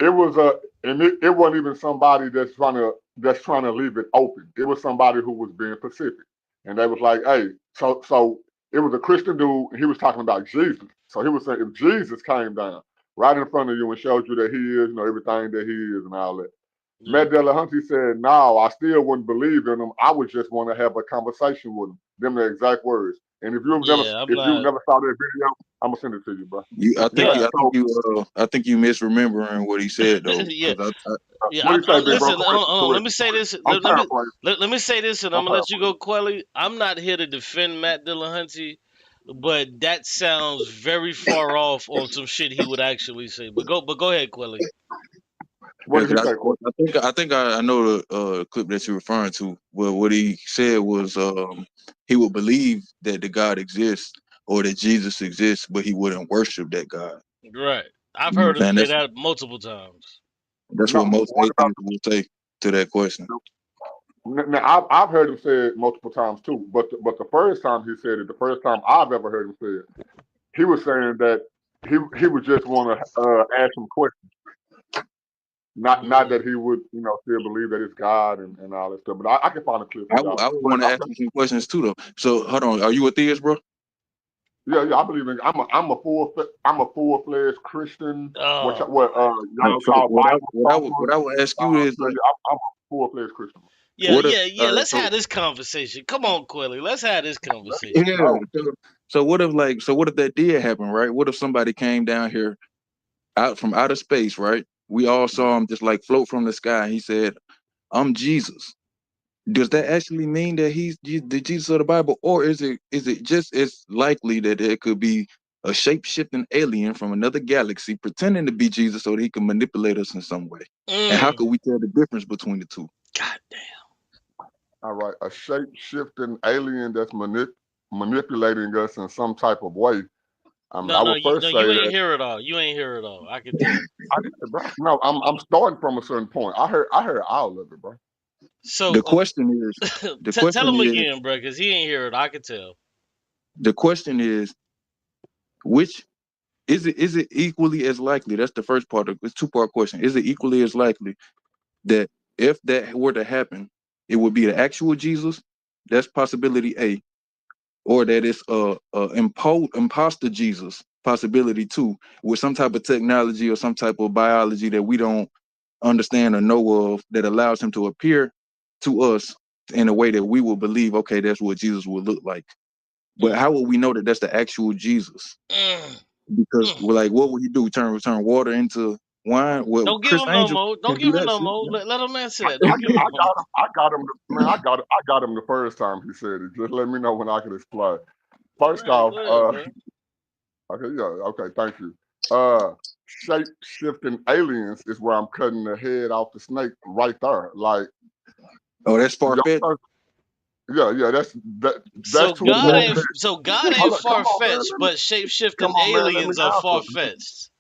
It was and it wasn't even somebody that's trying to leave it open. It was somebody who was being Pacific, and they was like, "Hey, so it was a Christian dude, and he was talking about Jesus. So he was saying if Jesus came down right in front of you and showed you that he is, everything that he is, and all that." Yeah, Matt Dillahunty said, "No, I still wouldn't believe in him. I would just want to have a conversation with him." Them the exact words. And yeah. I'm if you've not. never saw that video, I'm gonna send it to you, bro. Yeah. Yeah, So I think you misremembering what he said though, yeah, because yeah. what do you say, big bro? Listen. Hold on. Let Correct. me say this. I'm paraphrasing. Let me say this, and I'm I'm gonna let you go, paraphrasing. Quelly. I'm not here to defend Matt Dillahunty, but that sounds very far off on some shit he would actually say. But go ahead, Quelly. What yeah, did he 'cause say, Corey? I think I know the clip that you're referring to. Well, what he said was he would believe that the God exists or that Jesus exists, but he wouldn't worship that God. Right. I've You know heard what him I'm saying? say that multiple times. That's what No, most what about atheists will say to that question. now? I've heard him say it multiple times too, but the first time he said it, the first time I've ever heard him say it, he was saying that he would just want to ask him questions, not Mm. that he would still believe that it's God and all that stuff. But I can find a clip for y'all. I would But want to ask you some questions too, though. So hold on, are you a theist, bro? yeah, I believe in. I'm a full-fledged Christian. Oh What my. y'all So call Bible thumper. what I would ask you is So like, yeah, I'm a full-fledged Christian. Yeah, what if yeah, yeah. Let's so have this conversation. Come on, Quilly. Let's have this conversation. yeah, Oh, So what if that did happen, right? What if somebody came down here out from outer space, right? We all saw him just like float from the sky. He said, "I'm Jesus." Does that actually mean that he's the Jesus of the Bible, or is it just as likely that it could be a shape-shifting alien from another galaxy pretending to be Jesus so that he can manipulate us in some way? And how could we tell the difference between the two? God damn. All right, a shape-shifting alien that's manipulating us in some type of way. I would first say you ain't that, hear it all. You ain't hear it all. I can tell. bro. No, I'm starting from a certain point. I heard all of it, bro. So the question is, tell him again, bro, because he ain't hear it. I can tell. The question is, which is it equally as likely? That's the first part of it's 2-part question. Is it equally as likely that if that were to happen, it would be the actual Jesus? That's possibility A. Or that it's a imposter Jesus, possibility 2, with some type of technology or some type of biology that we don't understand or know of that allows him to appear to us in a way that we will believe, okay, that's what Jesus would look like. But how will we know that that's the actual Jesus? Because like, what would he do? Turn water into wine? Well, don't give Chris him Angel no more. Don't give him no more. Let him answer that. I got him. Man, I got him the first time he said it. Just let me know when I can explain. First off, okay, thank you. Shape shifting aliens is where I'm cutting the head off the snake right there. Like, oh, that's far fetched. Yeah, that's so too God ain't far fetched, but shape shifting aliens are far fetched.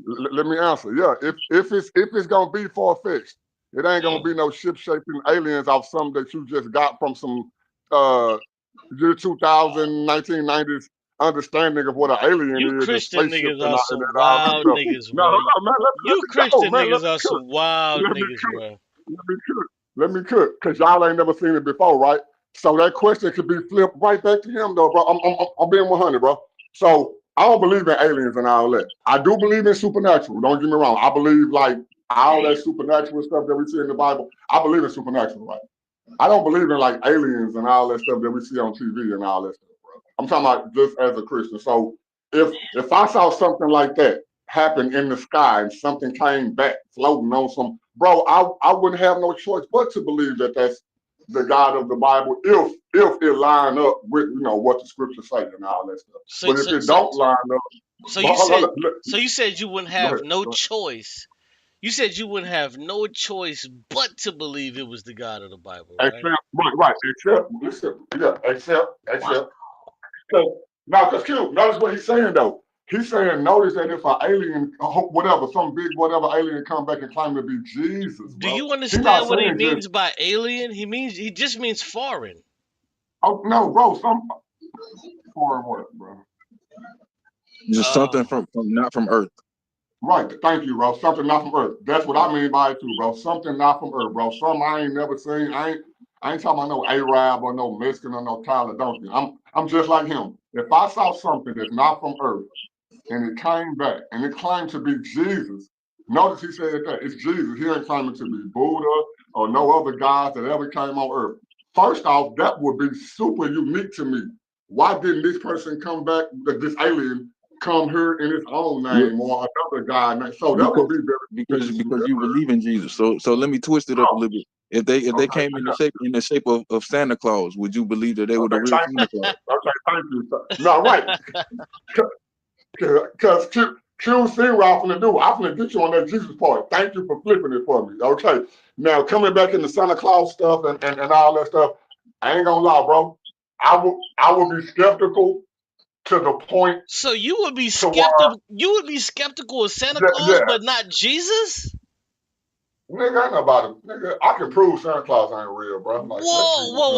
Let me answer. Yeah, if it's gonna be far fetched, it ain't gonna be no ship shaping aliens off something that you just got from some year 2000, 1990s understanding of what an alien you is. Christian niggas are some wild niggas, bro. You Christian niggas are some wild niggas, bro. Let me cook, cause y'all ain't never seen it before, right? So that question could be flipped right back to him, though, bro. I'm being 100, bro. So I don't believe in aliens and all that. I do believe in supernatural. Don't get me wrong. I believe like all that supernatural stuff that we see in the Bible. I believe in supernatural, right? I don't believe in like aliens and all that stuff that we see on TV and all that stuff, bro. I'm talking about just as a Christian. So if I saw something like that happen in the sky and something came back floating on some, bro, I wouldn't have no choice but to believe that that's the God of the Bible if it line up with what the scriptures say and all that stuff. But if it don't line up, so you said you wouldn't have no choice. You said you wouldn't have no choice but to believe it was the God of the Bible, right? Except. Now, because Qube, notice what he's saying though. He's saying, notice that if an alien, whatever, some big whatever alien come back and claim to be Jesus, bro. Do you understand what he means by alien? He just means foreign. Oh no, bro, some foreign what, bro? Just something from not from Earth. Right, thank you, bro. Something not from Earth. That's what I mean by it too, bro. Something not from Earth, bro. Some I ain't never seen. I ain't talking about no Arab or no Mexican or no Tyler Donkey. I'm just like him. If I saw something that's not from Earth and it came back and it claimed to be Jesus, notice he said that it's Jesus. He ain't claiming to be Buddha or no other gods that ever came on Earth. First off, that would be super unique to me. Why didn't this person come back, this alien, come here in his own name or another God name? So that would be very because you believe in Jesus. So let me twist it up a little bit. If they came in the shape of Santa Claus, would you believe that they were the real Santa Claus? Okay, thank you. No, right. Because Q see what I'm gonna do. I'm gonna get you on that Jesus part. Thank you for flipping it for me. Okay. Now coming back into Santa Claus stuff and all that stuff, I ain't gonna lie, bro. I would be skeptical to the point. So you would be skeptical. You would be skeptical of Santa Claus, but not Jesus. Nigga, ain't nobody. Nigga, I can prove Santa Claus ain't real, bro. Like, hold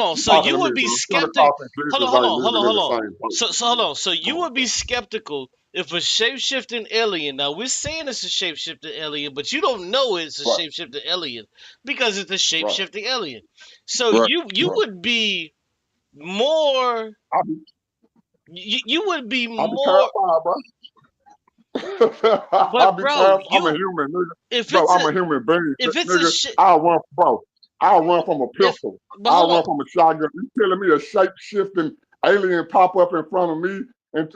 on. So you would be skeptical. Hold on. So you would be skeptical if a shape-shifting alien. Now we're saying it's a shape-shifting alien, but you don't know it's a shape-shifting alien because it's a shape-shifting alien. So you would be more. You would be more. Terrified, bro. But bro, I'm a human, nigga. If bro, it's I'm a human being. If it's nigga, I run, bro. I'll run from a If pistol. but I'll hold run on. from a shotgun. You telling me a shape-shifting alien pop up in front of me? And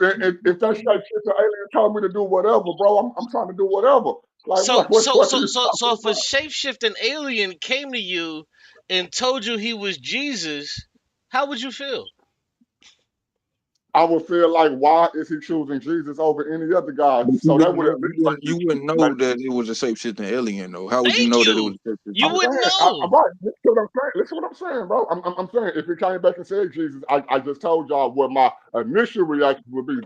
if that shape-shifting alien told me to do whatever, bro, I'm trying to do whatever. Like, So what so are so you so so talking if a about? shape-shifting alien came to you and told you he was Jesus, how would you feel? I would feel like, why is he choosing Jesus over any other God? But So that would at least make you wouldn't me. know that it was a shape-shifting alien, though. How would you Thank know that it was you. a shape-shifting You I'm alien? wouldn't saying, know. right. Listen to what I'm saying. Listen to what I'm saying, bro. I'm saying, if he came back and said Jesus, I just told y'all what my initial reaction would be.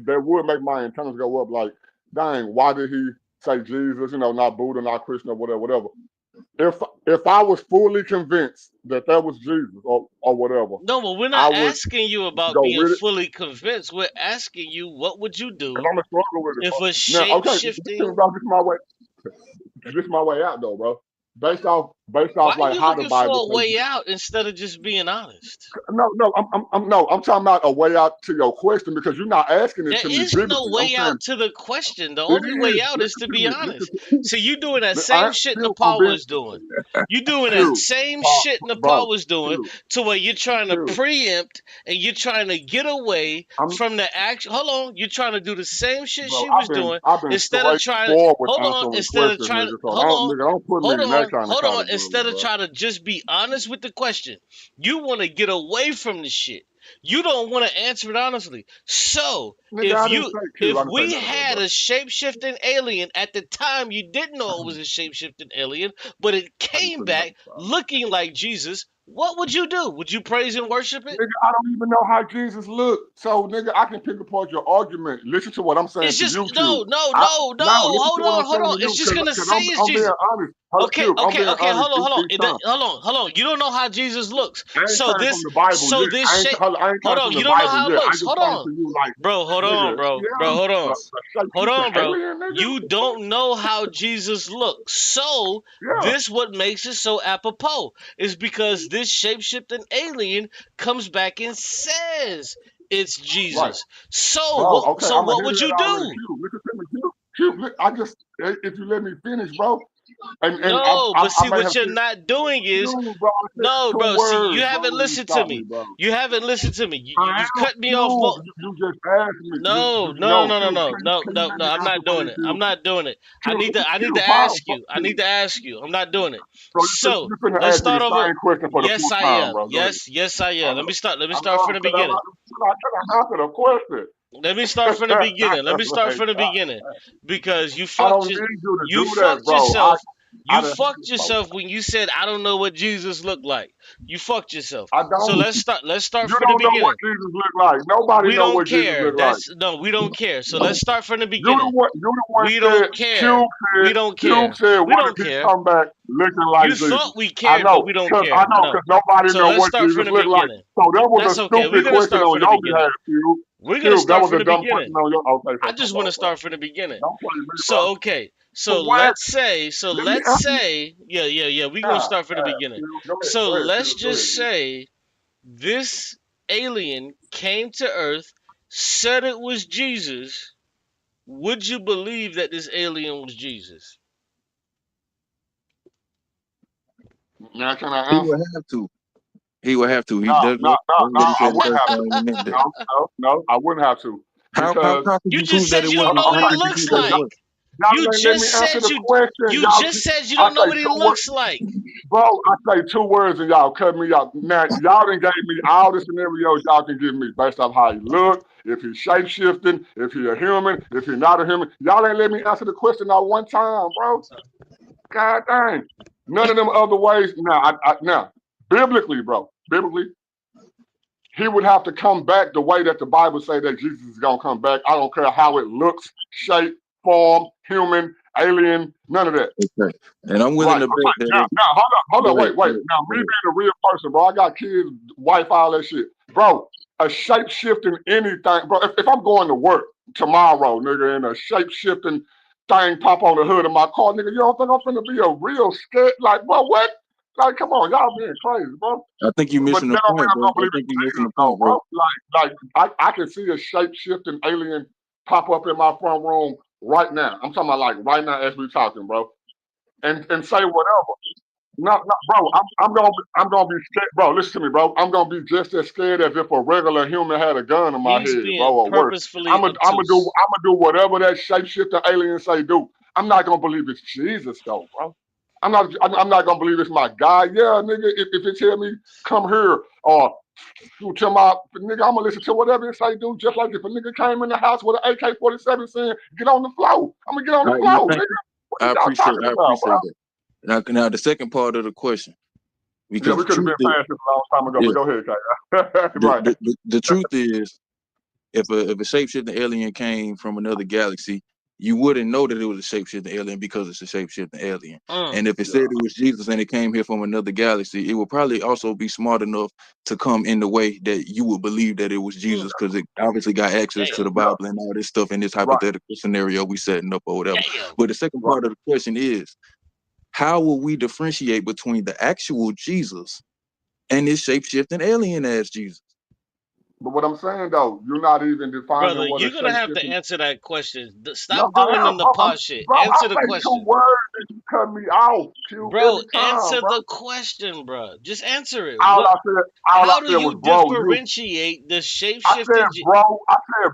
That would make my antennas go up. Like, dang, why did he say Jesus? You know, not Buddha, not Krishna, whatever. If I was fully convinced that that was Jesus or whatever, No, but we're I not would asking you about go being with it. fully convinced. We're asking you what would you Cause do I'm gonna struggle with it, if bro. a Now, okay, this shape-shifting. is my way out though, bro. Based off Why are like you how the looking Bible for a says. way out instead of just being honest? I'm talking about a way out to your question because you're not asking it There to me is no biblically. I'm way saying out to the question. The it only is. way out is to Listen to be me. Listen honest. to me. See, you doing that I same shit Q, I'm Napah being was doing. You doing that Q, same shit Napah bro. was doing Q, to where you're trying to Q. preempt and you're trying to get away I'm from the action. Hold on, you're trying to do the same shit bro. she was doing I've been instead of trying. straightforward Hold on, answering instead of questions, trying. nigga. So Hold on. don't put me Hold in that on, kind of hold on. category, Instead of bro. trying to just be honest with the question, you want to get away from the shit. You don't want to answer it honestly. So Nigga, I didn't say Q. if I didn't say we none of that, had bro. a shape-shifting alien at the time, you didn't know it was a shape-shifting alien, but it I just came put it back up. looking like Jesus, what would you do? Would you praise and worship it? Nigga, I don't even know how Jesus looked. So, nigga, I can pick apart your argument. Listen to what I'm saying It's to just you, no, Q. no, no, no. Listen to Hold what I'm on, hold saying on. to you, It's just gonna because say it's I'm being Jesus. honest. Hold Okay, Q, I'm okay, being okay. honest Hold on. each time. Hold on. You don't know how Jesus looks. I ain't So came from this, the Bible so yet. this shape. I ain't Hold came on. from You the don't know Bible how it yet. I looks. just Hold came on, to you like, bro. Hold on, nigga, bro. Bro, hold yeah, on. Hold on, bro. alien, nigga. You don't know how Jesus looks. So Yeah, this what makes it so apropos is because this shape-shifting alien comes back and says it's right. Jesus. So Bro, what okay, so I'm what ahead of would you that already, do? Q. Listen to me, Q. I just, if you let me finish, bro, and No, but I see may what have you're said, not doing is no, bro, I said no, two bro. See, you words, bro, haven't and you listened to stopped me, me. bro. You haven't listened to me. I You've am cut me off. Q. You just asked me. No, no, No, no, no, Q. no, no, Can you no, let no. me I'm answer not for doing you, it. I'm Q? not doing it. Q, I need to Q, ask pause, you. I need Q. to ask you. I'm not doing it. Bro, So you finna let's ask me the start over. same question for the Yes, fourth I time, am. bro. Go ahead. Yes, I am. Let me I start know, from the because beginning. I answer the question. Let me start from the beginning. Let me start Like, from the beginning because I don't need you to you do that, fucked bro. yourself. I You done had fucked this phone. yourself when you said I don't know what Jesus looked like. You fucked yourself. I So don't. let's start You from the don't know what beginning. Jesus look like. Nobody We know don't what Jesus care. look like. That's no, we don't care. So let's start from the You beginning. the one We said, don't care. We don't Cube care. said, We what don't if he care. come back looking like You Jesus? thought we I cared, but know, we don't because care. No. nobody So know let's what start from Jesus the look like. beginning. So that was a That's okay. We're stupid gonna question start on from the your beginning. behalf, Cube. We're gonna Cube, that start was from a the dumb question beginning. on your. Okay, so I come just want on, to bro. start from the beginning. Don't play me, bro. So okay. For what? So Let me let's answer. say, yeah. We're gonna God, start from the beginning. Cube. Go ahead, So let's Cube. Go ahead. just say this alien came to Earth, said it was Jesus. Would you believe that this alien was Jesus? Now can I He answer? would have to. He would have to. No. That's what he I said the wouldn't first have time to. he meant that. No, I wouldn't have to. Because How could You you just prove that said it you don't wasn't? know what How he could you looks prove that it like. was? y'all ain't let me answer the question. You just said you I don't know say what he two words. looks like. Bro, I say two words and y'all cut me out. Now, y'all done gave me all the scenarios y'all can give me based off how he look, if he's shape-shifting, if he a human, if he not a human. Y'all ain't let me answer the question not one time, bro. God dang. None of them other ways. Now, biblically, he would have to come back the way that the Bible say that Jesus is going to come back. I don't care how it looks, shape, form, human, alien, none of that. Okay. And I'm willing Right. to bet that Now, hold on, wait. go ahead. Now, me being a real person, bro, I got kids, wife, all that shit. Bro, a shape-shifting anything, bro, if I'm going to work tomorrow, nigga, and a shape-shifting thing pop on the hood of my car, nigga, you don't think I'm finna be a real scared? Like, bro, what? Like, come on, y'all being crazy, bro. I think you're But missing the that don't mean point, I'm bro. gonna I believe think in you're missing Jesus, the though, point, bro. bro. I can see a shape-shifting alien pop up in my front room right now. I'm talking about like right now as we talking, bro. And say whatever. No, bro. I'm gonna be scared, bro. Listen to me, bro. I'm gonna be just as scared as if a regular human had a gun in my He's head, being bro, or worse. purposefully I'm gonna obtuse. do whatever that shapeshifter alien say do. I'm not gonna believe it's Jesus though, bro. I'm not gonna believe it's my guy. Yeah, nigga. If it tell me come here or you tell my nigga, I'm gonna listen to whatever it say do. Just like if a nigga came in the house with an AK-47 saying get on the floor, I'm gonna get on the floor, nigga. What I y'all talking about, bro? that. Now the second part of the question, Yeah, because we could have been past this a long time ago, but go ahead, Kay. Right. the truth is, if a shapeshifting alien came from another galaxy, you wouldn't know that it was a shapeshifting alien because it's a shapeshifting alien. And if it said it was Jesus and it came here from another galaxy, it would probably also be smart enough to come in the way that you would believe that it was Jesus, because it obviously got access to the Bible and all this stuff in this hypothetical scenario we setting up or whatever. But the second part of the question is, how will we differentiate between the actual Jesus and this shapeshifting alien as Jesus? But what I'm saying though, you're not even defining Brother, what a you're gonna have to shapeshifting. answer that question. No, Stop I doing the am, bro. Napah shit. Bro, Answer I the make 2 question. words and you cut me off, Qube, Bro, every time, answer bro. the question, bro. Just answer it. All I How do said was, you bro, you. differentiate the I shape-shifting said, bro,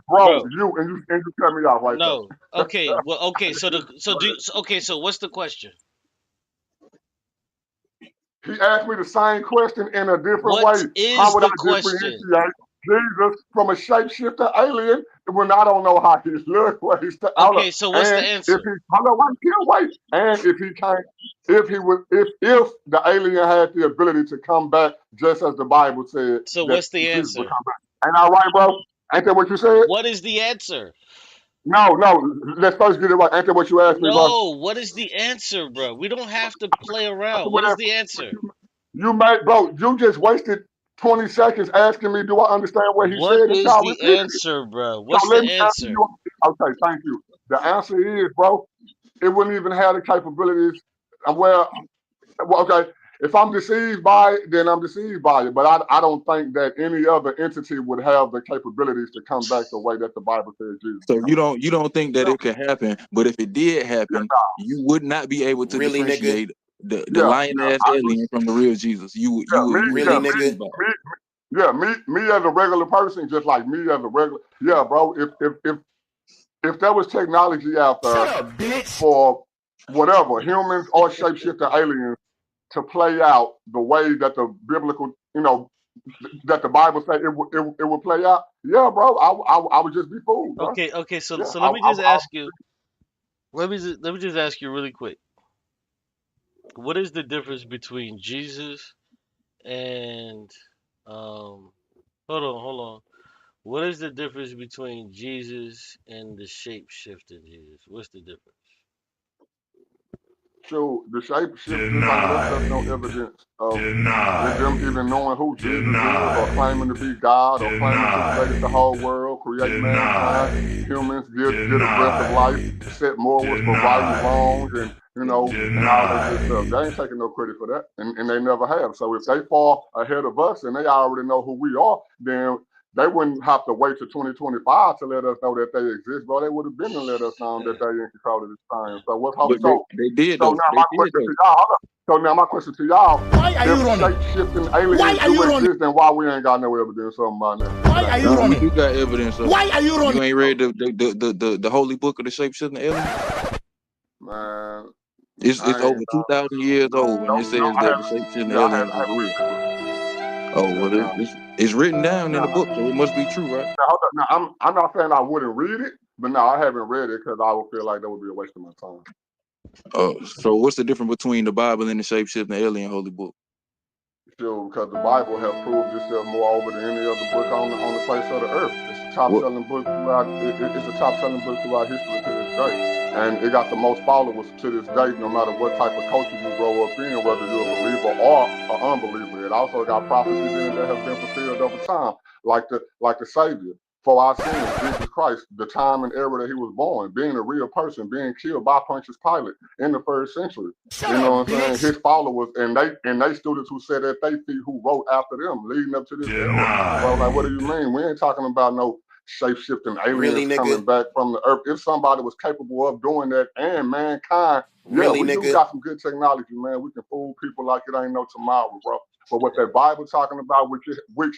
bro? you, and you cut me off right No. there. Okay. Well, okay. So what's the question? He asked me the same question in a different What way. How is would I the question? differentiate Jesus from a shapeshifter alien when I don't know how he looks? Okay, so what's the And if answer? he, hold on, wait. And if he can't, if the alien had the ability to come back, just as the Bible said So that what's the Jesus would answer? come back. Ain't that right, bro? Ain't that what you said? What is the answer? No. Let's first get it right. Ain't that what you asked me, bro? No, what is the answer, bro? We don't have to play around. What is the answer? You made, bro, you just wasted 20 seconds asking me, do I understand what he What said? And is y'all the repeated it. answer, bro? So What's let the me answer answer? you. Okay, thank you. The answer is, bro, it wouldn't even have the capabilities. Okay, if I'm deceived by it, then I'm deceived by it. But I don't think that any other entity would have the capabilities to come back the way that the Bible says Jesus. So you don't think that it could happen, but if it did happen, you would not be able to Really, nigga? differentiate the lion ass alien from the real Jesus. You would Really, nigga? Me as a regular person, just like me as a regular, bro. If there was technology out there for whatever humans or shapeshifter aliens to play out the way that the biblical, that the Bible said it would play out, yeah, bro, I would just be fooled, bro. Okay. So Yeah, let me just ask you. Let me just ask you really quick. What is the difference between Jesus and hold on. What is the difference between Jesus and the shape-shifting Jesus? What's the difference? So the shapeshifters ain't left us no evidence of them even knowing who Jesus is, or claiming to be God, or claiming to create the whole world, create mankind, humans, get a breath of life, set morals for right and wrong, and all that good stuff. They ain't taking no credit for that, and they never have. So if they fall ahead of us and they already know who we are, then they wouldn't have to wait till 2025 to let us know that they exist, bro. They would have been to let us know that they in control of this time. So what's hope? They did. So now my question to y'all. So now my question to y'all: Why are you running? Shape-shifting aliens do exist, then why we ain't got no evidence of them by now? Why are you running? You got evidence of. Why are you running? You ain't read the holy book of the shapeshifting alien? Man, it's over 2,000 years old, and it says that the shapeshifting aliens is real. Oh well, it's written down in the book, so it must be true, right? Now, hold up. Now, I'm not saying I wouldn't read it, but no, I haven't read it because I would feel like that would be a waste of my time. Oh, so what's the difference between the Bible and the shapeshifting alien holy book? Sure, because the Bible has proved itself more over than any other book on the face of the earth. It's a top-selling book throughout. It's a top-selling book throughout history to this day, and it got the most followers to this day. No matter what type of culture you grow up in, whether you're a believer or an unbeliever, it also got prophecies in it that have been fulfilled over time, like the Savior for our sins, Jesus Christ, the time and era that he was born, being a real person, being killed by Pontius Pilate in the 1st century. You know what I'm saying? His followers and they students who sat at their feet, who wrote after them, leading up to this era. So I was like, what do you mean? We ain't talking about no shape-shifting Really, aliens nigga? coming back from the earth, if somebody was capable of doing that and mankind, yeah, Really, we do nigga? got some good technology, man. We can fool people like it ain't no tomorrow, bro. But what that Bible talking about, which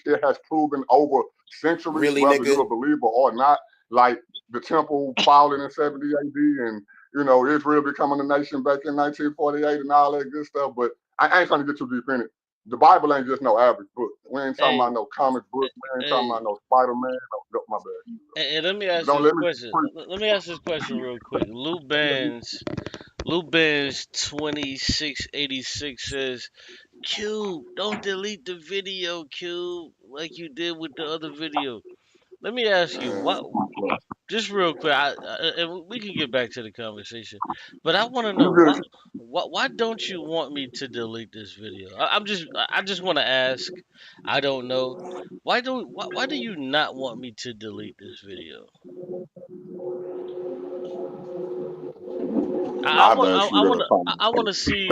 it has proven over centuries, Really, whether nigga? you're a believer or not, like the temple falling in 70 AD and, you know, Israel becoming a nation back in 1948 and all that good stuff. But I ain't trying to get too deep in it. The Bible ain't just no average book. We ain't talking about no comic book. We ain't talking about no Spider-Man. No, my bad. And let me ask Don't this let me question. preach. Let me ask this question real quick. Lou Benz 2686 says, Qube, don't delete the video, Qube, like you did with the other video. Let me ask you, what? Just real quick, and we can get back to the conversation, but I want to know why don't you want me to delete this video? I just want to ask. I don't know. Why do you not want me to delete this video? I've asked you that I want to see.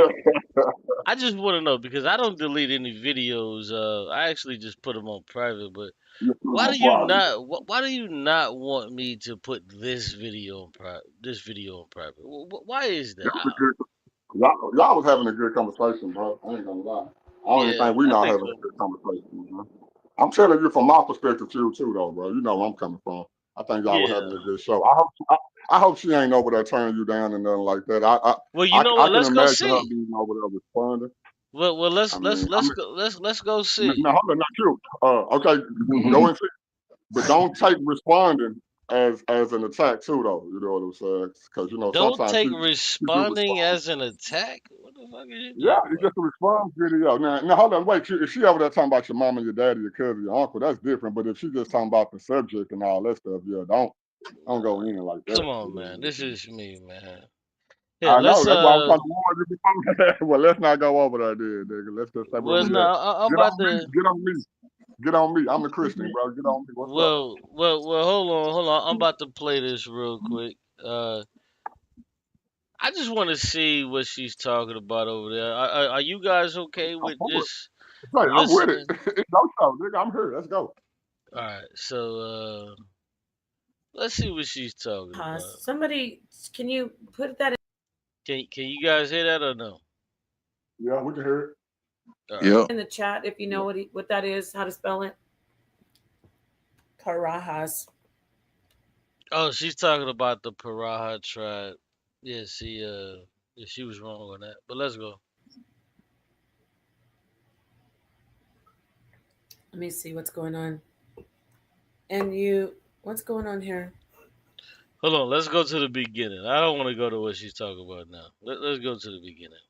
I just want to know because I don't delete any videos. I actually just put them on private. But why do you not? Why do you not want me to put this video on private? This video on private. Why is that? Y'all was having a good conversation, bro. I ain't gonna lie. I don't even think we not having a good conversation, man. I'm telling you from my perspective too, though, bro. You know where I'm coming from. I think y'all were having a good show. I hope she ain't over there turning you down and nothing like that. Well, you know what? I can Let's go imagine her see. being over there responding. Well, let's go see. Now hold on, not you. Okay, go and see, but don't take responding as an attack too, though. You know what I'm saying? Because you know Don't sometimes take she responding as an attack. What the fuck is you yeah, talking it's about? just a response video. Now hold on, wait. If she over there talking about your mama, your daddy, your cousin, your uncle, that's different. But if she just talking about the subject and all that stuff, yeah, don't go in like that. Come on, man. This is me, man. Here, I know let's that's why I'm trying to warn you before. Well, let's not go over there, dude, nigga. Let's just say where well, we no, at. I'm about to. Get on me. Get on me. I'm the Christian, bro. Get on me. What's up? Well. Hold on. I'm about to play this real quick. I just want to see what she's talking about over there. Are you guys okay with just I'm with it. listening? It's no show, nigga. I'm here. Let's go. All right, so let's see what she's talking about. Somebody, can you put that Can you guys hear that or no? Yeah, we can hear it. Yeah. In the chat if you know what that is, how to spell it? Parajas. Oh, she's talking about the Paraha tribe. Yeah, she was wrong on that. But let's go. Let me see what's going on. What's going on here? Hold on, let's go to the beginning. I don't want to go to what she's talking about now. Let's go to the beginning.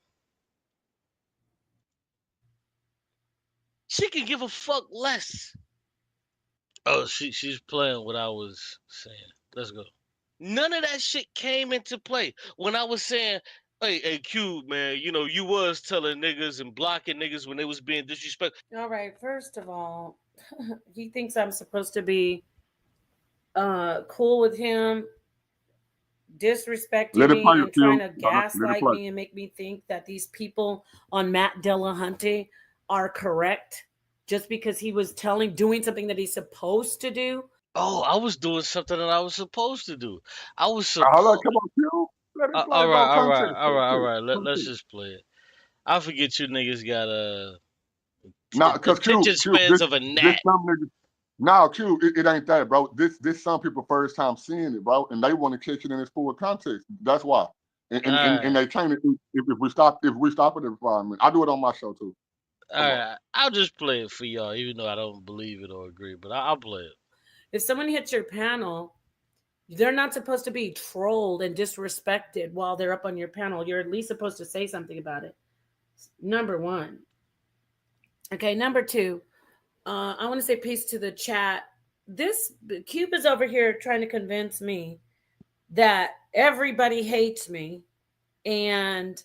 She can give a fuck less. Oh, she's playing what I was saying. Let's go. None of that shit came into play when I was saying, hey, Qube, man, you know, you was telling niggas and blocking niggas when they was being disrespectful. All right, first of all, he thinks I'm supposed to be cool with him, disrespecting me and trying to gaslight me and make me think that these people on Matt Dillahunty are correct just because he was doing something that he's supposed to do. Oh, I was doing something that I was supposed to do. I was come on, Q. Let it play, all right. Let's just play it. I forget you niggas got because attention spans of a gnat. Now, Q, it ain't that, bro. This some people first time seeing it, bro, and they want to catch it in its full context. That's why. And they change it if we stop at the requirement. I do it on my show too. All right, I'll just play it for y'all, even though I don't believe it or agree, but I'll play it. If someone hits your panel, they're not supposed to be trolled and disrespected while they're up on your panel. You're at least supposed to say something about it. Number one. Okay, number two. I want to say peace to the chat. This Qube is over here trying to convince me that everybody hates me and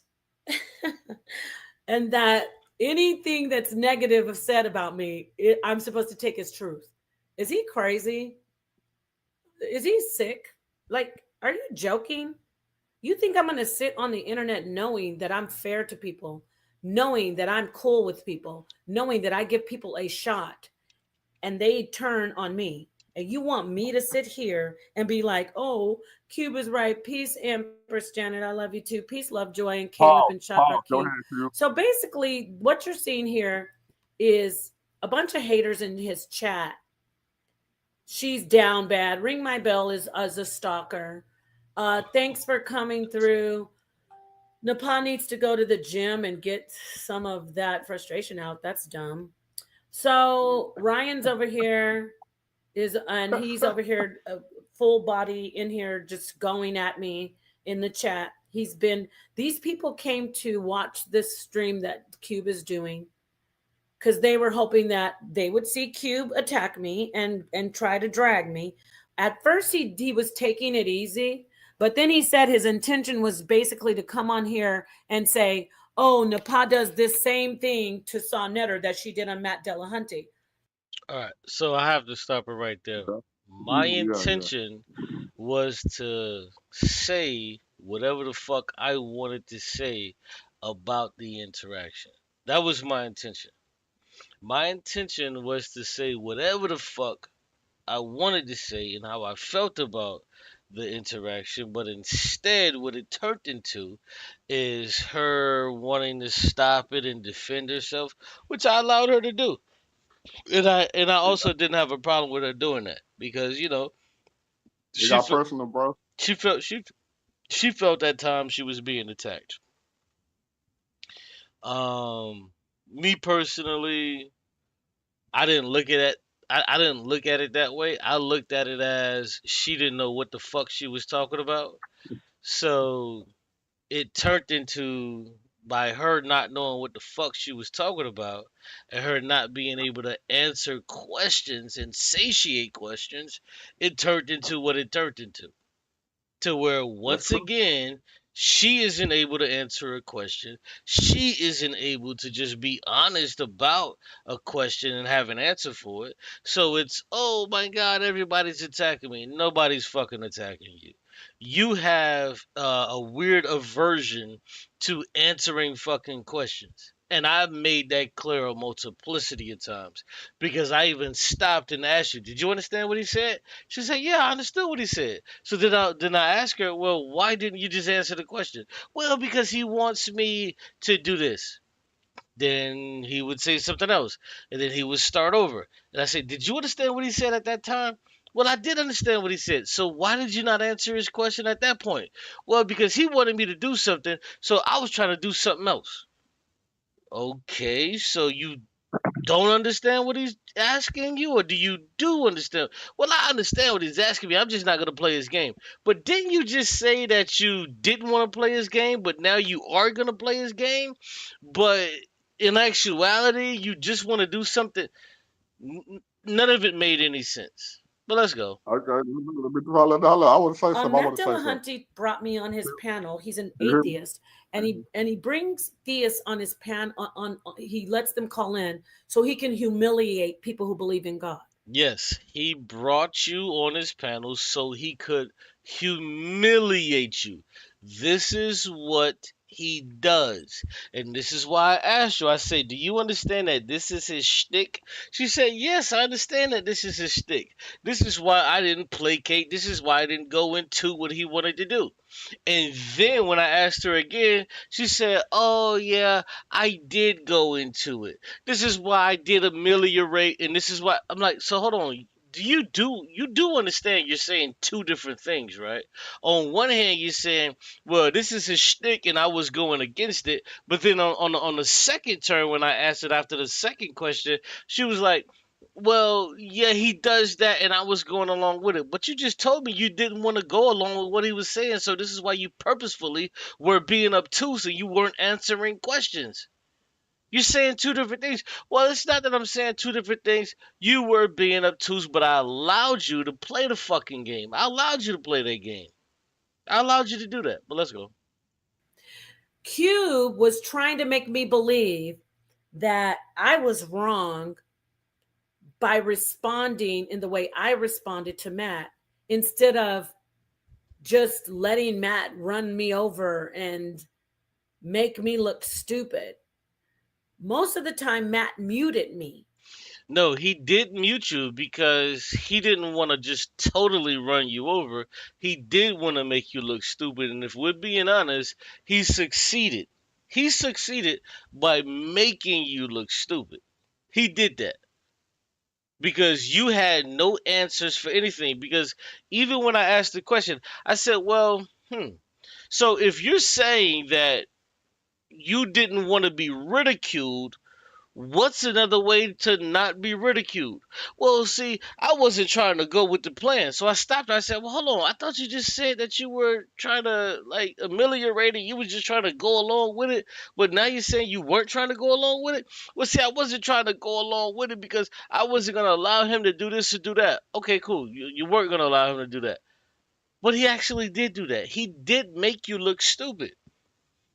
and that anything that's negative said about me, I'm supposed to take as truth. Is he crazy? Is he sick? Like, are you joking? You think I'm going to sit on the internet knowing that I'm fair to people, knowing that I'm cool with people, knowing that I give people a shot and they turn on me? And you want me to sit here and be like, oh, Qube is right. Peace, Empress Janet. I love you too. Peace, love, joy, and Caleb and Chakra Go King. ahead, Q. So basically, what you're seeing here is a bunch of haters in his chat. She's down bad. Ring my bell is as a stalker. Thanks for coming through. Napah needs to go to the gym and get some of that frustration out. That's dumb. So Ryan's over here and he's over here full body in here just going at me in the chat. These people came to watch this stream that Qube is doing because they were hoping that they would see Qube attack me and try to drag me. At first he was taking it easy, but then he said his intention was basically to come on here and say, oh, Napah does this same thing to Saw Netter that she did on Matt Dillahunty. All right, so I have to stop it right there. My intention was to say whatever the fuck I wanted to say about the interaction. That was my intention. My intention was to say whatever the fuck I wanted to say and how I felt about the interaction, but instead what it turned into is her wanting to stop it and defend herself, which I allowed her to do. And I also didn't have a problem with her doing that because It got personal, bro. she felt at times she was being attacked. Me personally, I didn't look at it. I didn't look at it that way. I looked at it as she didn't know what the fuck she was talking about. So it turned into, by her not knowing what the fuck she was talking about and her not being able to answer questions and satiate questions, it turned into what it turned into. To where once again, she isn't able to answer a question. She isn't able to just be honest about a question and have an answer for it. So it's, oh my God, everybody's attacking me. Nobody's fucking attacking you. You have a weird aversion to answering fucking questions. And I've made that clear a multiplicity of times because I even stopped and asked you, did you understand what he said? She said, yeah, I understood what he said. So then I ask her, well, why didn't you just answer the question? Well, because he wants me to do this. Then he would say something else. And then he would start over. And I said, did you understand what he said at that time? Well, I did understand what he said. So why did you not answer his question at that point? Well, because he wanted me to do something. So I was trying to do something else. Okay, so you don't understand what he's asking you, or do you do understand? Well, I understand what he's asking me. I'm just not going to play his game. But didn't you just say that you didn't want to play his game, but now you are going to play his game? But in actuality, you just want to do something. None of it made any sense. But let's go. Okay, I want to say something. Matt Dillahunty brought me on his panel. He's an atheist, and he brings theists on his panel. He lets them call in so he can humiliate people who believe in God. Yes, he brought you on his panel so he could humiliate you. This is what he does. And this is why I asked you. I said, do you understand that this is his shtick? She said, yes, I understand that this is his shtick. This is why I didn't placate. This is why I didn't go into what he wanted to do. And then when I asked her again, she said, oh, yeah, I did go into it. This is why I did ameliorate. And this is why I'm like, so hold on. You do understand you're saying two different things, right? On one hand, you're saying, well, this is his shtick and I was going against it. But then on the second turn, when I asked it after the second question, she was like, well, yeah, he does that and I was going along with it. But you just told me you didn't want to go along with what he was saying. So this is why you purposefully were being obtuse and you weren't answering questions. You're saying two different things. Well, it's not that I'm saying two different things. You were being obtuse, but I allowed you to play the fucking game. I allowed you to play that game. I allowed you to do that. But let's go. Qube was trying to make me believe that I was wrong by responding in the way I responded to Matt instead of just letting Matt run me over and make me look stupid. Most of the time, Matt muted me. No, he did mute you because he didn't want to just totally run you over. He did want to make you look stupid. And if we're being honest, he succeeded. He succeeded by making you look stupid. He did that because you had no answers for anything. Because even when I asked the question, I said, well, so if you're saying that you didn't want to be ridiculed, what's another way to not be ridiculed? Well, see, I wasn't trying to go with the plan. So I stopped. I said, well, hold on. I thought you just said that you were trying to, like, ameliorate it. You were just trying to go along with it. But now you're saying you weren't trying to go along with it? Well, see, I wasn't trying to go along with it because I wasn't going to allow him to do this or do that. Okay, cool. You weren't going to allow him to do that. But he actually did do that. He did make you look stupid.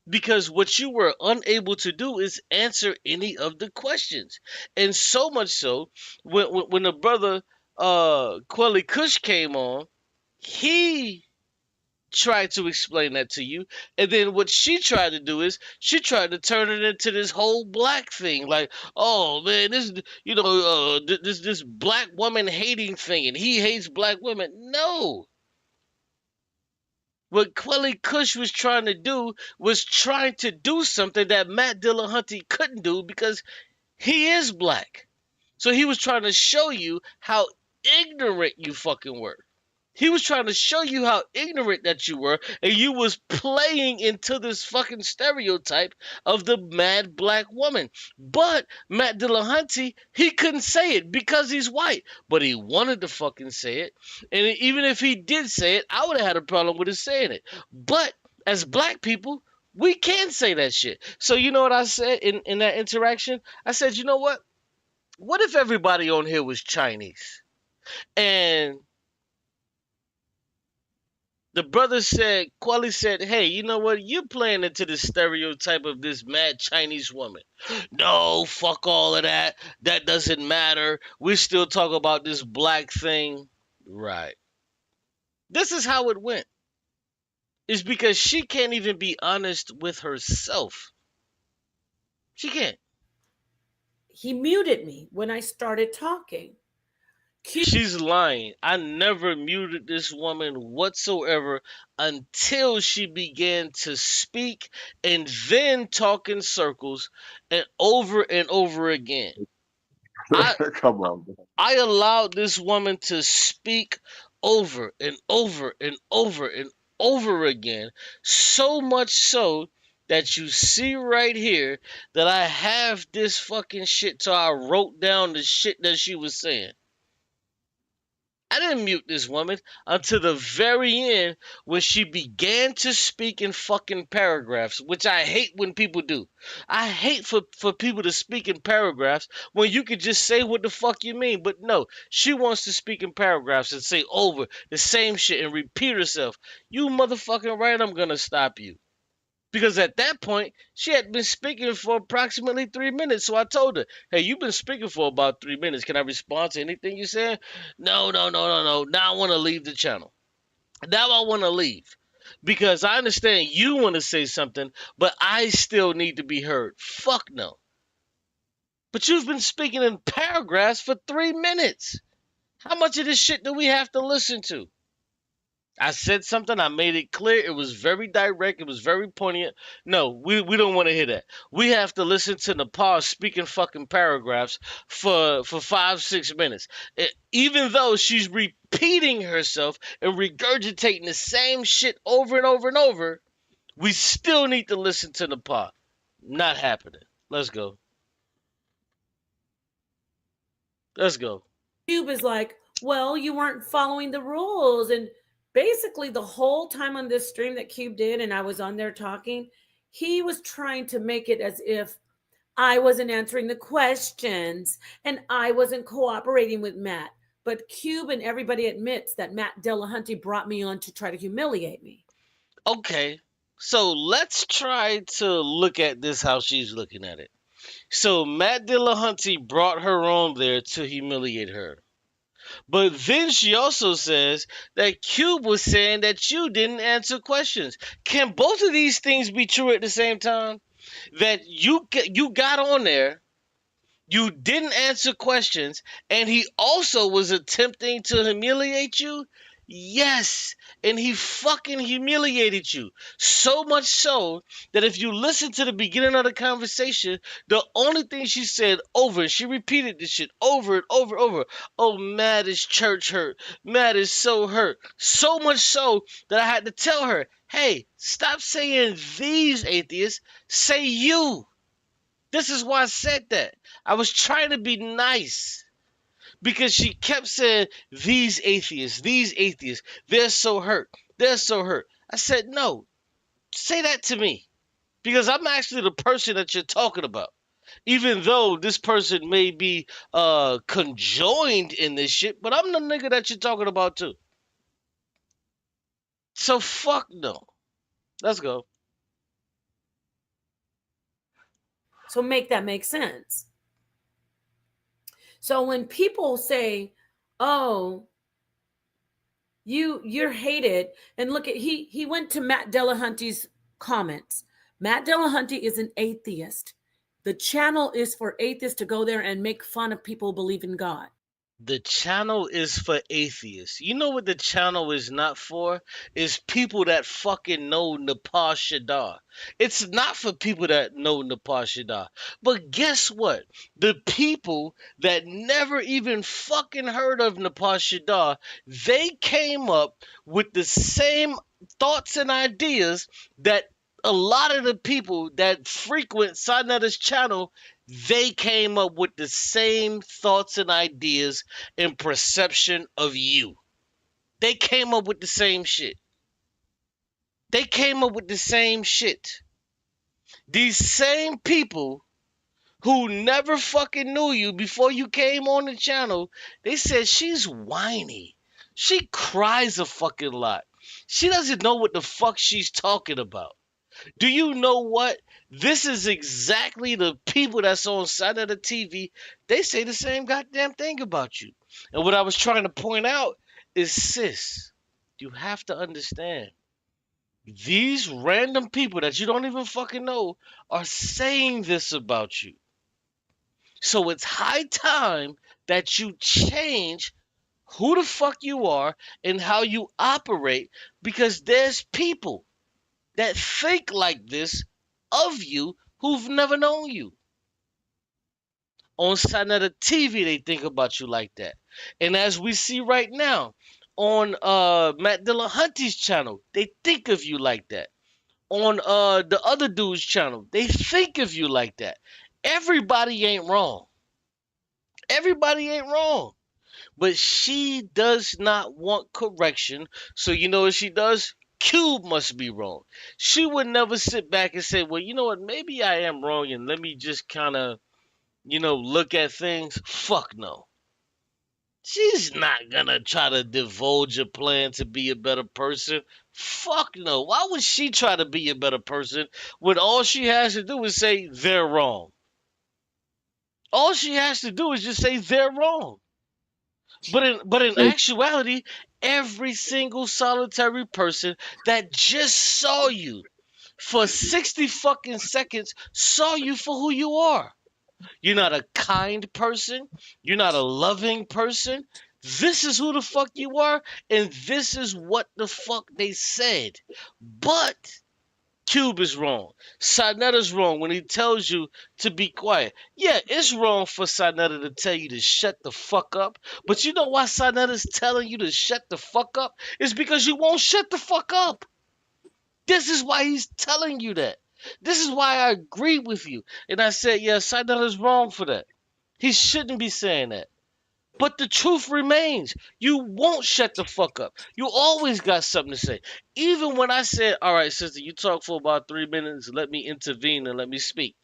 Because what you were unable to do is answer any of the questions. And so much so, when the brother Quelly Kush came on, he tried to explain that to you. And then what she tried to do is she tried to turn it into this whole black thing. Like, oh man, this, this black woman hating thing, and he hates black women. No. What Quelly Kush was trying to do was trying to do something that Matt Dillahunty couldn't do because he is black. So he was trying to show you how ignorant you fucking were. He was trying to show you how ignorant that you were, and you was playing into this fucking stereotype of the mad black woman. But Matt Dillahunty, he couldn't say it because he's white, but he wanted to fucking say it. And even if he did say it, I would have had a problem with his saying it. But as black people, we can say that shit. So you know what I said in that interaction? I said, you know what? What if everybody on here was Chinese? And the brother said, Quelly said, hey, you know what? You're playing into the stereotype of this mad Chinese woman. No, fuck all of that. That doesn't matter. We still talk about this black thing. Right. This is how it went. It's because she can't even be honest with herself. She can't. He muted me when I started talking. She's lying. I never muted this woman whatsoever until she began to speak and then talk in circles and over again. Come on, man. I allowed this woman to speak over and over and over and over again, so much so that you see right here that I have this fucking shit so I wrote down the shit that she was saying. I didn't mute this woman until the very end when she began to speak in fucking paragraphs, which I hate when people do. I hate for people to speak in paragraphs when you could just say what the fuck you mean. But no, she wants to speak in paragraphs and say over the same shit and repeat herself. You motherfucking right, I'm gonna stop you. Because at that point, she had been speaking for approximately 3 minutes. So I told her, hey, you've been speaking for about 3 minutes. Can I respond to anything you're saying? No. Now I want to leave the channel. Now I want to leave. Because I understand you want to say something, but I still need to be heard. Fuck no. But you've been speaking in paragraphs for 3 minutes. How much of this shit do we have to listen to? I said something, I made it clear, it was very direct, it was very poignant. No, we don't want to hear that. We have to listen to Napah speaking fucking paragraphs for 5-6 minutes. Even though she's repeating herself and regurgitating the same shit over and over and over, we still need to listen to Napah. Not happening. Let's go. Let's go. Qube is like, well, you weren't following the rules. And basically the whole time on this stream that Qube did, and I was on there talking, he was trying to make it as if I wasn't answering the questions and I wasn't cooperating with Matt. But Qube and everybody admits that Matt Dillahunty brought me on to try to humiliate me. Okay, so let's try to look at this how she's looking at it. So Matt Dillahunty brought her on there to humiliate her. But then she also says that Qube was saying that you didn't answer questions. Can both of these things be true at the same time? That you got on there You didn't answer questions, and he also was attempting to humiliate you. Yes, and he fucking humiliated you. So much so that if you listen to the beginning of the conversation, the only thing she said over, and she repeated this shit over and over and over. Oh, Matt is church hurt. Matt is so hurt. So much so that I had to tell her, hey, stop saying these atheists, say you. This is why I said that. I was trying to be nice because she kept saying, these atheists, they're so hurt. They're so hurt. I said, no, say that to me because I'm actually the person that you're talking about. Even though this person may be conjoined in this shit, but I'm the nigga that you're talking about too. So fuck no. Let's go. So make that make sense. So when people say, "Oh, you're hated," and look at he went to Matt Delahunty's comments. Matt Delahunty is an atheist. The channel is for atheists to go there and make fun of people who believe in God. The channel is for atheists. You know what the channel is not for? Is people that fucking know Napah Shadar. It's not for people that know Napah Shadar. But guess what? The people that never even fucking heard of Napah Shadar, they came up with the same thoughts and ideas that a lot of the people that frequent Sanetta's channel, they came up with the same thoughts and ideas and perception of you. They came up with the same shit. They came up with the same shit. These same people who never fucking knew you before you came on the channel, they said she's whiny. She cries a fucking lot. She doesn't know what the fuck she's talking about. Do you know what? This is exactly the people that's on side of the TV. They say the same goddamn thing about you. And what I was trying to point out is, sis, you have to understand. These random people that you don't even fucking know are saying this about you. So it's high time that you change who the fuck you are and how you operate, because there's people that think like this of you who've never known you. On Sanetta TV, they think about you like that. And as we see right now, on Matt Delahunty's channel, they think of you like that. On the other dude's channel, they think of you like that. Everybody ain't wrong. Everybody ain't wrong. But she does not want correction. So you know what she does? Qube must be wrong. She would never sit back and say, well, you know what? Maybe I am wrong and let me just kind of, look at things. Fuck no. She's not going to try to divulge a plan to be a better person. Fuck no. Why would she try to be a better person when all she has to do is say they're wrong? All she has to do is just say they're wrong. But in actuality, every single solitary person that just saw you for 60 fucking seconds saw you for who you are. You're not a kind person. You're not a loving person. This is who the fuck you are, and this is what the fuck they said. But Qube is wrong. Sanetta's wrong when he tells you to be quiet. Yeah, it's wrong for Sanetta to tell you to shut the fuck up. But you know why Sanetta's telling you to shut the fuck up? It's because you won't shut the fuck up. This is why he's telling you that. This is why I agree with you. And I said, yeah, Sanetta's wrong for that. He shouldn't be saying that. But the truth remains. You won't shut the fuck up. You always got something to say. Even when I said, all right, sister, you talk for about 3 minutes, let me intervene and let me speak.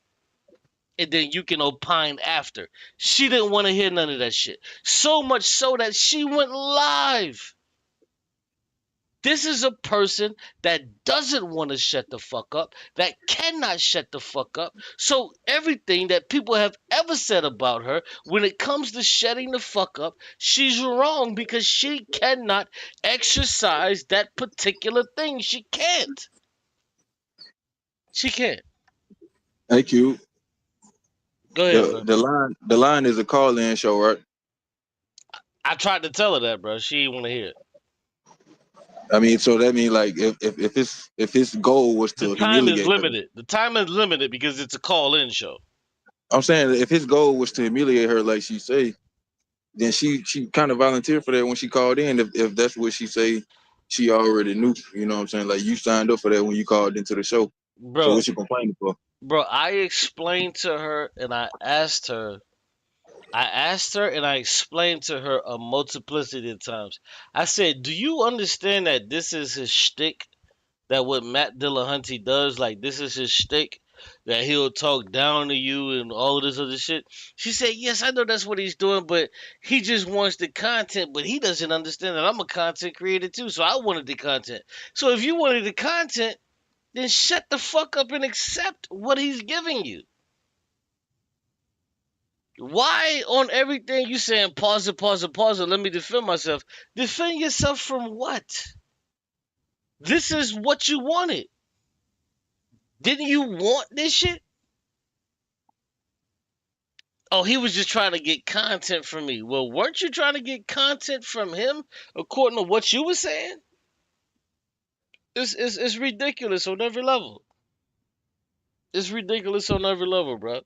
And then you can opine after. She didn't want to hear none of that shit. So much so that she went live. This is a person that doesn't want to shut the fuck up, that cannot shut the fuck up. So everything that people have ever said about her, when it comes to shutting the fuck up, she's wrong because she cannot exercise that particular thing. She can't. She can't. Thank you. Go ahead, bro. The line is a call-in show, right? I tried to tell her that, bro. She didn't want to hear it. I mean, so that means like if his goal was to The time is humiliate her, limited. The time is limited because it's a call-in show. I'm saying if his goal was to humiliate her, like she say, then she kind of volunteered for that when she called in. If that's what she say, she already knew. You know what I'm saying? Like you signed up for that when you called into the show. Bro, so what you complaining for? Bro, I explained to her and I asked her and I explained to her a multiplicity of times. I said, do you understand that this is his shtick? That what Matt Dillahunty does, like this is his shtick? That he'll talk down to you and all of this other shit? She said, yes, I know that's what he's doing, but he just wants the content, but he doesn't understand that I'm a content creator too, so I wanted the content. So if you wanted the content, then shut the fuck up and accept what he's giving you. Why on everything you saying pause it, let me defend myself? Defend yourself from what? This is what you wanted. Didn't you want this shit? Oh, he was just trying to get content from me. Well, weren't you trying to get content from him according to what you were saying? It's ridiculous on every level. It's ridiculous on every level, bro.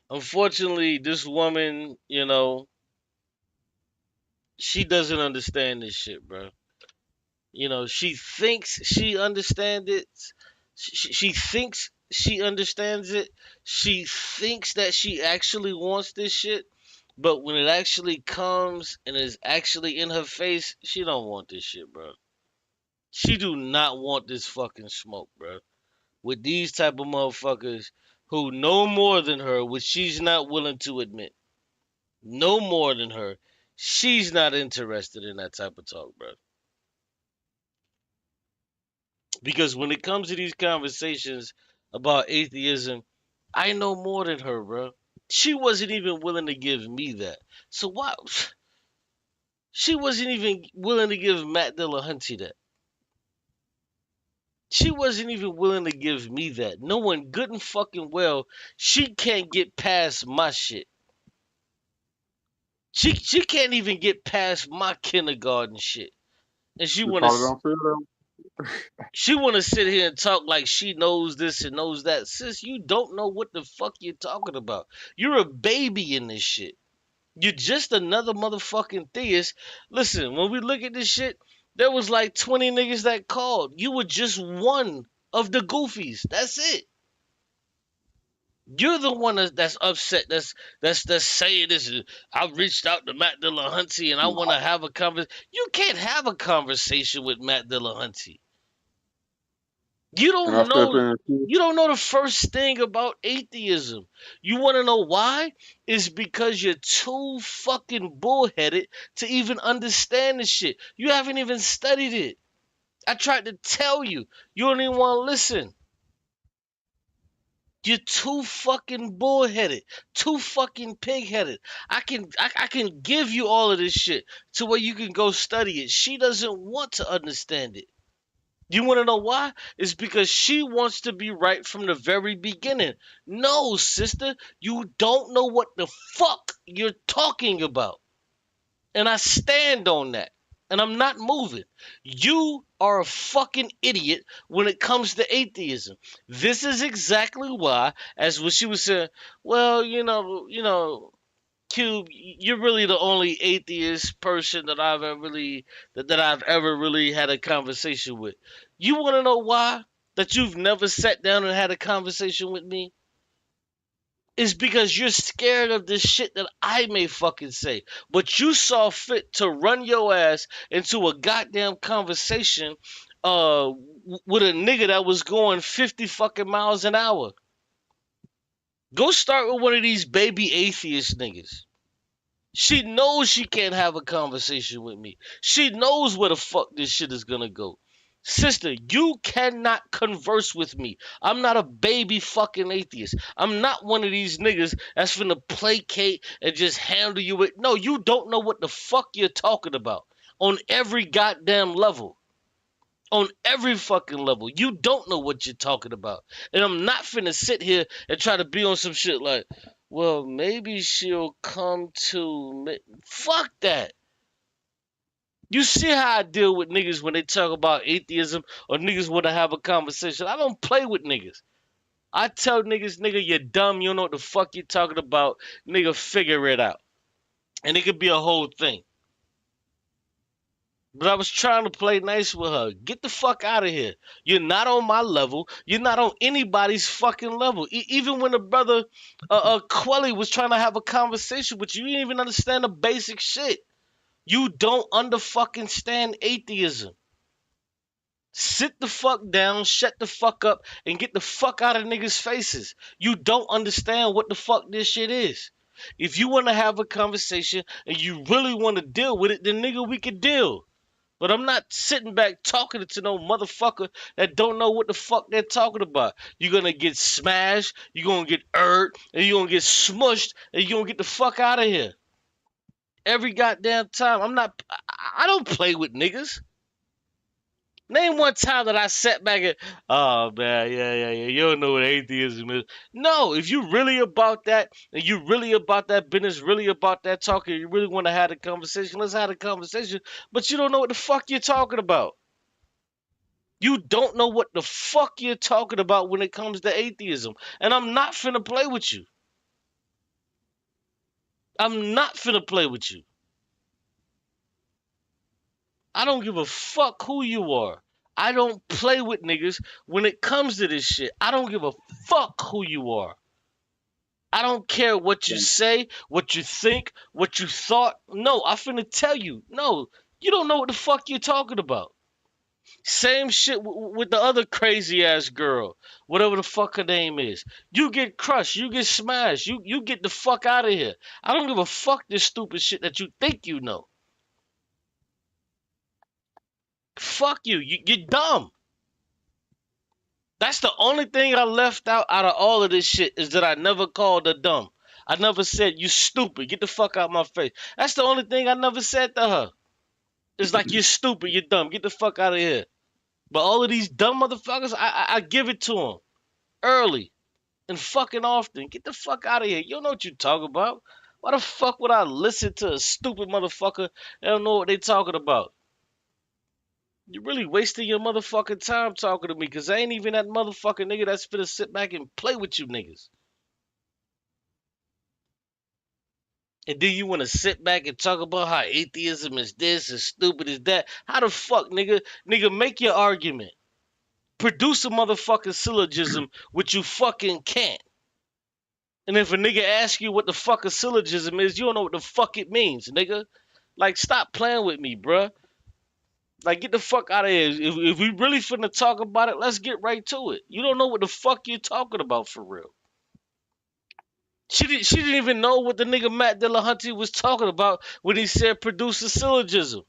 Unfortunately, this woman, you know, she doesn't understand this shit, bro. You know, she thinks she understands it. She thinks she understands it. She thinks that she actually wants this shit. But when it actually comes and is actually in her face, she don't want this shit, bro. She do not want this fucking smoke, bro. With these type of motherfuckers who know more than her, which she's not willing to admit. No more than her. She's not interested in that type of talk, bro. Because when it comes to these conversations about atheism, I know more than her, bro. She wasn't even willing to give me that. So why? She wasn't even willing to give Matt Dillahunty that. She wasn't even willing to give me that. Knowing good and fucking well she can't get past my shit. She can't even get past my kindergarten shit. And she wanna sit here and talk like she knows this and knows that. Sis, you don't know what the fuck you're talking about. You're a baby in this shit. You're just another motherfucking theist. Listen, when we look at this shit, there was like 20 niggas that called. You were just one of the goofies. That's it. You're the one that's upset. That's saying this. I reached out to Matt Dillahunty and I want to have a conversation. You can't have a conversation with Matt Dillahunty. You don't know the first thing about atheism. You want to know why? It's because you're too fucking bullheaded to even understand this shit. You haven't even studied it. I tried to tell you. You don't even want to listen. You're too fucking bullheaded, too fucking pig-headed. I can give you all of this shit to where you can go study it. She doesn't want to understand it. You want to know why? It's because she wants to be right from the very beginning. No, sister, you don't know what the fuck you're talking about. And I stand on that. And I'm not moving. You are a fucking idiot when it comes to atheism. This is exactly why, as what she was saying, well, you know, Qube, you're really the only atheist person that I've ever really had a conversation with. You want to know why? That you've never sat down and had a conversation with me? Is because you're scared of the shit that I may fucking say. But you saw fit to run your ass into a goddamn conversation with a nigga that was going 50 fucking miles an hour. Go start with one of these baby atheist niggas. She knows she can't have a conversation with me. She knows where the fuck this shit is gonna go. Sister, you cannot converse with me. I'm not a baby fucking atheist. I'm not one of these niggas that's finna placate and just handle you with. No, you don't know what the fuck you're talking about on every goddamn level. On every fucking level. You don't know what you're talking about. And I'm not finna sit here and try to be on some shit like, well, maybe she'll come to me. Fuck that. You see how I deal with niggas when they talk about atheism or niggas want to have a conversation. I don't play with niggas. I tell niggas, nigga, you're dumb. You don't know what the fuck you're talking about. Nigga, figure it out. And it could be a whole thing. But I was trying to play nice with her. Get the fuck out of here. You're not on my level. You're not on anybody's fucking level. Even when the brother Quelly was trying to have a conversation with you, you didn't even understand the basic shit. You don't fucking stand atheism. Sit the fuck down, shut the fuck up, and get the fuck out of niggas' faces. You don't understand what the fuck this shit is. If you want to have a conversation and you really want to deal with it, then nigga, we can deal. But I'm not sitting back talking to no motherfucker that don't know what the fuck they're talking about. You're gonna get smashed, you're gonna get hurt, and you're gonna get smushed, and you're gonna get the fuck out of here. Every goddamn time. I don't play with niggas. Name one time that I sat back and, oh man, yeah, you don't know what atheism is. No, if you really about that, and you really about that business, really about that talking, you really want to have a conversation, let's have a conversation, but you don't know what the fuck you're talking about. You don't know what the fuck you're talking about when it comes to atheism. And I'm not finna play with you. I'm not finna play with you. I don't give a fuck who you are. I don't play with niggas when it comes to this shit. I don't give a fuck who you are. I don't care what you say, what you think, what you thought. No, I finna tell you. No, you don't know what the fuck you're talking about. Same shit with the other crazy ass girl, whatever the fuck her name is. You get crushed, you get smashed, you get the fuck out of here. I don't give a fuck this stupid shit that you think you know. Fuck you. You're dumb. That's the only thing I left out of all of this shit is that I never called her dumb. I never said, you stupid. Get the fuck out my face. That's the only thing I never said to her. It's like, you're stupid. You're dumb. Get the fuck out of here. But all of these dumb motherfuckers, I give it to them early and fucking often. Get the fuck out of here. You don't know what you talking about. Why the fuck would I listen to a stupid motherfucker that don't know what they talking about? You're really wasting your motherfucking time talking to me because I ain't even that motherfucking nigga that's finna sit back and play with you niggas. And then you want to sit back and talk about how atheism is this and stupid is that. How the fuck, nigga? Nigga, make your argument. Produce a motherfucking syllogism, which you fucking can't. And if a nigga asks you what the fuck a syllogism is, you don't know what the fuck it means, nigga. Like, stop playing with me, bruh. Like, get the fuck out of here. If we really finna talk about it, let's get right to it. You don't know what the fuck you're talking about for real. She didn't even know what the nigga Matt Dillahunty was talking about when he said produce a syllogism.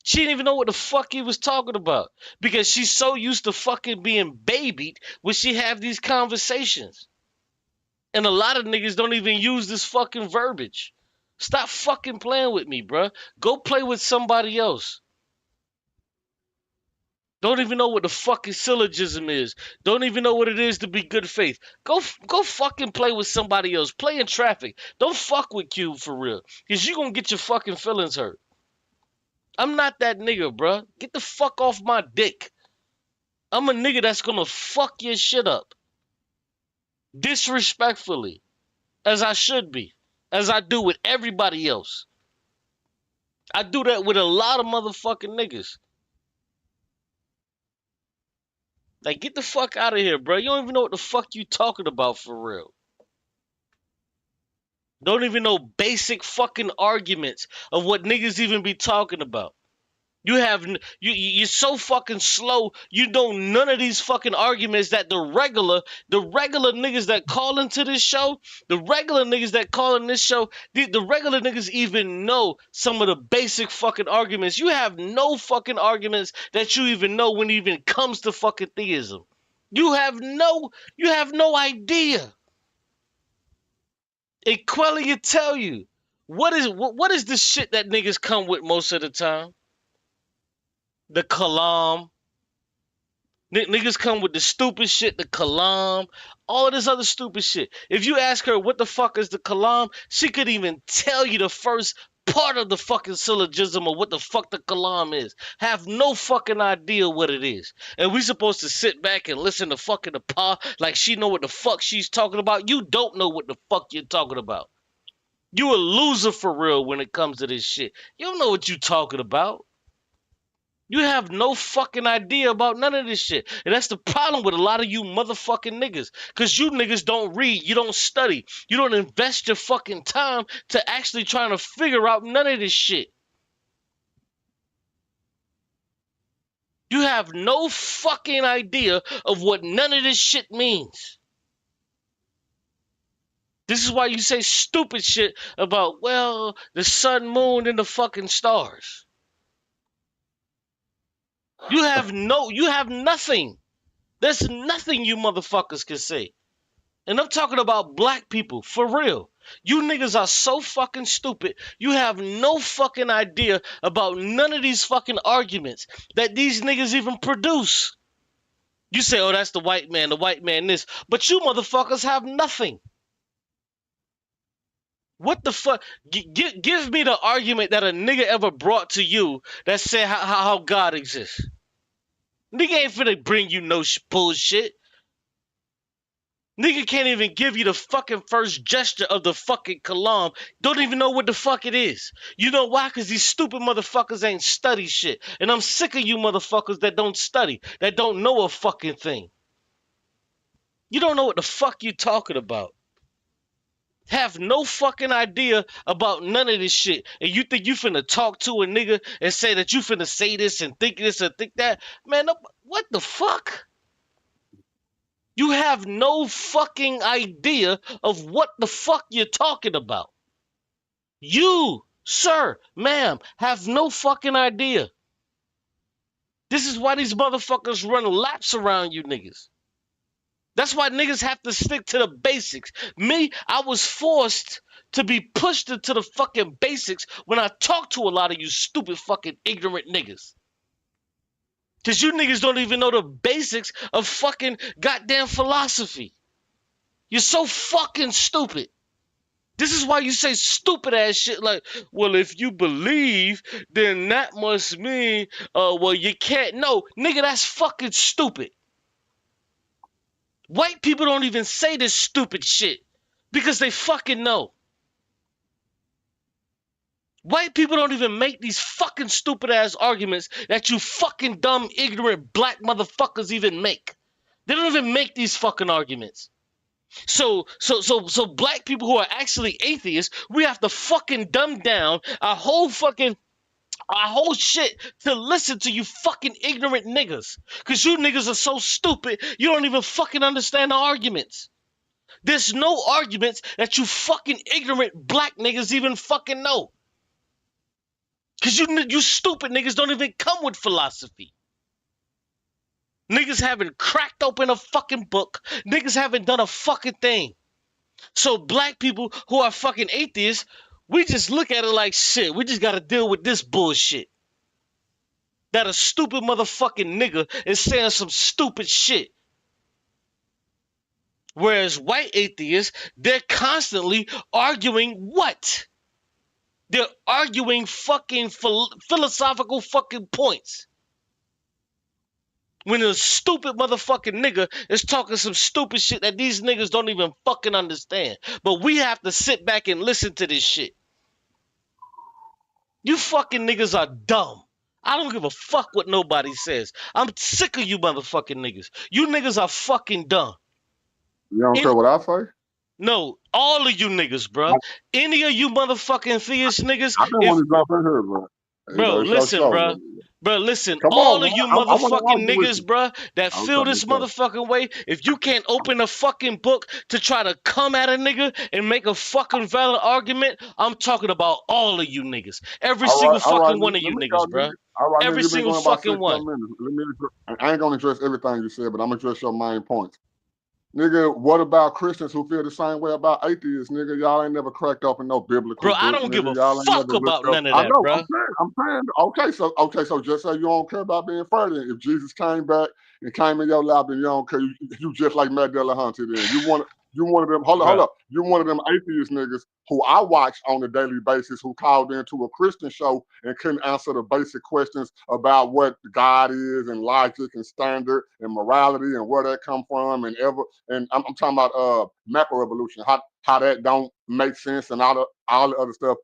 She didn't even know what the fuck he was talking about. Because she's so used to fucking being babied when she have these conversations. And a lot of niggas don't even use this fucking verbiage. Stop fucking playing with me, bruh. Go play with somebody else. Don't even know what the fucking syllogism is. Don't even know what it is to be good faith. Go fucking play with somebody else. Play in traffic. Don't fuck with Qube for real. Because you gonna get your fucking feelings hurt. I'm not that nigga, bruh. Get the fuck off my dick. I'm a nigga that's gonna fuck your shit up. Disrespectfully. As I should be. As I do with everybody else. I do that with a lot of motherfucking niggas. Like, get the fuck out of here, bro. You don't even know what the fuck you talking about for real. Don't even know basic fucking arguments of what niggas even be talking about. You're so fucking slow. You know none of these fucking arguments that the regular niggas that call into this show, the regular niggas that call in this show, the regular niggas even know some of the basic fucking arguments. You have no fucking arguments that you even know when it even comes to fucking theism. You have no idea. And Quelly will tell you, what is the shit that niggas come with most of the time? the kalam. Niggas come with the stupid shit, the kalam, all of this other stupid shit. If you ask her what the fuck is the kalam, she could even tell you the first part of the fucking syllogism of what the fuck the kalam is. Have no fucking idea what it is. And we supposed to sit back and listen to fucking Napah like she know what the fuck she's talking about. You don't know what the fuck you're talking about. You a loser for real when it comes to this shit. You don't know what you talking about. You have no fucking idea about none of this shit. And that's the problem with a lot of you motherfucking niggas. Because you niggas don't read. You don't study. You don't invest your fucking time to actually trying to figure out none of this shit. You have no fucking idea of what none of this shit means. This is why you say stupid shit about, well, the sun, moon, and the fucking stars. You have nothing. There's nothing you motherfuckers can say. And I'm talking about black people, for real. You niggas are so fucking stupid. You have no fucking idea about none of these fucking arguments that these niggas even produce. You say, oh, that's the white man this. But you motherfuckers have nothing. What the fuck? Give me the argument that a nigga ever brought to you that said how God exists. Nigga ain't finna bring you no bullshit. Nigga can't even give you the fucking first gesture of the fucking kalam. Don't even know what the fuck it is. You know why? Because these stupid motherfuckers ain't study shit. And I'm sick of you motherfuckers that don't study, that don't know a fucking thing. You don't know what the fuck you talking about. Have no fucking idea about none of this shit. And you think you finna talk to a nigga and say that you finna say this and think that? Man, what the fuck? You have no fucking idea of what the fuck you're talking about. You, sir, ma'am, have no fucking idea. This is why these motherfuckers run laps around you niggas. That's why niggas have to stick to the basics. Me, I was forced to be pushed into the fucking basics when I talk to a lot of you stupid fucking ignorant niggas. Because you niggas don't even know the basics of fucking goddamn philosophy. You're so fucking stupid. This is why you say stupid ass shit like, well, if you believe, then that must mean, well, you can't. No, nigga, that's fucking stupid. White people don't even say this stupid shit because they fucking know. White people don't even make these fucking stupid ass arguments that you fucking dumb, ignorant black motherfuckers even make. They don't even make these fucking arguments. So black people who are actually atheists, we have to fucking dumb down our whole shit to listen to you fucking ignorant niggas. Because you niggas are so stupid, you don't even fucking understand the arguments. There's no arguments that you fucking ignorant black niggas even fucking know. Because you stupid niggas don't even come with philosophy. Niggas haven't cracked open a fucking book. Niggas haven't done a fucking thing. So black people who are fucking atheists, we just look at it like shit. We just gotta deal with this bullshit. That a stupid motherfucking nigga is saying some stupid shit. Whereas white atheists, they're constantly arguing what? They're arguing fucking philosophical fucking points. When a stupid motherfucking nigga is talking some stupid shit that these niggas don't even fucking understand. But we have to sit back and listen to this shit. You fucking niggas are dumb. I don't give a fuck what nobody says. I'm sick of you motherfucking niggas. You niggas are fucking dumb. You don't care what I say? No, all of you niggas, bro. Any of you motherfucking theist niggas. I don't want to jump in here, bro. Bro, listen, bro. Bro, listen, all of you motherfucking niggas, bro, that feel this motherfucking way, if you can't open a fucking book to try to come at a nigga and make a fucking valid argument, I'm talking about all of you niggas. Every single fucking one of you niggas, bro. Every single fucking one. I ain't gonna address everything you said, but I'm gonna address your main points. Nigga, what about Christians who feel the same way about atheists? Nigga, y'all ain't never cracked open no biblical Bro, I book, don't give nigga. a Y'all ain't fuck never looked about up. none of I that, know. bro. I'm saying. Okay. So just say you don't care about being fair. Then if Jesus came back and came in your lap and you don't care, you just like Matt Dillahunty. Then you one of them. Hold up. You one of them atheist niggas who I watch on a daily basis who called into a Christian show and couldn't answer the basic questions about what God is and logic and standard and morality and where that come from and I'm talking about macro revolution, how that don't make sense and all the other stuff.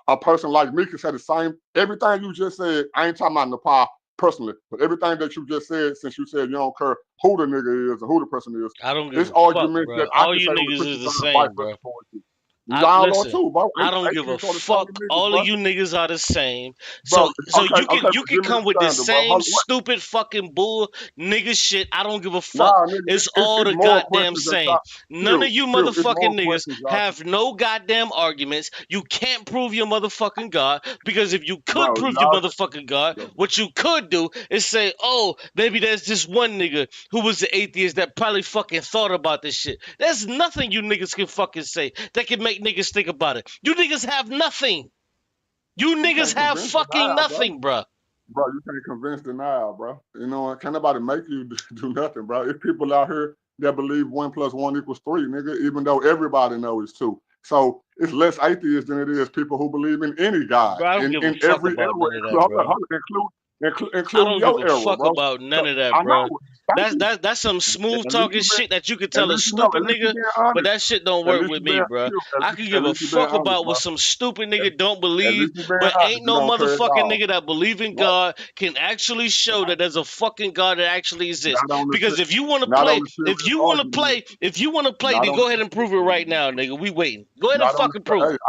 A person like me can say the same. Everything you just said, I ain't talking about Napah personally, but everything that you just said, since you said you don't care who the nigga is or who the person is, I don't give it's a fuck, arguments bro. that I All can you say on the niggas Christian is the side, vice same, bro. versa for you. Y'all are Listen, too, bro. I don't give a Atheists are the same fuck. niggas, All bro. of you niggas are the same. Bro, So okay, you can but give me come the with this standard, bro. same stupid fucking bull nigga shit. I don't give a fuck. Nah, nigga, It's all it's the more goddamn questions than same. top. None of you It's more motherfucking niggas questions, y'all. have no goddamn arguments. You can't prove your motherfucking God, because if you could Bro, prove your motherfucking God, what you could do is say, oh, maybe there's this one nigga who was an atheist that probably fucking thought about this shit. There's nothing you niggas can fucking say that can make niggas think about it. You niggas have nothing. You niggas have fucking nothing, bro. Bro, you can't convince denial, bro. You know, can't nobody make you do nothing, bro. It's people out here that believe 1 + 1 = 3, nigga, even though everybody knows it's 2. So it's less atheists than it is people who believe in any God. Bro, I don't give a In fuck every about era, none of that, bro. I including don't give your a era, fuck bro. about none of that, I bro. know. Thank you. That's some smooth At least talking you shit that you could at tell a least you know. stupid At least you nigga, being but honest. that shit don't At work least with you me, being bro. I could at give a least you being fuck honest, about bro. what some stupid nigga don't At believe, least you being but honest. ain't You no don't care at motherfucking all. nigga that believe in God can actually show that there's a fucking God that actually exists. Because if you want to play, if you want to play, then go ahead and prove it right now, nigga. We waiting. Go ahead and fucking prove it.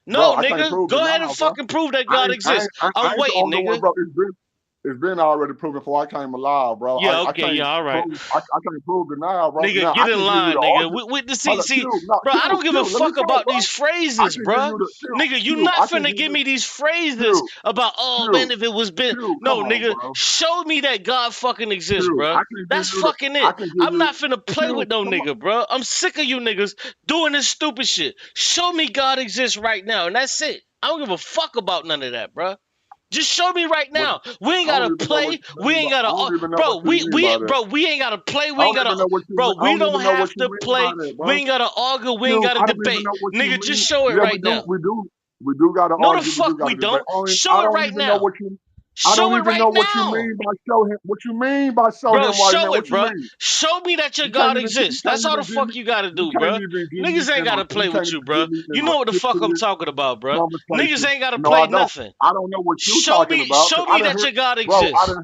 No, Bro, I can't nigga, prove it go ahead and now, bro. fucking prove that God exists. I I'm ain't the waiting, only one, nigga. bro. It's been already proven before I came alive, bro. Yeah, I okay, can't yeah, all right. prove I can't prove it now, bro. Nigga, Now get I in can give you line, the nigga. argument. See, bro, I don't give a Let me fuck talk, about bro. these I phrases, can give bro. you the Nigga, you not I can finna give give you me these phrases about, oh man, if it was been. come No, on, nigga, bro. show me that God fucking exists, bro. I can That's give you fucking I it. can give I'm you not finna play with no come on. nigga, bro. I'm sick of you niggas doing this stupid shit. Show me God exists right now, and that's it. I don't give a fuck about none of that, bro. Just show me right now. We ain't I gotta don't even know what play. you We mean ain't by I gotta, don't even know what bro. you mean by that. We ain't gotta play. I don't even know what you mean. Bro. I We don't don't even know what have you to mean by play. that, We bro. ain't gotta argue. We ain't Dude, gotta I don't even debate, know what you nigga. Just mean. show it Yeah, right now. we do gotta No, the argue, we do fuck we gotta debate. don't. I Show it don't right even know now. what I Show don't it even right know what you now. mean by show him. What you mean by show Bro, him right now? show What it, you bro. mean? Show me that your You can't God even exists. That's all the give fuck me you gotta you do, can't bro. even give me Niggas ain't gotta play with you, bro. You know what the fuck I'm talking about, bro. Niggas conversation. ain't gotta No, I play don't. nothing. I don't know what you Show talking me, about. show I me done that heard, your God bro. exists.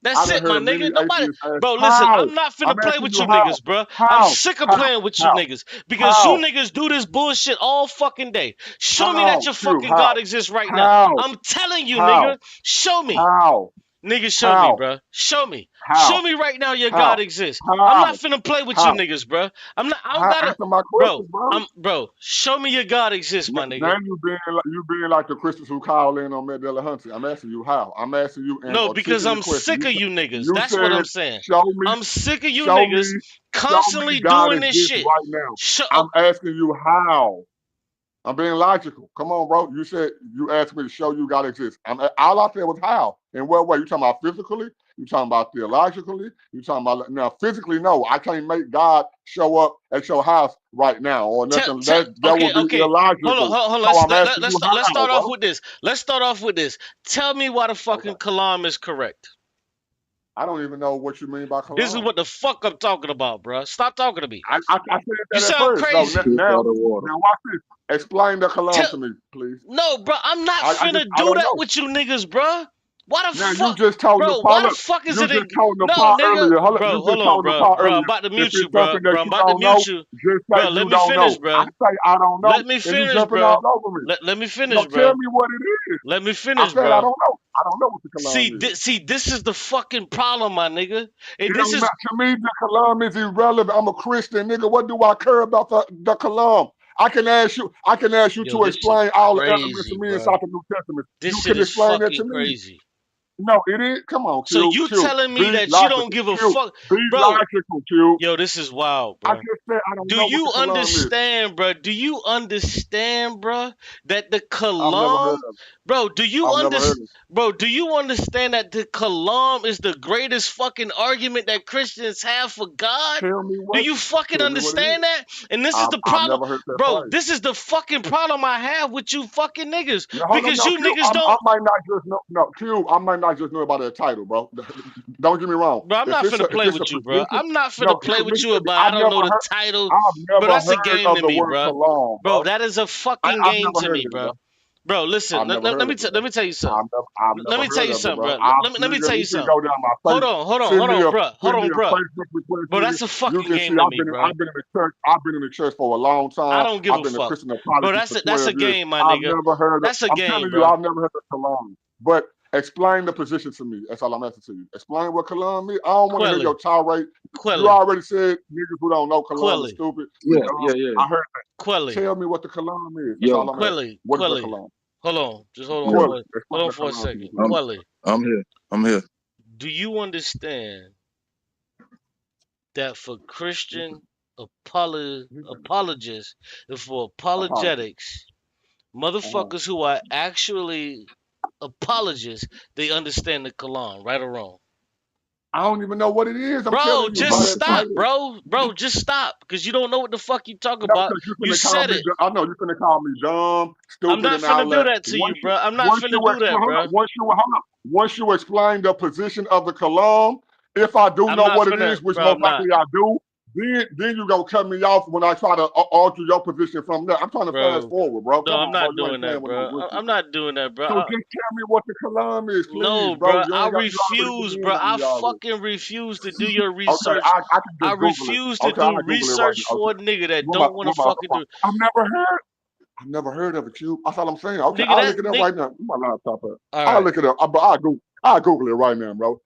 That's it, my Many nigga. Nobody, atheists ask bro. Listen, how. I'm not I'm finna play asking with you you how. niggas, bro. I'm How? sick of How? playing with you How? niggas because you How? niggas do this bullshit all fucking day. Show me that How? your True. fucking How? God exists right now. How? I'm telling you, How? nigga. Show me. How? Nigga, show me, How? bro. Show me. How? Show me right now your God How? exists. I'm How? not finna play with you How? niggas, bro. I don't How? gotta, Answer my bro. question, bro. Bro. Show me your God exists, my Now nigga. you being like the Christians who call in on Mandela Hunty. I'm asking you how. I'm asking you an No, because articulate I'm question. sick of you niggas. You That's what I'm said, saying. show me, I'm sick of you show me, niggas show me constantly God doing this exists shit. right now. I'm asking you how. I'm being logical. Come on, bro. You said you asked me to show you God exists. All I said was how. In what way? You talking about physically? You talking about theologically? You talking about now physically? No, I can't make God show up at your house right now or nothing. That would be Okay. illogical. Hold on. So I'm asking you Let's how, start off bro. with this. Let's start off with this. Tell me why the fucking Kalam is correct. I don't even know what you mean by This is Kalam. what the fuck I'm talking about, bro. Stop talking to me. I said You that at sound first. No, crazy. now watch this. Explain the Kalam to me, please. No, bro, I'm not finna I do don't that know. with you niggas, bro. Why the Now you fuck, just told bro? Why Napah. the fuck is You it? just told No, Napah nigga, earlier. bro. You just Hold on, told bro. Napah Bro, I'm earlier. about to If mute you, it's bro. something that Bro, I'm you about to don't mute know, you, just say bro. Let you me don't finish, know. I bro. say I don't know, Let me and you finish, jumping bro. all over me. Let me No, finish, tell bro. me what it is. Let me I finish, said I bro. don't know. I don't know what the Kalam is. See, this is the fucking problem, my nigga. And It this don't is matter to me. The Kalam is irrelevant. I'm a Christian, nigga. What do I care about the Kalam? I can ask you yo, to this shit explain all the elements crazy, of me bro. inside the New Testament. This You shit can is explain that fucking to me. crazy. No, it is. Come on, So Qube. you Qube. telling me Be that you don't logical. give a Qube. fuck, Be bro? logical, Qube. Yo, this is wild, I bro. just said I don't Do know what you the kalam is. understand, bro? Do you understand, bro, that the I've never heard kalam, of it. bro? Do you I've never heard understand, of it. bro? Do you understand that the kalam is the greatest fucking argument that Christians have for God? Tell me Do what. you fucking Tell me what it is. understand that? And this is the I've problem, never heard that bro. phrase. This is the fucking problem I have with you fucking niggas, No, hold on, because no, you Qube, niggas I don't. might not just know. No, Qube, I might not just know about that title, bro. Don't get me wrong. Bro, I'm If not it's finna a, play if it's a with you, bro. position, I'm not no, finna play Qube, with listen you to me. about I don't know the title, I've bro. never That's a heard game of to the me, word bro. kalam, Bro, bro. that is a fucking I've game never to heard me, of it, bro. bro. Bro, listen. I've never heard of it, Let bro. me tell you something. I've Let never me tell heard you of it, something, bro. bro. Let me tell you You can something. go down my Hold face. on, Send me a bro. Hold on, bro. Facebook request. Bro, that's a You fucking can game see to I've me, been bro. in the church. I've been in the church for a long I time. don't give I've a been a fuck, Christian bro. apologist for That's a 12 years. game, my I've nigga. never heard of. That's a I'm game, telling you, bro. I've never heard of kalam. But explain the position to me. That's all I'm asking to you. Explain what kalam is. I don't want to hear your tirade. You already said niggas who don't know kalam is stupid. Yeah. I heard that. Quelly. Tell me what the kalam is. That's Yo, all I'm asking. What is the kalam? Hold on. Just hold yeah. on for a second. I'm Quelly, here. I'm here. do you understand that for Christian apologists and for apologetics, motherfuckers who are actually apologists, they understand the Kalam, right or wrong? I don't even know what it is. I'm Bro, telling you. just stop, bro. Bro, just stop. Because you don't know what the fuck you talk about. You said it. I know you're finna call me dumb, stupid, I'm not and all finna do that. that to you, bro. I'm not finna do that, bro. Once you explain the position of the kalam, if I do know what it is, which most likely I do, then you gonna cut me off when I try to alter your position from there. I'm trying to fast forward, bro. No, I'm not doing that, bro. I'm not doing that, bro. So just tell me what the kalam is, please, no, bro. I refuse, bro. I fucking refuse to do your research. Okay, I can just I refuse to do research for a nigga that don't want to fucking do. I've never heard of it, Qube. That's all I'm saying. Okay, nigga, I'll look it up right now. My laptop up. I'll right. look it up. I'll Google it right now, bro.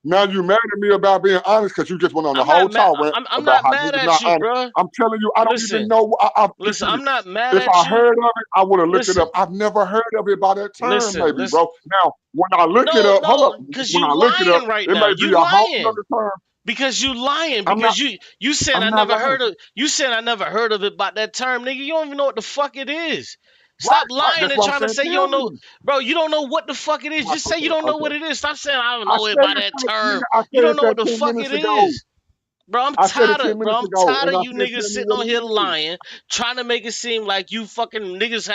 Now you mad at me about being honest because you just went on the whole talk rant I'm about not how mad niggas at not you, honest. bro. I'm telling you, I don't even know. Listen, I'm not mad at you. If I heard of it, I would have looked it up. I've never heard of it by that term, maybe, bro. Now, when I look it up, hold up. When I look it up, it may be a whole other term. Because you lying. Because you said I never heard of. You said I never heard of it by that term, nigga. You don't even know what the fuck it is. Stop lying and trying to say you don't know, bro. You don't know what the fuck it is. Just say you don't know what it is. Stop saying I don't know it by that term. You don't know what the fuck it is, bro. I'm tired of you niggas sitting on here lying, trying to make it seem like you fucking niggas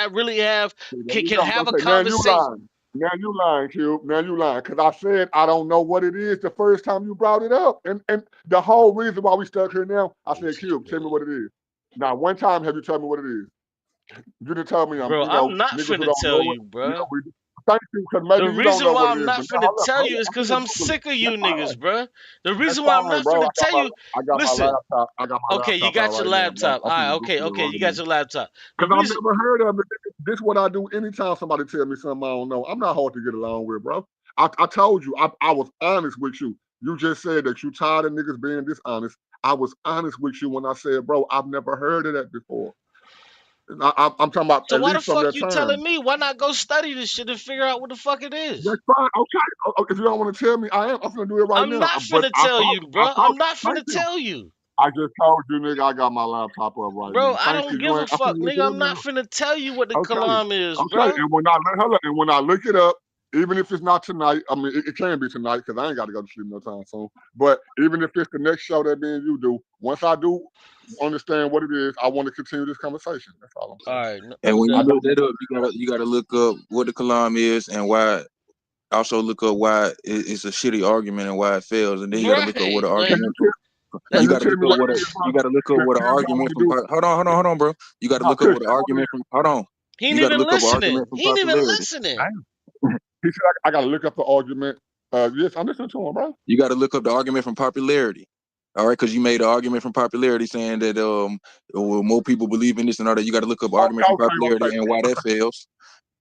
can have a conversation. Now you lying, Qube. Now you lying. Because I said I don't know what it is the first time you brought it up. And the whole reason why we stuck here now, I said, Qube, tell me what it is. Now, one time have you told me what it is? You didn't tell me. Bro, I'm not finna tell you, bro. Thank you, because maybe the you don't know why what I'm it is. not finna tell you is because I'm sick of you niggas, bro. The reason why I'm not finna tell you, listen. Okay, you got your laptop. All right, okay, you got your laptop. Because I've never heard of it. This is what I do anytime somebody tell me something I don't know. I'm not hard to get along with, bro. I told you, I was honest with you. You just said that you tired of niggas being dishonest. I was honest with you when I said, bro, I've never heard of that before. I'm talking about. So why the fuck you telling me? Why not go study this shit and figure out what the fuck it is? That's fine. Okay. If you don't want to tell me, I'm gonna do it right now. I'm not finna tell you, bro. I'm not finna tell you. I just told you, nigga, I got my laptop up right now. Bro, I don't give a fuck, nigga. I'm not finna tell you what the kalam is, bro. And when I look it up, even if it's not tonight, I mean, it can be tonight because I ain't got to go to sleep no time soon. But even if it's the next show that me and you do, once I do understand what it is, I want to continue this conversation. That's all I'm saying. All right. And when you look that up, you gotta look up what the kalam is and why. Also look up why it's a shitty argument and why it fails, and then you gotta look up what the argument. You gotta look up what an argument from. Hold on, bro. You gotta look up what an argument from. Hold on. He ain't even listening. He ain't even listening. He said I gotta look up the argument. Yes, I'm listening to him, bro. You gotta look up the argument from popularity. All right, because you made an argument from popularity saying that more people believe in this and all that. You got to look up argument from popularity and why that fails,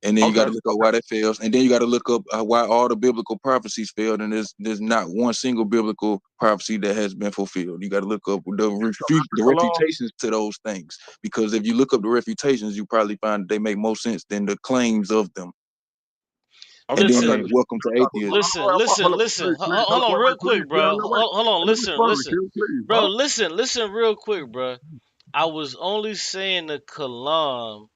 and then you got to look up why that fails, and then you got to look up why all the biblical prophecies failed, and there's not one single biblical prophecy that has been fulfilled. You got to look up the refutations to those things, because if you look up the refutations, you probably find that they make more sense than the claims of them. and Listen, then welcome to atheism. listen. Hold on, real quick, bro. Hold on, listen, bro. Listen, real quick, bro. I was only saying the kalam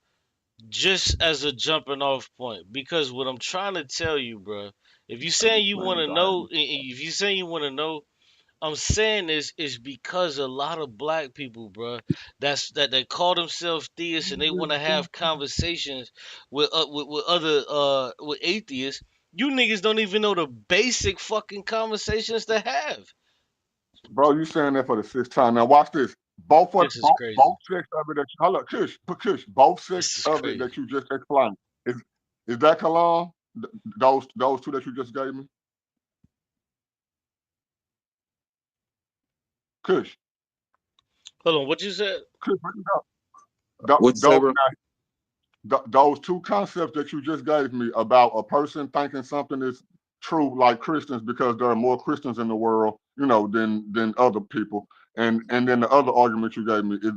just as a jumping off point because what I'm trying to tell you, bro. If you saying you want to know, if you saying you want to know, I'm saying this is because a lot of black people, bro, that they call themselves theists and they want to have conversations with other with atheists. You niggas don't even know the basic fucking conversations to have. Bro, you saying that for the sixth time. Now watch this. Both This is crazy. both six of it that hold up, Kush, both six This is of it crazy. that you just explained. Is that Kalam? Those two that you just gave me? Kush. Hold on, what you said? Kush, what you got? What'd you say, bro? Those two concepts that you just gave me about a person thinking something is true, like Christians, because there are more Christians in the world, you know, than other people, and then the other argument you gave me is,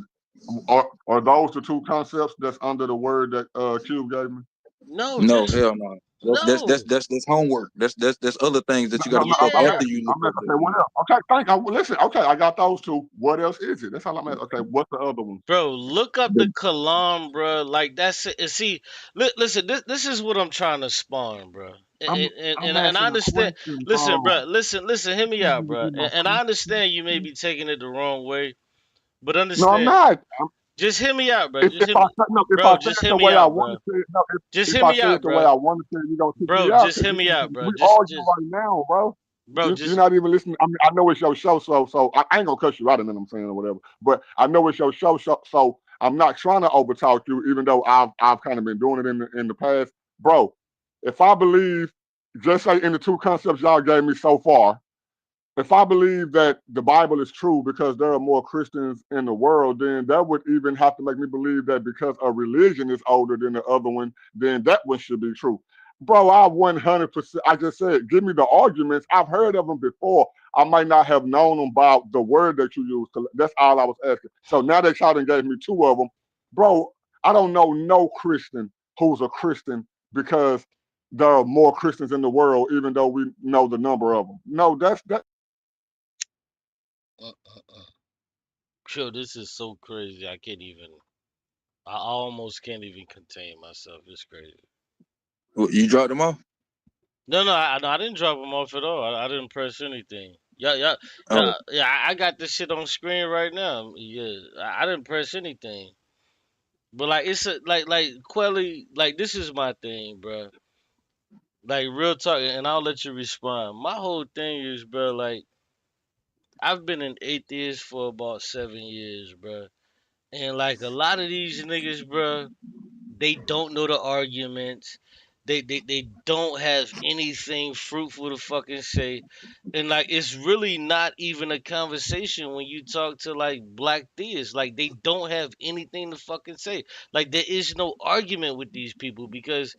are those the two concepts that's under the word that Qube gave me? No, No, hell no. That's homework. That's other things that you got to look up after you look up. Okay, what else? Okay, thank you. Listen, okay, I got those two. What else is it? That's all I'm asking. Okay, what's the other one? Bro, look up the kalam, bro. Like that's it. See, listen, this is what I'm trying to spawn, bro. And I understand. Listen, bro. Listen. Hear me out, bro. And I understand you may be taking it the wrong way, but understand. No, I'm not. Just hear me out, bro. If I say it the way I want to say it, no, just if hear I me say out, it the bro. way I want to say it, you don't kick bro, me out. Just hear me out, bro. We Just arguing right now, bro. Bro, you're not even listening. I mean, I know it's your show, so I ain't gonna cuss you out, and then I'm saying or whatever. But I know it's your show, so I'm not trying to overtalk you, even though I've kind of been doing it in the past, bro. If I believe, just say in the two concepts y'all gave me so far, if I believe that the Bible is true because there are more Christians in the world, then that would even have to make me believe that because a religion is older than the other one, then that one should be true. Bro, I 100%, I just said, give me the arguments. I've heard of them before. I might not have known about the word that you use. That's all I was asking. So now that y'all done gave me two of them, bro, I don't know no Christian who's a Christian because there are more Christians in the world, even though we know the number of them. No, that. Yo, this is so crazy. I can't even. I almost can't even contain myself. It's crazy. You dropped them off? No, I didn't drop them off at all. I didn't press anything. Yeah. I got this shit on screen right now. Yeah, I didn't press anything. But like, it's like Quelly, like this is my thing, bro. Like real talk, and I'll let you respond. My whole thing is, bro, like I've been an atheist for about 7 years, bro. And like a lot of these niggas, bro, they don't know the arguments. They don't have anything fruitful to fucking say. And like it's really not even a conversation when you talk to like black theists. Like they don't have anything to fucking say. Like there is no argument with these people because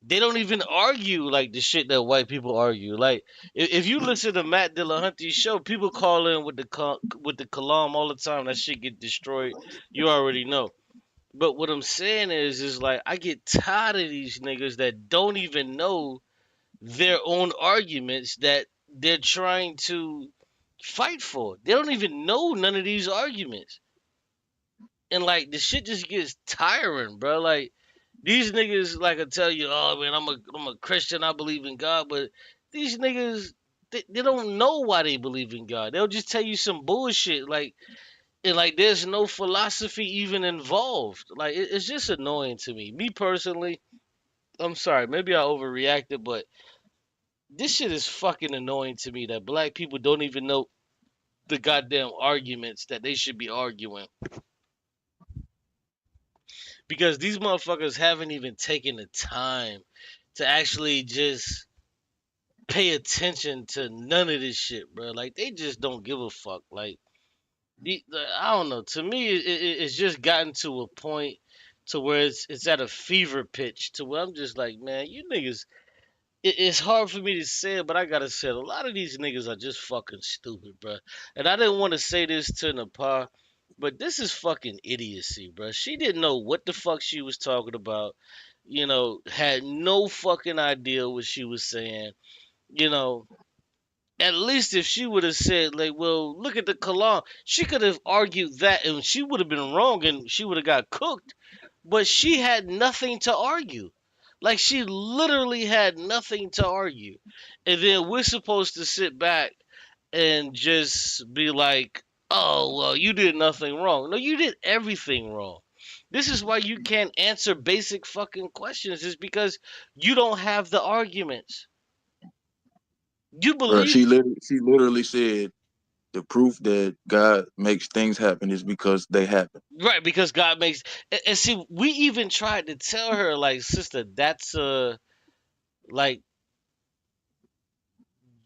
they don't even argue like the shit that white people argue. Like if you listen to Matt Dillahunty's show, people call in with the kalam all the time. That shit get destroyed. You already know. But what I'm saying is like I get tired of these niggas that don't even know their own arguments that they're trying to fight for. They don't even know none of these arguments. And like the shit just gets tiring, bro. Like these niggas like I tell you, oh man, I'm a Christian, I believe in God, but these niggas they don't know why they believe in God. They'll just tell you some bullshit like and like there's no philosophy even involved. Like it's just annoying to me. Me personally, I'm sorry, maybe I overreacted, but this shit is fucking annoying to me that black people don't even know the goddamn arguments that they should be arguing. Because these motherfuckers haven't even taken the time to actually just pay attention to none of this shit, bro. Like they just don't give a fuck. Like I don't know. To me, it's just gotten to a point to where it's at a fever pitch to where I'm just like, man, you niggas. It's hard for me to say it, but I gotta say it. A lot of these niggas are just fucking stupid, bro. And I didn't want to say this to Napah, but this is fucking idiocy, bro. She didn't know what the fuck she was talking about. had no fucking idea what she was saying. At least if she would have said, like, well, look at the Quran, she could have argued that and she would have been wrong and she would have got cooked. But she had nothing to argue. Like, she literally had nothing to argue. And then we're supposed to sit back and just be like, oh, well, you did nothing wrong. No, you did everything wrong. This is why you can't answer basic fucking questions, is because you don't have the arguments. You Bro, believe she literally said the proof that God makes things happen is because they happen. right, because God makes and see, we even tried to tell her, like, sister, that's like,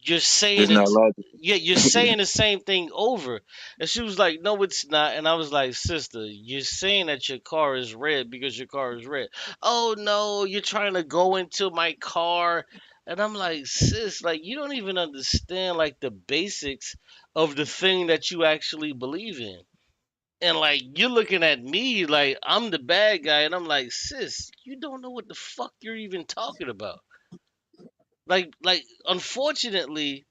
you're saying It's not it. logical. Yeah, you're saying the same thing over. And she was like, no, it's not. And I was like, sister, you're saying that your car is red because your car is red. Oh no, you're trying to go into my car. And I'm like, sis, like, you don't even understand, like, the basics of the thing that you actually believe in. And like, you're looking at me like I'm the bad guy, and I'm like, sis, you don't know what the fuck you're even talking about. Like, unfortunately,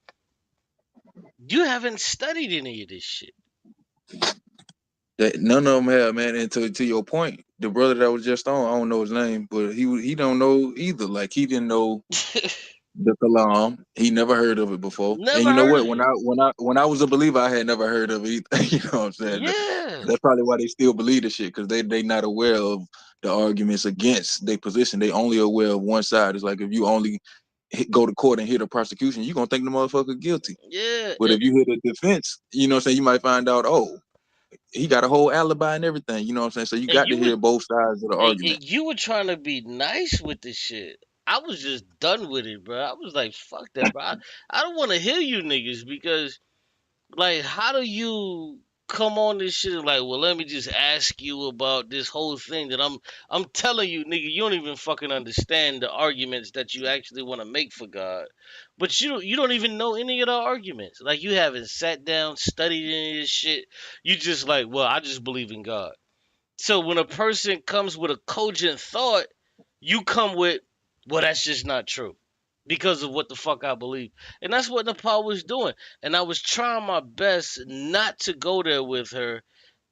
you haven't studied any of this shit. That none of them have, man. And to your point, the brother that was just on, I don't know his name, but he don't know either. Like, he didn't know the Kalam. He never heard of it before. And Never you know heard what? of it. When I was a believer, I had never heard of it either. You know what I'm saying? Yeah. That's probably why they still believe the shit, because they not aware of the arguments against their position. They only aware of one side. It's like, if you only go to court and hear the prosecution, you're gonna think the motherfucker guilty. Yeah. But if you hear the defense, you know what I'm saying, you might find out, oh, he got a whole alibi and everything. You know what I'm saying? So you And got to you would hear both sides of the argument. and you were trying to be nice with this shit. I was just done with it, bro. I was like, fuck that, bro. I don't want to hear you niggas because, like, how do you come on this shit and like, well, let me just ask you about this whole thing that I'm telling you, nigga, you don't even fucking understand the arguments that you actually want to make for God. But you don't even know any of the arguments. Like, you haven't sat down, studied any of this shit. You just like, well, I just believe in God. So when a person comes with a cogent thought, you come with, well, that's just not true because of what the fuck I believe. And that's what Napah was doing. And I was trying my best not to go there with her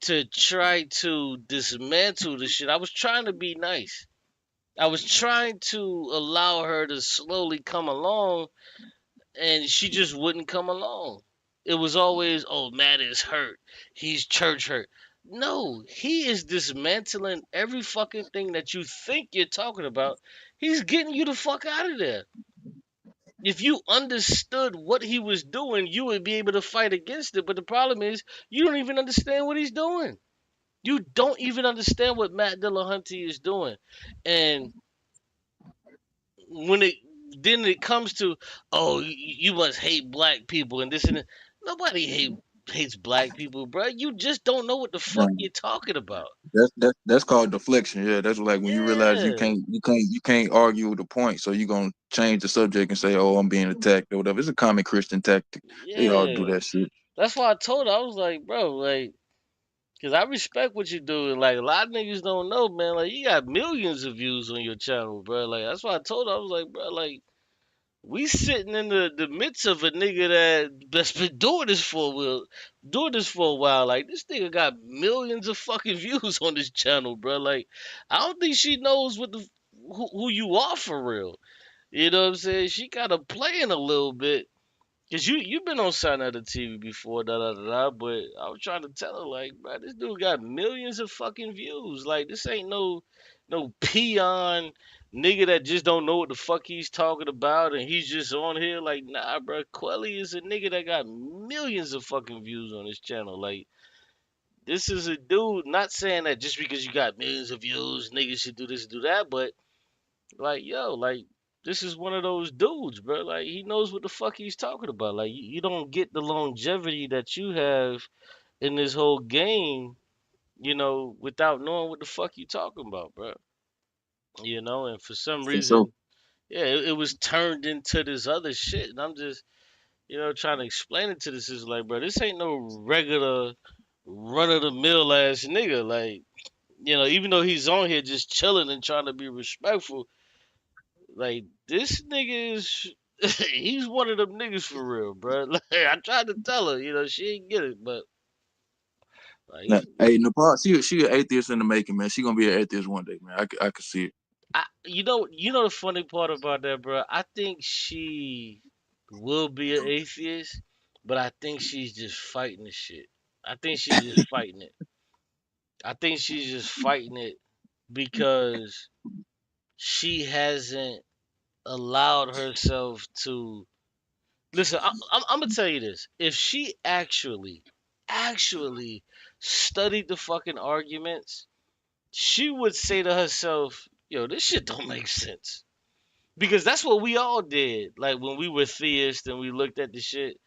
to try to dismantle the shit. I was trying to be nice. I was trying to allow her to slowly come along, and she just wouldn't come along. It was always, oh, Matt is hurt. He's church hurt. No, he is dismantling every fucking thing that you think you're talking about. He's getting you the fuck out of there. If you understood what he was doing, you would be able to fight against it. But the problem is, you don't even understand what he's doing. You don't even understand what Matt Dillahunty is doing. And when it comes to, oh, you must hate black people and this and that. Nobody hates black people, bro. You just don't know what the fuck Um, you're talking about. that's called deflection. Yeah, that's like when you realize Yeah, you can't argue with the point, so you're gonna change the subject and say, oh, I'm being attacked or whatever. It's a common Christian tactic. They all do yeah. that shit. That's why I told her, I was like, bro, like, cause I respect what you're doing. Like, a lot of niggas don't know, man. Like, you got millions of views on your channel, bro. Like, that's why I told her, I was like, bro, like, we sitting in the midst of a nigga that's been doing this for a while. Like, this nigga got millions of fucking views on this channel, bro. Like, I don't think she knows who you are for real. You know what I'm saying? She kind of playing a little bit. Cause you've been on Sign of the TV before, but I was trying to tell her, like, bro, this dude got millions of fucking views. Like, this ain't no peon nigga that just don't know what the fuck he's talking about, and he's just on here. Like, nah, bro, Quelly is a nigga that got millions of fucking views on his channel. Like, this is a dude. Not saying that just because you got millions of views, niggas should do this, do that, but like, yo, like, this is one of those dudes, bro. Like, he knows what the fuck he's talking about. Like, you don't get the longevity that you have in this whole game, without knowing what the fuck you talking about, bro. And for some For sure. reason, yeah, it was turned into this other shit. And I'm just, trying to explain it to this. Is like, bro, this ain't no regular run of the mill ass nigga. Like, You know, even though he's on here just chilling and trying to be respectful, like this nigga is he's one of them niggas for real, bro. Like, I tried to tell her, you know, she ain't get it, but like, Now, hey, Napah, she an atheist in the making, man. She gonna be an atheist one day, man. I can see it. you know the funny part about that, bro. I think she will be an atheist, but I think she's just fighting the shit. I think she's just fighting it. I think she's just fighting it because she hasn't allowed herself to listen. I'm gonna tell you this: if she actually studied the fucking arguments, she would say to herself, "Yo, this shit don't make sense." Because that's what we all did. Like when we were theists and we looked at the shit,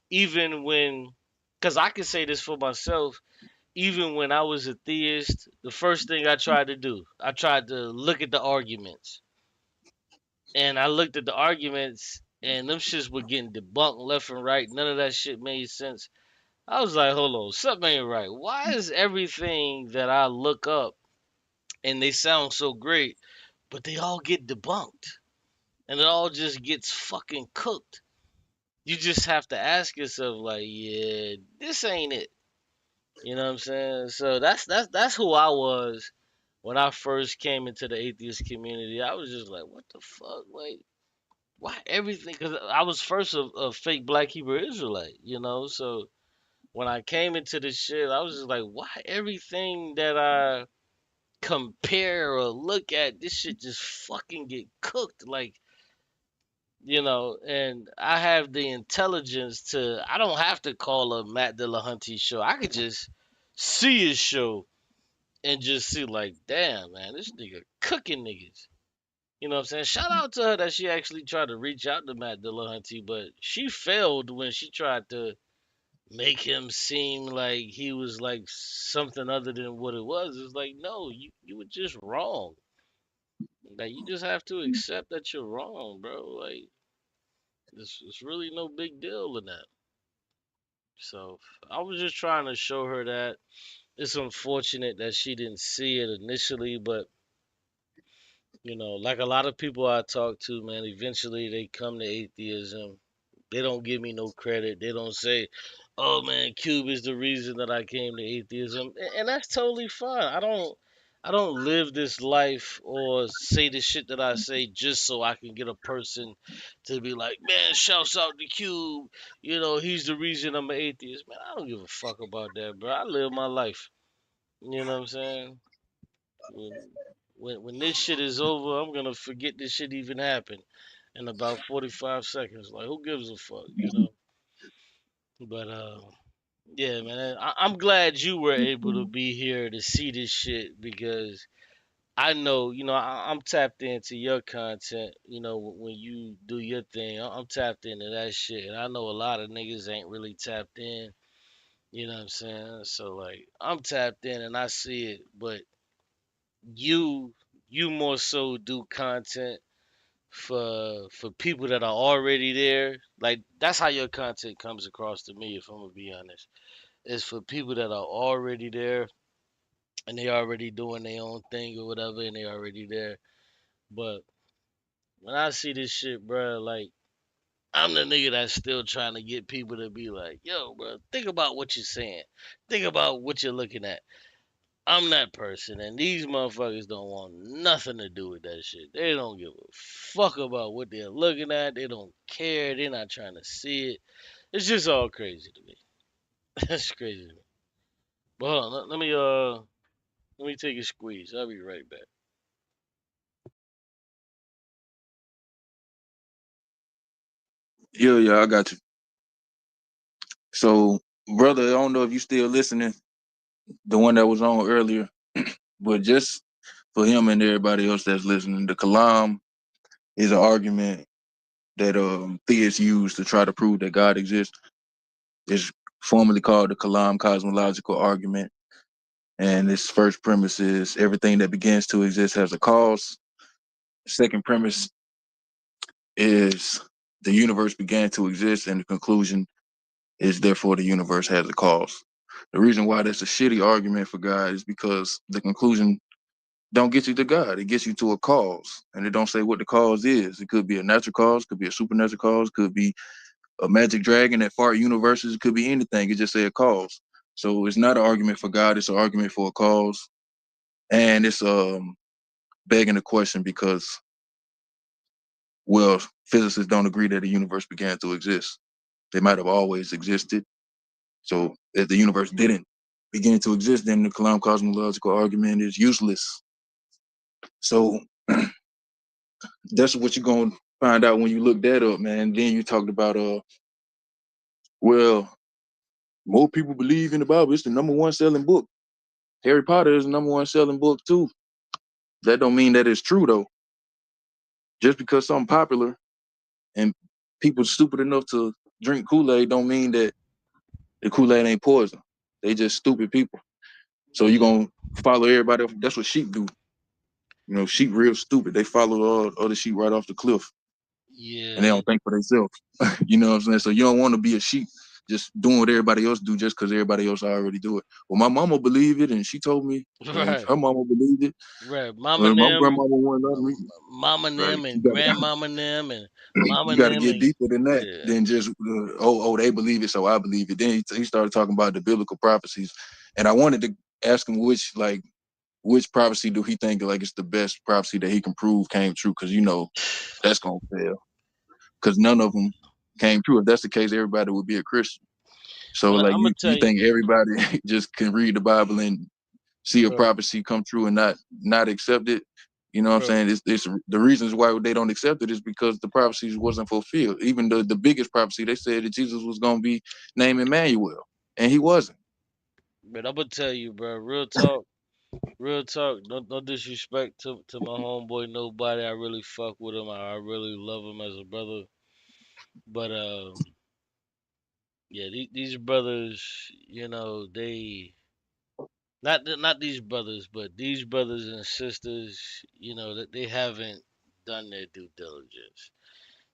even when, because I can say this for myself, even when I was a theist, the first thing I tried to do, I tried to look at the arguments. And I looked at the arguments and them shits were getting debunked left and right. None of that shit made sense. I was like, hold on, something ain't right. Why is everything that I look up and they sound so great, but they all get debunked? And it all just gets fucking cooked. You just have to ask yourself, like, yeah, this ain't it. You know what I'm saying? So that's who I was when I first came into the atheist community. I was just like, what the fuck? Like, why everything? Because I was first a fake Black Hebrew Israelite, you know? So when I came into this shit, I was just like, why everything that I compare or look at, this shit just fucking get cooked? Like, you know, and I have the intelligence to, I don't have to call a Matt Dillahunty show. I could just see his show and just see, like, damn, man, this nigga cooking niggas. You know what I'm saying? Shout out to her that she actually tried to reach out to Matt Dillahunty, but she failed when she tried to make him seem like he was like something other than what it was. It's like, no, you were just wrong. Like, you just have to accept that you're wrong, bro. Like, it's really no big deal in that. So I was just trying to show her that it's unfortunate that she didn't see it initially, but you know, like a lot of people I talk to, man, eventually they come to atheism. They don't give me no credit. They don't say, "Oh man, Qube is the reason that I came to atheism," and that's totally fine. I don't live this life or say the shit that I say just so I can get a person to be like, "Man, shouts out to Qube. You know, he's the reason I'm an atheist." Man, I don't give a fuck about that, bro. I live my life. You know what I'm saying? When when this shit is over, I'm gonna forget this shit even happened in about 45 seconds. Like, who gives a fuck, you know? But yeah, man, I'm glad you were able to be here to see this shit because I know, you know, I'm tapped into your content. You know, when you do your thing, I'm tapped into that shit, and I know a lot of niggas ain't really tapped in. You know what I'm saying? So like, I'm tapped in and I see it, but you you more so do content for people that are already there. Like that's how your content comes across to me, if I'm gonna be honest. It's for people that are already there and they already doing their own thing or whatever and they already there. But when I see this shit, bro, like I'm the nigga that's still trying to get people to be like, yo, bro, think about what you're saying. Think about what you're looking at. I'm that person, and these motherfuckers don't want nothing to do with that shit. They don't give a fuck about what they're looking at. They don't care. They're not trying to see it. It's just all crazy to me. That's crazy to me. But hold on, let me take a squeeze. I'll be right back. Yeah, I got you. So, brother, I don't know if you still listening, the one that was on earlier, but just for him and everybody else that's listening, the Kalam is an argument that theists use to try to prove that God exists. It's formerly called the Kalam cosmological argument. And its first premise is everything that begins to exist has a cause. Second premise is the universe began to exist, and the conclusion is therefore the universe has a cause. The reason why that's a shitty argument for God is because the conclusion don't get you to God. It gets you to a cause, and it don't say what the cause is. It could be a natural cause, could be a supernatural cause, could be a magic dragon that fart universes. It could be anything. It just say a cause. So it's not an argument for God. It's an argument for a cause, and it's begging the question because, well, physicists don't agree that the universe began to exist. They might have always existed. So if the universe didn't begin to exist, then the Kalam cosmological argument is useless. So that's what you're gonna find out when you look that up, man. Then you talked about well, more people believe in the Bible. It's the #1 selling book. Harry Potter is the #1 selling book too. That don't mean that it's true though. Just because something popular and people stupid enough to drink Kool-Aid don't mean that the Kool-Aid ain't poison. They just stupid people. So you gonna follow everybody else. That's what sheep do. You know, sheep real stupid. They follow all other sheep right off the cliff. Yeah. And they don't think for themselves. You know what I'm saying? So you don't want to be a sheep just doing what everybody else do just because everybody else already do it. Well, my mama believed it, and she told me, and her mama believed it. Right. Mama My them, grandmama wouldn't let me. mama Right. them, and grandmama them, and mama You got to them, get and deeper than that than just they believe it, so I believe it. Then he started talking about the biblical prophecies, and I wanted to ask him which prophecy do he think like it's the best prophecy that he can prove came true? Because you know that's gonna fail. Because none of them came true. If that's the case, everybody would be a Christian. So Well, like I'm gonna tell you think everybody just can read the Bible and see a prophecy come true and not accept it? You know what I'm saying? It's the reasons why they don't accept it is because the prophecies wasn't fulfilled. Even the biggest prophecy, they said that Jesus was gonna be named Emmanuel, and he wasn't. But I'm gonna tell you, bro. Real talk. Real talk. No disrespect to my homeboy. Nobody. I really fuck with him. I really love him as a brother. But yeah, these brothers, you know, they not these brothers, but these brothers and sisters, you know, that they haven't done their due diligence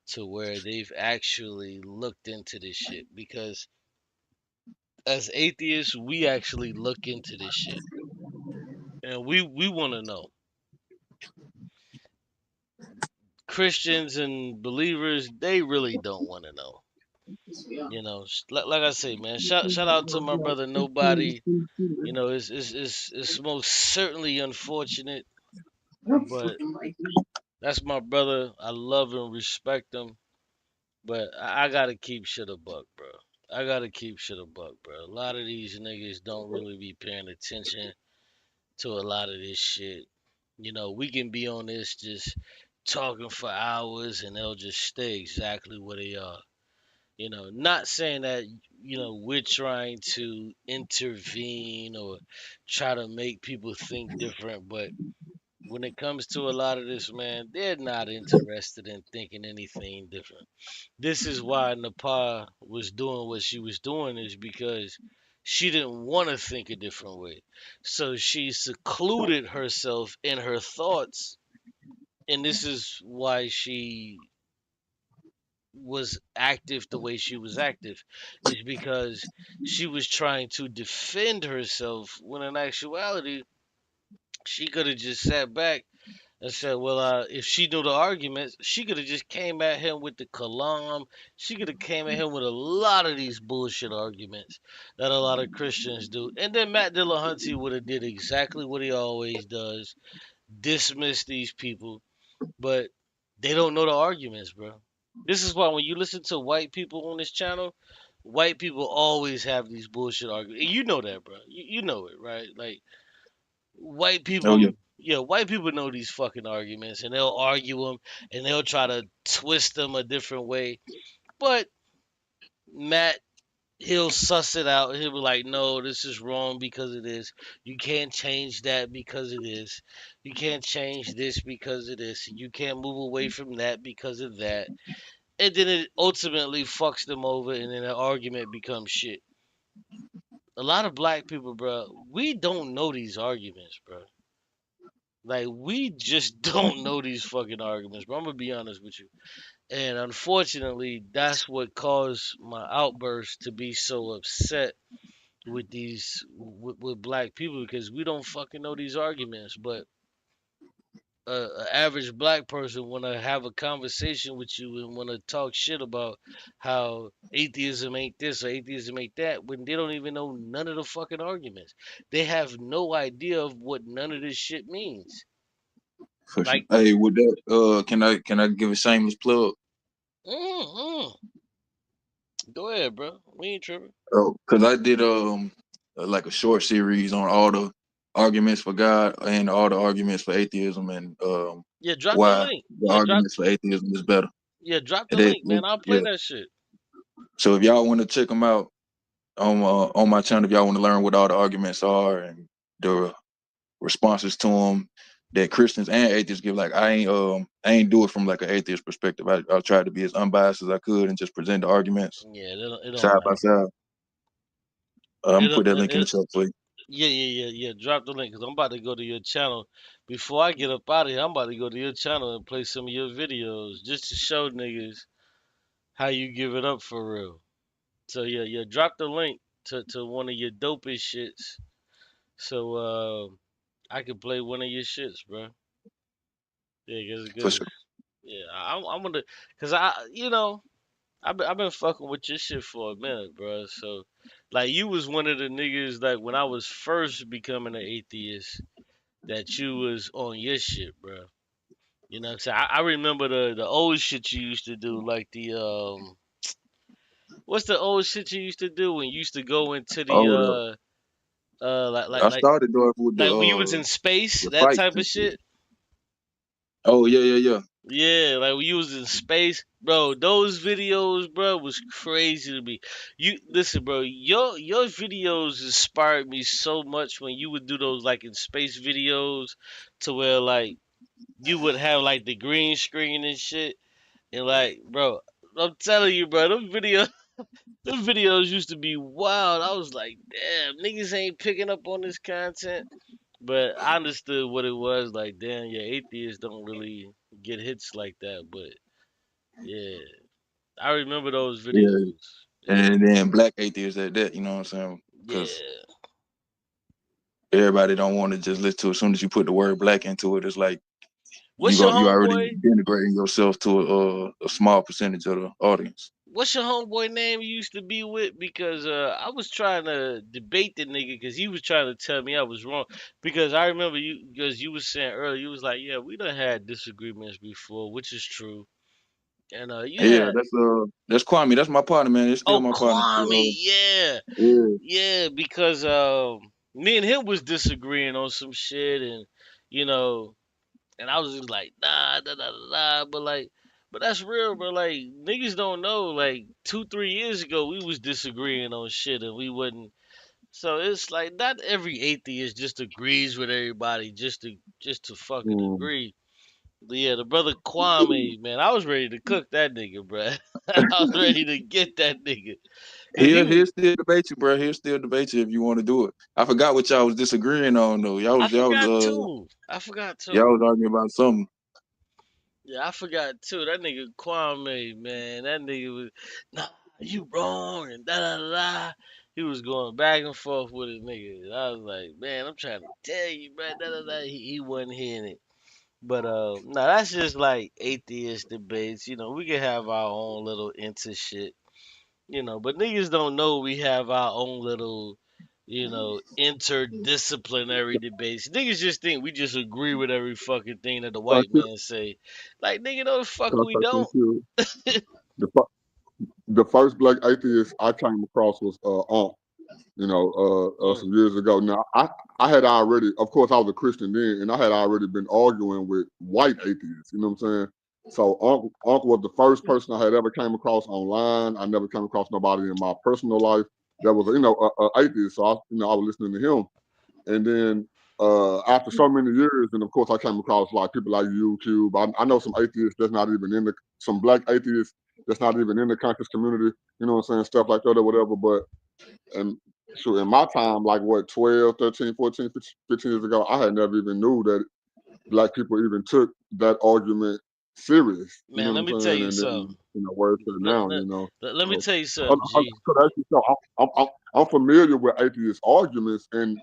to where they've actually looked into this shit. Because as atheists, we actually look into this shit, and we want to know. Christians and believers, they really don't want to know. You know, like I say, man, shout out to my brother Nobody. You know, it's most certainly unfortunate, but that's my brother. I love and respect him, but I gotta keep shit a buck, bro. I gotta keep shit a buck, bro. A lot of these niggas don't really be paying attention to a lot of this shit. You know, we can be on this just talking for hours and they'll just stay exactly where they are. You know, not saying that, you know, we're trying to intervene or try to make people think different, but when it comes to a lot of this, man, they're not interested in thinking anything different. This is why Napah was doing what she was doing, is because she didn't want to think a different way. So she secluded herself in her thoughts, and this is why she was active the way she was active, is because she was trying to defend herself when in actuality she could have just sat back and said, well, if she knew the arguments, she could have just came at him with the kalam. She could have came at him with a lot of these bullshit arguments that a lot of Christians do. And then Matt Dillahunty would have did exactly what he always does, dismiss these people, but they don't know the arguments, bro. This is why when you listen to white people on this channel, white people always have these bullshit arguments. And you know that, bro. You know it, right? Like, white Oh yeah. people, yeah, white people know these fucking arguments, and they'll argue them, and they'll try to twist them a different way. But Matt, he'll suss it out. He'll be like, no, this is wrong because it is. You can't change that because it is. You can't change this because of this. You can't move away from that because of that. And then it ultimately fucks them over, and then the argument becomes shit. A lot of black people, bro, we don't know these arguments, bro. Like, we just don't know these fucking arguments, bro. I'm gonna be honest with you. And unfortunately, that's what caused my outburst to be so upset. with with black people because we don't fucking know these arguments. But an average black person want to have a conversation with you and want to talk shit about how atheism ain't this or atheism ain't that when they don't even know none of the fucking arguments. They have no idea of what none of this shit means. For sure. Like, Hey, with that, can I give a shameless plug? go ahead, bro. We ain't tripping. Oh, because I did like a short series on all the arguments for God and all the arguments for atheism and Yeah, drop the why link. the arguments for atheism is better. Drop the That, link, man. I'll play yeah. that shit. So if y'all want to check them out on my channel, if y'all want to learn what all the arguments are and the responses to them that Christians and atheists give, like I ain't do it from like an atheist perspective. I tried to be as unbiased as I could and just present the arguments Yeah, it don't side by matter. side. I'm gonna put that link in the It, chat for you. yeah. Drop the link because I'm about to go to your channel. Before I get up out of here, I'm about to go to your channel and play some of your videos just to show niggas how you give it up for real. So yeah. Drop the link to one of your dopest shits so I can play one of your shits, bro. Yeah, For cause sure. yeah, I'm gonna cause I've been fucking with your shit for a minute, bro. So, like, you was one of the niggas like when I was first becoming an atheist that you was on your shit, bro. You know what I'm saying? I remember the old shit you used to do, like the what's the old shit you used to do when you used to go into Oh, the like like I like started off with like when you was in space, the that fights type of and shit. shit. Oh yeah. Yeah, like when you was in space, bro. Those videos, bro, was crazy to me. You listen, bro. Your videos inspired me so much when you would do those like in space videos, to where like you would have like the green screen and shit, and like, bro, I'm telling you, bro, them videos used to be wild. I was like, damn, niggas ain't picking up on this content. But I understood what it was. Like, damn, yeah, atheists don't really get hits like that. But yeah, I remember those Yeah. videos. Yeah, And then black atheists at that, you know what I'm saying? Because yeah. everybody don't want to just listen to it. As soon as you put the word black into it, it's like What's your you already homeboy? denigrating yourself to a small percentage of the audience. What's your homeboy name you used to be with? Because I was trying to debate the nigga because he was trying to tell me I was wrong. Because I remember you was saying earlier, you was like, yeah, we done had disagreements before, which is true. And you Yeah, had that's Kwame. That's my partner, man. It's still oh my partner. Kwame, yeah. Yeah. Yeah, because me and him was disagreeing on some shit, and you know, and I was just like, nah, but that's real, bro. Like niggas don't know. Like 2, 3 years ago, we was disagreeing on shit, and we wouldn't. So it's like not every atheist just agrees with everybody just to fucking Mm. agree. But yeah, the brother Kwame, man, I was ready to cook that nigga, bro. I was ready to get that nigga, cause he was. He'll still debate you, bro. He'll still debate you if you want to do it. I forgot what y'all was disagreeing on though. I forgot too. I forgot Y'all too. was arguing about something. Yeah, I forgot too. That nigga Kwame, man, that nigga was, nah, you wrong and da da da. Da. He was going back and forth with his nigga. I was like, man, I'm trying to tell you, man, da da da. He wasn't hearing it. But no, that's just like atheist debates. You know, we can have our own little into shit. You know, but niggas don't know we have our own little, interdisciplinary debates. Niggas just think we just agree with every fucking thing that the So I white feel, man say. Like, nigga, no, the fuck so we I don't. feel the fir- the first black atheist I came across was Unc. Mm. Some years ago. Now, I had already, of course, I was a Christian then, and I had already been arguing with white atheists. You know what I'm saying? So Unc was the first person I had ever came across online. I never came across nobody in my personal life that was, a atheist. So I was listening to him, and then after so many years, and of course, I came across like people like you, Qube. I know some atheists that's not even some black atheists that's not even in the conscious community. You know what I'm saying? Stuff like that or whatever, but. And so in my time, like what, 12, 13, 14, 15 years ago, I had never even knew that black people even took that argument serious. You Man, know let what me I'm tell saying? you And then, something. where it's at Let, now, let, let me So, tell you something, G. so that's so I'm familiar with atheist arguments, and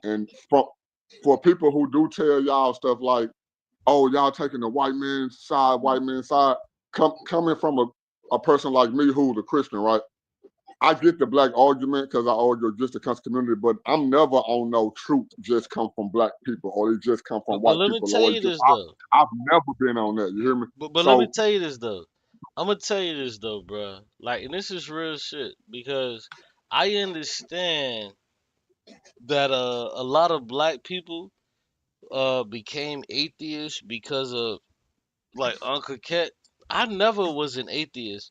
for people who do tell y'all stuff like, oh, y'all taking the white man's side, coming from a person like me who's a Christian, right? I get the black argument because I argue just the community, but I'm never on no truth just come from black people or they just come from But white let me people tell or you it's just this though. I've never been on that. You hear me? But let me So tell you this though. I'm gonna tell you this though, bro. Like, and this is real shit because I understand that a lot of black people became atheists because of like Uncle Ket. I never was an atheist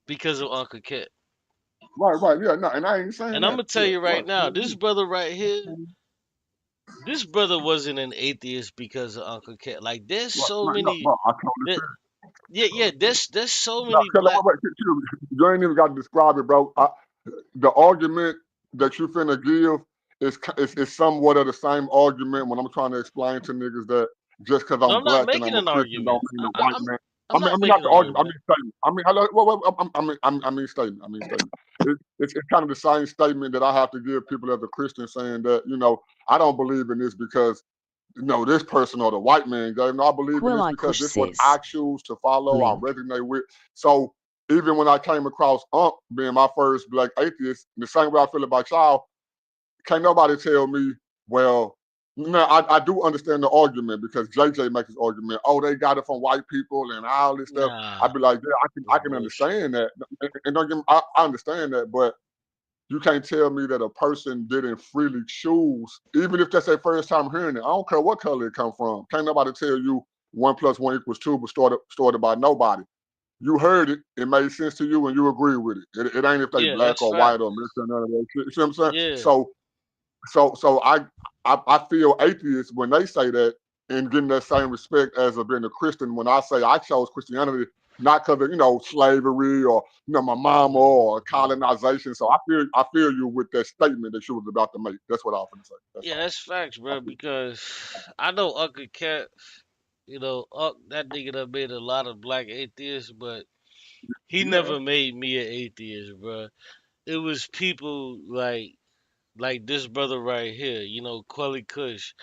because of Uncle Ket. right, yeah, no, and I ain't saying And I'm that. gonna tell Yeah, you right right. now, this brother right here, this brother wasn't an atheist because of Uncle Ket. Like, there's so No, many bro, I totally that yeah, there's so no, many black. you ain't even got to describe it, bro. The argument that you finna give is somewhat of the same argument when I'm trying to explain to niggas that just because No, I'm I'm not black and making I'm a an Christian don't argument. mean the white man. I'm not Not making the an argument. argument. Statement. I mean statement. It's kind of the same statement that I have to give people as a Christian, saying that I don't believe in this because this person or the white man gave. No, I believe in this because Kush this is what says. I choose to follow. I Link. resonate with. So even when I came across being my first black atheist, the same way I feel about y'all, can't nobody tell me, well, no, I do understand the argument because JJ makes his argument. Oh, they got it from white people and all this stuff. Nah, I'd be like, yeah, I can bullshit. understand that, and don't get me, I understand that, but you can't tell me that a person didn't freely choose, even if that's their first time hearing it. I don't care what color it come from. Can't nobody tell you 1 + 1 = 2, but started by nobody. You heard it, it made sense to you, and you agree with it. It ain't if they Yeah, black that's or fact. white or mixed or none of that shit. You see what I'm saying? Yeah, So I feel atheists when they say that and getting that same respect as being a Christian when I say I chose Christianity not because of slavery or my mama or colonization. So I feel you with that statement that you was about to make. That's what I was going to say. That's yeah, all. that's facts, bro. Because I know Uncle Cat. That nigga done made a lot of black atheists, but he Yeah, never made me an atheist, bro. It was people like this brother right here, Quelly Kush.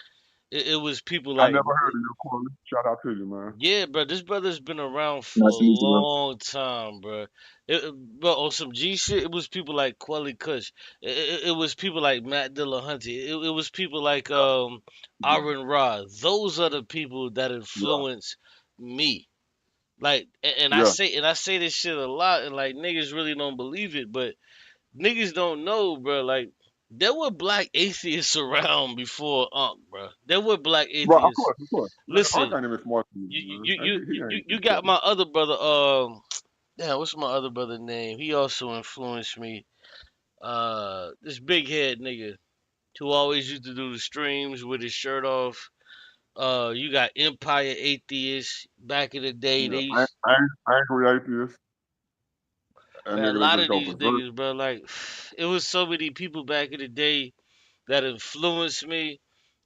It was people I like never heard of you, Corley. Shout out to you, man. yeah, bro. This brother's been around for Nice a to meet you, bro. long time, bro. Bro, on some G shit, it was people like Quelly Kush. It was people like Matt Dillahunty. It was people like Yeah, Aaron Ra. Those are the people that yeah, influenced me. Like, and yeah. I say this shit a lot, and like niggas really don't believe it, but niggas don't know, bro. Like, there were black atheists around before bro. There were black Bro, of atheists. course, of course. Man, Unc Listen, ain't even smart to you, you man. you And you he you you ain't you got stupid. my other brother. Damn, what's my other brother name? He also influenced me. This big head nigga who always used to do the streams with his shirt off. You got Empire Atheists back in the day. They Yeah, used angry atheist. That man, a nigga that lot just of go these berserk. niggas, bro. Like, it was so many people back in the day that influenced me.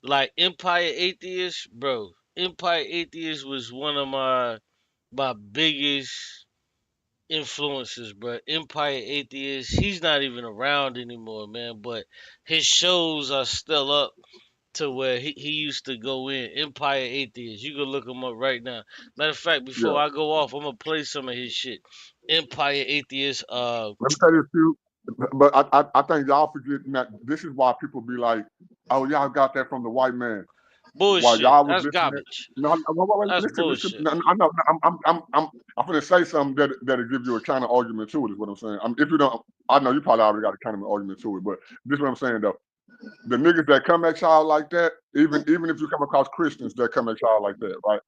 Like Empire Atheist, bro. Empire Atheist was one of my biggest influences, bro. Empire Atheist, he's not even around anymore, man. But his shows are still up to where he used to go in. Empire Atheist, you can look him up right now. Matter of fact, before Yeah. I go off, I'm gonna play some of his shit. Empire Atheist, Let me tell you a few, but I think y'all forgetting that this is why people be like, oh, y'all got that from the white man. While bullshit. y'all was That's listening, garbage. no, That's listen. bullshit. No, I know, I'm gonna say something that'll give you a counter argument to it. Is what I'm saying. If you don't, I know you probably already got a counter argument to it, but this is what I'm saying though. The niggas that come at y'all like that, even if you come across Christians that come at y'all like that, right?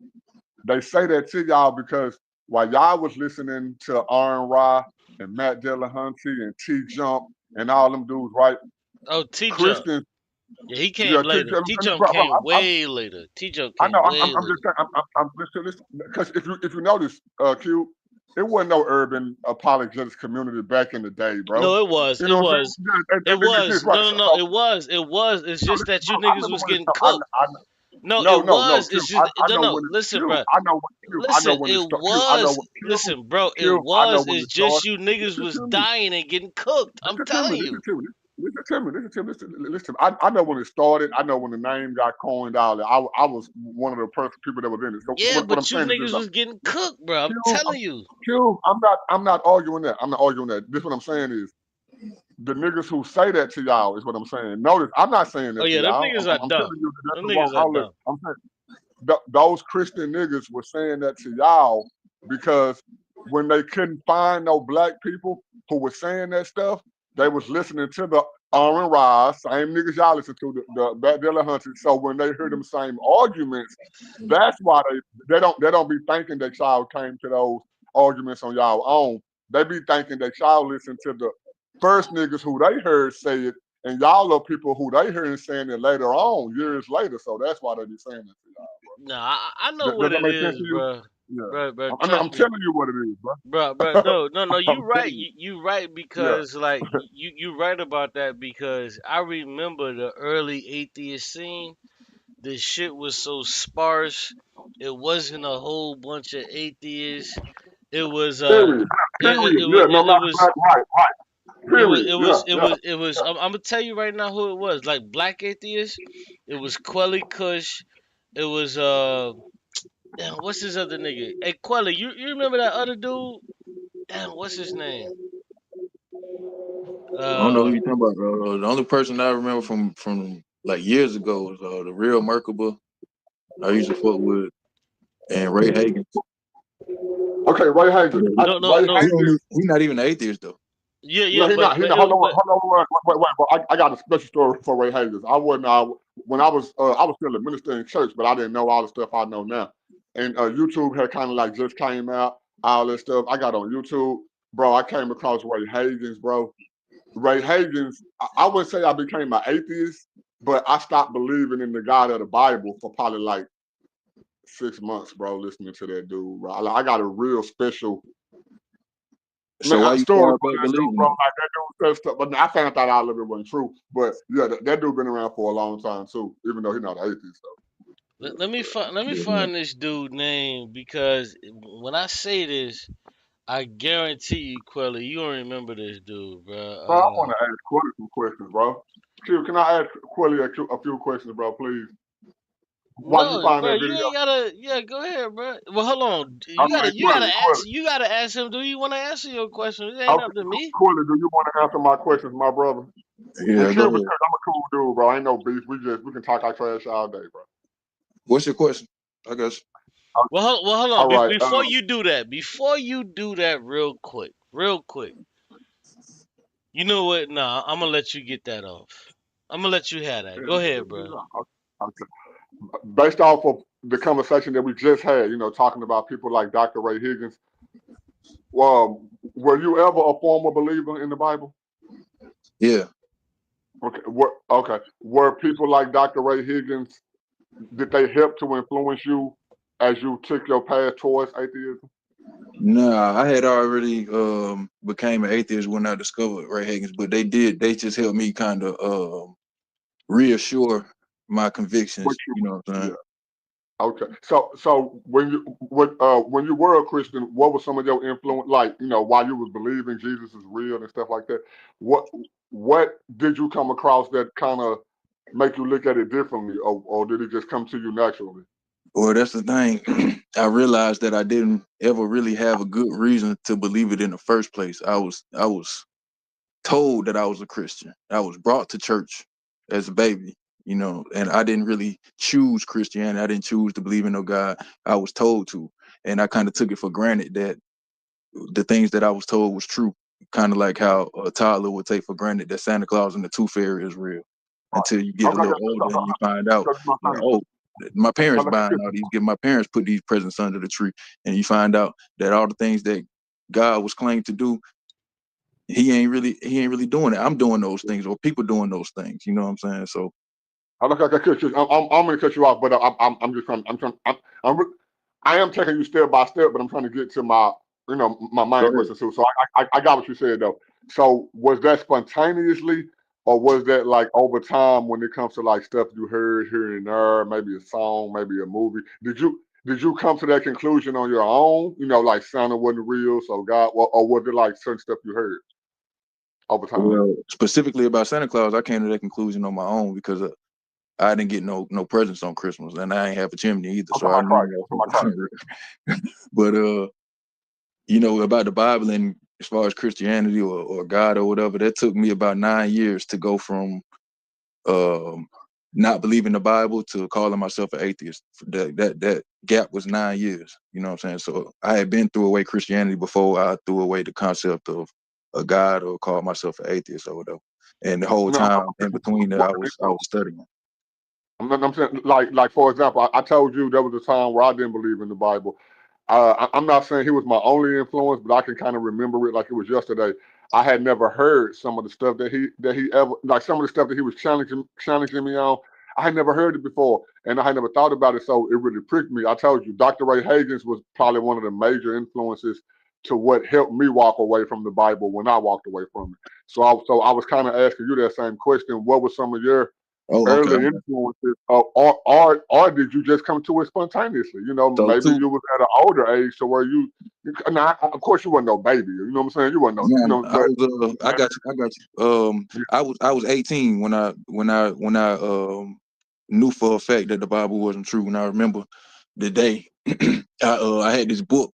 They say that to y'all because while y'all was listening to Aaron Ra and Matt Dillahunty and T Jump and all them dudes, right? Oh, T Jump. Christians, Yeah, he came yeah, later. T Jump bro, came way later. T Jump I came know. way I'm just later. saying. I'm listen because if you notice, Q, it wasn't no urban apologetics community back in the day, bro. No, it was. You It know what I'm was. saying? It It was. exists, right? No, no, no. So It was. It was. It's no, just listen, that you I niggas remember was when getting cooked. No, No, it no, no, was. Q. It's just I no, know no. when it Listen, Q. bro. I know when Q. I know Listen, when it it started. Q. I know was. when Q. Listen, bro. It Q. I know was. when it It's just started. you niggas Listen was to me. dying and getting cooked. I'm Listen to me. telling Listen you. to me. Listen to me. Listen to me. Listen. I know when it started. I know when the name got coined out. I was one of the first people that was in it. So Yeah, what I'm but you saying is this: niggas was getting cooked, bro. I'm Q. telling you. Q. I'm not arguing that. I'm not arguing that. This what I'm saying is the niggas who say that to y'all is what I'm saying. Notice I'm not saying Oh that to yeah, them y'all. niggas are I'm dumb. telling you that that's Them the wrong niggas are outlet. dumb. I'm saying those Christian niggas were saying that to y'all because when they couldn't find no black people who were saying that stuff, they was listening to the R and Rise, same niggas y'all listen to, the Bat Dilla Hunters. So when they hear them same arguments, that's why they don't be thinking that y'all came to those arguments on y'all own. They be thinking that y'all listen to the first niggas who they heard say it, and y'all are people who they heard saying it later on, years later. So that's why they be saying it to y'all. Nah, I know Does what that it make sense is, to you? bro. Yeah. Bro, I'm trust me. telling you what it is, bro. Bro, no, you I'm right. telling you. You right Yeah. because like you right about that because I remember the early atheist scene. The shit was so sparse. It wasn't a whole bunch of atheists. It was Period. Period. Yeah. No it matter was black, right. Period. Yeah. Yeah. it was I'm gonna tell you right now who it was. Like black atheists, it was Quelly Kush. It was damn, what's his other nigga? Hey Quelly, you remember that other dude? Damn, what's his name? I don't know who you talking about. The only person I remember from like years ago was the real Merkable. I used to fuck with and Ray Hagen. Okay, Ray Hagen. Ray Hagen. He's not even an atheist though. No, Yeah, he not. He not. Hold on. Wait. I got a special story for Ray Hagen. I wasn't. When I was still a minister in church, but I didn't know all the stuff I know now. And YouTube had kind of like just came out. All this stuff I got on YouTube, bro. I came across Ray Hagen's, bro. Ray Hagen's. I wouldn't say I became an atheist, but I stopped believing in the God of the Bible for probably like 6 months, bro. Listening to that dude, bro. I got a real special. So why you story start for back that dude, believing bro. it? Like that dude said stuff, but I found out all of it wasn't true. But yeah, that dude been around for a long time too, even though he's not an atheist. So. let me find this dude name because when I say this, I guarantee you, Quelly, you don't remember this dude, bro. Bro, I want to ask Quilly some questions, bro. Q, can I ask Quilly a few questions, bro, please? Why you No, find bro, that you video? ain't gotta. Yeah, go ahead, bro. Well, hold on. I'm like, You gotta ask him. Do you want to answer your question? It ain't okay, up to me. Quilly, do you want to answer my questions, my brother? Yeah, And go Q, ahead. because I'm a cool dude, bro. Ain't no beef. We can talk our trash all day, bro. What's your question? I guess. Well, hold on. All right. Before you do that, real quick. You know what? Nah, I'm gonna let you get that off. I'm gonna let you have that. Go ahead, bro. Okay. Based off of the conversation that we just had, talking about people like Dr. Ray Higgins, were you ever a former believer in the Bible? Yeah. Okay. Were people like Dr. Ray Higgins, did they help to influence you as you took your path towards atheism? Nah, I had already became an atheist when I discovered Ray Higgins, but they just helped me kind of reassure my convictions. You know what I'm saying? Yeah. Okay. So when you were a Christian, what was some of your influence, like, while you was believing Jesus is real and stuff like that? What did you come across that kind of make you look at it differently, or did it just come to you naturally? Well, that's the thing. I realized that I didn't ever really have a good reason to believe it in the first place. I was told that I was a Christian. I was brought to church as a baby, and I didn't really choose Christianity. I didn't choose to believe in no God. I was told to, and I kind of took it for granted that the things that I was told was true. Kind of like how a toddler would take for granted that Santa Claus and the Tooth Fairy is real, until you get a little older and you find out, like, oh, my parents buying all these, my parents put these presents under the tree, and you find out that all the things that God was claimed to do, he ain't really doing it. I'm doing those things, or people doing those things. You know what I'm saying? So I'm gonna cut you off, but I am taking you step by step, but I'm trying to get to my my main question too. So I got what you said though. So was that spontaneously, or was that like over time when it comes to like stuff you heard here and there, maybe a song, maybe a movie? Did you come to that conclusion on your own? You know, like Santa wasn't real, so God, or was it like certain stuff you heard over time? Well, specifically about Santa Claus, I came to that conclusion on my own because I didn't get no presents on Christmas, and I ain't have a chimney either. So I knew. But you know, about the Bible and as far as Christianity or God or whatever, that took me about 9 years to go from not believing the Bible to calling myself an atheist. That gap was 9 years. You know what I'm saying? So I had been through away Christianity before I threw away the concept of a God or called myself an atheist or whatever. And the whole time in between that, I was studying. I'm saying, like for example, I told you there was a time where I didn't believe in the Bible. I'm not saying he was my only influence, but I can kind of remember it like it was yesterday. I had never heard some of the stuff that he ever, like some of the stuff that he was challenging me on. I had never heard it before, and I had never thought about it, so it really pricked me. I told you, Dr. Ray Higgins was probably one of the major influences to what helped me walk away from the Bible when I walked away from it. So I was kind of asking you that same question. What was some of your early influences, or did you just come to it spontaneously? You know, so maybe you was at an older age to where you. Now, of course, you wasn't no baby. You know what I'm saying? You wasn't no. Yeah, you know, I got you. I was 18 when I knew for a fact that the Bible wasn't true, and I remember the day I had this book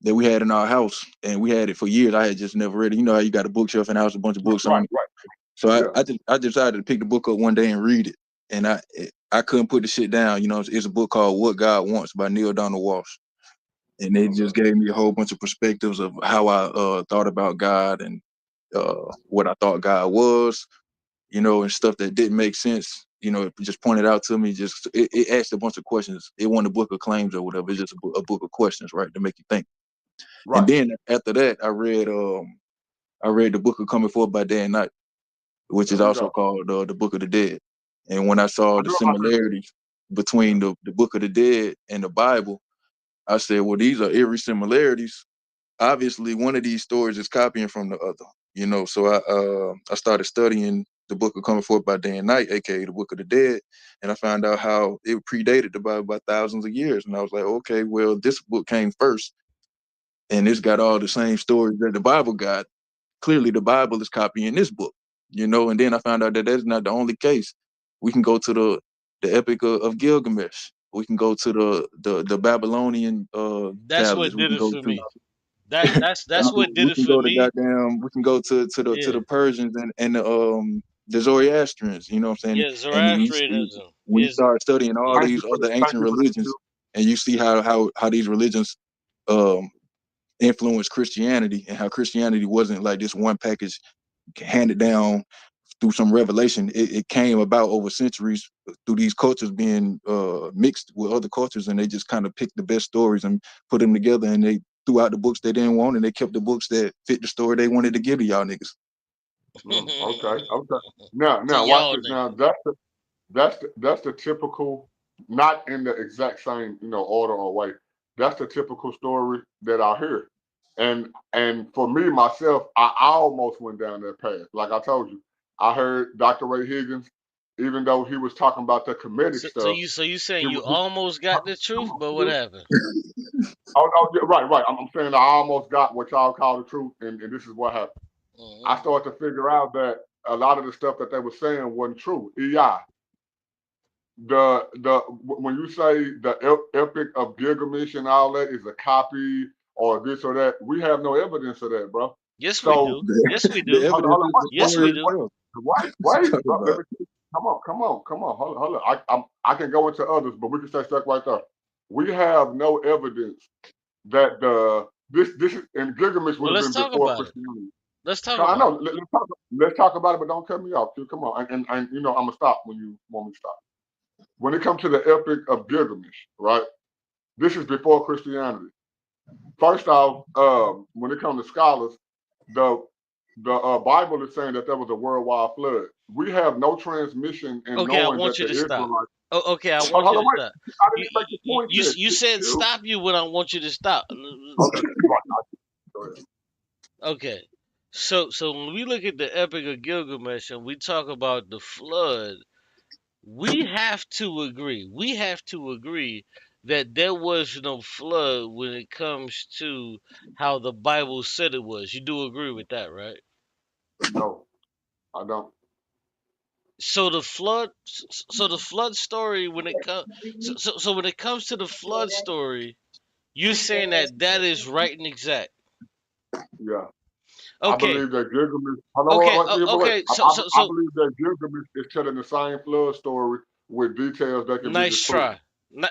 that we had in our house, and we had it for years. I had just never read it. You know how you got a bookshelf in the house, a bunch of books on it. Right. So I decided to pick the book up one day and read it, and I couldn't put the shit down. You know, it's a book called What God Wants by Neil Donald Walsh, and it just gave me a whole bunch of perspectives of how I thought about God and what I thought God was, you know, and stuff that didn't make sense. You know, it just pointed out to me. Just it asked a bunch of questions. It wasn't a book of claims or whatever. It's just a book of questions, right, to make you think. Right. And then after that, I read the book of Coming Forth by Day and Night, which is also called the Book of the Dead. And when I saw the similarities between the Book of the Dead and the Bible, I said, well, these are eerie similarities. Obviously, one of these stories is copying from the other, you know. So I started studying the Book of Coming Forth by Day and Night, aka the Book of the Dead, and I found out how it predated the Bible by thousands of years. And I was like, okay, well, this book came first, and it's got all the same stories that the Bible got. Clearly, the Bible is copying this book, you know. And then I found out that that's not the only case. We can go to the Epic of Gilgamesh. We can go to the Babylonian That's tablets. what did it for me. That's we what did it can for go to me. we can go to the Persians and the Zoroastrians. You know what I'm saying? Yeah, And Zoroastrianism. when you start studying all these other ancient religions, and you see how these religions influenced Christianity, and how Christianity wasn't like this one package handed down through some revelation. It came about over centuries through these cultures being mixed with other cultures, and they just kind of picked the best stories and put them together, and they threw out the books they didn't want, and they kept the books that fit the story they wanted to give to y'all niggas. Okay. Now watch this. Now that's the typical, not in the exact same, you know, order or way. That's the typical story that I hear. And for me myself, I almost went down that path. Like I told you, I heard Dr. Ray Higgins, even though he was talking about the comedic stuff. So you saying you almost got the truth, but what happened? Yeah, right. I'm saying I almost got what y'all call the truth, and this is what happened. Mm-hmm. I started to figure out that a lot of the stuff that they were saying wasn't true. EI. When you say the Epic of Gilgamesh and all that is a copy or this or that, we have no evidence of that, bro. Yes, we do. Yes, we do. Yes, we do. Wait. Come on. Hold on. I can go into others, but we can stay stuck right there. We have no evidence that this is, and Gilgamesh would have been before Christianity. Let's talk about it. I know. Let's talk about it, but don't cut me off, dude. Come on. And you know, I'm gonna stop when you want me to stop. When it comes to the Epic of Gilgamesh, right? This is before Christianity. First off, when it comes to scholars, the Bible is saying that there was a worldwide flood. We have no transmission in knowing I want that you the to stop. Israelites. Okay, I want you to stop. You said stop you when I want you to stop. Okay. So when we look at the Epic of Gilgamesh and we talk about the flood, we have to agree. We have to agree that there was no flood when it comes to how the Bible said it was. You do agree with that, right? No, I don't. So the flood, so the flood story when it comes, so when it comes to the flood story, you're saying that that is right and exact. Yeah. I Okay, believe that Gilgamesh. Hold on, okay, wait. okay. I believe that Gilgamesh is telling the same flood story with details that can be Nice disproven. try,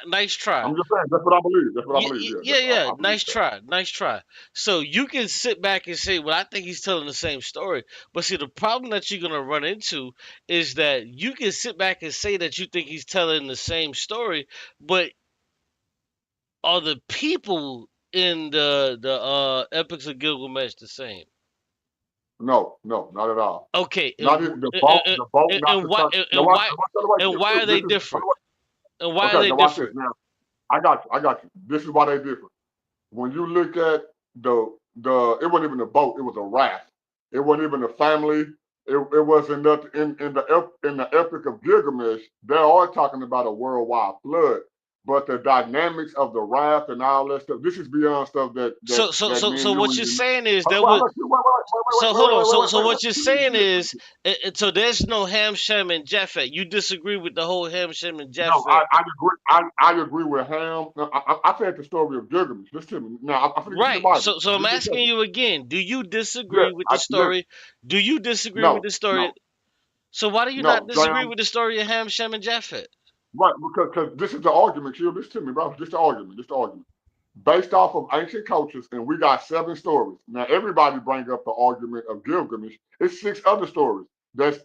nice try. I'm just saying that's what I believe. That's what I Yeah, believe. yeah. I believe Nice that. try, nice try. So you can sit back and say, "Well, I think he's telling the same story." But see, the problem that you're gonna run into is that you can sit back and say that you think he's telling the same story, but are the people in the epics of Gilgamesh the same? No, not at all. Okay, Not even the boat, not and the why sun. Now watch, and why are this they is different? And why are okay. they Now watch this. different? Now I got you. This is why they're different. When you look at the it wasn't even a boat, it was a raft. It wasn't even a family. It wasn't nothing in the Epic of Gilgamesh. They are talking about a worldwide flood, but the dynamics of the raft and all that stuff. This is beyond stuff that me and So you what you're even. saying is Hold there on, was so hold on. So wait. what you're saying is, so there's no Ham, Shem, and Japhet. You disagree with the whole Ham, Shem, and No, Japhet, I agree. I agree with Ham. No, I said the story of Gilgamesh. Listen to me. Now, I'm going to get you the right? Bible. So I'm Give me a asking second. you again. Do you Yes, disagree with the yes. story? Do you disagree with No, the story? no, So why do you not no. disagree Sam, with the story of Ham, Shem, and Japhet? right, because this is the argument. You listen to me, bro. This the argument. This the argument. Based off of ancient cultures, and we got 7 stories. Now, everybody bring up the argument of Gilgamesh. It's 6 other stories that's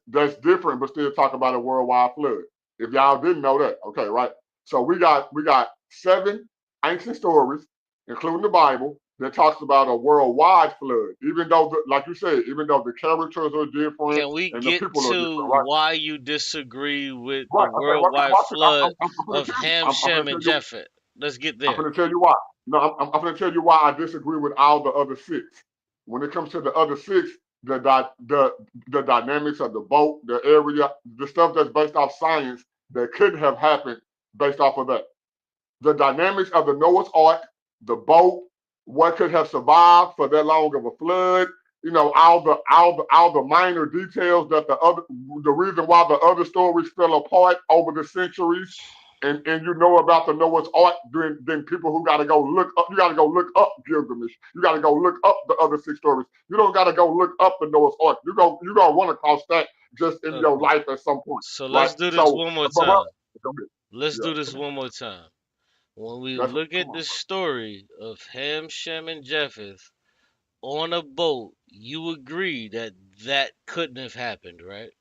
different, but still talk about a worldwide flood. If y'all didn't know that, okay, right? So we got 7 ancient stories, including the Bible, that talks about a worldwide flood. Even though, like you said, even though the characters are different Can we and the get people are different, to right? why you disagree with the Right. Okay. Okay. worldwide Watch it. flood I'm gonna of tell you. Ham, I'm gonna Shem, tell and you. Japhet? Let's get I'm there. going to tell you why. No, I'm going to tell you why I disagree with all the other 6. When it comes to the other 6, the dynamics of the boat, the area, the stuff that's based off science that could have happened based off of that. The dynamics of the Noah's Ark, the boat, what could have survived for that long of a flood. You know, all the minor details that the reason why the other stories fell apart over the centuries, and you know about the Noah's Ark, then people who got to go look up, you got to go look up Gilgamesh. You got to go look up the other 6 stories. You don't got to go look up the Noah's Ark. You gonna run across that just in your Okay. life at some point, So right? let's do this So, one more but, time. Let's yeah, do this one more time. When we that's look come at on, the bro. story of Ham, Shem, and Japheth on a boat, you agree that that couldn't have happened, right?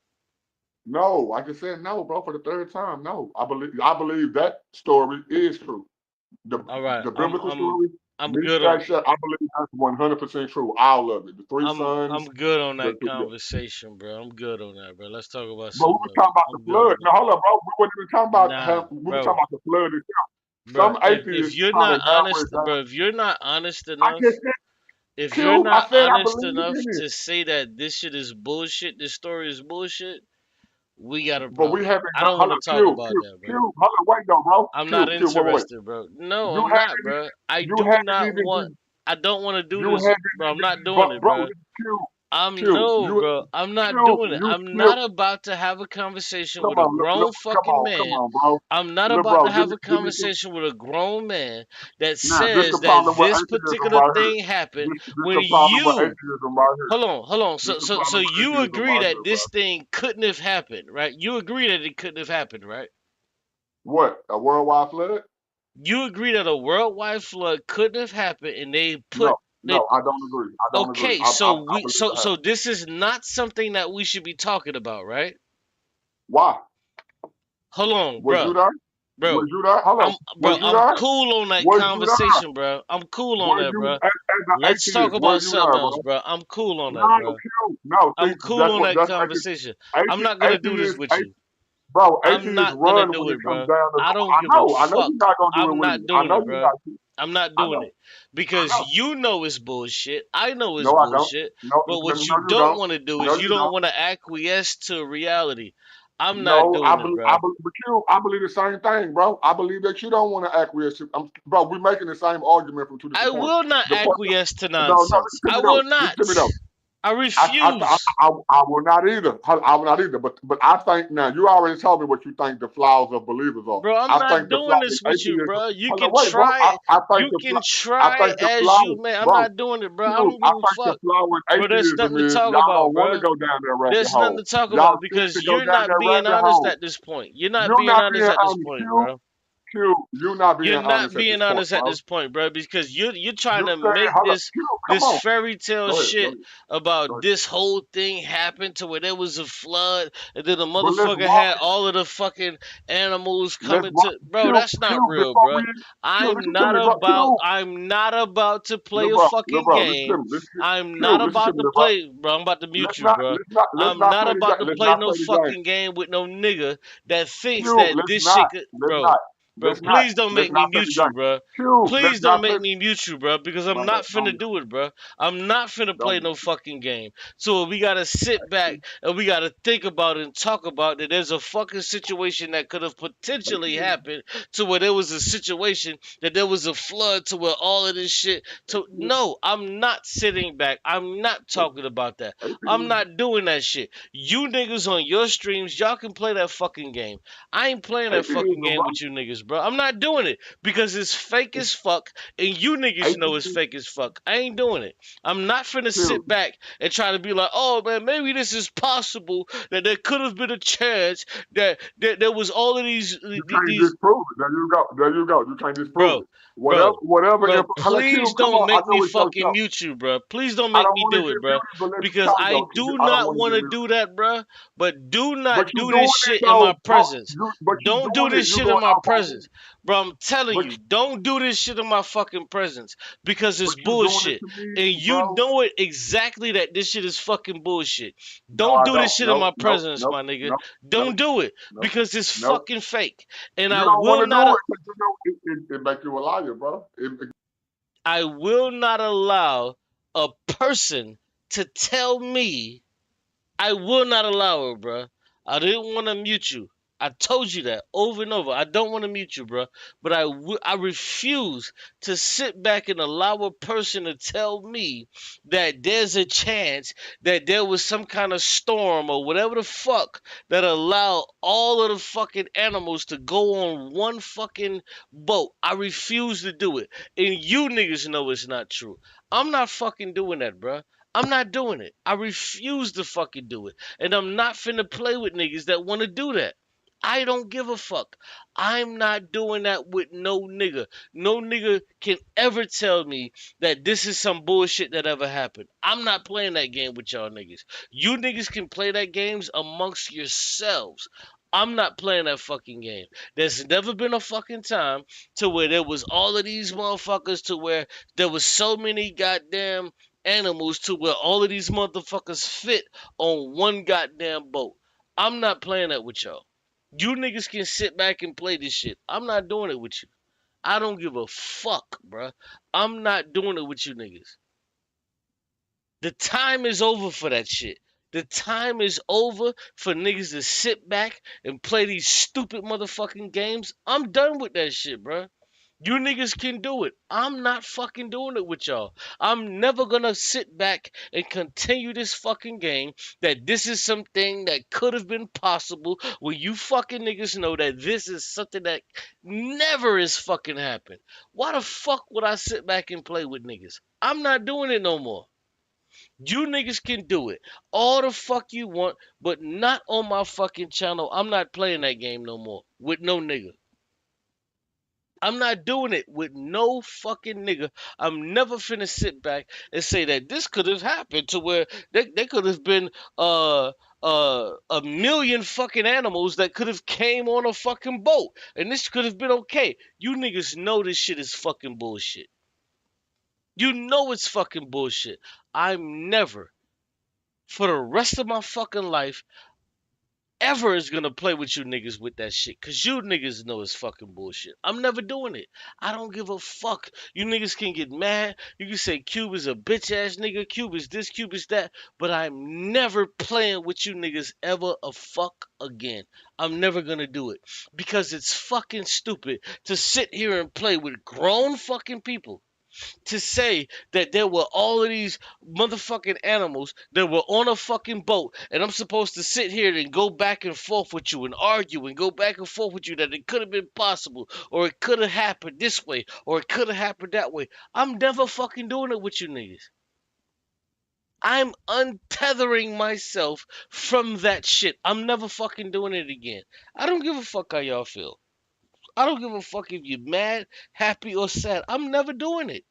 No, I just said no, bro, for the 3rd time. No, I believe that story is true. The All right. the biblical story, I'm me, good on Jack, I believe that's 100% true. All of it. The 3 I'm sons. good on The, that yeah. conversation, bro. I'm good on that, bro. Let's talk about But we something were else. talking about the I'm good on flood. that. Now hold up, bro. We weren't even talking about Nah, we were talking bro. about the flood itself. Bro, Some if atheists you're try to not narrow honest, it down. bro, if you're not honest I enough, just said, if you're Q, I not said I honest believe enough in it. to say that this shit is bullshit, this story is bullshit, we got a But we problem. haven't I got, don't hold want to up, talk about that, Q, bro. hold up, wait though, bro. I'm not Wait. interested, bro. No, You I'm not, haven't, bro. I you do haven't not even want. been, I don't want to do you this, haven't bro. I'm not even, doing it, bro, bro. I'm Q, no, you, bro. I'm not Q, doing it. you I'm still, not about to have a conversation come with a on, grown fucking come man. on, bro. I'm not Look, about bro, to have a give me some. conversation with a grown man that Now, this says the that problem with this atheism particular right here. thing happened This when the problem with you atheism right here. hold on. This the So problem with you atheism agree right that here, bro. this thing couldn't have happened, right? You agree that it couldn't have happened, right? What? A worldwide flood? You agree that a worldwide flood couldn't have happened, and they put it. No, I don't agree. I don't agree. Okay, I believe it so happened. this is not something that we should be talking about, right? Why? Hold on, Was you bro. there? Was Bro, you there? Hello. Was you I'm there? cool on that Was you there? conversation, bro. I'm cool on Were that, you bro. as an Let's talk atheist? Were about you something there, else, bro? bro. I'm cool on that, No, bro. Q. No, see, I'm cool on that that's atheist. conversation. I'm not gonna do this with you. Bro, I'm atheists not gonna run do when it it, comes bro. down to. I don't give a I know fuck. you're not gonna do it I'm with not me. I doing know it, you're bro. not. I'm not I doing know. it because I know. you know it's bullshit. I know it's No, I don't. bullshit. No, But no, what you you don't don't. want to do No, is you you don't don't. want to acquiesce to reality. I'm not No, doing it, bro. but you, I believe the same thing, bro. I believe that you don't want to acquiesce. Bro, we're making the same argument from two I different points. will not The point, acquiesce to no, nonsense. listen to I me though. will Listen not. to me though. I refuse. I will not either. I will not either. But I think now you already told me what you think the flaws of believers are. Bro, I'm I not think the flaw doing in this with you, atheism. bro. You Hold on, can wait, bro. try it. I think You the can I try think the as flaw, you may. I'm bro. not doing it, bro. I Dude, don't I give a think the fuck. flaw in Bro, there's atheism nothing to is talk y'all about, don't want to bro. go down that rabbit There's nothing to hole. talk Y'all about scared because to go you're down not that being rabbit honest hole. at this point. You're not You're being not honest being at this honest, point, Q. bro. Q. You're not being You're not honest at this being point, honest at bro. this point, bro, because you're trying You to said, make hold up, this Q. Come this on. fairy tale Go ahead. Go shit ahead. Go about ahead. this whole thing happened to where there was a flood and then the But let's motherfucker walk. had all of the fucking animals Let's coming walk. to bro. Q. That's not Q. real, Before bro. we. Q. I'm Listen to not me, bro. about Q. I'm not about to play a Little fucking bro. Listen to game. me. Listen. I'm Q. not Listen to about me, to little bro. play, bro. I'm about to mute Let's you, not. bro. Let's I'm not not play the about game. to Let's play not no play the game. fucking game with no nigga that thinks Q. that Let's this not. shit could, Let's bro. not. Bro, Let's not. please don't Let's make me not play the mute you, game. bro. Q. Please Let's don't not make play. me mute you, bro, because I'm Don't not do. finna do it, bro. I'm not finna play Don't do. no fucking game. So we gotta sit back and we gotta think about it and talk about that there's a fucking situation that could have potentially happened to where there was a situation that there was a flood to where all of this shit. So no, I'm not sitting back. I'm not talking about that. I'm not doing that shit. You niggas on your streams, y'all can play that fucking game. I ain't playing that fucking Atheism, game bro. with you niggas, bro. I'm not doing it because it's fake as fuck, and you niggas know it's Atheism. fake as fuck. I ain't doing it. I'm not finna Q. sit back and try to be like, oh man, maybe this is possible that there could have been a chance that there was all of You can't these disprove it. There you go. There you go. You can't disprove bro, it. Whatever. bro. Hello, Please Q. Come don't on. I make me know it's your fucking show. mute you, bro. Please don't I make don't me want to do get it, bro, muted, but let me because talk I though. do I don't not want to want get to muted. do that, bro. But do But not you do this doing it shit in my though, bro. presence. But you Don't do doing this it. You shit in going my off on me. presence, bro. I'm telling But you, don't do this shit in my fucking presence because it's you doing it bullshit, to and me, you bro. know it exactly that this shit is fucking bullshit. No, Don't I do this don't. shit in No, my no, presence, no, my nigga. no, no, Don't do it no, because it's no. fucking fake, and You I don't want will to do not. it because you know it make you a liar, bro. I will not allow a person to tell me. I will not allow it, bruh. I didn't want to mute you. I told you that over and over. I don't want to mute you, bruh. But I refuse to sit back and allow a person to tell me that there's a chance that there was some kind of storm or whatever the fuck that allowed all of the fucking animals to go on one fucking boat. I refuse to do it. And you niggas know it's not true. I'm not fucking doing that, bruh. I'm not doing it. I refuse to fucking do it. And I'm not finna play with niggas that want to do that. I don't give a fuck. I'm not doing that with no nigga. No nigga can ever tell me that this is some bullshit that ever happened. I'm not playing that game with y'all niggas. You niggas can play that games amongst yourselves. I'm not playing that fucking game. There's never been a fucking time to where there was all of these motherfuckers to where there was so many goddamn animals to where all of these motherfuckers fit on one goddamn boat. I'm not playing that with y'all. You niggas can sit back and play this shit. I'm not doing it with you. I don't give a fuck, bruh. I'm not doing it with you niggas. The time is over for that shit. The time is over for niggas to sit back and play these stupid motherfucking games. I'm done with that shit, bruh. You niggas can do it. I'm not fucking doing it with y'all. I'm never gonna sit back and continue this fucking game that this is something that could have been possible when you fucking niggas know that this is something that never is fucking happened. Why the fuck would I sit back and play with niggas? I'm not doing it no more. You niggas can do it all the fuck you want, but not on my fucking channel. I'm not playing that game no more with no nigga. I'm not doing it with no fucking nigga. I'm never finna sit back and say that this could have happened to where there could have been a million fucking animals that could have came on a fucking boat and this could have been okay. You niggas know this shit is fucking bullshit. You know it's fucking bullshit. I'm never, for the rest of my fucking life, ever is gonna play with you niggas with that shit. Cause you niggas know it's fucking bullshit. I'm never doing it. I don't give a fuck. You niggas can get mad. You can say Qube is a bitch ass nigga. Qube is this, Qube is that. But I'm never playing with you niggas ever a fuck again. I'm never gonna do it. Because it's fucking stupid to sit here and play with grown fucking people, to say that there were all of these motherfucking animals that were on a fucking boat, and I'm supposed to sit here and go back and forth with you and argue and go back and forth with you that it could have been possible, or it could have happened this way, or it could have happened that way. I'm never fucking doing it with you niggas. I'm untethering myself from that shit. I'm never fucking doing it again. I don't give a fuck how y'all feel. I don't give a fuck if you're mad, happy, or sad. I'm never doing it.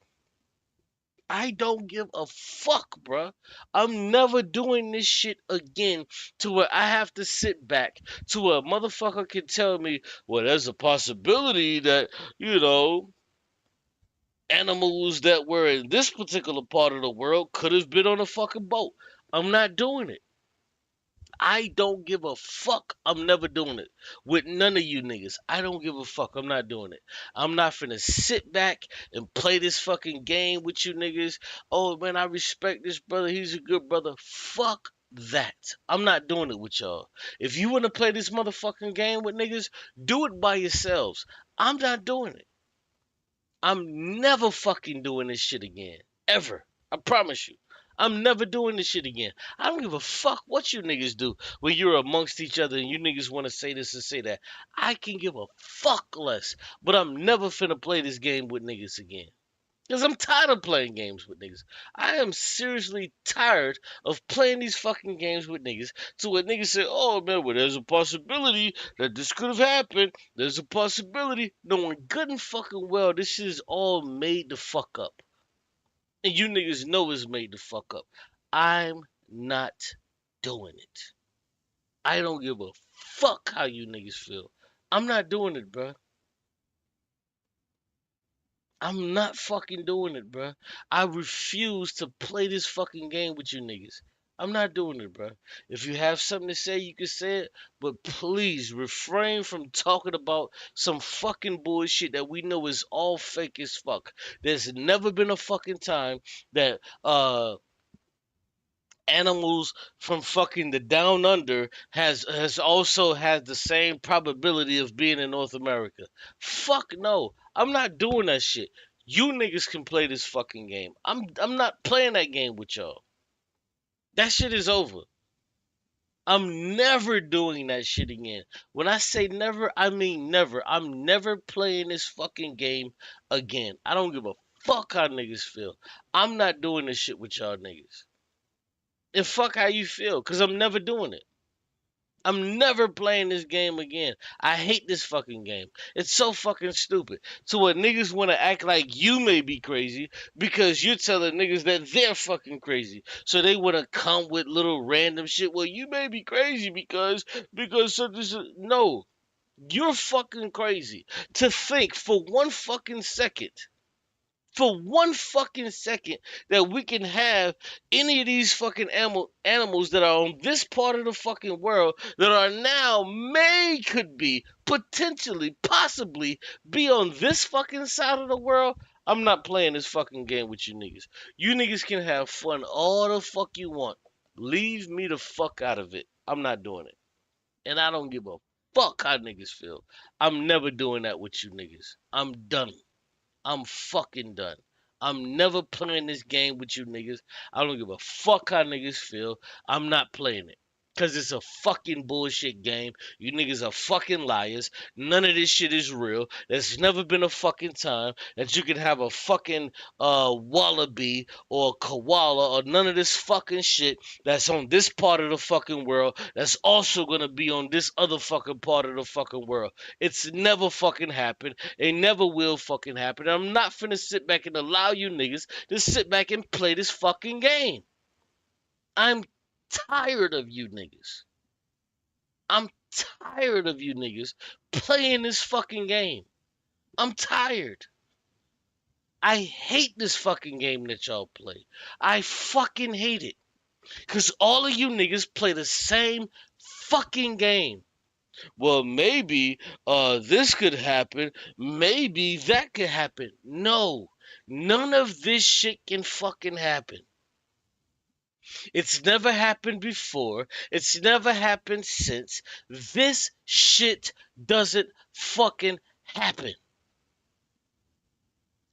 I don't give a fuck, bruh. I'm never doing this shit again to where I have to sit back to where a motherfucker can tell me, well, there's a possibility that, animals that were in this particular part of the world could have been on a fucking boat. I'm not doing it. I don't give a fuck. I'm never doing it with none of you niggas. I don't give a fuck. I'm not doing it. I'm not finna sit back and play this fucking game with you niggas. Oh man, I respect this brother. He's a good brother. Fuck that. I'm not doing it with y'all. If you wanna play this motherfucking game with niggas, do it by yourselves. I'm not doing it. I'm never fucking doing this shit again. Ever. I promise you. I'm never doing this shit again. I don't give a fuck what you niggas do when you're amongst each other and you niggas want to say this and say that. I can give a fuck less. But I'm never finna play this game with niggas again. Because I'm tired of playing games with niggas. I am seriously tired of playing these fucking games with niggas to where niggas say, oh man, well there's a possibility that this could have happened. There's a possibility. Knowing good and fucking well this shit is all made to fuck up. And you niggas know it's made to fuck up. I'm not doing it. I don't give a fuck how you niggas feel. I'm not doing it, bruh. I'm not fucking doing it, bruh. I refuse to play this fucking game with you niggas. I'm not doing it, bruh. If you have something to say, you can say it, but please refrain from talking about some fucking bullshit that we know is all fake as fuck. There's never been a fucking time that animals from fucking the down under has also had the same probability of being in North America. Fuck no. I'm not doing that shit. You niggas can play this fucking game. I'm not playing that game with y'all. That shit is over. I'm never doing that shit again. When I say never, I mean never. I'm never playing this fucking game again. I don't give a fuck how niggas feel. I'm not doing this shit with y'all niggas. And fuck how you feel, because I'm never doing it. I'm never playing this game again. I hate this fucking game. It's so fucking stupid. So what niggas want to act like you may be crazy because you're telling niggas that they're fucking crazy. So they want to come with little random shit. Well, you may be crazy because no. You're fucking crazy. To think for one fucking second that we can have any of these fucking animals that are on this part of the fucking world that are now could be, potentially, possibly be on this fucking side of the world. I'm not playing this fucking game with you niggas. You niggas can have fun all the fuck you want. Leave me the fuck out of it. I'm not doing it. And I don't give a fuck how niggas feel. I'm never doing that with you niggas. I'm done. I'm fucking done. I'm never playing this game with you niggas. I don't give a fuck how niggas feel. I'm not playing it. Because it's a fucking bullshit game. You niggas are fucking liars. None of this shit is real. There's never been a fucking time that you can have a fucking wallaby or a koala or none of this fucking shit that's on this part of the fucking world that's also going to be on this other fucking part of the fucking world. It's never fucking happened. It never will fucking happen. I'm not finna sit back and allow you niggas to sit back and play this fucking game. I'm tired of you niggas. I'm tired of you niggas playing this fucking game. I'm tired. I hate this fucking game that y'all play. I fucking hate it. Because all of you niggas play the same fucking game. Well, maybe this could happen. Maybe that could happen. No. None of this shit can fucking happen. It's never happened before. It's never happened since. This shit doesn't fucking happen.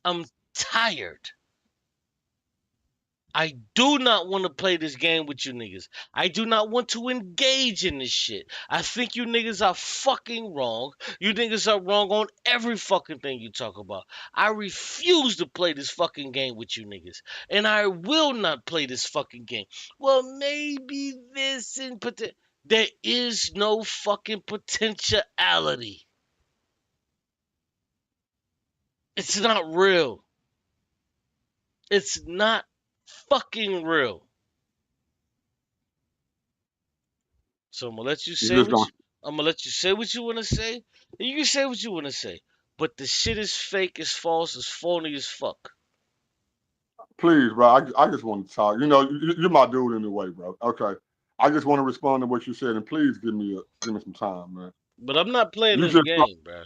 I'm tired. I do not want to play this game with you niggas. I do not want to engage in this shit. I think you niggas are fucking wrong. You niggas are wrong on every fucking thing you talk about. I refuse to play this fucking game with you niggas. And I will not play this fucking game. Well, maybe this in potential. There is no fucking potentiality. It's not real. It's not fucking real. So I'm gonna let you say I'm gonna let you say what you wanna say, and you can say what you wanna say. But the shit is fake, it's false, it's phony as fuck. Please, bro. I just want to talk. You know, you're my dude anyway, bro. Okay. I just want to respond to what you said, and please give me some time, man. But I'm not playing this game, bro.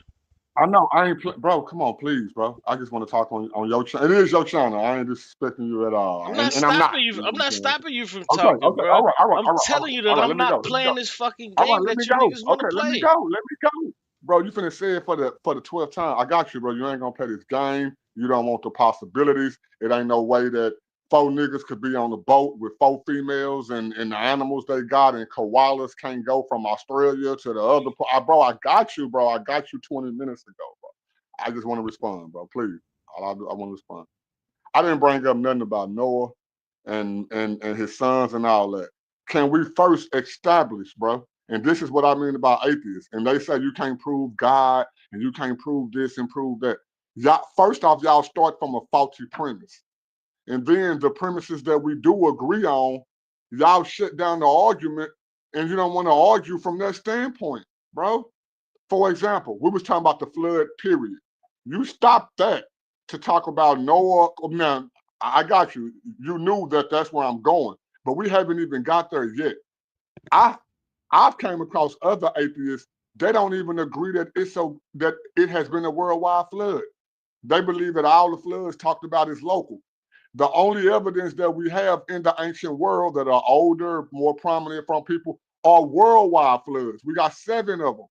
I know I ain't, bro. Come on, please, bro. I just want to talk on your channel. It is your channel. I ain't disrespecting you at all. I'm not stopping you. I'm not stopping you from Okay, talking, okay, bro. all right. I'm telling you that I'm not playing this fucking game that you niggas want to play. Let me go. Bro, you finna say it for the 12th time. I got you, bro. You ain't gonna play this game. You don't want the possibilities. It ain't no way that 4 niggas could be on the boat with 4 females and the animals they got, and koalas can't go from Australia to the other part. Bro, I got you, bro. I got you 20 minutes ago, bro. I just want to respond, bro. Please. I want to respond. I didn't bring up nothing about Noah and his sons and all that. Can we first establish, bro? And this is what I mean about atheists. And they say you can't prove God and you can't prove this and prove that. Y'all, first off, y'all start from a faulty premise. And then the premises that we do agree on, y'all shut down the argument, and you don't want to argue from that standpoint, bro. For example, we was talking about the flood, period. You stopped that to talk about Noah. Now, I got you. You knew that that's where I'm going, but we haven't even got there yet. I've came across other atheists. They don't even agree that it has been a worldwide flood. They believe that all the floods talked about is local. The only evidence that we have in the ancient world that are older, more prominent from people are worldwide floods. We got 7 of them.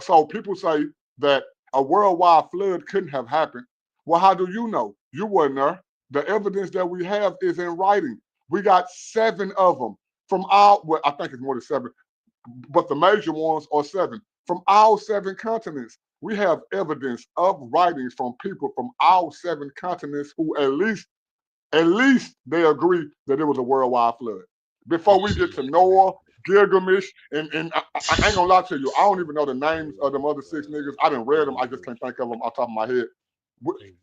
So people say that a worldwide flood couldn't have happened. Well, how do you know? You weren't there. The evidence that we have is in writing. We got 7 of them from all, well, I think it's more than 7, but the major ones are 7. From all 7 continents, we have evidence of writings from people from all 7 continents who at least they agree that it was a worldwide flood. Before we get to Noah, Gilgamesh, and I ain't gonna lie to you, I don't even know the names of them other 6 niggas. I didn't read them, I just can't think of them off the top of my head.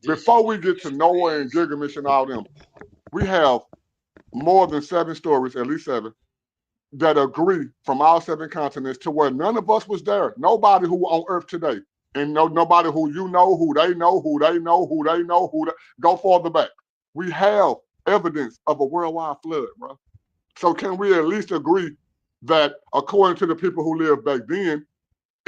Before we get to Noah and Gilgamesh and all them, we have more than 7 stories, at least 7, that agree from all 7 continents to where none of us was there. Nobody who on Earth today, and nobody who you know, who they know, who they know, who they know, go farther back. We have evidence of a worldwide flood, bro. So can we at least agree that according to the people who lived back then,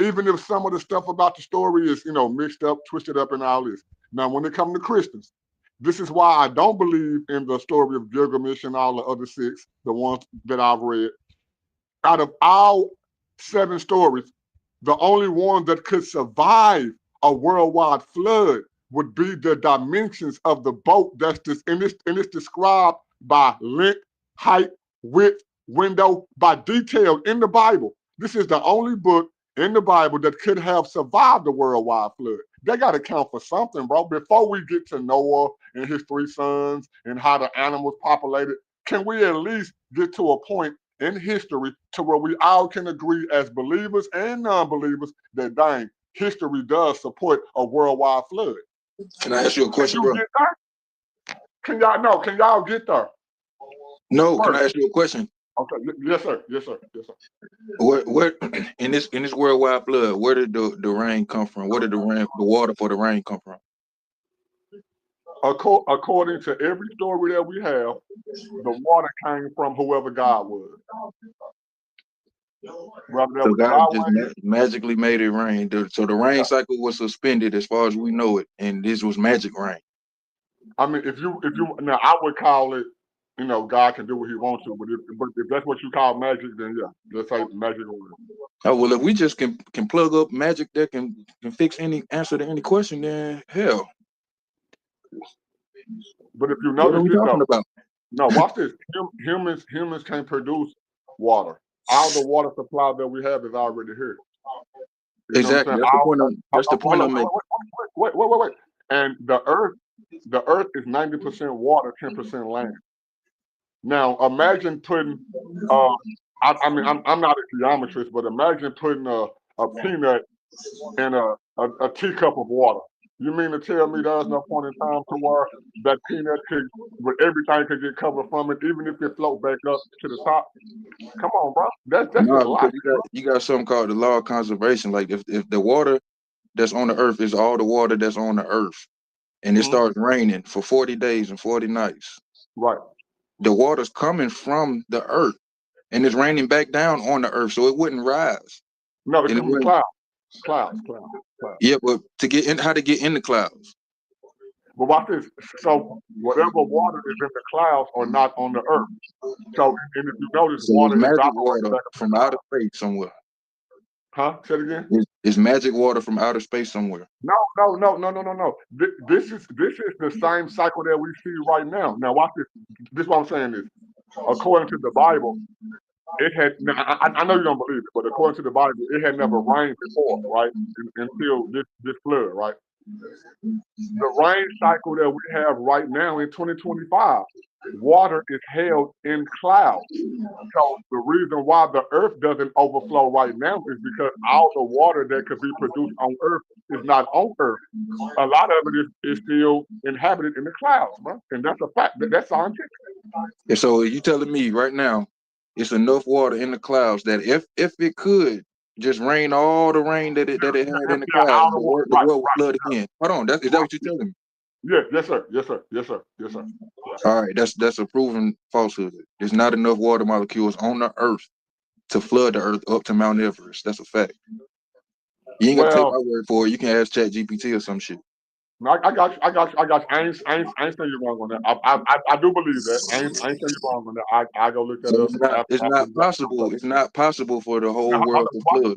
even if some of the stuff about the story is, mixed up, twisted up and all this. Now, when it comes to Christians, this is why I don't believe in the story of Gilgamesh and all the other 6, the ones that I've read. Out of all 7 stories, the only one that could survive a worldwide flood would be the dimensions of the boat that's and it's described by length, height, width, window, by detail in the Bible. This is the only book in the Bible that could have survived the worldwide flood. They got to count for something, bro. Before we get to Noah and his 3 sons and how the animals populated, can we at least get to a point in history to where we all can agree as believers and non-believers that, dang, history does support a worldwide flood? Can I ask you a question, bro? Can y'all get there? No, first. Can I ask you a question? Okay, yes, sir. Where in this worldwide flood, where did the rain come from? Where did the water for the rain come from? According to every story that we have, the water came from whoever God was. Whether that So was God just Yahweh. magically made it rain. So the rain cycle was suspended as far as we know it, and this was magic rain. I mean, if you now, I would call it, God can do what He wants to, but if that's what you call magic, then yeah, let's say magic or whatever. Oh well, if we just can plug up magic that can fix any answer to any question, then hell. But if you What are notice we this talking though, about? no, watch this. Humans can't produce water. All the water supply that we have is already here. You know what I'm Exactly. saying? That's the point I'm making. Wait. And the earth is 90% water, 10% land. Now imagine putting I mean I'm not a geometrist, but imagine putting a peanut in a teacup of water. You mean to tell me there's no point in time to where that peanut with everything could get covered from it, even if it float back up to the top? Come on, bro. That's just No, life. because you got something called the law of conservation. Like if the water that's on the earth is all the water that's on the earth, and it starts raining for 40 days and 40 nights. Right. The water's coming from the earth, and it's raining back down on the earth, so it wouldn't rise. No, it's coming from clouds. Yeah, but how to get in the clouds? But watch this. So whatever water is in the clouds are not on the earth. So, and if you notice, So water it's magic evaporates water back from outer space somewhere. Huh? Say it again. It's magic water from outer space somewhere. No. This is the same cycle that we see right now. Now watch this. This is what I'm saying is, according to the Bible, it had. Now, I know you don't believe it, but according to the Bible, it had never rained before, right? Until this flood, right? The rain cycle that we have right now in 2025, water is held in clouds. So the reason why the earth doesn't overflow right now is because all the water that could be produced on earth is not on earth. A lot of it is still inhabited in the clouds, bro. And that's a fact. That's scientific. And so you telling me right now, it's enough water in the clouds that if it could just rain all the rain that it had in the clouds, the world would flood again. Hold on, is that what you're telling me? Yes, sir. All right, that's a proven falsehood. There's not enough water molecules on the earth to flood the earth up to Mount Everest. That's a fact. You ain't gotta take my word for it. You can ask ChatGPT or some shit. No, I got you. I ain't saying you're wrong on that. I do believe that. I ain't saying you're wrong on that. I go look that So up. it's not possible. It's not possible for the whole world to flood.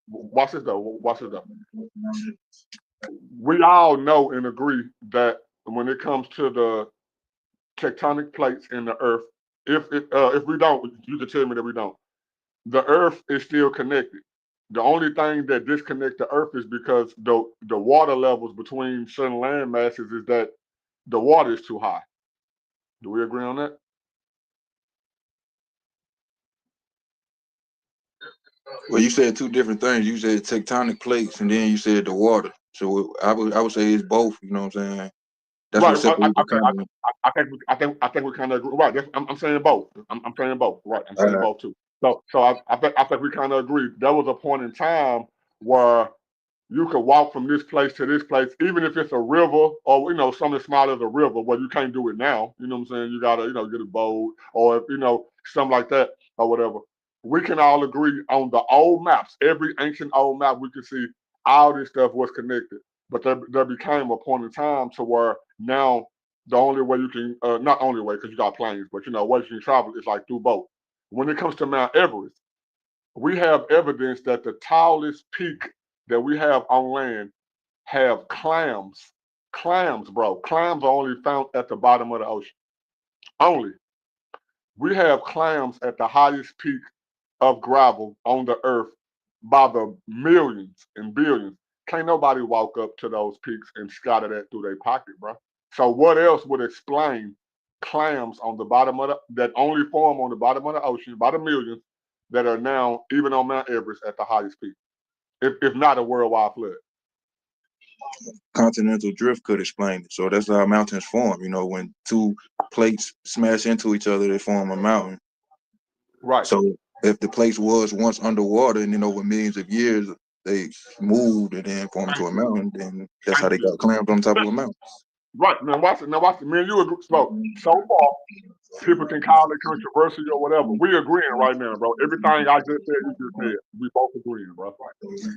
Watch this though. We all know and agree that when it comes to the tectonic plates in the earth, if we don't, you can tell me that we don't. The earth is still connected. The only thing that disconnects the earth is because the water levels between certain land masses is that the water is too high. Do we agree on that? Well, you said two different things. You said tectonic plates, and then you said the water. So I would say it's both. You know what I'm saying? That's right. What separates the continent. I think we kind of agree. Right. I'm saying both. I'm saying both. Right. I'm saying both too. So I think we kind of agree. There was a point in time where you could walk from this place to this place, even if it's a river or something small as a river, where you can't do it now. You know what I'm saying? You gotta get a boat or something like that or whatever. We can all agree on the old maps. Every ancient old map, we can see all this stuff was connected. But there became a point in time to where now the only way you can, not only way because you got planes, but ways you can travel is like through boat. When it comes to Mount Everest, we have evidence that the tallest peak that we have on land have clams. Clams, bro. Clams are only found at the bottom of the ocean. Only. We have clams at the highest peak of gravel on the earth by the millions and billions. Can't nobody walk up to those peaks and scatter that through their pocket, bro. So what else would explain clams on the bottom of that only form on the bottom of the ocean by the millions that are now even on Mount Everest at the highest peak, if not a worldwide flood? Continental drift could explain it. So that's how mountains form. When two plates smash into each other, they form a mountain. Right. So if the place was once underwater and over millions of years they moved and then formed into a mountain, then that's how they got clams on top of a mountain. Right. Now watch it. Me and you agree. So far, people can call it controversial or whatever. We agreeing right now, bro. Everything I just said, you just said. We both agreeing, bro.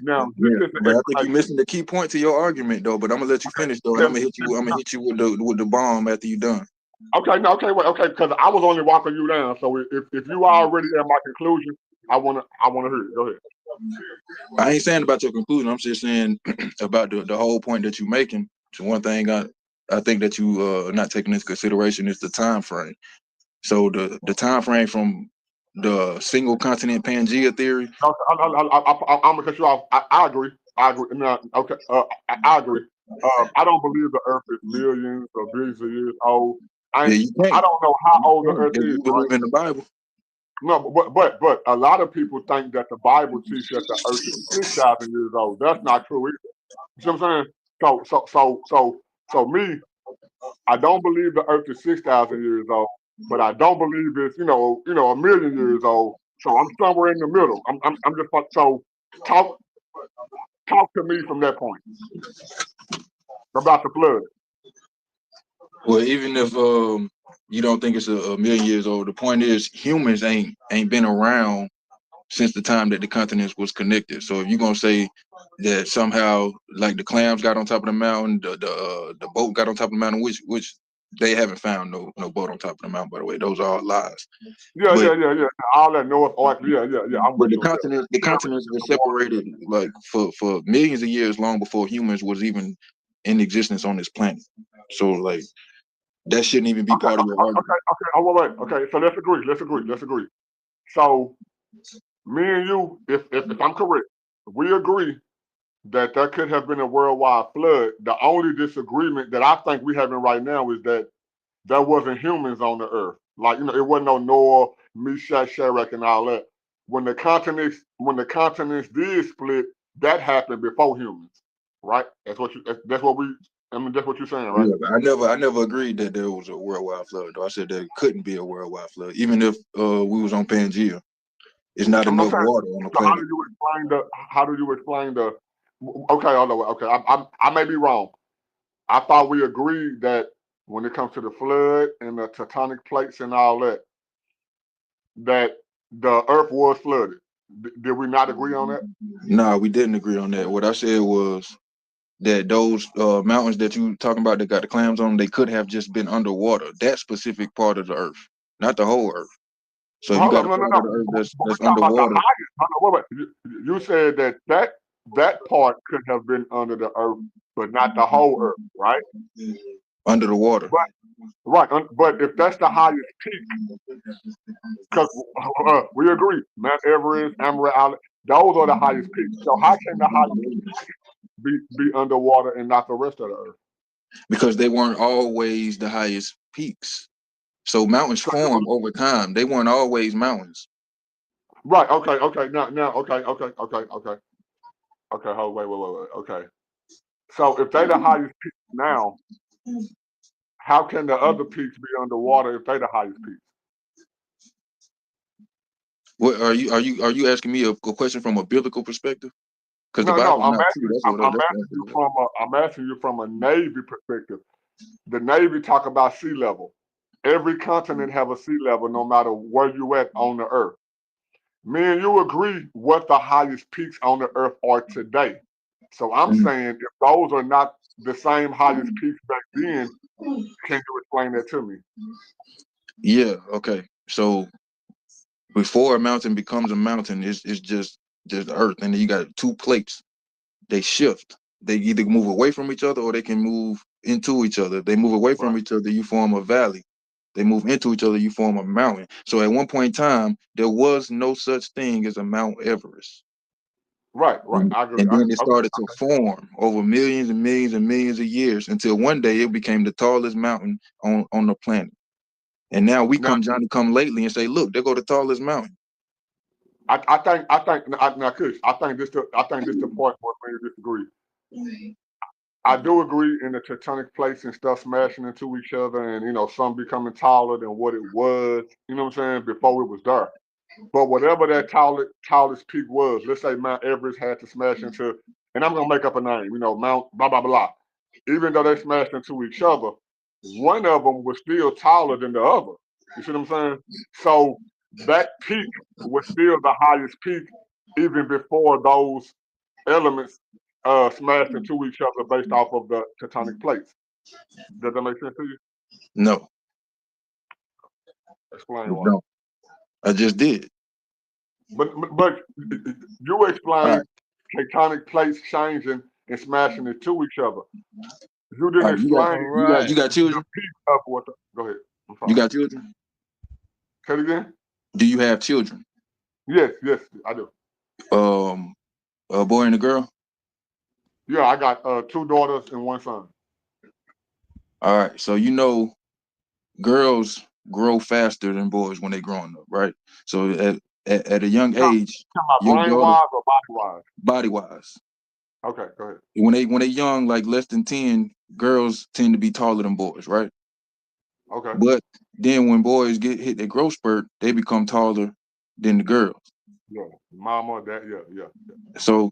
Now, Yeah, but I think you're missing the key point to your argument, though. But I'm gonna let you finish, though, and I'm gonna hit you with the bomb after you're done. Okay, no, okay, wait, okay, because I was only walking you down. So if you already at my conclusion, I wanna hear it. Go ahead. I ain't saying about your conclusion. I'm just saying about the whole point that you're making. So one thing I think that you are not taking into consideration is the time frame. So the time frame from the single continent Pangea theory. I'm gonna cut you off. I agree. No, okay. I agree. I don't believe the Earth is millions or billions of years old. I don't know how old the Earth is. You believe in the Bible? No, but a lot of people think that the Bible teaches that the Earth is 6,000 years old. That's not true either. You see what I'm saying? So me, I don't believe the Earth is 6,000 years old, but I don't believe it's a million years old. So I'm somewhere in the middle. I'm just so talk to me from that point about the flood. Well, even if you don't think it's a million years old, the point is humans ain't been around since the time that the continents was connected. So if you're gonna say that somehow like the clams got on top of the mountain, the boat got on top of the mountain, which they haven't found no boat on top of the mountain, by the way. Those are all lies. Yeah. All that North Arc, yeah. I'm with you. The continents were separated like for millions of years, long before humans was even in existence on this planet. So like that shouldn't even be part of your argument. Okay. So let's agree. So me and you, if I'm correct, we agree that there could have been a worldwide flood. The only disagreement that I think we having right now is that there wasn't humans on the earth. Like, it wasn't no Noah, Meshach, Shadrach, and all that. When the continents did split, that happened before humans, right? That's what you're saying, right? Yeah, I never agreed that there was a worldwide flood, though. I said there couldn't be a worldwide flood, even if we was on Pangea. It's not enough water on the planet. How do you explain the? Okay, I may be wrong. I thought we agreed that when it comes to the flood and the tectonic plates and all that, that the Earth was flooded. Did we not agree on that? No, we didn't agree on that. What I said was that those mountains that you talking about that got the clams on, they could have just been underwater. That specific part of the Earth, not the whole Earth. So you got a part of the Earth that's underwater. Wait. You said that part could have been under the Earth, but not the whole Earth, right? Under the water. But if that's the highest peak, because we agree, Mount Everest, Amarillo Island, those are the highest peaks. So how can the highest peak be underwater and not the rest of the Earth? Because they weren't always the highest peaks. So mountains form over time. They weren't always mountains. Right. Okay. Now. Okay. Hold. Wait. Okay. So if they're the highest peak now, how can the other peaks be underwater if they're the highest peaks? What are you asking me a question from a biblical perspective? Because No. I'm asking you from a Navy perspective. The Navy talk about sea level. Every continent have a sea level, no matter where you at on the Earth. Me and you agree what the highest peaks on the Earth are today. So I'm saying if those are not the same highest peaks back then, can you explain that to me? Yeah. Okay. So before a mountain becomes a mountain, it's just Earth, and then you got two plates. They shift. They either move away from each other or they can move into each other. They move away from each other, you form a valley. They move into each other, you form a mountain. So at one point in time, there was no such thing as a Mount Everest. Right. I agree. And then it started to form over millions and millions and millions of years until one day it became the tallest mountain on the planet. And now we come lately and say, look, there go the tallest mountain. I think now, Kush, I think this the point where we disagree. I do agree in the tectonic plates and stuff smashing into each other, and some becoming taller than what it was. You know what I'm saying? Before it was there. But whatever that tallest peak was, let's say Mount Everest had to smash into, and I'm gonna make up a name. Mount blah blah blah. even though they smashed into each other, one of them was still taller than the other. You see what I'm saying? So that peak was still the highest peak even before those elements smashed into each other based off of the tectonic plates. Does that make sense to you? No. Explain why. No. I just did. But you explained tectonic plates changing and smashing into each other. You didn't explain. You got children? Go ahead. You got children? Say it again. Do you have children? Yes, I do. A boy and a girl? Yeah, I got 2 daughters and 1 son. All right. So you know, girls grow faster than boys when they growing up, right? So at a young age, brain-wise or body-wise? Body-wise. Okay, go ahead. When they young, like less than 10, girls tend to be taller than boys, right? Okay. But then when boys hit their growth spurt, they become taller than the girls. Yeah, mama, dad, yeah. So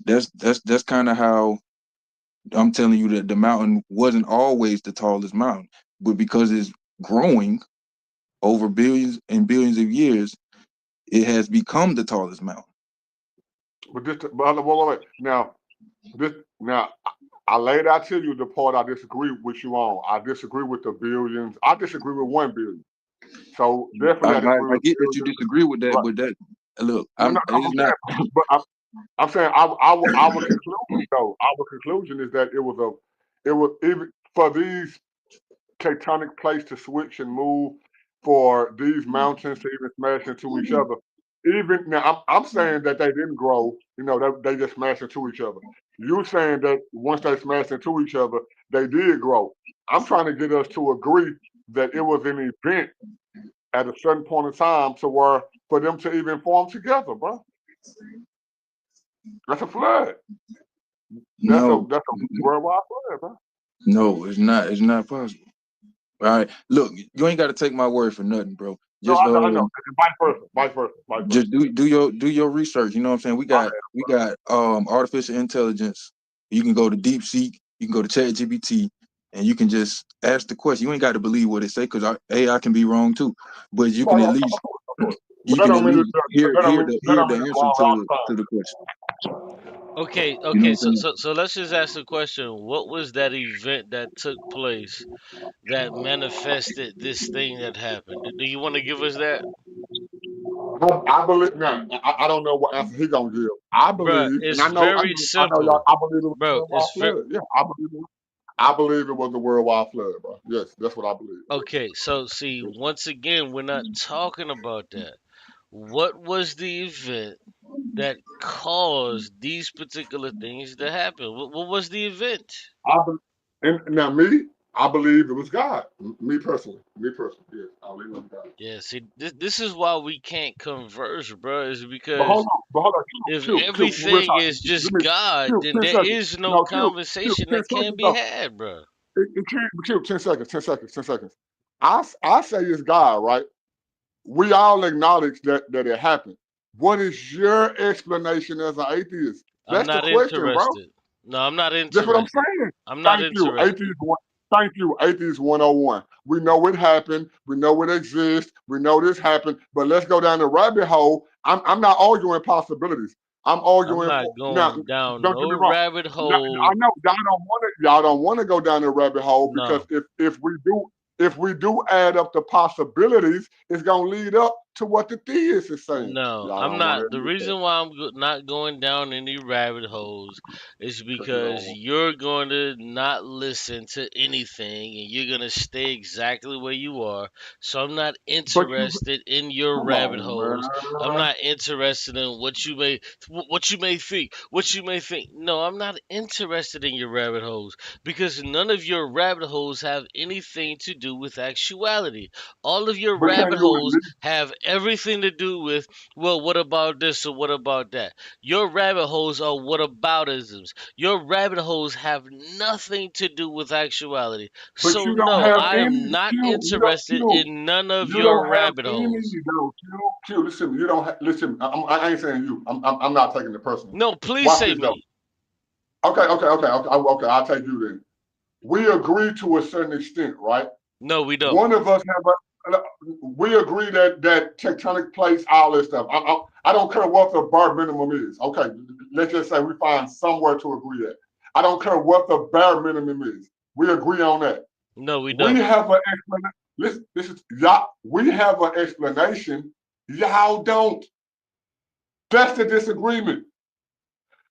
that's kind of how I'm telling you that the mountain wasn't always the tallest mountain, but because it's growing over billions and billions of years, it has become the tallest mountain. But wait. Now, I laid out to you the part I disagree with you on. I disagree with the billions. I disagree with 1 billion. So definitely, I get that you disagree with that, right. But that look, I'm saying our conclusion though. Our conclusion is that it was even for these tectonic plates to switch and move, for these mountains to even smash into each other. Even now, I'm saying that they didn't grow. You know, they just smashed into each other. You saying that once they smashed into each other, they did grow. I'm trying to get us to agree that it was an event at a certain point in time to where for them to even form together, bro. That's a flood. That's a worldwide flood, bro. No, it's not. It's not possible. All right, look, you ain't got to take my word for nothing, bro. Just, no, I know. Vice versa. Just do your research. You know what I'm saying? We got artificial intelligence. You can go to DeepSeek. You can go to ChatGPT, and you can just ask the question. You ain't got to believe what it say because AI can be wrong too. But you can at least hear the answer to the question. Okay. You know So let's just ask the question: what was that event that took place that manifested this thing that happened? Do you want to give us that? I believe now. I don't know what answer he gonna give. I believe, it's and I know y'all. I believe it was a worldwide flood. Yeah, I believe it was a worldwide flood, bro. Yes, that's what I believe. Okay, so see, once again, we're not talking about that. What was the event that caused these particular things to happen? What was the event? I believe it was God. Me personally, yes, I believe it was God. Yeah, see, this is why we can't converse, bro. Is because but hold on, if everything is just God, then there is no conversation that can be had, bro. It can't be 10 seconds. I say it's God, right? We all acknowledge that it happened. What is your explanation as an atheist? That's the question, interested. Bro. No, I'm not interested. That's what I'm saying. I'm not interested. Thank you, Atheist 101. We know it happened. We know it exists. We know this happened. But let's go down the rabbit hole. I'm not arguing possibilities. I'm arguing. I'm not going down no rabbit hole. I know y'all don't want to go down the rabbit hole because if we do add up the possibilities, it's gonna lead up to what the theist is saying. No, I'm not. The reason why I'm not going down any rabbit holes is because you're going to not listen to anything and you're going to stay exactly where you are. So I'm not interested in your rabbit holes. I'm not interested in what you may think. No, I'm not interested in your rabbit holes because none of your rabbit holes have anything to do with actuality. All of your rabbit holes have everything to do with, well, what about this or what about that? Your rabbit holes are whataboutisms. Your rabbit holes have nothing to do with actuality. But so no, I am not interested in none of your rabbit holes. Qube, listen, you don't listen. I ain't saying you. I'm not taking it personal. No, please say me. Okay. I'll take you then. we agree to a certain extent, right? No, we don't. One of us we agree that tectonic plates, all this stuff. I don't care what the bare minimum is. Okay, let's just say we find somewhere to agree at. I don't care what the bare minimum is. We agree on that. No, we We don't. have an explanation. This is y'all. We have an explanation. Y'all don't. That's the disagreement.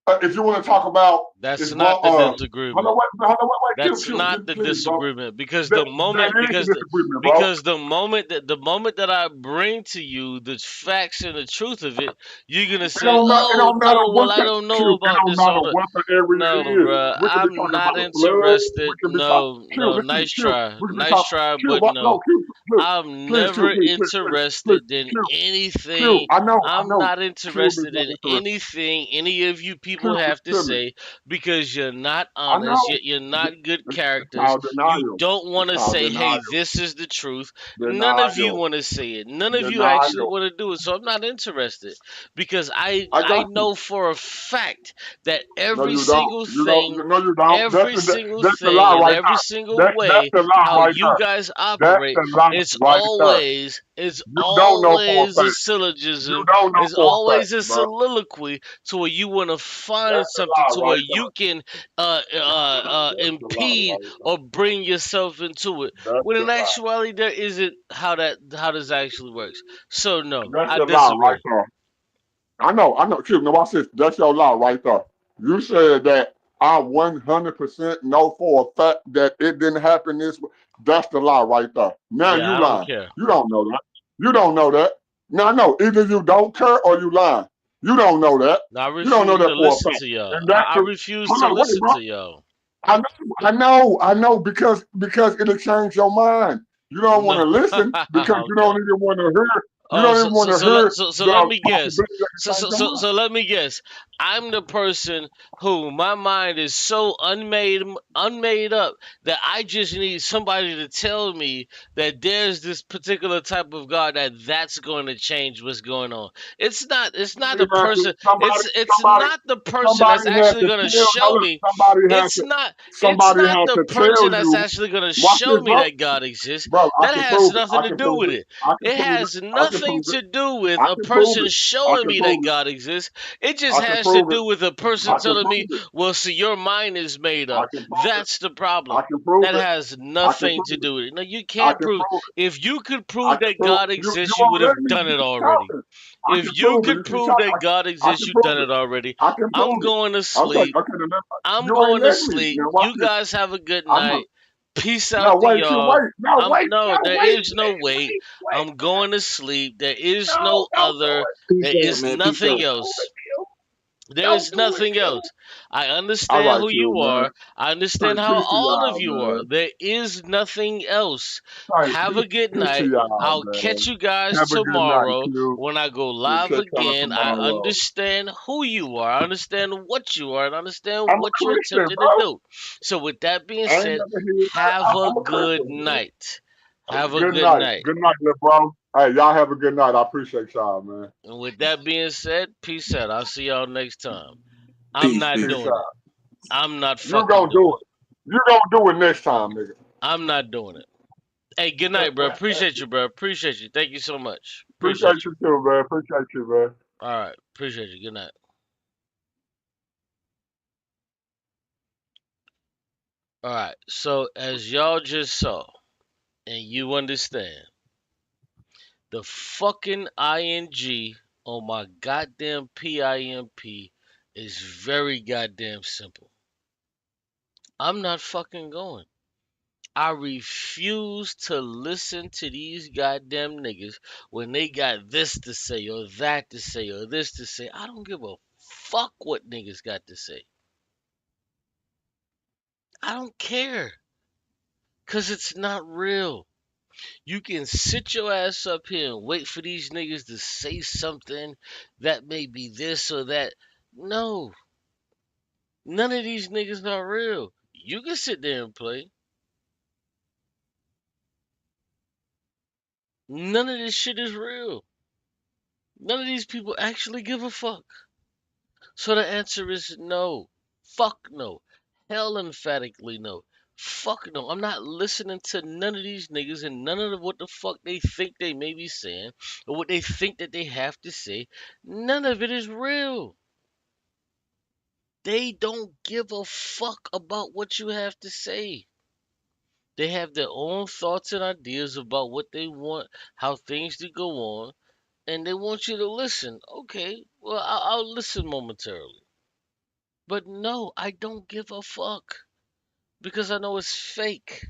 If you want to talk about, That's it's not wrong. the Hold disagreement. on, wait, That's Q, not just the please, bro. disagreement because That is the disagreement, bro. the moment that I bring to you the facts and the truth of it, you're gonna It say, don't matter "Oh, what well, I the don't know Q. It about don't this matter or that." what the area No, is. bruh, We could be I'm talking not about the flood. We interested. could be talking. No, Q, no, listen, nice Q. try, We could be nice talking. try, Q, but what? No, no. Q, please, I'm please, never Q, please, interested in Q, Q. anything. I know, I'm not Q is interested not in interested. anything any of you people Q, have to Q, say because you're not I honest, know. you're not good It's characters. called You denial. don't want It's to called say, hey, denial. this is the truth. None of you Denial. want to say it. None of you actually Denial. want to do it. So I'm not interested because I I got you. know for a fact that No, every you don't. single You don't. thing, No, you don't. every single That's the thing lie and right every there. single That's way the lie how right you there. guys That's operate, the lie right there. it's You don't know for a always a fact. You syllogism, don't know it's for a fact, always a bro. soliloquy to where you want to find That's the something lie to where right there. you can That's the lie impede right there. or bring yourself into it. That's When the in lie. actuality, there isn't how this actually works. So no, That's I the lie right disagree. there. I know. Chief, no, watch this. That's your lie right there. You said that I 100% know for a fact that it didn't happen this way. That's the lie right there. Now Yeah, you I don't lying. care. You don't know that. You don't know that. Now, no, either you don't care or you lying. You don't know that. I You don't know refuse that to for a listen fact. to y'all. And that's I the, refuse hold to on, wait, listen bro. to y'all. I know, because it'll change your mind. You don't want No, to listen because you don't okay. even want to hear. You Oh, don't even want to hear so let the me guess. possibility that can change your mind. So let me guess. I'm the person who my mind is so unmade up that I just need somebody to tell me that there's this particular type of God that's going to change what's going on. It's not a person. It's not the person that's Somebody had actually to going to tell. No, show look, me. It's not it's somebody not had the to person tell that's you. actually going to Watch show this, me bro. that God exists. Bro, I That can has prove it. nothing I to can do prove with it. it. I can It prove it. has I can nothing prove it. to do with I a can prove person it. I showing can me prove that it. God exists. It just I can has to prove it. do with a person I can telling me, prove it. well, see, your mind is made I up. can prove it. That's the problem. I can prove That it. has I can nothing to prove it. do with it. No, you I can't can prove it. prove it. If you could I prove can that prove God you exists, you won't would let have me. done You it keep already. talking. I If can you prove it. could You keep prove talking. that God I exists, can you've prove done it. it already. I can I'm prove it. going to Okay, sleep. okay, then I'm you ain't going to let me. sleep. Now watch You this. guys have a good I'm not. night. Peace No, out to wait, you y'all. wait. No, wait, No, no, there wait, is no wait. wait. I'm going to sleep. There is No, no don't do other. it. Peace There out, is man. Peace nothing out. Do it, else. Q. There Don't is do it, nothing Q. else. I All understand right, who Q, you man. are. I understand how Peace to all of y'all, you are. man. There is nothing else. All right, Have a good peace to night. y'all, I'll catch man. you guys Have a good night, tomorrow Q. when I go We'll live catch y'all again. I tomorrow. understand who you are. I understand what you are. And I understand I'm a what you're Christian, attempting to bro. do. So, with that being I ain't said, never heard that. have a I'm a good Christian, man. night. Have a Good good night. night. Good night, little bro. Hey, y'all have a good night. I appreciate y'all, man. And with that being said, peace out. I'll see y'all next time. I'm Peace, not peace. Peace doing out. it. I'm not You fucking gonna do doing it. it. You gonna do it next time, nigga. I'm not doing it. Hey, good night, bro. Appreciate you, bro. Appreciate you. Thank you so much. Appreciate Appreciate you. you too, man. Appreciate you, man. All right. Appreciate you. Good night. All right. So, as y'all just saw, and you understand, the fucking ing on my goddamn PIMP is very goddamn simple. I'm not fucking going. I refuse to listen to these goddamn niggas when they got this to say or that to say or this to say. I don't give a fuck what niggas got to say. I don't care. Cause it's not real. You can sit your ass up here and wait for these niggas to say something that may be this or that. No. None of these niggas are real. You can sit there and play. None of this shit is real. None of these people actually give a fuck. So the answer is no. Fuck no. Hell emphatically no. Fuck no. I'm not listening to none of these niggas and none of what the fuck they think they may be saying or what they think that they have to say. None of it is real. They don't give a fuck about what you have to say. They have their own thoughts and ideas about what they want, how things to go on, and they want you to listen. Okay, well, I'll listen momentarily. But no, I don't give a fuck because I know it's fake.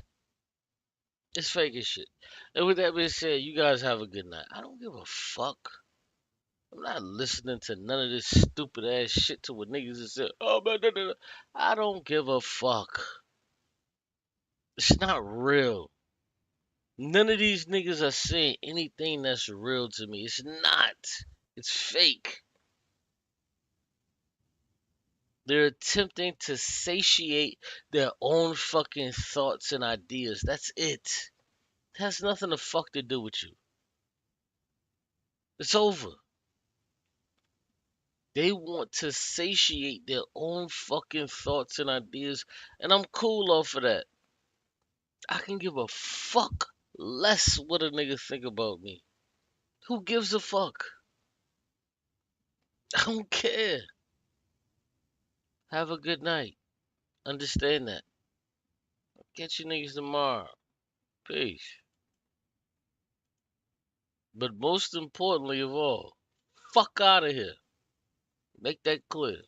It's fake as shit. And with that being said, you guys have a good night. I don't give a fuck. I'm not listening to none of this stupid ass shit to what niggas is saying. Oh, man, I don't give a fuck. It's not real. None of these niggas are saying anything that's real to me. It's not. It's fake. They're attempting to satiate their own fucking thoughts and ideas. That's it. It has nothing to fuck to do with you. It's over. They want to satiate their own fucking thoughts and ideas, and I'm cool off of that. I can give a fuck less what a nigga think about me. Who gives a fuck? I don't care. Have a good night. Understand that. I'll catch you niggas tomorrow. Peace. But most importantly of all, fuck out of here. Make that clear.